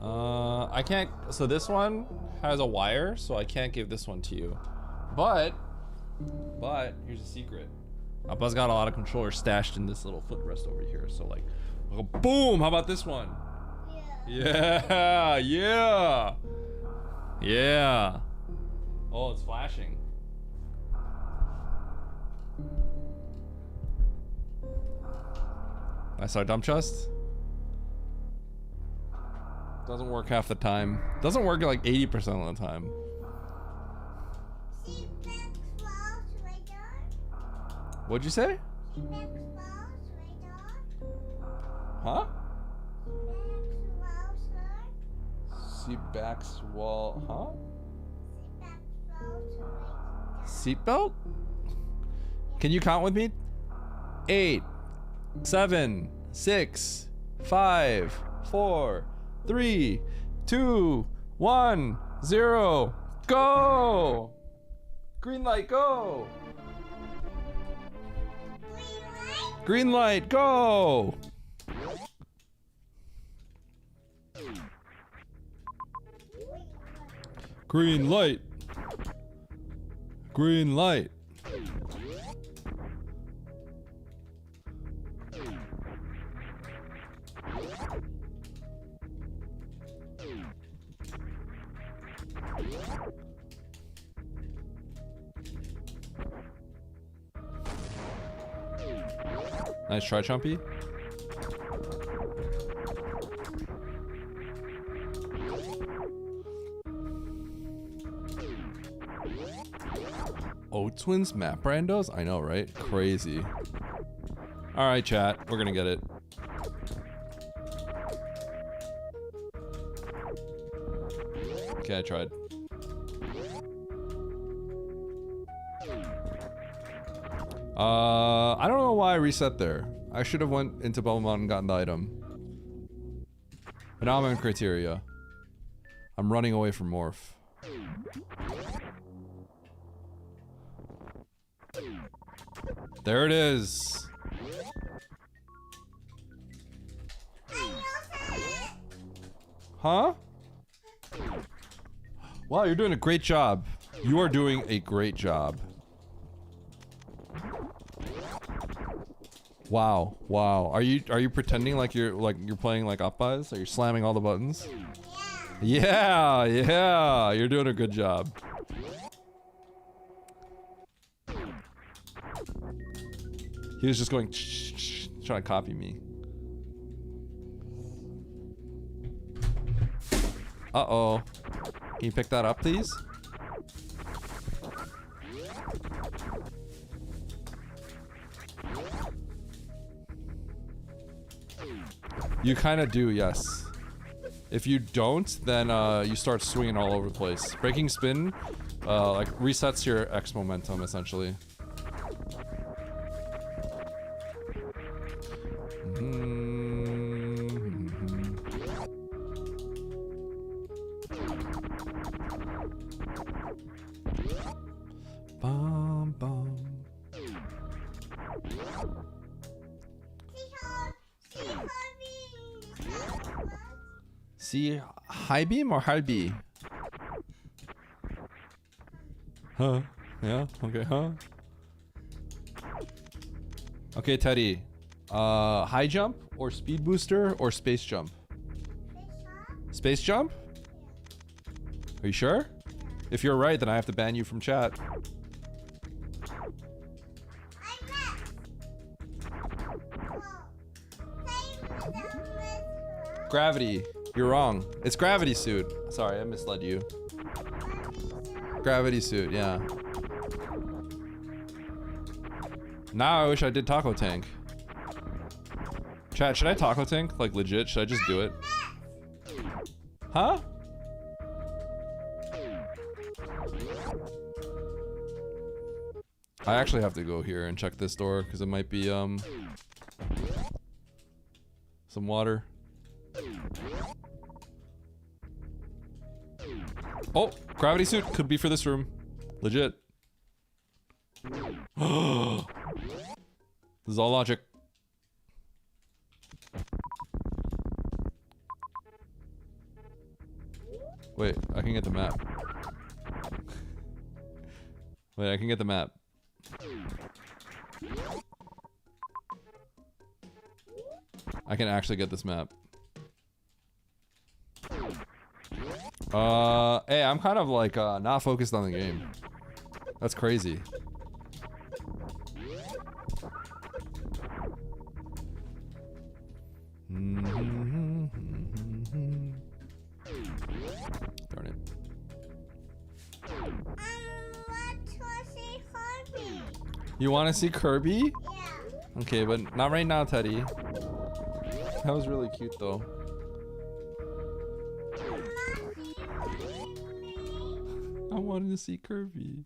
I can't. So this one has a wire, so I can't give this one to you. But here's a secret. Appa's got a lot of controllers stashed in this little footrest over here. So like, boom! How about this one? Yeah. Yeah. Yeah. Oh, it's flashing. I saw dump chest. Doesn't work half the time. Doesn't work like 80% of the time. What'd you say? Huh? Seatbacks wall, huh? Seatbelt? Can you count with me? 8, 7, 6, 5, 4, 3, 2, 1, 0, go! Green light, go! Green light, go! Green light. Green light. Nice try, Chumpy. Oats wins map randos? I know, right? Crazy. Alright, chat. We're gonna get it. Okay, I tried. I don't know why I reset there. I should have went into Belmont and gotten the item. But now I'm in criteria. I'm running away from Morph. There it is. Huh? Wow, you're doing a great job. You are doing a great job. Wow, wow. Are you pretending like you're playing like Up-Buys? Are you slamming all the buttons? Yeah, yeah. You're doing a good job. He was just going trying to copy me. Uh-oh. Can you pick that up, please? You kind of do, yes. If you don't, then you start swinging all over the place. Breaking spin, like resets your X momentum essentially. Bum, bum. See high beam or high B? Huh? Yeah. Okay. Huh? Okay, Teddy. High jump or speed booster or space jump? Space jump? Are you sure? If you're right, then I have to ban you from chat. Gravity. You're wrong. It's gravity suit. Sorry, I misled you. Gravity suit, yeah. Now I wish I did taco tank. Chat, should I taco tank? Like legit, should I just do it? Huh? I actually have to go here and check this door because it might be some water. Oh, gravity suit could be for this room. Legit. This is all logic. Wait, I can get the map. Wait, I can get the map. I can actually get this map. Hey, I'm kind of like not focused on the game. That's crazy. Darn it. You want to see Kirby? Yeah. Okay, but not right now, Teddy. That was really cute, though. I wanted to see Kirby.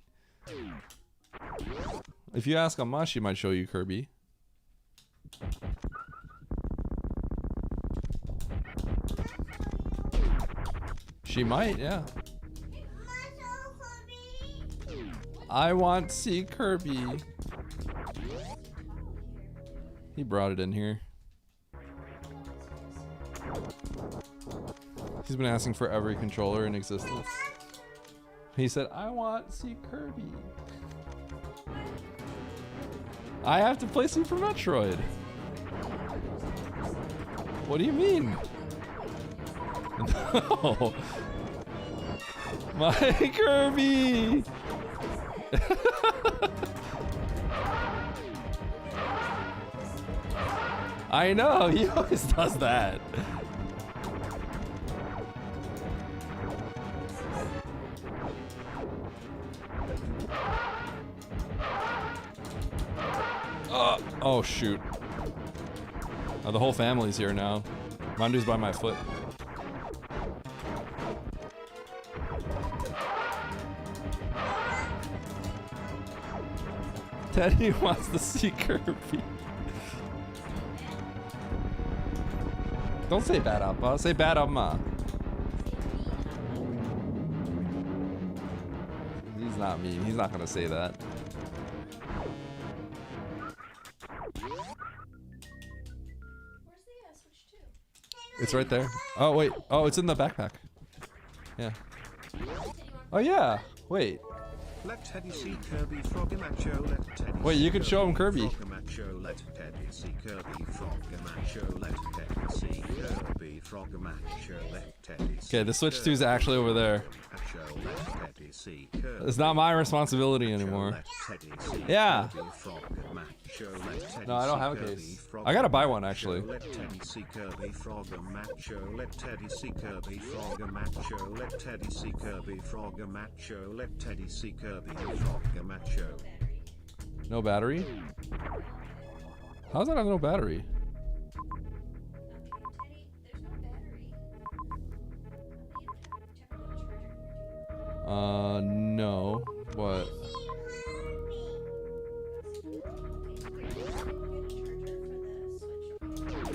If you ask Amma, she might show you Kirby. She might, yeah. I want to see Kirby. He brought it in here. He's been asking for every controller in existence. He said, I want to see Kirby. I have to play Super Metroid. What do you mean? No. My Kirby. I know, he always does that. Oh shoot. Oh, the whole family's here now. Rando's by my foot. Teddy wants to see Kirby. Don't say bad Appa, say bad Amma. He's not mean, he's not gonna say that. It's right there. Oh wait, oh it's in the backpack. Yeah. Oh yeah, wait. Let Teddy see Kirby Frogamacho, let Teddy Wait, you could show him Kirby. Frogamacho, let Teddy see Kirby Frogamacho, let Teddy see Kirby Frogamacho, let Teddy see. Okay, the Switch 2 is actually over there. It's not my responsibility anymore. Yeah. No, I don't have a case. I gotta buy one actually. Let Teddy see Kirby Frogamacho, let Teddy see Kirby Frogamacho, let Teddy see Kirby Frogamacho, let Teddy see Kirby Frogamacho. No battery? How's that have no battery? No. What?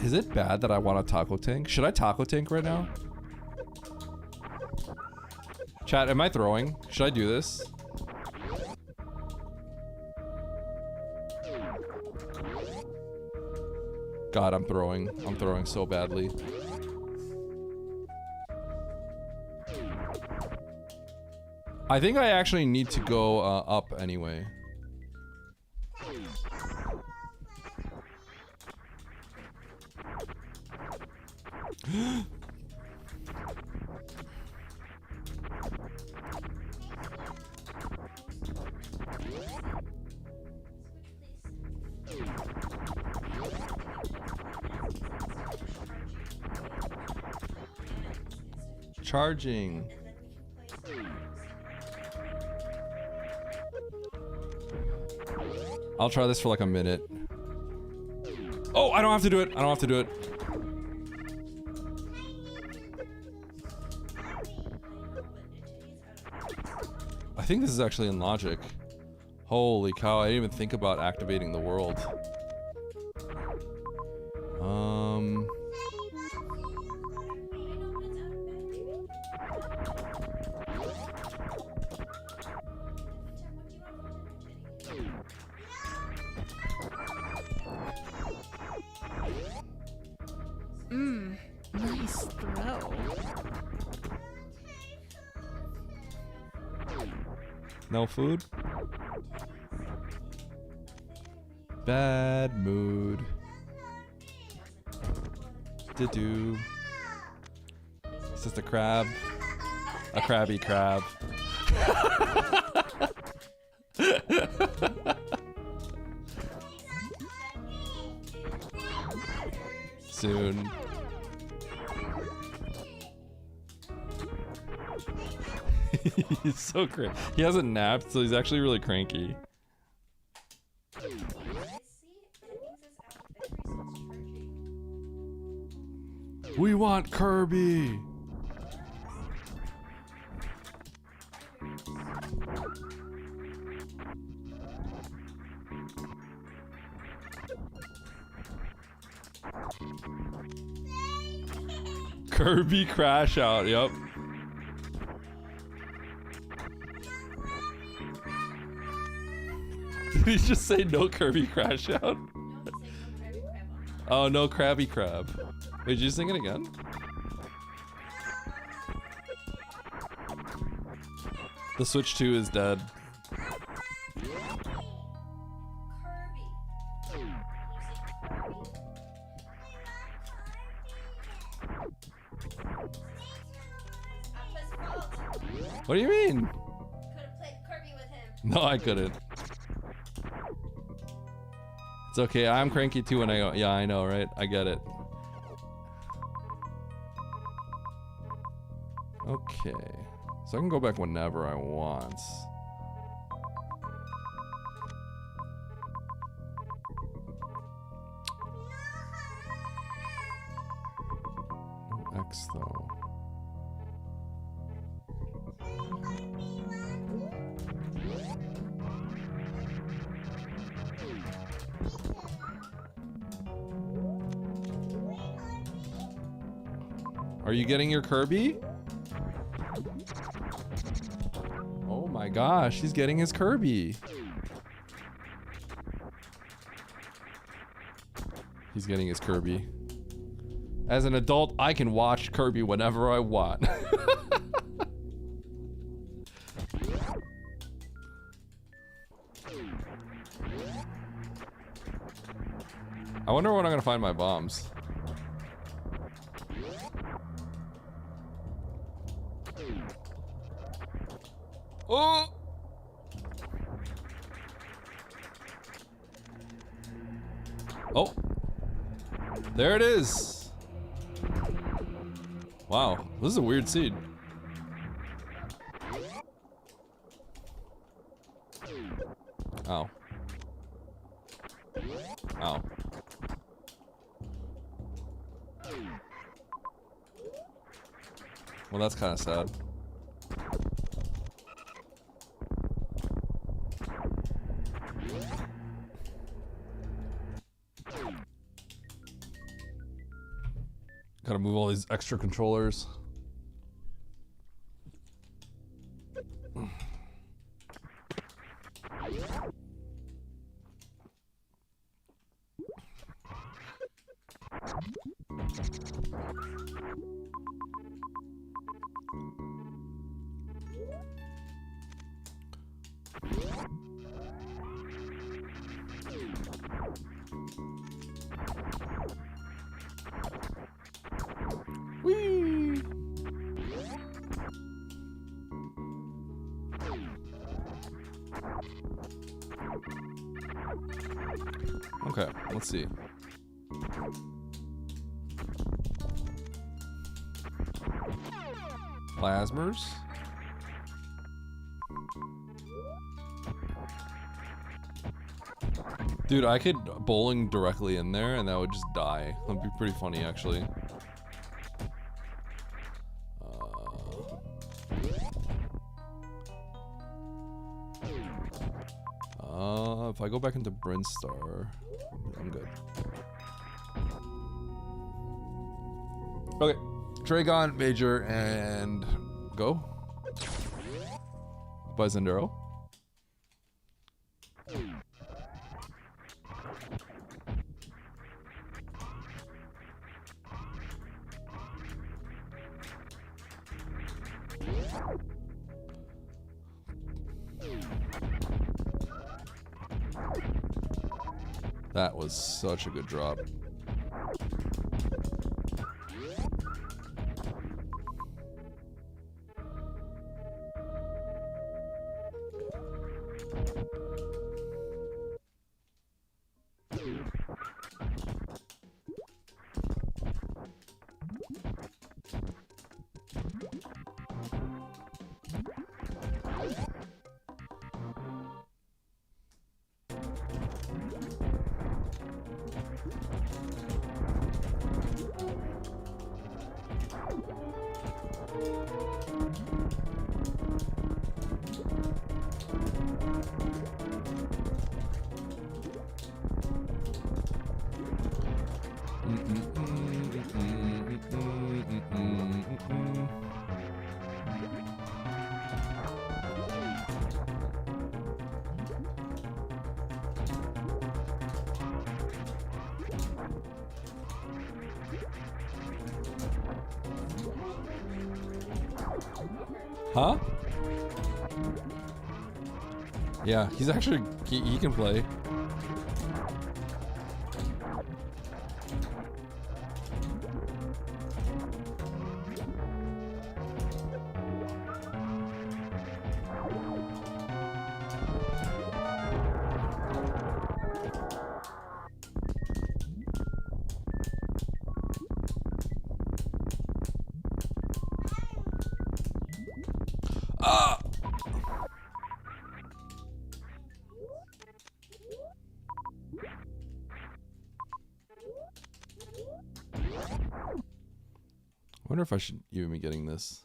Is it bad that I want a taco tank? Should I taco tank right now? Chat, am I throwing? Should I do this? God, I'm throwing. I'm throwing so badly. I think I actually need to go up anyway. Charging. I'll try this for like a minute. Oh, I don't have to do it. I don't have to do it. I think this is actually in logic. Holy cow, I didn't even think about activating the world. Nice throw. No food? Bad mood. Do. It's just a crab. A crabby crab. Soon. He's so cranky. He hasn't napped, so he's actually really cranky. We want Kirby! Kirby crash out, yep. Did he just say no Kirby crash out? Oh, no Krabby Crab. Wait, did you sing it again? The Switch 2 is dead. What do you mean? Could've played Kirby with him. No, I couldn't. It's okay, I'm cranky too when I go. Yeah, I know, right? I get it. Okay. So I can go back whenever I want. No X though. Are you getting your Kirby? Oh my gosh, he's getting his Kirby. He's getting his Kirby. As an adult, I can watch Kirby whenever I want. I wonder when I'm gonna find my bombs. Oh! Oh! There it is! Wow, this is a weird seed. Ow. Ow. Well, that's kind of sad. Gotta move all these extra controllers. Whee! Okay, let's see. Plasmers. Dude, I could bowling directly in there and that would just die. That'd be pretty funny, actually. If I go back into Brinstar, I'm good. Okay, Dragon, Major, and go. By Zendero. That was such a good drop. Huh? Yeah, he's actually, he can play. I wonder if I should even be getting this.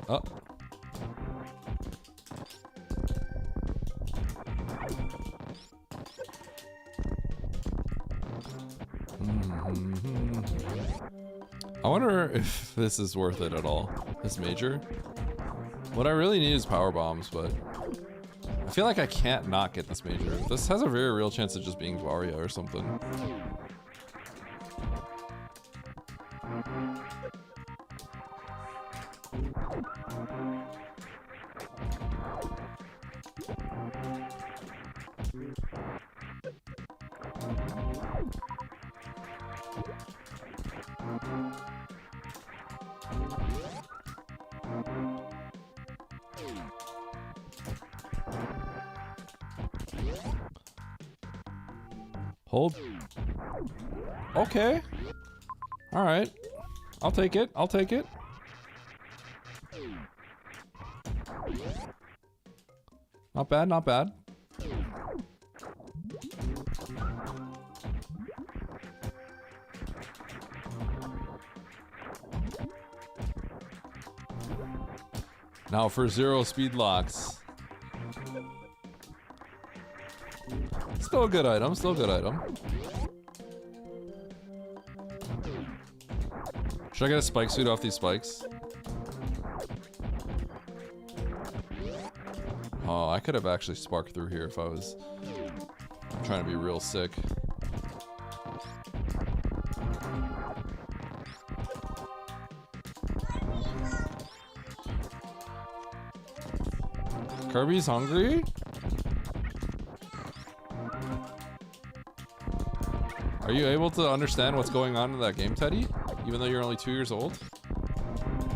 Oh. I wonder if this is worth it at all. This major. What I really need is power bombs, but I feel like I can't not get this major. This has a very real chance of just being Varia or something. Hold. Okay. All right. I'll take it. I'll take it. Not bad, not bad. Now for 0 speed locks. Still a good item, still a good item. Should I get a spike suit off these spikes? Oh, I could have actually sparked through here if I was trying to be real sick. Kirby's hungry? Are you able to understand what's going on in that game, Teddy? Even though you're only 2 years old?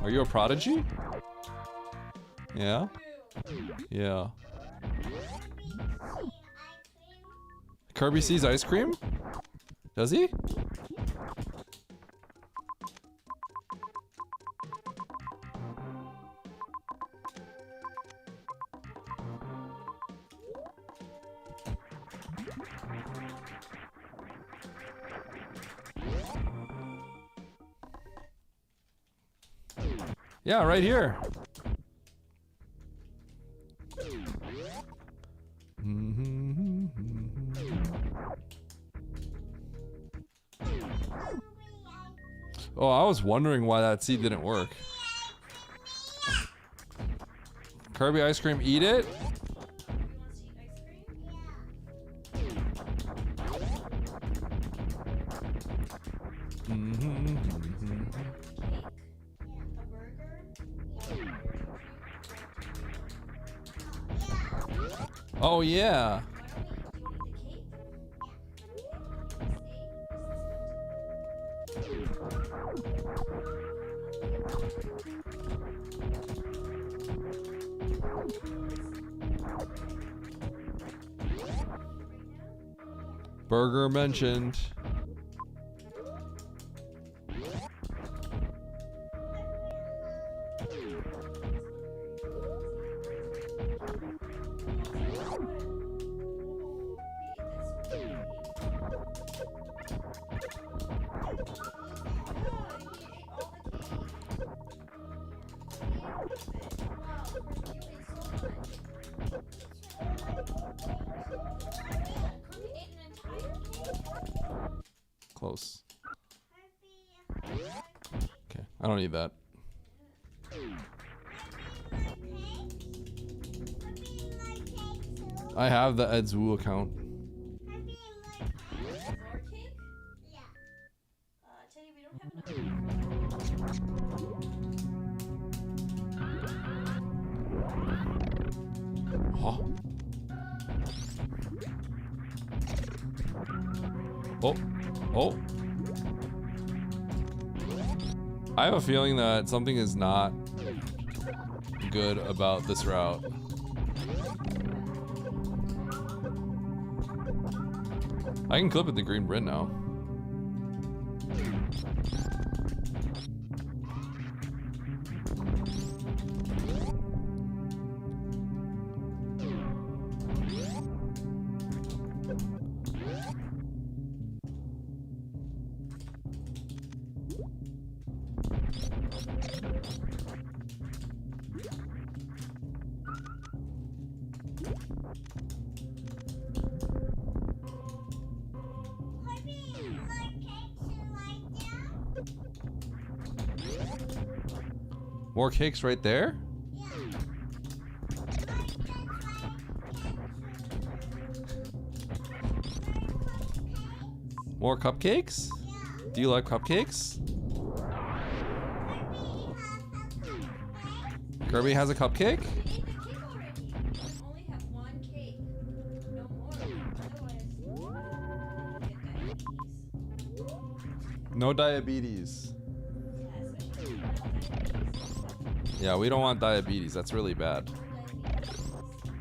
Are you a prodigy? Yeah? Yeah. Kirby sees ice cream? Does he? Yeah, right here. Oh, I was wondering why that seed didn't work. Kirby ice cream, eat it? Oh yeah. Burger mentioned. Close. Okay, I don't need that. I have the Edzoo account. Huh? Oh. Oh. I have a feeling that something is not good about this route. I can clip at the green Brin now. More cakes right there? More cupcakes? Do you like cupcakes? Kirby has a cupcake? No diabetes. Yeah, we don't want diabetes. That's really bad.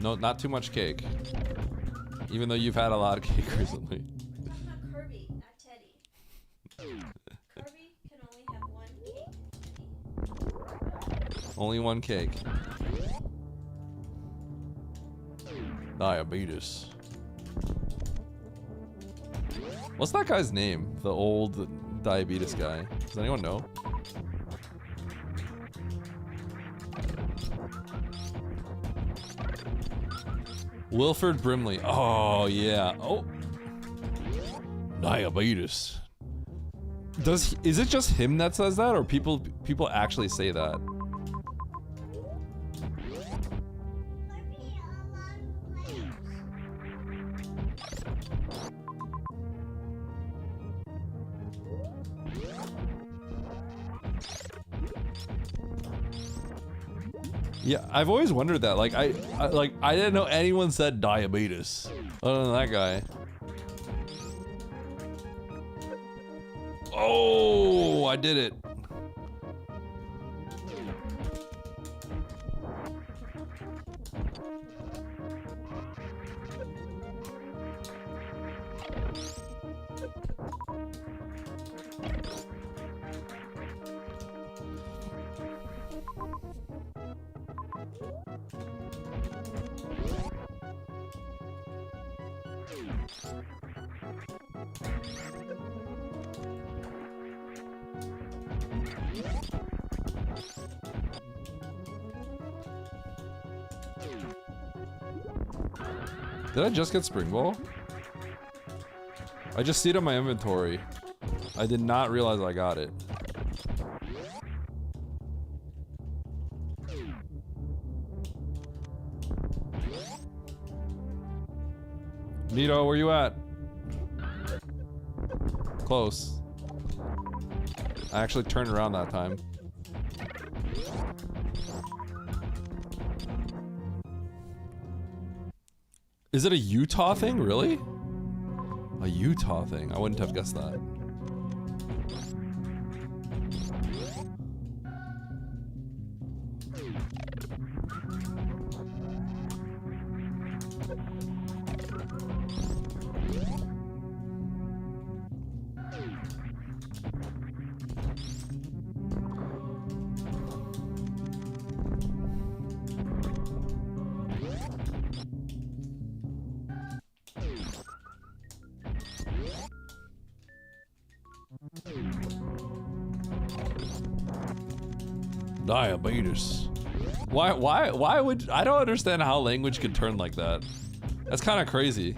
No, not too much cake. Even though you've had a lot of cake recently. Kirby, not Teddy. Kirby can only have one cake. Only one cake. Diabetes. What's that guy's name? The old diabetes guy. Does anyone know? Wilford Brimley. Oh yeah. Oh. Diabetes. Is it just him that says that, or people actually say that? Yeah, I've always wondered that. Like I didn't know anyone said diabetes other than that guy. Oh, I did it. Did I just get Spring Ball? I just see it on my inventory. I did not realize I got it. Nito, where you at? Close. I actually turned around that time. Is it a Utah thing, really? A Utah thing? I wouldn't have guessed that. Diabetes. Why would I don't understand how language could turn like that. That's kind of crazy.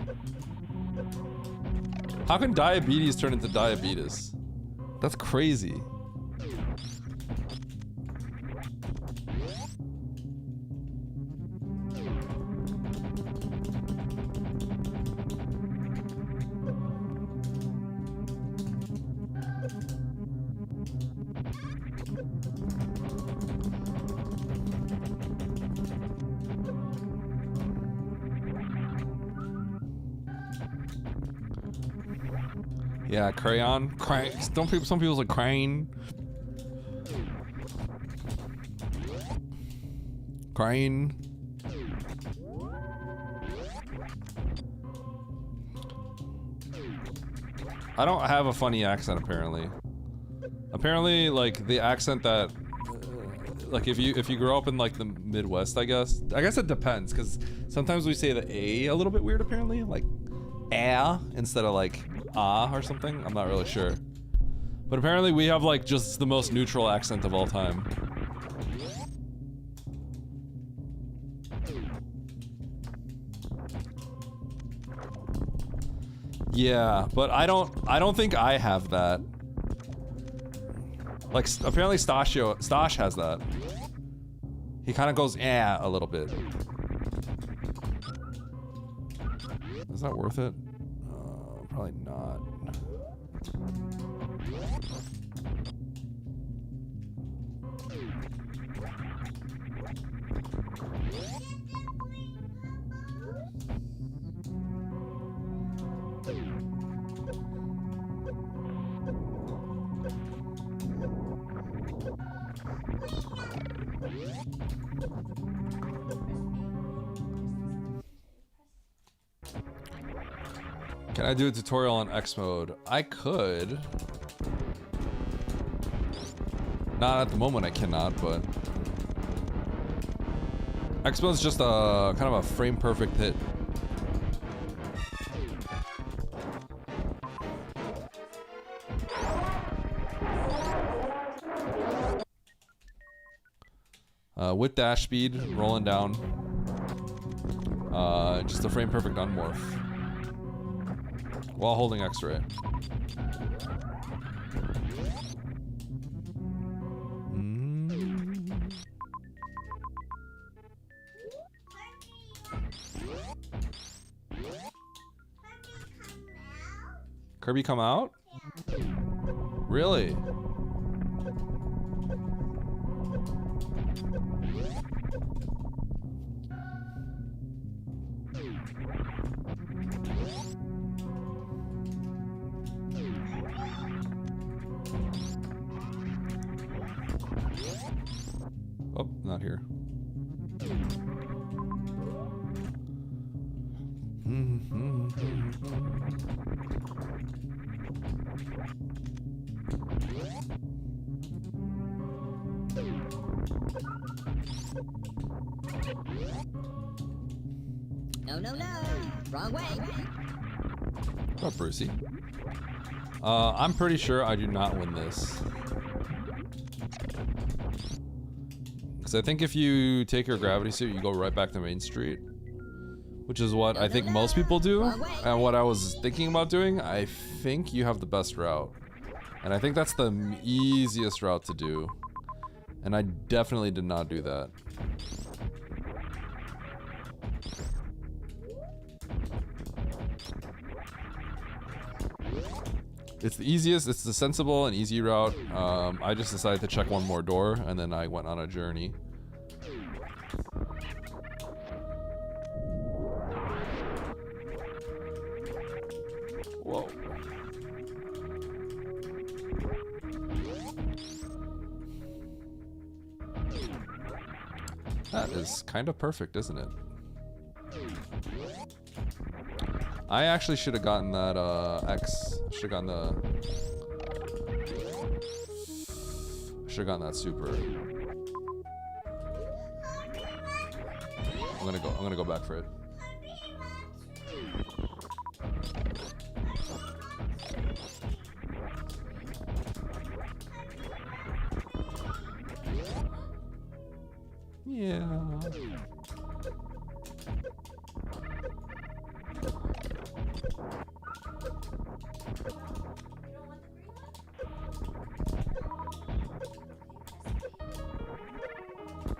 How can diabetes turn into diabetes? That's crazy. Yeah, crayon. Some people say crane. Crane. I don't have a funny accent apparently. Apparently, like the accent that, like if you grow up in like the Midwest, I guess it depends because sometimes we say the A a little bit weird apparently, like instead of like or something. I'm not really sure. But apparently we have like just the most neutral accent of all time. Yeah, but I don't think I have that. Like apparently Stosh has that. He kind of goes a little bit. Is that worth it? Probably not. Can I do a tutorial on X mode? I could. Not at the moment I cannot, but X mode's just a kind of a frame perfect hit. With dash speed, rolling down. Just a frame perfect unmorph. While holding X-ray. Kirby come out? Really? Oh, not here. No, no, no. Wrong way. What up, Brucey? I'm pretty sure I do not win this. Because I think if you take your gravity suit, you go right back to Main Street. Which is what I think most people do. And what I was thinking about doing, I think you have the best route. And I think that's the easiest route to do. And I definitely did not do that. It's the easiest, it's the sensible and easy route. I just decided to check one more door and then I went on a journey. Whoa. That is kind of perfect, isn't it? I actually should have gotten that X. Should have gotten the. Should have gotten that super. I'm gonna go back for it. Yeah.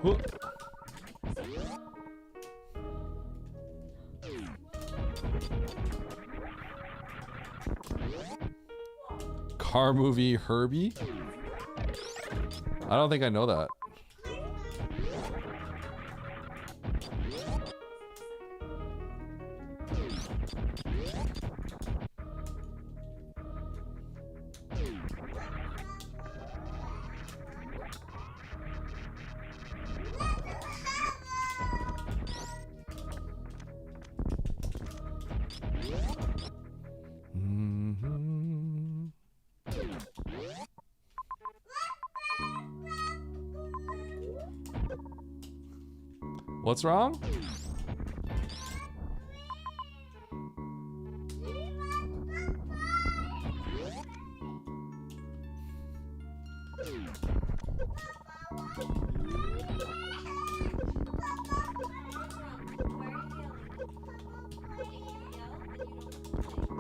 Whoop. Car movie Herbie? I don't think I know that. What's wrong?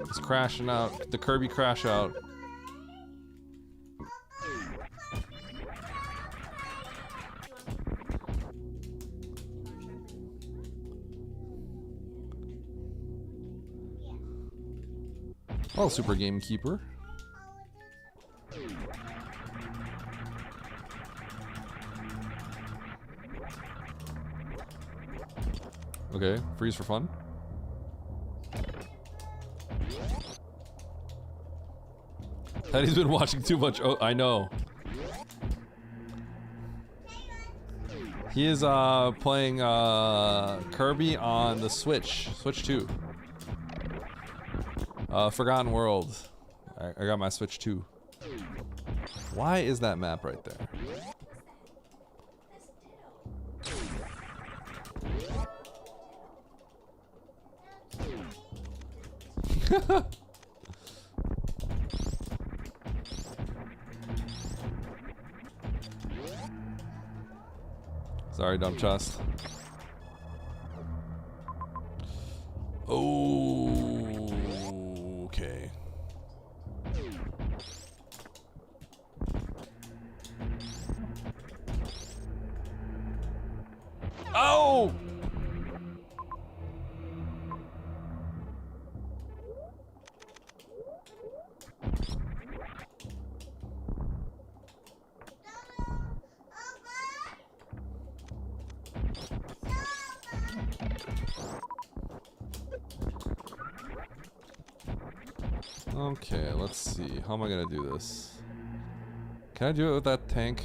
It's crashing out. The Kirby crash out. Oh, Super Gamekeeper. Okay, freeze for fun. Teddy's been watching too much. Oh, I know. He is playing Kirby on the Switch 2. Forgotten World. I got my Switch 2. Why is that map right there? Sorry, dumb chest. Okay, let's see. How am I gonna do this? Can I do it with that tank?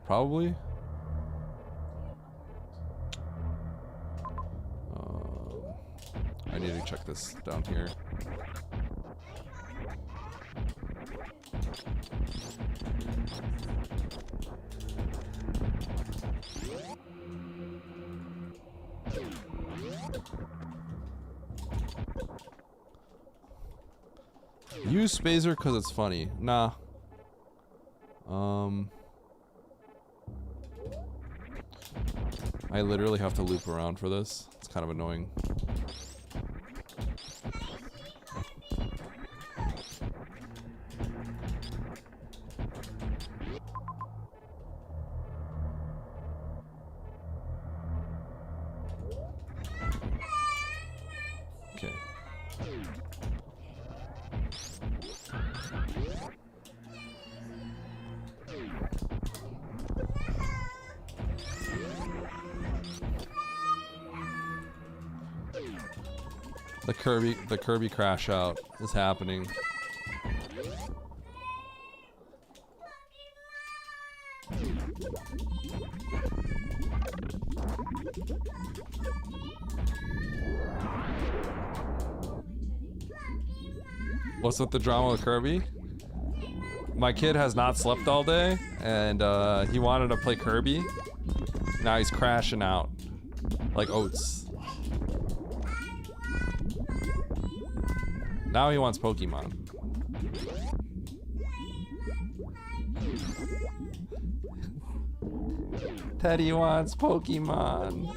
Probably. I need to check this down here. Use Spazer because it's funny. Nah. I literally have to loop around for this. It's kind of annoying. Okay. The Kirby crash out is happening. What's with the drama with Kirby? My kid has not slept all day, and he wanted to play Kirby. Now he's crashing out like Oats. Now he wants Pokemon. Teddy wants Pokemon.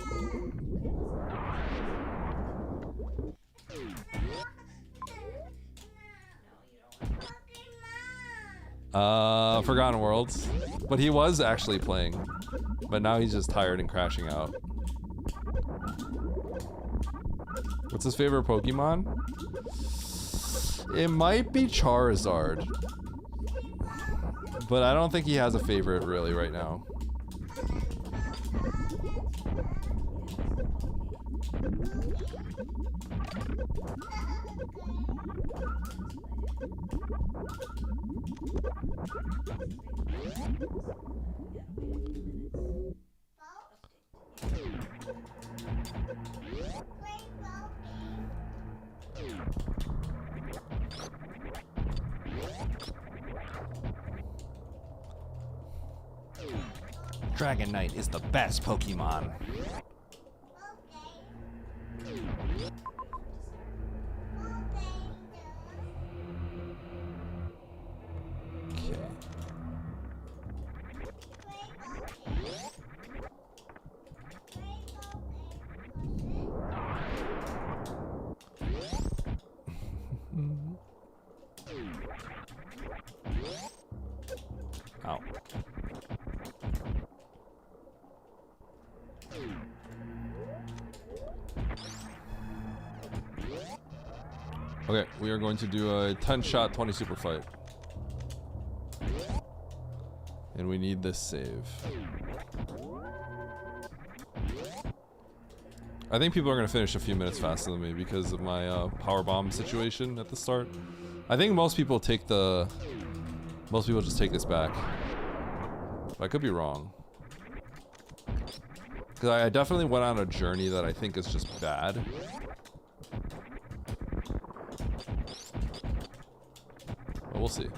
Forgotten Worlds. But he was actually playing. But now he's just tired and crashing out. What's his favorite Pokemon? It might be Charizard. But I don't think he has a favorite really right now. Dragonite is the best Pokemon. Okay. Ow. Okay, we are going to do a 10-shot 20 super fight. And we need this save. I think people are going to finish a few minutes faster than me because of my power bomb situation at the start. I think most people just take this back. But I could be wrong. Because I definitely went on a journey that I think is just bad. But we'll see.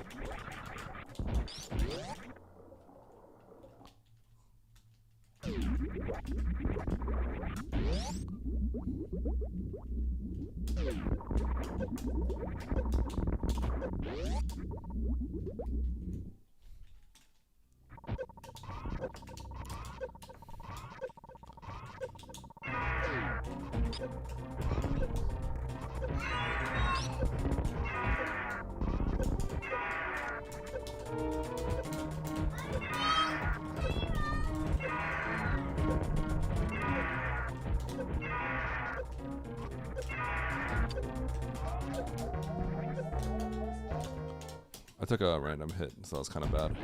I took a random hit, so that was kind of bad.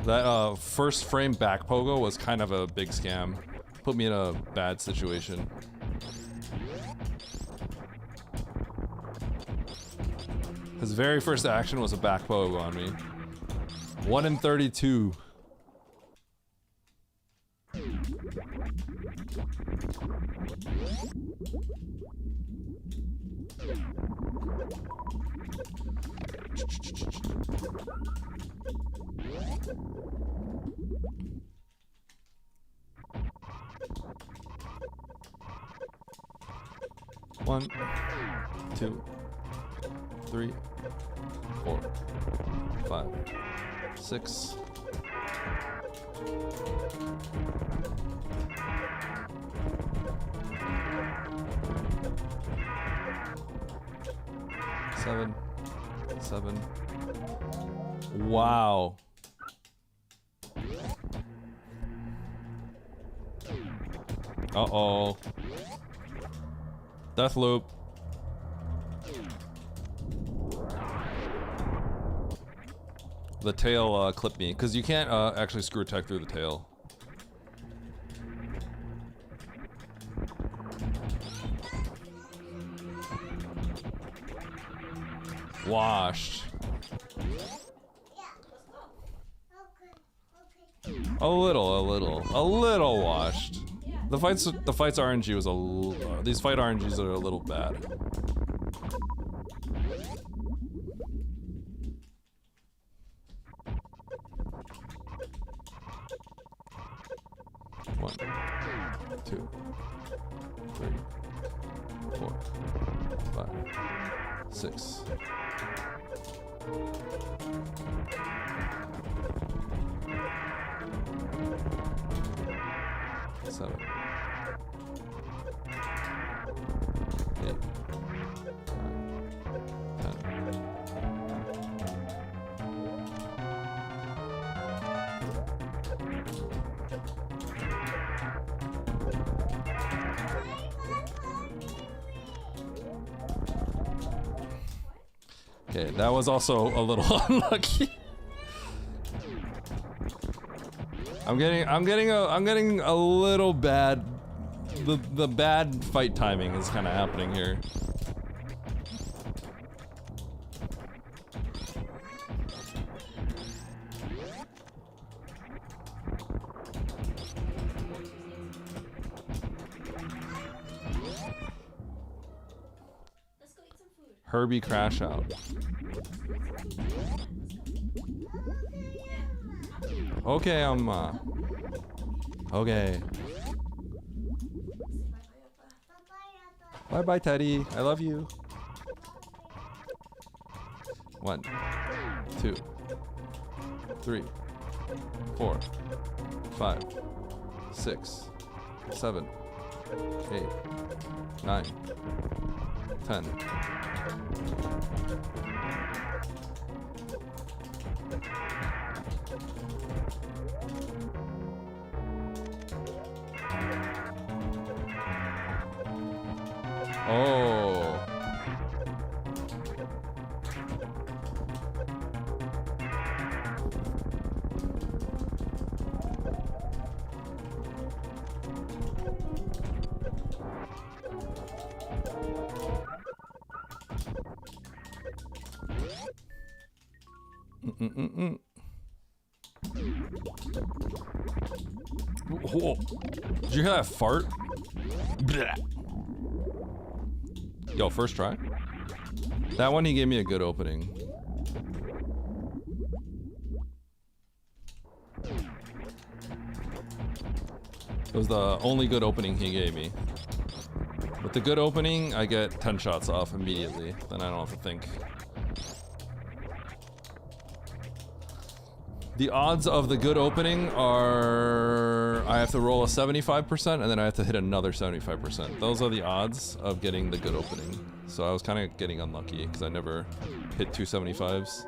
That first frame back pogo was kind of a big scam. Put me in a bad situation. His very first action was a back pogo on me. 1 in 32. One, 2, 3, 4, 5, 6. Seven. Wow. Uh-oh. Death loop. The tail clipped me, because you can't actually screw attack through the tail. Washed. A little washed. The fights RNG was these fight RNGs are a little bad. One, 2, 3, 4, 5, 6. Seven. 8. 9. 10. Okay, that was also a little unlucky. I'm getting a little bad. The bad fight timing is kind of happening here. Let's go eat some food. Herbie crash out. Okay, okay. Bye bye, Teddy. I love you. 1, 2, 3, 4, 5, 6, 7, 8, 9, 10. Oh. Whoa. Did you hear that fart? Blah. Yo, first try. That one, he gave me a good opening. It was the only good opening he gave me. With the good opening, I get 10 shots off immediately. Then I don't have to think. The odds of the good opening are... I have to roll a 75% and then I have to hit another 75%. Those are the odds of getting the good opening. So I was kind of getting unlucky because I never hit 275s.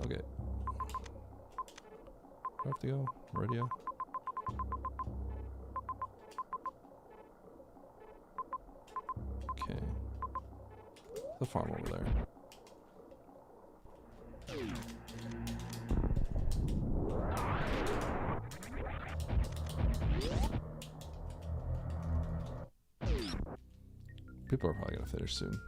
Okay. I have to go. Radio. Okay. The farm over there. People are probably gonna finish soon.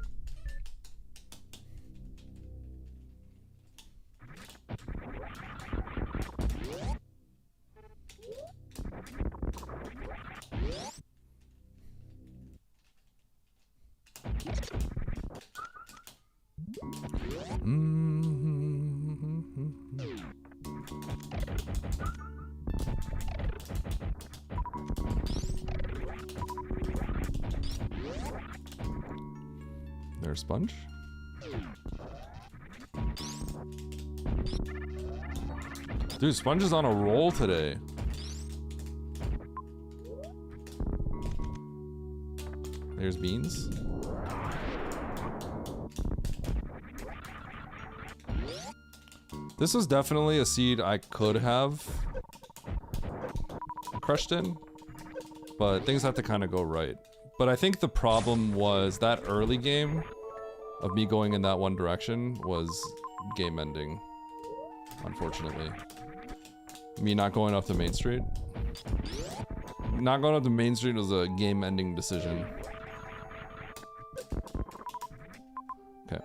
There's Sponge. Dude, Sponge is on a roll today. There's Beans. This was definitely a seed I could have crushed in, but things have to kind of go right. But I think the problem was that early game of me going in that one direction was game ending, unfortunately. Me not going up to Main Street. Not going up to Main Street was a game ending decision. Okay.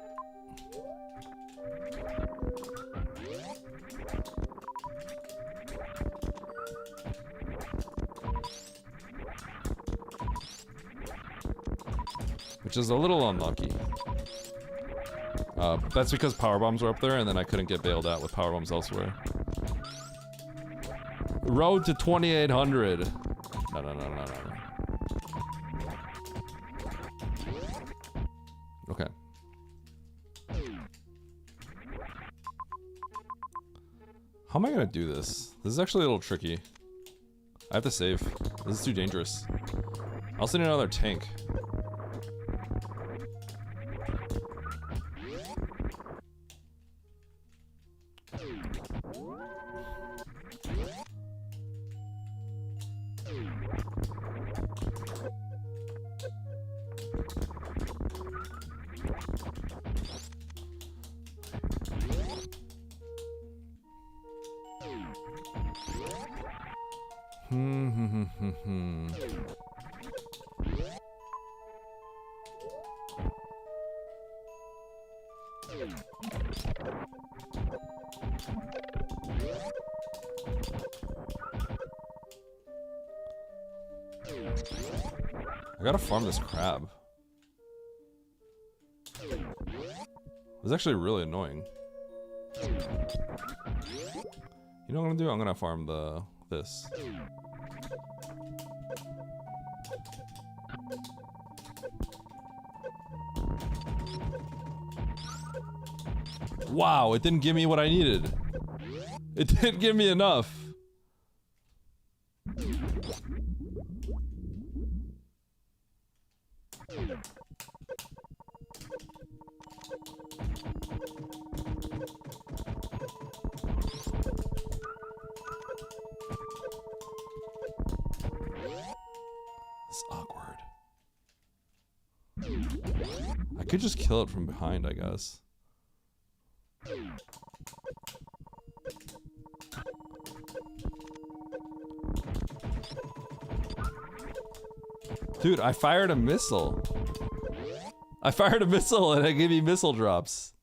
Which is a little unlucky. That's because power bombs were up there and then I couldn't get bailed out with power bombs elsewhere. Road to 2800. No. Okay. How am I gonna do this? This is actually a little tricky. I have to save. This is too dangerous. I also need another tank. I gotta farm this crab. It's actually really annoying. You know what I'm gonna do? I'm gonna farm this. Wow, it didn't give me what I needed. It didn't give me enough. It's awkward. I could just kill it from behind, I guess. Dude, I fired a missile. I fired a missile and it gave me missile drops.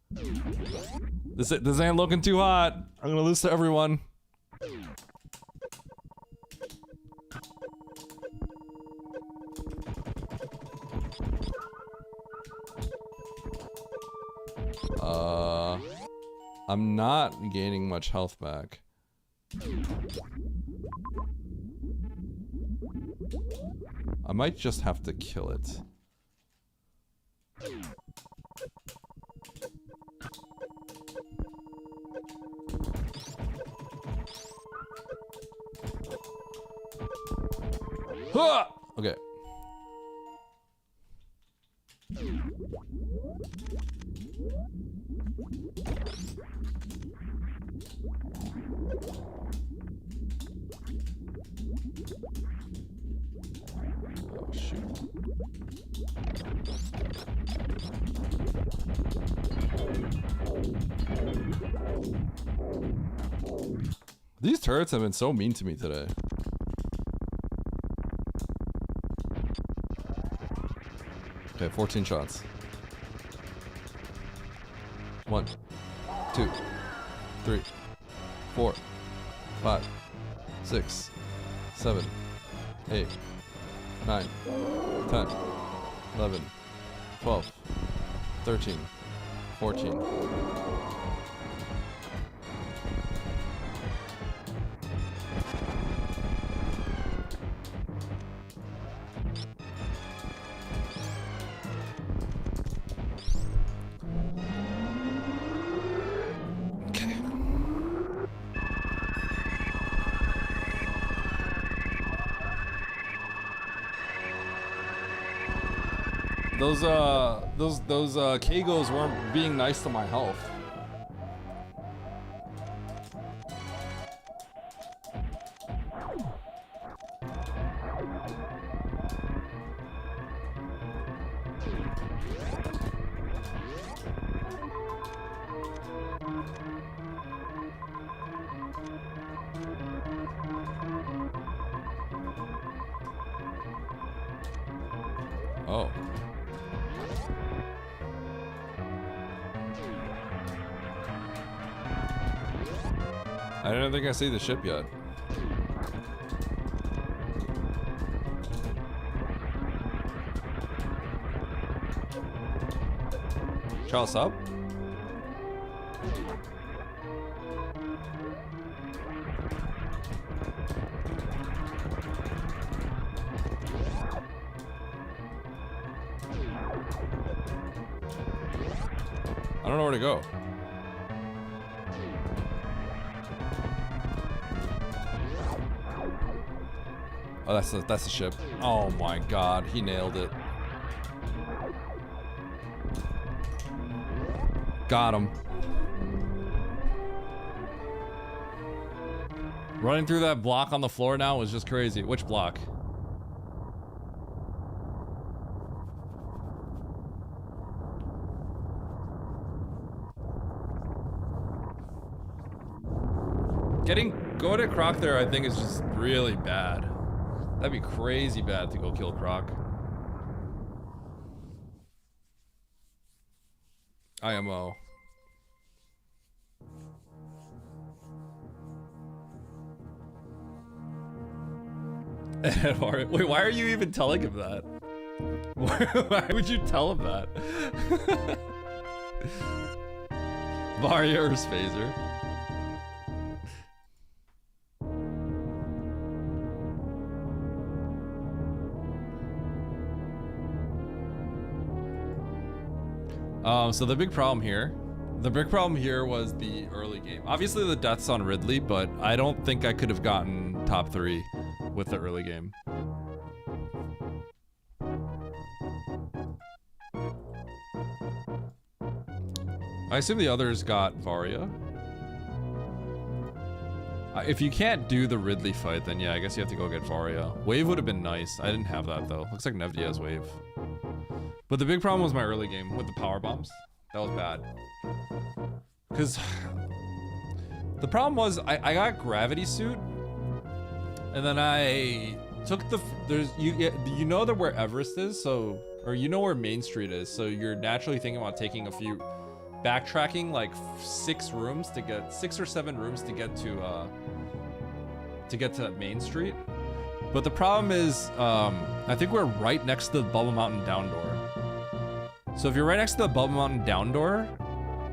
This ain't looking too hot. I'm gonna lose to everyone. I'm not gaining much health back. I might just have to kill it. Huh! Okay. Oh, shoot. These turrets have been so mean to me today. Okay, 14 shots. 1, 2, 3, 4, 5, 6, 7, 8, 9, 10, 11, 12, 13, 14. Those Kagos weren't being nice to my health. Oh. I don't think I see the ship yet. Charles up? I don't know where to go. Oh, that's the ship. Oh my god, he nailed it. Got him. Running through that block on the floor now was just crazy. Which block? Going to Croc there, I think, is just really bad. That'd be crazy bad to go kill Croc. IMO. Wait, why are you even telling him that? Why would you tell him that? Mario or Phaser? So the big problem here was the early game. Obviously the deaths on Ridley, but I don't think I could have gotten top 3 with the early game. I assume the others got Varia. If you can't do the Ridley fight, then yeah, I guess you have to go get Varia. Wave would have been nice. I didn't have that though. Looks like Nevdia has Wave. But the big problem was my early game with the power bombs. That was bad. Because the problem was I got Gravity Suit, and then I took the you know that where Everest is, so, or you know where Main Street is, so you're naturally thinking about taking a few, backtracking like 6 or 7 rooms to get to Main Street. But the problem is, I think we're right next to the Bubble Mountain down door. So if you're right next to the Bubble Mountain down door,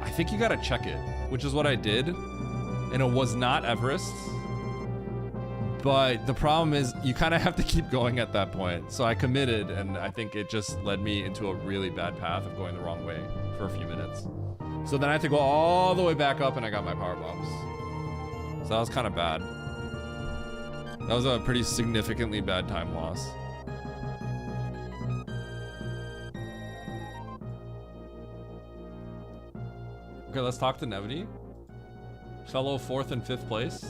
I think you gotta check it, which is what I did, and it was not Everest. But the problem is you kind of have to keep going at that point. So I committed, and I think it just led me into a really bad path of going the wrong way for a few minutes. So then I had to go all the way back up, and I got my power bombs. So that was kind of bad. That was a pretty significantly bad time loss. Okay, let's talk to Nevity. Fellow 4th and 5th place.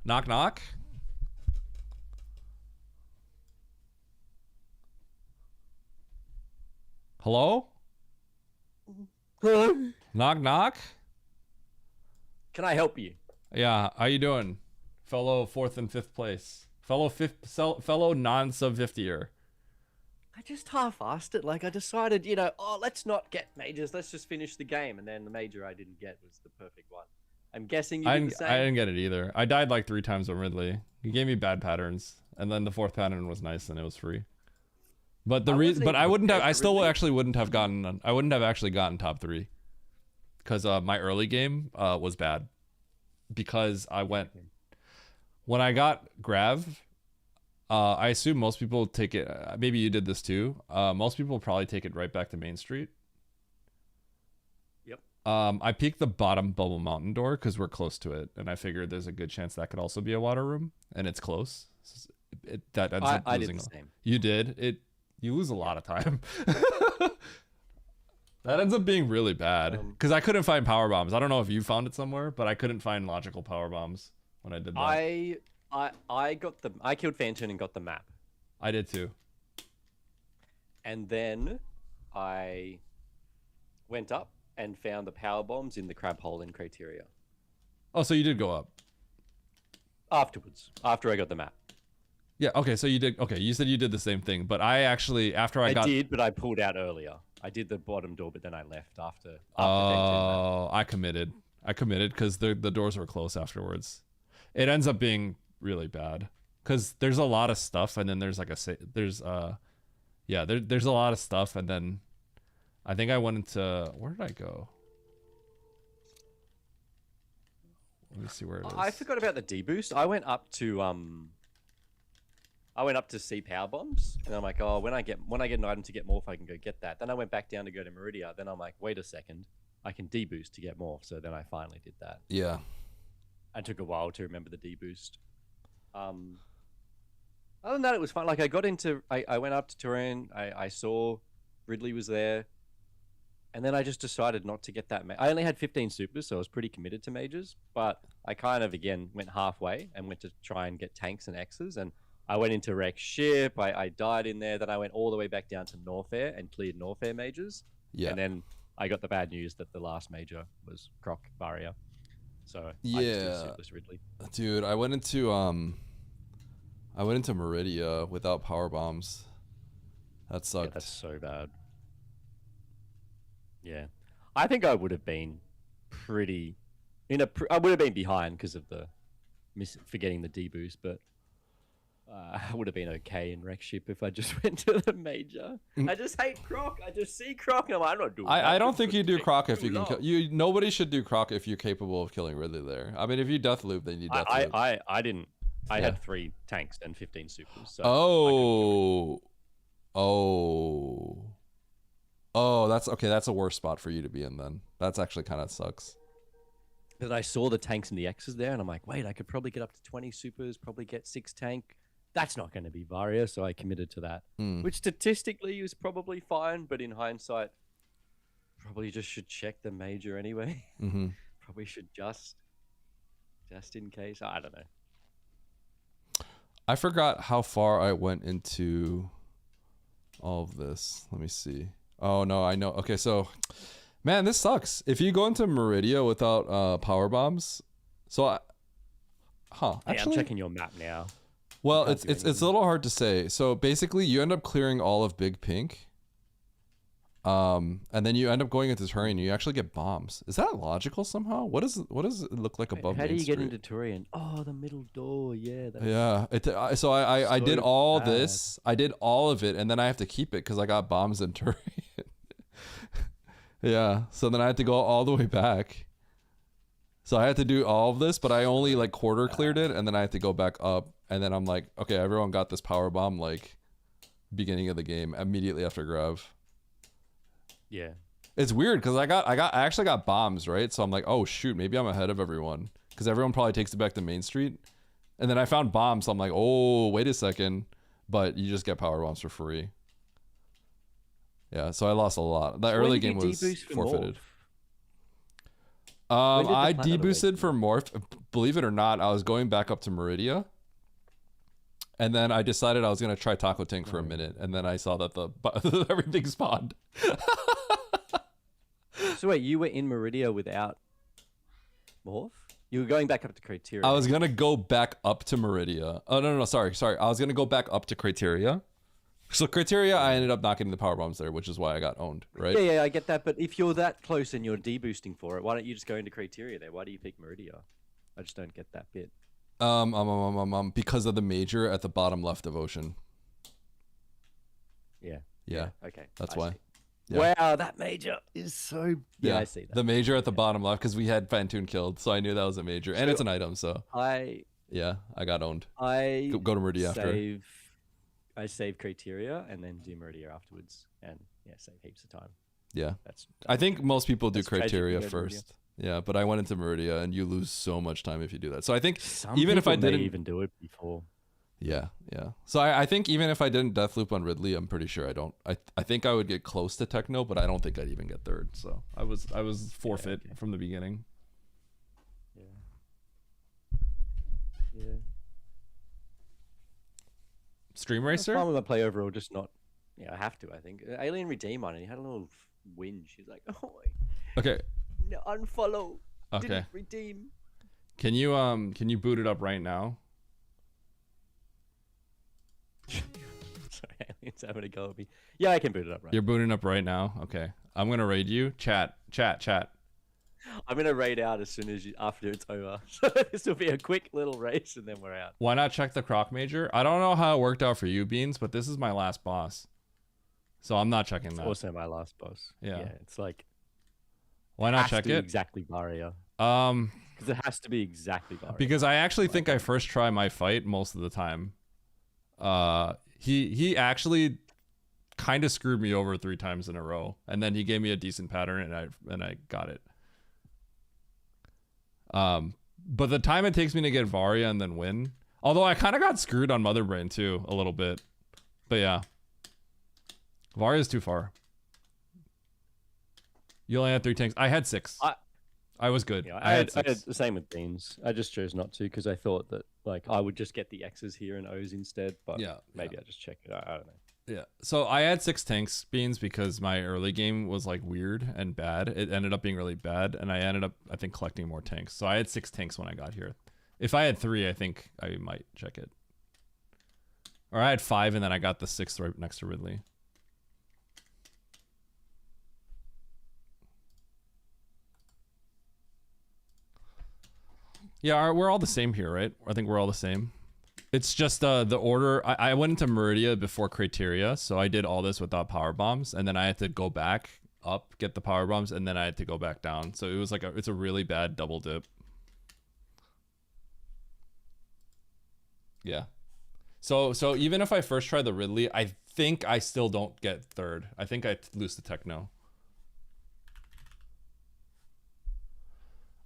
Knock knock. Hello? Knock knock. Can I help you? Yeah, how you doing? fellow 4th and 5th place, fellow non-sub 50er. I just half-assed it. Like, I decided, oh, let's not get majors. Let's just finish the game. And then the major I didn't get was the perfect one. I'm guessing you did the same. I didn't get it either. I died like 3 times on Ridley. He gave me bad patterns, and then the 4th pattern was nice and it was free. But the reason, but I wouldn't have. I still actually wouldn't have gotten. I wouldn't have actually gotten top 3, because my early game was bad. Because I went when I got Grav. I assume most people take it. Maybe you did this too. Most people probably take it right back to Main Street. Yep. I peeked the bottom Bubble Mountain door because we're close to it, and I figured there's a good chance that could also be a water room, and it's close. That ends up I losing. did the same. You did it. You lose a lot of time. That ends up being really bad because I couldn't find power bombs. I don't know if you found it somewhere, but I couldn't find logical power bombs when I did that. I killed Phantom and got the map. I did too. And then I went up and found the power bombs in the crab hole in Criteria. Oh, so you did go up afterwards, after I got the map. Yeah. Okay. So you did. Okay. You said you did the same thing, but I actually I did, but I pulled out earlier. I did the bottom door, but then I left after. Oh, I committed because the doors were close afterwards. It ends up being really bad because there's a lot of stuff, and then there's like there's a lot of stuff, and then I think I went into, where did I go? Let me see where it is. I forgot about the deboost. I went up to see power bombs, and I'm like, oh, when I get an item to get morph, I can go get that. Then I went back down to go to Meridia. Then I'm like, wait a second, I can deboost to get morph. So then I finally did that. Yeah. It took a while to remember the deboost. Other than that, it was fun. Like I went up to Turin. I saw Ridley was there, and then I just decided not to get that. I only had 15 supers, so I was pretty committed to majors. But I kind of again went halfway and went to try and get tanks and X's, and I went into Rex ship. I died in there. Then I went all the way back down to Norfair and cleared Norfair majors. Yeah. And then I got the bad news that the last major was Croc Barrier. So yeah, I just did Suitless Ridley. Dude, I went into Meridia without power bombs. That sucked. Yeah, that's so bad. Yeah, I think I would have been pretty I would have been behind because of the forgetting the deboost, but I would have been okay in Rex ship if I just went to the major. I just hate Croc. I just see Croc and I'm not doing that. I don't think you do Croc if you can kill. Nobody should do Croc if you're capable of killing Ridley there. I mean, if you death loop, then you death loop. I didn't. I had 3 tanks and 15 supers. So that's okay. That's a worse spot for you to be in then. That's actually kind of sucks. Because I saw the tanks and the X's there, and I'm like, wait, I could probably get up to 20 supers, probably get 6 tank. That's not going to be Varia, so I committed to that. Which statistically is probably fine, but in hindsight, probably just should check the major anyway. Mm-hmm. Probably should just in case. I don't know. I forgot how far I went into all of this. Let me see. Oh, no, I know. Okay, so, man, this sucks. If you go into Meridia without power bombs, so Hey, I'm checking your map now. Well, it's a little hard to say. So basically, you end up clearing all of Big Pink, and then you end up going into Turian. You actually get bombs. Is that logical somehow? What does it look like above? How do Main you Street? get into Turian? Oh, the middle door. Yeah. Yeah. So I did all bad. this. I did all of it, and then I have to keep it because I got bombs in Turian. Yeah. So then I had to go all the way back. So I had to do all of this, but I only like quarter cleared it, and then I had to go back up. And then I'm like, okay, everyone got this power bomb like beginning of the game immediately after Grav. Yeah. It's weird because I actually got bombs, right? So I'm like, oh shoot, maybe I'm ahead of everyone because everyone probably takes it back to Main Street. And then I found bombs. So I'm like, oh, wait a second, but you just get power bombs for free. Yeah, so I lost a lot. The early game was forfeited. I deboosted for Morph. Believe it or not, I was going back up to Meridia. And then I decided I was going to try Taco Tank for a minute. And then I saw that everything spawned. So wait, you were in Meridia without Morph? You were going back up to criteria. I was gonna go back up to Meridia. Oh no, sorry. I was gonna go back up to criteria. So criteria, I ended up not getting the power bombs there, which is why I got owned, right? Yeah, I get that. But if you're that close and you're deboosting for it, why don't you just go into criteria there? Why do you pick Meridia? I just don't get that bit. Because of the major at the bottom left of Ocean. Yeah. Okay. That's I why. see. Yeah. Wow, that major is so. Yeah, I see that. The major at the bottom left because we had Fantoon killed, so I knew that was a major, and it's an item. So I got owned. Go to Meridia after. I save criteria and then do Meridia afterwards, and save heaps of time. Yeah, I think most people do criteria first. Yeah, but I went into Meridia, and you lose so much time if you do that. So I think even if I didn't even do it before. Yeah. So I think even if I didn't Deathloop on Ridley, I'm pretty sure I don't. I think I would get close to Techno, but I don't think I'd even get third. So I was forfeit from the beginning. Yeah. Stream Racer? Fine with my play overall, just not. Yeah, I have to. I think Alien Redeem on it. He had a little whinge. He's like, "Oh, okay, no, unfollow. Okay, didn't redeem." Can you boot it up right now? Sorry, Alien's having a go at me. Yeah, I can boot it up right. You're booting up right now. Okay, I'm gonna raid you. Chat. I'm gonna raid out as soon as after it's over. So this will be a quick little race, and then we're out. Why not check the Croc Major? I don't know how it worked out for you, Beans, but this is my last boss, so I'm not checking that. Also, my last boss. Yeah, it's like. Why not check it? Exactly, Barrier. Because it has to be exactly Barrier. Because I actually think I first try my fight most of the time. He actually kind of screwed me over 3 times in a row, and then he gave me a decent pattern, and I got it. But the time it takes me to get Varia and then win, although I kind of got screwed on Mother Brain too a little bit, but yeah, Varia's too far. You only had 3 tanks. I had 6. I was good. Yeah, I had the same with Beans. I just chose not to because I thought that like I would just get the X's here and O's instead. But maybe I just check it. I don't know. Yeah. So I had 6 tanks, Beans, because my early game was like weird and bad. It ended up being really bad, and I ended up, I think, collecting more tanks. So I had 6 tanks when I got here. If I had 3, I think I might check it. Or I had 5, and then I got the 6th right next to Ridley. Yeah, we're all the same here, right? I think we're all the same. It's just the order. I went into Meridia before criteria, so I did all this without power bombs, and then I had to go back up, get the power bombs, and then I had to go back down. So it was like it's a really bad double dip. Yeah. So even if I first try the Ridley, I think I still don't get third. I think I lose to Techno.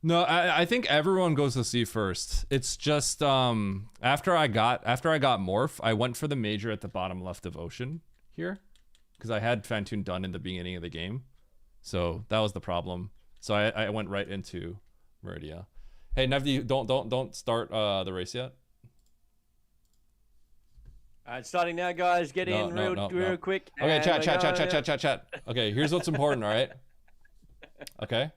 No, I think everyone goes to C first. It's just after I got Morph, I went for the major at the bottom left of Ocean here, because I had Fantoon done in the beginning of the game, so that was the problem. So I went right into Meridia. Hey Nevdi, don't start the race yet. Alright, starting now, guys. Get in real quick. Okay, chat. Okay, here's what's important. All right. Okay.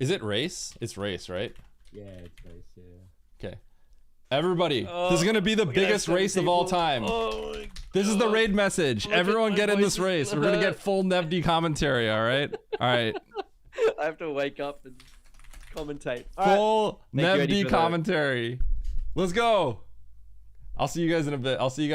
Is it race? It's race, right? Yeah, it's race, yeah. Okay. Everybody, this is going to be the biggest race of all time. This is the raid message. Everyone get in this race. We're going to get full Nevdi commentary, all right? All right. I have to wake up and commentate. Full Nevdi commentary. Let's go. I'll see you guys in a bit.